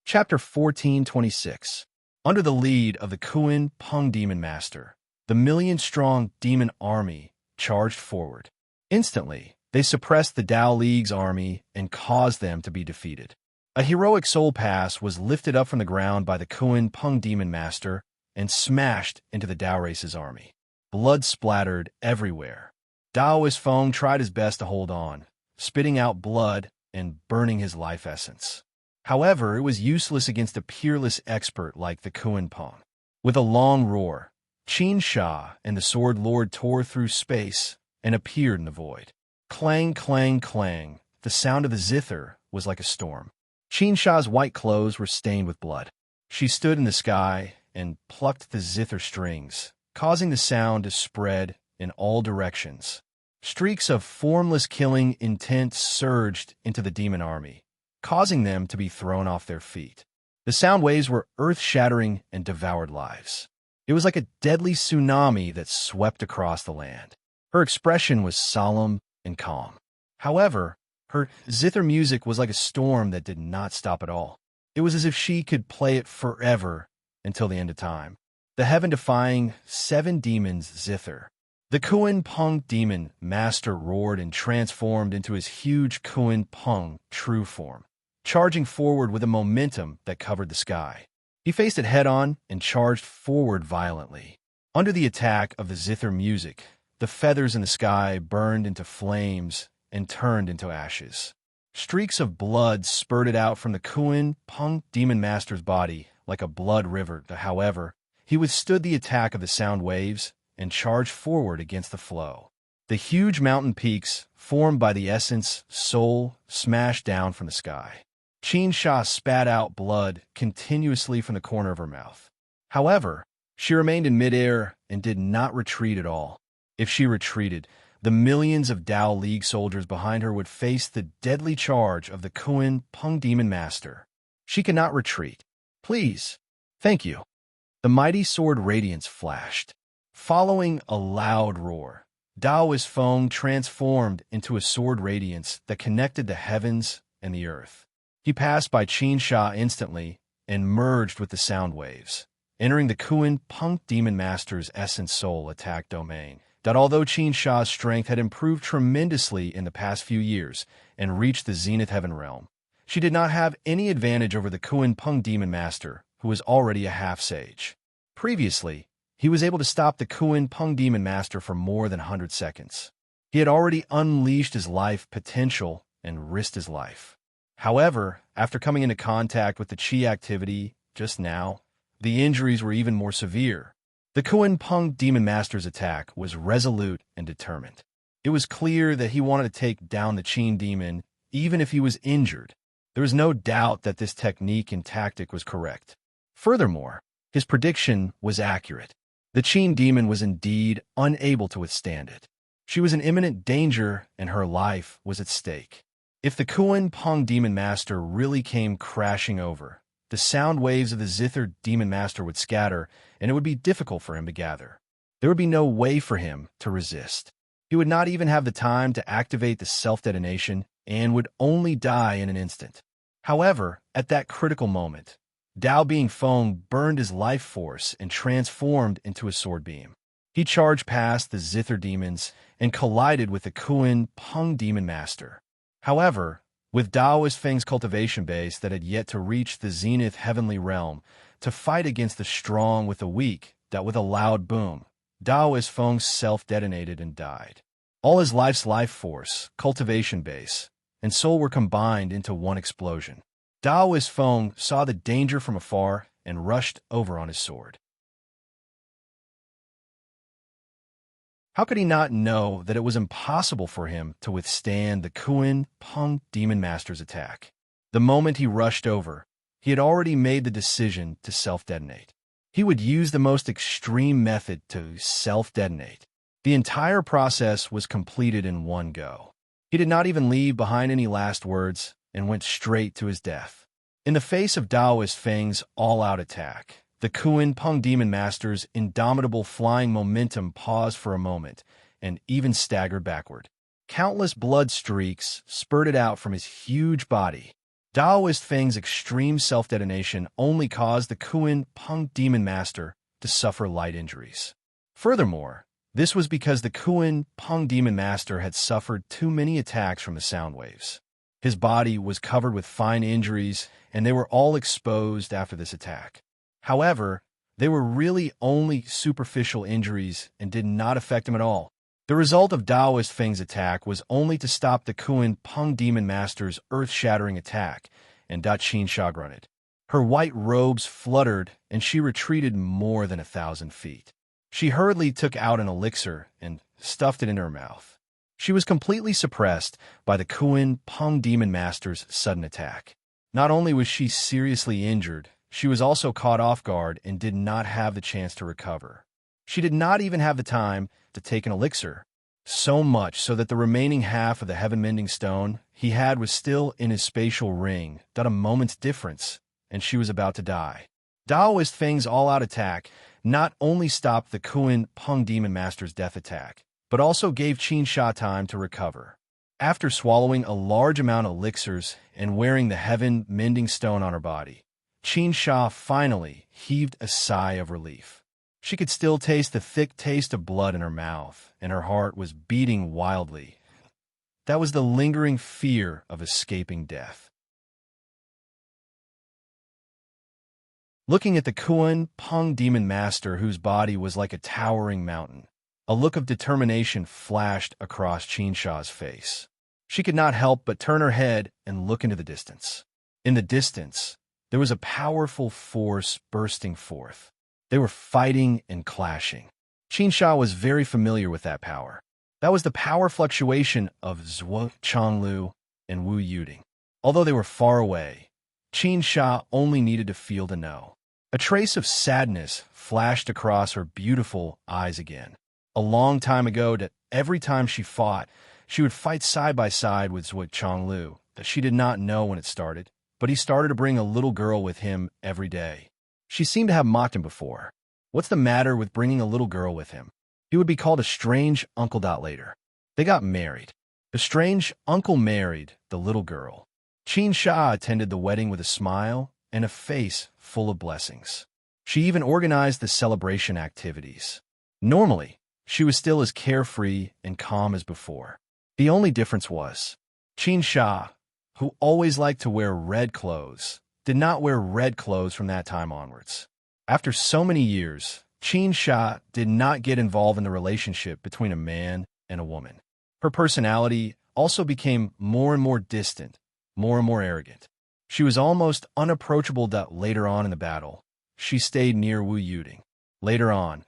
Chapter 1426. Under the lead of the Kuan Peng Demon Master, the million-strong demon army charged forward. Instantly, they suppressed the Dao League's army and caused them to be defeated. A heroic soul pass was lifted up from the ground by the Kuan Peng Demon Master and smashed into the Dao Race's army. Blood splattered everywhere. Daoist Feng tried his best to hold on, spitting out blood and burning his life essence. However, it was useless against a peerless expert like the Kuan Peng. With a long roar, Qin Sha and the Sword Lord tore through space and appeared in the void. Clang, clang, clang. The sound of the zither was like a storm. Qin Sha's white clothes were stained with blood. She stood in the sky and plucked the zither strings, causing the sound to spread in all directions. Streaks of formless killing intent surged into the demon army, causing them to be thrown off their feet. The sound waves were earth-shattering and devoured lives. It was like a deadly tsunami that swept across the land. Her expression was solemn and calm. However, her zither music was like a storm that did not stop at all. It was as if she could play it forever until the end of time. The heaven-defying seven demons zither. The Kuan Peng Demon Master roared and transformed into his huge Kuan Peng true form, charging forward with a momentum that covered the sky. He faced it head-on and charged forward violently. Under the attack of the zither music, the feathers in the sky burned into flames and turned into ashes. Streaks of blood spurted out from the Kuan Peng Demon Master's body like a blood river. However, he withstood the attack of the sound waves and charged forward against the flow. The huge mountain peaks, formed by the essence soul, smashed down from the sky. Qin Sha spat out blood continuously from the corner of her mouth. However, she remained in midair and did not retreat at all. If she retreated, the millions of Dao League soldiers behind her would face the deadly charge of the Kuan Peng Demon Master. She cannot retreat. Please. Thank you. The mighty sword radiance flashed. Following a loud roar, Daoist Feng transformed into a sword radiance that connected the heavens and the earth. He passed by Qin Sha instantly and merged with the sound waves, entering the Kuan Peng Demon Master's essence soul attack domain. Although Qin Sha's strength had improved tremendously in the past few years and reached the zenith heaven realm, she did not have any advantage over the Kuan Peng Demon Master, who was already a half-sage. Previously, he was able to stop the Kuan Peng Demon Master for more than 100 seconds. He had already unleashed his life potential and risked his life. However, after coming into contact with the Qi activity just now, the injuries were even more severe. The Kuan Peng Demon Master's attack was resolute and determined. It was clear that he wanted to take down the Qin demon, even if he was injured. There was no doubt that this technique and tactic was correct. Furthermore, his prediction was accurate. The Qin demon was indeed unable to withstand it. She was in imminent danger, and her life was at stake. If the Kuan Peng Demon Master really came crashing over, the sound waves of the Zither Demon Master would scatter, and it would be difficult for him to gather. There would be no way for him to resist. He would not even have the time to activate the self-detonation and would only die in an instant. However, at that critical moment, Dao Being Feng burned his life force and transformed into a sword beam. He charged past the Zither demons and collided with the Kuan Peng Demon Master. However, with Daoist Feng's cultivation base that had yet to reach the zenith heavenly realm to fight against the strong with the weak, that with a loud boom, Daoist Feng self-detonated and died. All his life's life force, cultivation base, and soul were combined into one explosion. Daoist Feng saw the danger from afar and rushed over on his sword. How could he not know that it was impossible for him to withstand the Kuan Peng Demon Master's attack? The moment he rushed over, he had already made the decision to self-detonate. He would use the most extreme method to self-detonate. The entire process was completed in one go. He did not even leave behind any last words and went straight to his death. In the face of Daoist Feng's all-out attack, The Kuan Peng Demon Master's indomitable flying momentum paused for a moment and even staggered backward. Countless blood streaks spurted out from his huge body. Daoist Feng's extreme self-detonation only caused the Kuan Peng Demon Master to suffer light injuries. Furthermore, this was because the Kuan Peng Demon Master had suffered too many attacks from the sound waves. His body was covered with fine injuries, and they were all exposed after this attack. However, they were really only superficial injuries and did not affect him at all. The result of Daoist Feng's attack was only to stop the Kuan Peng Demon Master's earth-shattering attack, and Qin grunted. Her white robes fluttered, and she retreated more than 1,000 feet. She hurriedly took out an elixir and stuffed it in her mouth. She was completely suppressed by the Kuan Peng Demon Master's sudden attack. Not only was she seriously injured, she was also caught off guard and did not have the chance to recover. She did not even have the time to take an elixir, so much so that the remaining half of the heaven-mending stone he had was still in his spatial ring, not a moment's difference, and she was about to die. Daoist Feng's all-out attack not only stopped the Kuan Peng Demon Master's death attack, but also gave Qin time to recover. After swallowing a large amount of elixirs and wearing the heaven-mending stone on her body, Qin finally heaved a sigh of relief. She could still taste the thick taste of blood in her mouth, and her heart was beating wildly. That was the lingering fear of escaping death. Looking at the Kuan Peng Demon Master, whose body was like a towering mountain, a look of determination flashed across Qinsha's face. She could not help but turn her head and look into the distance. In the distance, there was a powerful force bursting forth. They were fighting and clashing. Qinsha was very familiar with that power. That was the power fluctuation of Zhuo Changlu and Wu Yuding. Although they were far away, Qinsha only needed to feel to know. A trace of sadness flashed across her beautiful eyes again. A long time ago, that every time she fought, she would fight side by side with Zhuo Changlu, that she did not know when it started, but he started to bring a little girl with him every day. She seemed to have mocked him before. What's the matter with bringing a little girl with him? He would be called a strange uncle. Later, they got married. The strange uncle married the little girl. Qinsha attended the wedding with a smile and a face full of blessings. She even organized the celebration activities. Normally, she was still as carefree and calm as before. The only difference was, Qinsha, who always liked to wear red clothes, did not wear red clothes from that time onwards. After so many years, Qinsha did not get involved in the relationship between a man and a woman. Her personality also became more and more distant, more and more arrogant. She was almost unapproachable. Later on in the battle, she stayed near Wu Yuding. Later on,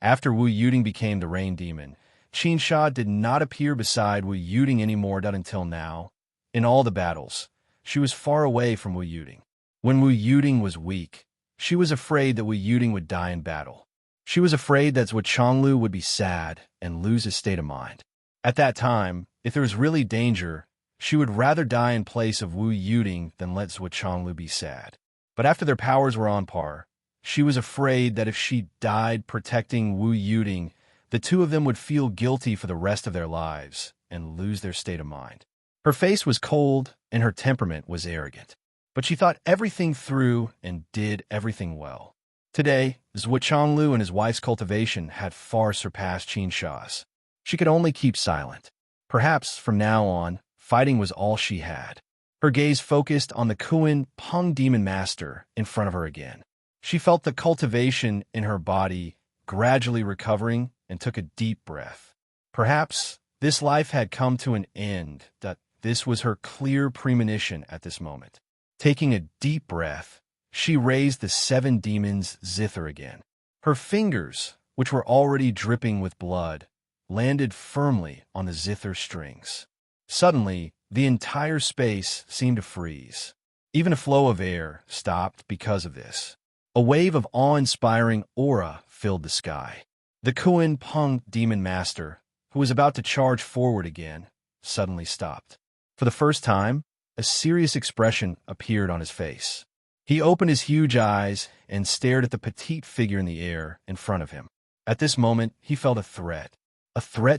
after Wu Yuding became the rain demon, Qinsha did not appear beside Wu Yuding anymore until now. In all the battles, she was far away from Wu Yuding. When Wu Yuding was weak, she was afraid that Wu Yuding would die in battle. She was afraid that Zhuo Changlu would be sad and lose his state of mind. At that time, if there was really danger, she would rather die in place of Wu Yuding than let Zhuo Changlu be sad. But after their powers were on par, she was afraid that if she died protecting Wu Yuding, the two of them would feel guilty for the rest of their lives and lose their state of mind. Her face was cold and her temperament was arrogant. But she thought everything through and did everything well. Today, Zhuo Changlu and his wife's cultivation had far surpassed Qinsha's. She could only keep silent. Perhaps, from now on, fighting was all she had. Her gaze focused on the Kuan Peng Demon Master in front of her again. She felt the cultivation in her body gradually recovering and took a deep breath. Perhaps this life had come to an end, that this was her clear premonition at this moment. Taking a deep breath, she raised the 7 demons' zither again. Her fingers, which were already dripping with blood, landed firmly on the zither strings. Suddenly, the entire space seemed to freeze. Even a flow of air stopped because of this. A wave of awe-inspiring aura filled the sky. The Kuan Peng Demon Master, who was about to charge forward again, suddenly stopped. For the first time, a serious expression appeared on his face. He opened his huge eyes and stared at the petite figure in the air in front of him. At this moment, he felt a threat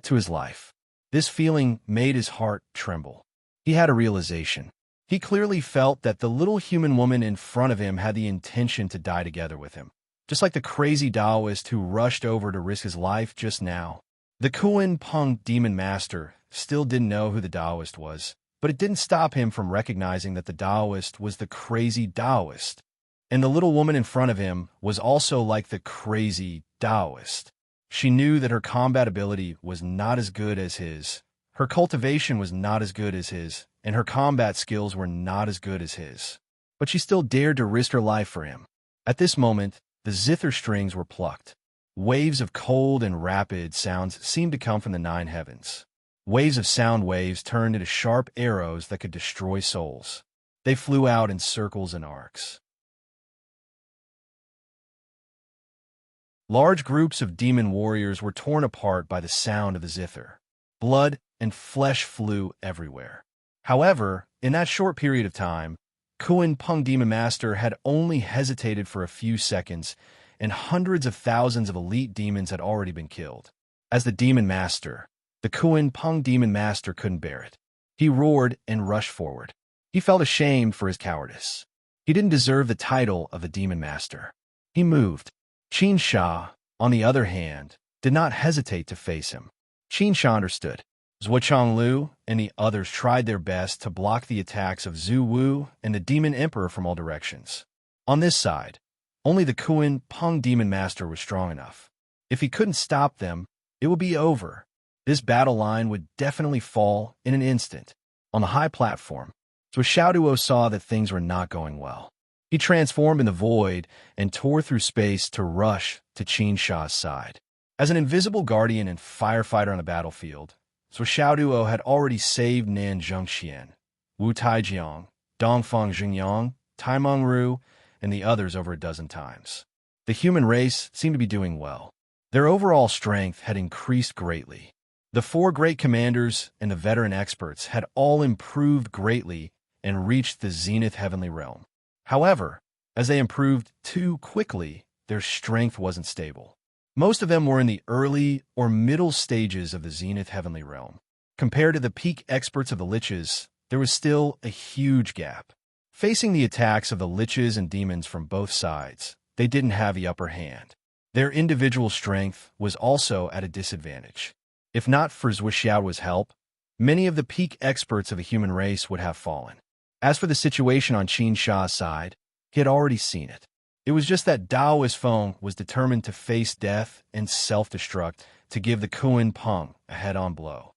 to his life. This feeling made his heart tremble. He had a realization. He clearly felt that the little human woman in front of him had the intention to die together with him, just like the crazy Taoist who rushed over to risk his life just now. The Kuan Peng demon master still didn't know who the Taoist was, but it didn't stop him from recognizing that the Taoist was the crazy Taoist. And the little woman in front of him was also like the crazy Taoist. She knew that her combat ability was not as good as his, her cultivation was not as good as his, and her combat skills were not as good as his. But she still dared to risk her life for him. At this moment, the zither strings were plucked. Waves of cold and rapid sounds seemed to come from the nine heavens. Waves of sound waves turned into sharp arrows that could destroy souls. They flew out in circles and arcs. Large groups of demon warriors were torn apart by the sound of the zither. Blood and flesh flew everywhere. However, in that short period of time, Kuan Peng Demon Master had only hesitated for a few seconds, and hundreds of thousands of elite demons had already been killed. As the Demon Master, the Kuan Peng Demon Master couldn't bear it. He roared and rushed forward. He felt ashamed for his cowardice. He didn't deserve the title of the Demon Master. He moved. Qin Sha, on the other hand, did not hesitate to face him. Qin Sha understood. Zhuo Changlu and the others tried their best to block the attacks of Zhu Wu and the Demon Emperor from all directions. On this side, only the Kuan Peng Demon Master was strong enough. If he couldn't stop them, it would be over. This battle line would definitely fall in an instant. On the high platform, Zhuo Xiaoduo saw that things were not going well. He transformed in the void and tore through space to rush to Qin Sha's side. As an invisible guardian and firefighter on the battlefield, Zhuo Xiaoduo had already saved Nan Zhengxian, Wu Taijiang, Dongfang Xingyang, Tai Mengru, and the others over a dozen times. The human race seemed to be doing well. Their overall strength had increased greatly. The four great commanders and the veteran experts had all improved greatly and reached the zenith heavenly realm. However, as they improved too quickly, their strength wasn't stable. Most of them were in the early or middle stages of the zenith heavenly realm. Compared to the peak experts of the liches, there was still a huge gap. Facing the attacks of the liches and demons from both sides, they didn't have the upper hand. Their individual strength was also at a disadvantage. If not for Zhuo Xiaoduo's help, many of the peak experts of the human race would have fallen. As for the situation on Qin Sha's side, he had already seen it. It was just that Taoist Feng was determined to face death and self-destruct to give the Kuan Peng a head-on blow.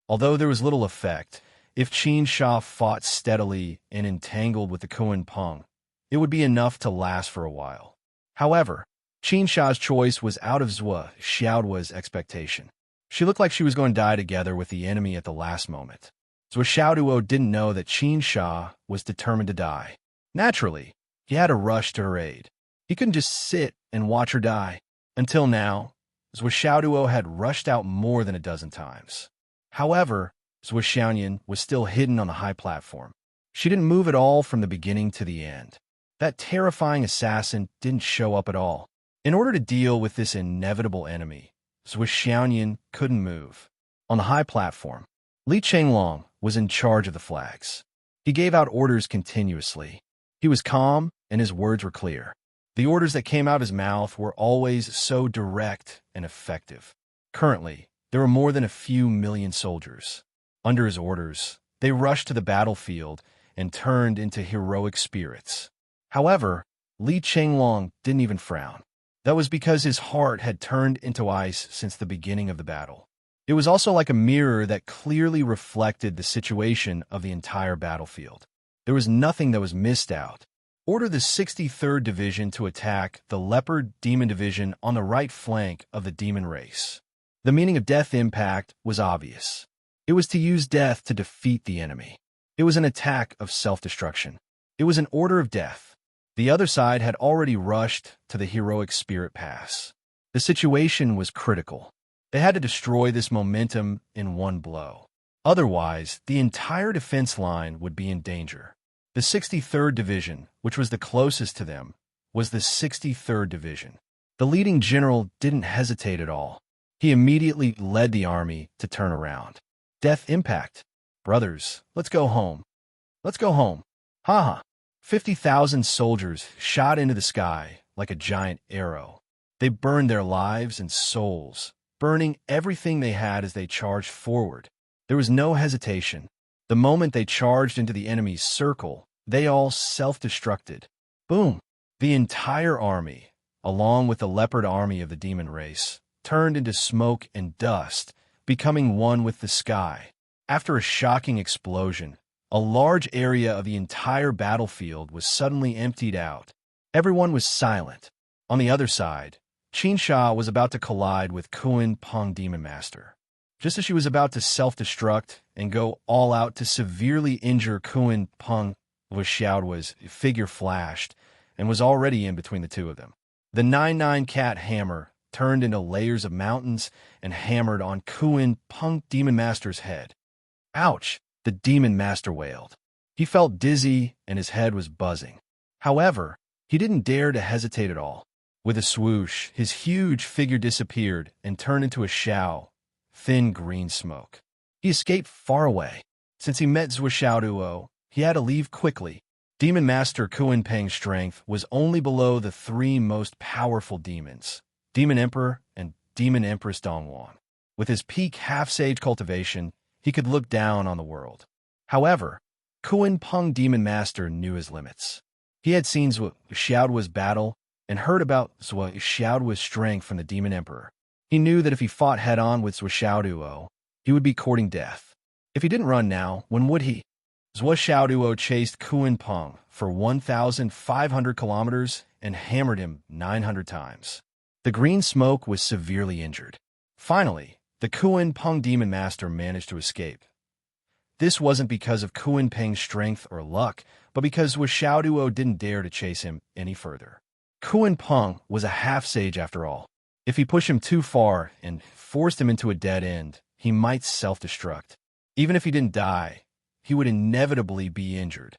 Although there was little effect, if Qin Sha fought steadily and entangled with the Kuan Peng, it would be enough to last for a while. However, Qin Sha's choice was out of Zhuo Xiaoduo's expectation. She looked like she was going to die together with the enemy at the last moment. Zhuo Xiaoduo didn't know that Qin Sha was determined to die. Naturally, he had to rush to her aid. He couldn't just sit and watch her die. Until now, Zhuo Xiaoduo had rushed out more than a dozen times. However, Zhuo Xiaoyan was still hidden on the high platform. She didn't move at all from the beginning to the end. That terrifying assassin didn't show up at all. In order to deal with this inevitable enemy, Zhuo Xiaoyan couldn't move. On the high platform, Li Chenglong was in charge of the flags. He gave out orders continuously. He was calm, and his words were clear. The orders that came out of his mouth were always so direct and effective. Currently, there were more than a few million soldiers. Under his orders, they rushed to the battlefield and turned into heroic spirits. However, Li Chenglong didn't even frown. That was because his heart had turned into ice since the beginning of the battle. It was also like a mirror that clearly reflected the situation of the entire battlefield. There was nothing that was missed out. Order the 63rd Division to attack the Leopard Demon Division on the right flank of the demon race. The meaning of Death Impact was obvious. It was to use death to defeat the enemy. It was an attack of self-destruction. It was an order of death. The other side had already rushed to the heroic spirit pass. The situation was critical. They had to destroy this momentum in one blow. Otherwise, the entire defense line would be in danger. The 63rd Division, which was the closest to them, was the 63rd Division. The leading general didn't hesitate at all. He immediately led the army to turn around. Death impact. Brothers, let's go home. Let's go home. Ha ha. 50,000 soldiers shot into the sky like a giant arrow. They burned their lives and souls, burning everything they had as they charged forward. There was no hesitation. The moment they charged into the enemy's circle, they all self-destructed. Boom! The entire army, along with the leopard army of the demon race, turned into smoke and dust, becoming one with the sky. After a shocking explosion, a large area of the entire battlefield was suddenly emptied out. Everyone was silent. On the other side, Qinsha was about to collide with Kun Peng Demon Master. Just as she was about to self-destruct and go all out to severely injure Kun Peng, Xiaoduo's figure flashed and was already in between the two of them. The 9-9 cat hammer turned into layers of mountains and hammered on Kun Peng Demon Master's head. Ouch! The Demon Master wailed. He felt dizzy and his head was buzzing. However, he didn't dare to hesitate at all. With a swoosh, his huge figure disappeared and turned into a shao, thin green smoke. He escaped far away. Since he met Xiaoduo, he had to leave quickly. Demon Master Kun Peng's strength was only below the three most powerful demons, Demon Emperor and Demon Empress Dongguan. With his peak half-sage cultivation, he could look down on the world. However, Kun Peng Demon Master knew his limits. He had seen Xiaoduo's battle and heard about Xiaoduo's strength from the Demon Emperor. He knew that if he fought head-on with Xiaoduo, he would be courting death. If he didn't run now, when would he? Xiaoduo chased Kun Peng for 1,500 kilometers and hammered him 900 times. The green smoke was severely injured. Finally, the Kun Peng Demon Master managed to escape. This wasn't because of Kun Peng's strength or luck, but because Xiaoduo didn't dare to chase him any further. Kun Peng was a half-sage after all. If he pushed him too far and forced him into a dead end, he might self-destruct. Even if he didn't die, he would inevitably be injured.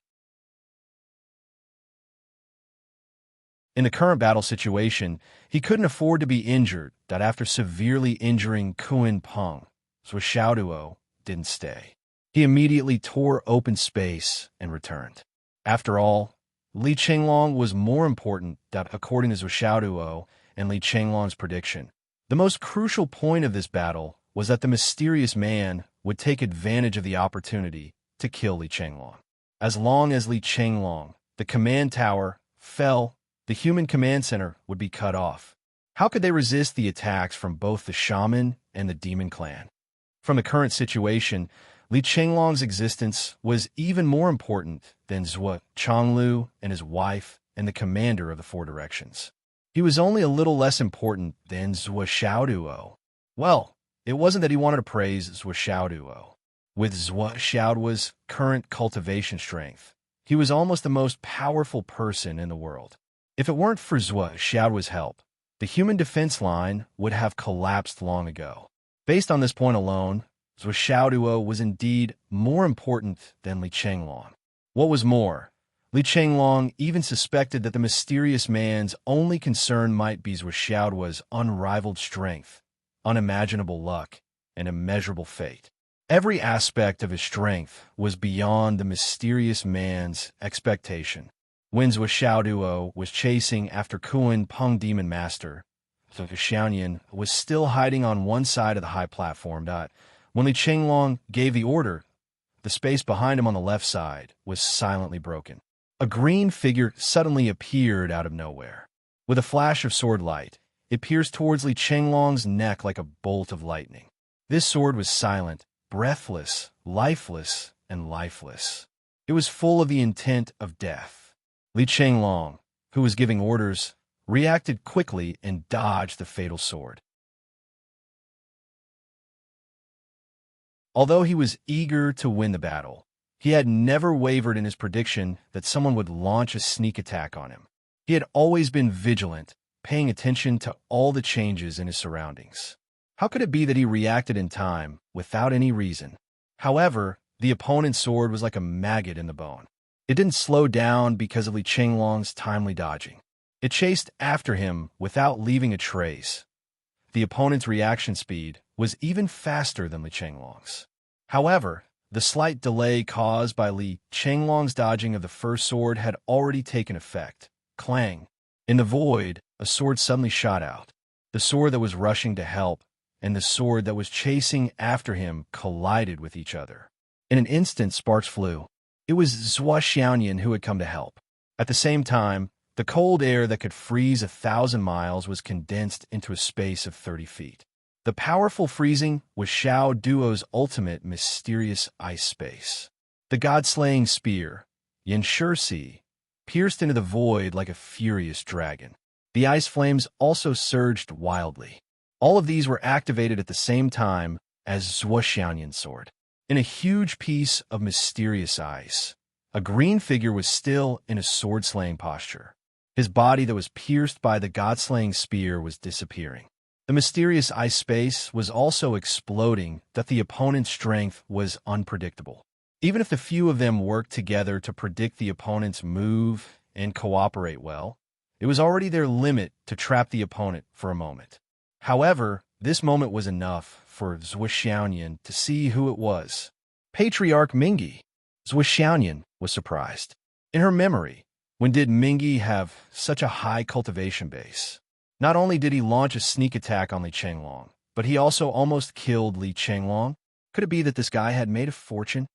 In the current battle situation, he couldn't afford to be injured that after severely injuring Kun Peng, Xiaoduo didn't stay. He immediately tore open space and returned. After all, Li Chenglong was more important that according to Xiaoduo and Li Chenglong's prediction. The most crucial point of this battle was that the mysterious man would take advantage of the opportunity to kill Li Chenglong. As long as Li Chenglong, the command tower, fell, the human command center would be cut off. How could they resist the attacks from both the shaman and the demon clan? From the current situation, Li Chenglong's existence was even more important than Zhuo Chonglu and his wife and the commander of the Four Directions. He was only a little less important than Zhuo Xiaoduo. Well, it wasn't that he wanted to praise Zhuo Xiaoduo. With Zhuo Xiaoduo's current cultivation strength, he was almost the most powerful person in the world. If it weren't for Zhuo Xiaoduo's help, the human defense line would have collapsed long ago. Based on this point alone, Zhuo Xiaoduo was indeed more important than Li Chenglong. What was more, Li Chenglong even suspected that the mysterious man's only concern might be Zhuo Xiaoduo's unrivaled strength, unimaginable luck, and immeasurable fate. Every aspect of his strength was beyond the mysterious man's expectation. When Zhuo Xiaoduo was chasing after Kun Peng Demon Master, Zhuo Xiaoyan was still hiding on one side of the high platform. When Li Chenglong gave the order, the space behind him on the left side was silently broken. A green figure suddenly appeared out of nowhere. With a flash of sword light, it pierced towards Li Chenglong's neck like a bolt of lightning. This sword was silent, breathless, lifeless, and lifeless. It was full of the intent of death. Li Chenglong, who was giving orders, reacted quickly and dodged the fatal sword. Although he was eager to win the battle, he had never wavered in his prediction that someone would launch a sneak attack on him. He had always been vigilant, paying attention to all the changes in his surroundings. How could it be that he reacted in time, without any reason? However, the opponent's sword was like a maggot in the bone. It didn't slow down because of Li Qinglong's timely dodging. It chased after him without leaving a trace. The opponent's reaction speed was even faster than Li Qinglong's. However, the slight delay caused by Li Qinglong's dodging of the first sword had already taken effect. Clang! In the void, a sword suddenly shot out. The sword that was rushing to help and the sword that was chasing after him collided with each other. In an instant, sparks flew. It was Zhuo Xiaoyan who had come to help. At the same time, the cold air that could freeze 1,000 miles was condensed into a space of 30 feet. The powerful freezing was Xiao Duo's ultimate mysterious ice space. The god-slaying spear, Yanshi, pierced into the void like a furious dragon. The ice flames also surged wildly. All of these were activated at the same time as Zhuo Xiaoyan's sword. In a huge piece of mysterious ice, a green figure was still in a sword-slaying posture. His body that was pierced by the god-slaying spear was disappearing. The mysterious ice space was also exploding, that the opponent's strength was unpredictable. Even if the few of them worked together to predict the opponent's move and cooperate well, it was already their limit to trap the opponent for a moment. However, this moment was enough for Zhuo Xiaoyan to see who it was. Patriarch Mingyi. Zhuo Xiaoyan was surprised. In her memory, when did Mingyi have such a high cultivation base? Not only did he launch a sneak attack on Li Qinglong, but he also almost killed Li Qinglong. Could it be that this guy had made a fortune?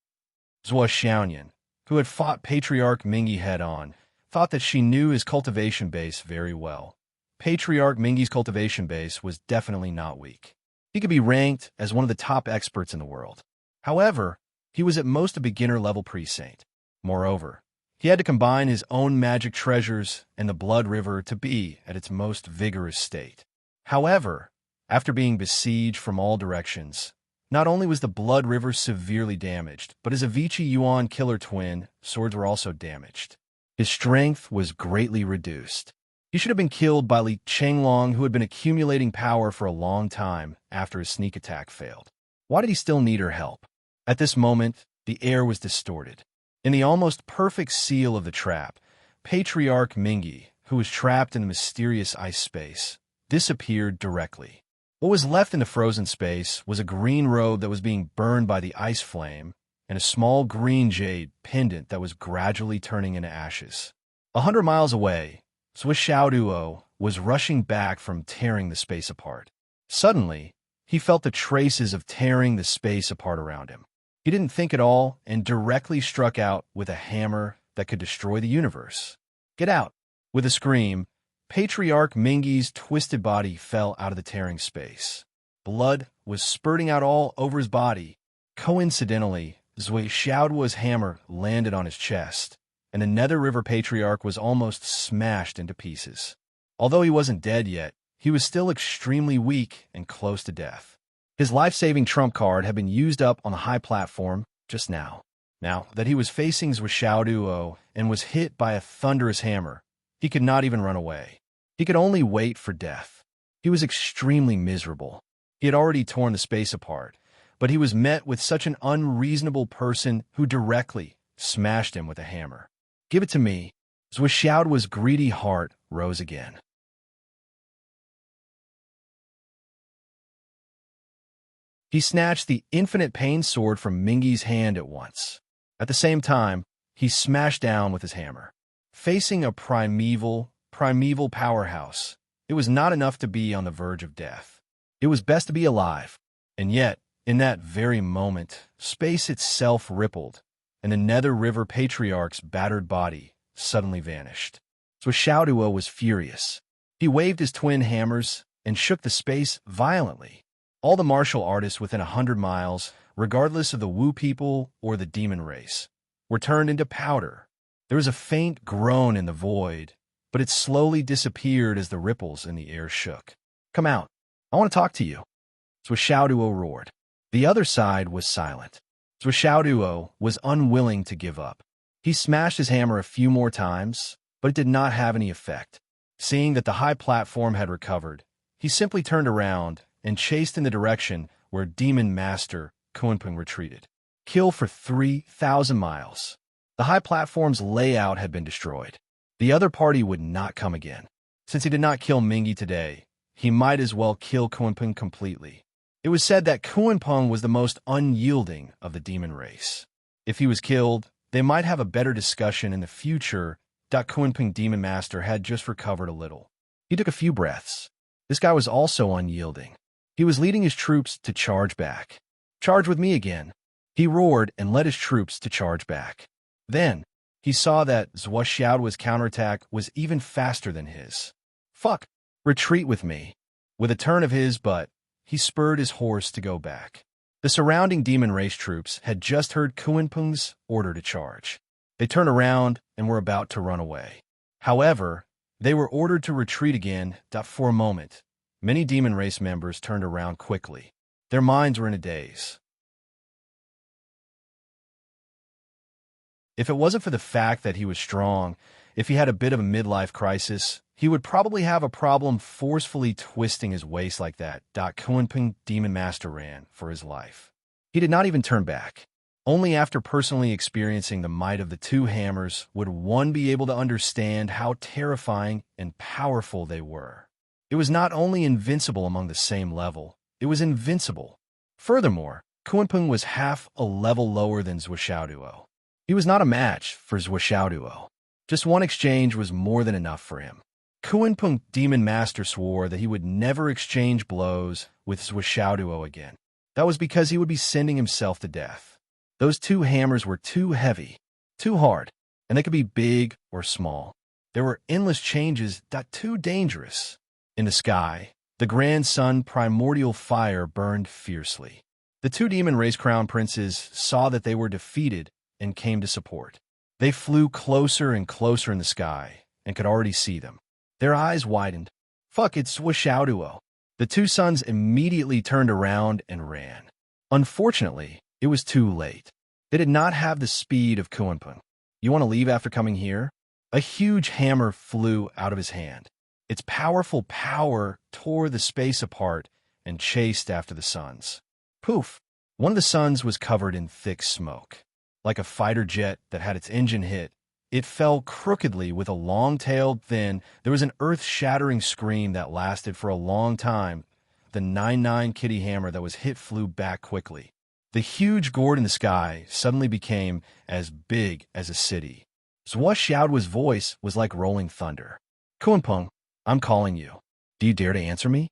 Zhuo Xiaoyan, who had fought Patriarch Mingyi head-on, thought that she knew his cultivation base very well. Patriarch Mingyi's cultivation base was definitely not weak. He could be ranked as one of the top experts in the world. However, he was at most a beginner-level priest-saint. Moreover, he had to combine his own magic treasures and the Blood River to be at its most vigorous state. However, after being besieged from all directions, not only was the Blood River severely damaged, but his Avicii Yuan killer twin swords were also damaged. His strength was greatly reduced. He should have been killed by Li Qinglong, who had been accumulating power for a long time after his sneak attack failed. Why did he still need her help? At this moment, the air was distorted. In the almost perfect seal of the trap, Patriarch Mingyi, who was trapped in the mysterious ice space, disappeared directly. What was left in the frozen space was a green robe that was being burned by the ice flame and a small green jade pendant that was gradually turning into ashes. 100 miles away, Xiao Duo was rushing back from tearing the space apart. Suddenly, he felt the traces of tearing the space apart around him. He didn't think at all and directly struck out with a hammer that could destroy the universe. Get out! With a scream, Patriarch Mingyi's twisted body fell out of the tearing space. Blood was spurting out all over his body. Coincidentally, Xiao Duo's hammer landed on his chest, and the Nether River Patriarch was almost smashed into pieces. Although he wasn't dead yet, he was still extremely weak and close to death. His life-saving trump card had been used up on the high platform just now. Now that he was facing Xiao Duo and was hit by a thunderous hammer, he could not even run away. He could only wait for death. He was extremely miserable. He had already torn the space apart, but he was met with such an unreasonable person who directly smashed him with a hammer. Give it to me. Xiao Duo's greedy heart rose again. He snatched the infinite pain sword from Mingyi's hand at once. At the same time, he smashed down with his hammer. Facing a primeval powerhouse, it was not enough to be on the verge of death. It was best to be alive. And yet, in that very moment, space itself rippled, and the Nether River Patriarch's battered body suddenly vanished. Xiao Duo was furious. He waved his twin hammers and shook the space violently. All the martial artists within 100 miles, regardless of the Wu people or the demon race, were turned into powder. There was a faint groan in the void, but it slowly disappeared as the ripples in the air shook. Come out. I want to talk to you. Xiao Duo roared. The other side was silent. Xiao Duo was unwilling to give up. He smashed his hammer a few more times, but it did not have any effect. Seeing that the high platform had recovered, he simply turned around and chased in the direction where Demon Master Kunpeng retreated. Kill for 3,000 miles. The high platform's layout had been destroyed. The other party would not come again. Since he did not kill Mingi today, he might as well kill Kunpeng completely. It was said that Kunpeng was the most unyielding of the demon race. If he was killed, they might have a better discussion in the future. Kunpeng Demon Master had just recovered a little. He took a few breaths. This guy was also unyielding. He was leading his troops to charge back. Charge with me again. He roared and led his troops to charge back. Then, he saw that Zhuo Xiaoduo's counterattack was even faster than his. Fuck! Retreat with me. With a turn of his butt, he spurred his horse to go back. The surrounding demon race troops had just heard Kunpeng's order to charge. They turned around and were about to run away. However, they were ordered to retreat again. For a moment, many demon race members turned around quickly. Their minds were in a daze. If it wasn't for the fact that he was strong, if he had a bit of a midlife crisis, he would probably have a problem forcefully twisting his waist like that. Kunpeng Demon Master ran for his life. He did not even turn back. Only after personally experiencing the might of the two hammers would one be able to understand how terrifying and powerful they were. It was not only invincible among the same level, it was invincible. Furthermore, Kunpeng was half a level lower than Zhuo Xiaoduo. He was not a match for Zhuo Xiaoduo. Just one exchange was more than enough for him. Kunpeng Demon Master swore that he would never exchange blows with Zhuo Xiaoduo again. That was because he would be sending himself to death. Those two hammers were too heavy, too hard, and they could be big or small. There were endless changes, too dangerous. In the sky, the grand sun primordial fire burned fiercely. The two demon race crown princes saw that they were defeated and came to support. They flew closer and closer in the sky and could already see them. Their eyes widened. Fuck, it's Zhuo Xiaoduo. The two sons immediately turned around and ran. Unfortunately, it was too late. They did not have the speed of Kunpeng. You want to leave after coming here? A huge hammer flew out of his hand. Its powerful power tore the space apart and chased after the sons. Poof! One of the sons was covered in thick smoke. Like a fighter jet that had its engine hit, it fell crookedly with a long-tailed fin. There was an earth-shattering scream that lasted for a long time. The 9-9 kitty hammer that was hit flew back quickly. The huge gourd in the sky suddenly became as big as a city. Zhuo Xiaoduo's voice was like rolling thunder. Kunpeng, I'm calling you. Do you dare to answer me?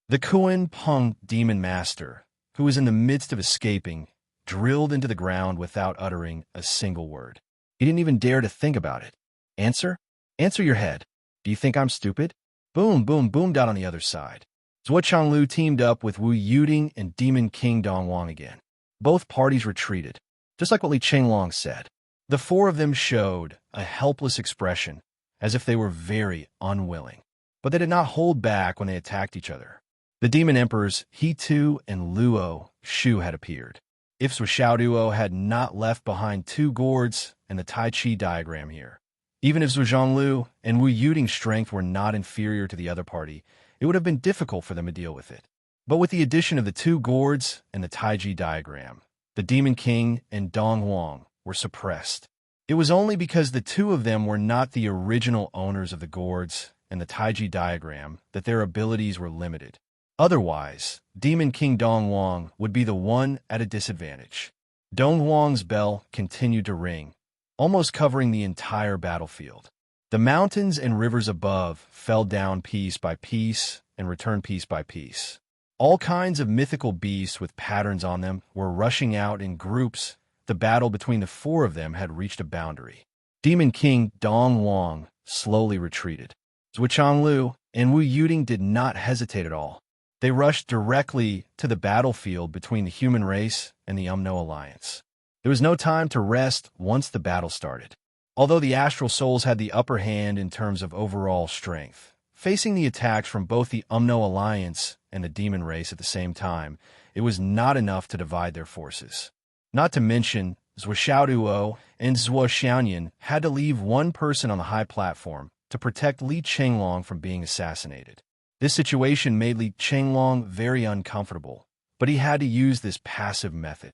The Kunpeng Demon Master, who was in the midst of escaping, drilled into the ground without uttering a single word. He didn't even dare to think about it. Answer? Answer your head. Do you think I'm stupid? Boom, boom, boomed out on the other side. Zhuo Changlu teamed up with Wu Yuding and Demon King Dongwang again. Both parties retreated, just like what Li Chenglong said. The four of them showed a helpless expression, as if they were very unwilling. But they did not hold back when they attacked each other. The demon emperors He Tu and Luo Shu had appeared. If Zhuo Xiaoduo had not left behind two gourds and the Tai Chi diagram here, even if Zhuo Zhonglu and Wu Yuding's strength were not inferior to the other party, it would have been difficult for them to deal with it. But with the addition of the two gourds and the Taiji diagram, the Demon King and Dong Huang were suppressed. It was only because the two of them were not the original owners of the gourds and the Taiji diagram that their abilities were limited. Otherwise, Demon King Dong Huang would be the one at a disadvantage. Dong Huang's bell continued to ring, almost covering the entire battlefield. The mountains and rivers above fell down piece by piece and returned piece by piece. All kinds of mythical beasts with patterns on them were rushing out in groups. The battle between the four of them had reached a boundary. Demon King Dong Huang slowly retreated. Zhuo Changlu and Wu Yuding did not hesitate at all. They rushed directly to the battlefield between the human race and the Umno Alliance. There was no time to rest once the battle started. Although the Astral Souls had the upper hand in terms of overall strength, facing the attacks from both the Umno Alliance and the demon race at the same time, it was not enough to divide their forces. Not to mention, Zhuo Xiaoduo and Zhuo Xiaoyan had to leave one person on the high platform to protect Li Chenglong from being assassinated. This situation made Li Chenglong very uncomfortable, but he had to use this passive method.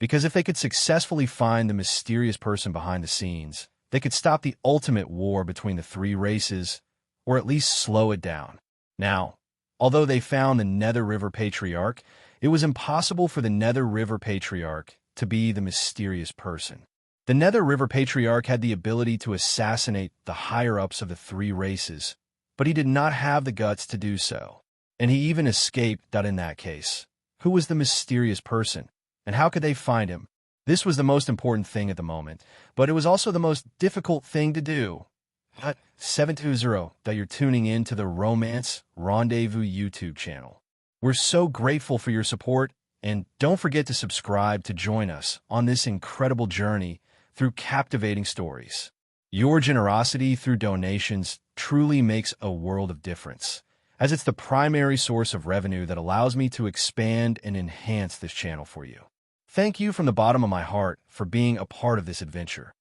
Because if they could successfully find the mysterious person behind the scenes, they could stop the ultimate war between the three races, or at least slow it down. Now, although they found the Nether River Patriarch, it was impossible for the Nether River Patriarch to be the mysterious person. The Nether River Patriarch had the ability to assassinate the higher-ups of the three races, but he did not have the guts to do so. And he even escaped in that case. Who was the mysterious person, and how could they find him? This was the most important thing at the moment, but it was also the most difficult thing to do. 720 that you're tuning in to the Romance Rendezvous YouTube channel. We're so grateful for your support, and don't forget to subscribe to join us on this incredible journey through captivating stories. Your generosity through donations truly makes a world of difference, as it's the primary source of revenue that allows me to expand and enhance this channel for you. Thank you from the bottom of my heart for being a part of this adventure.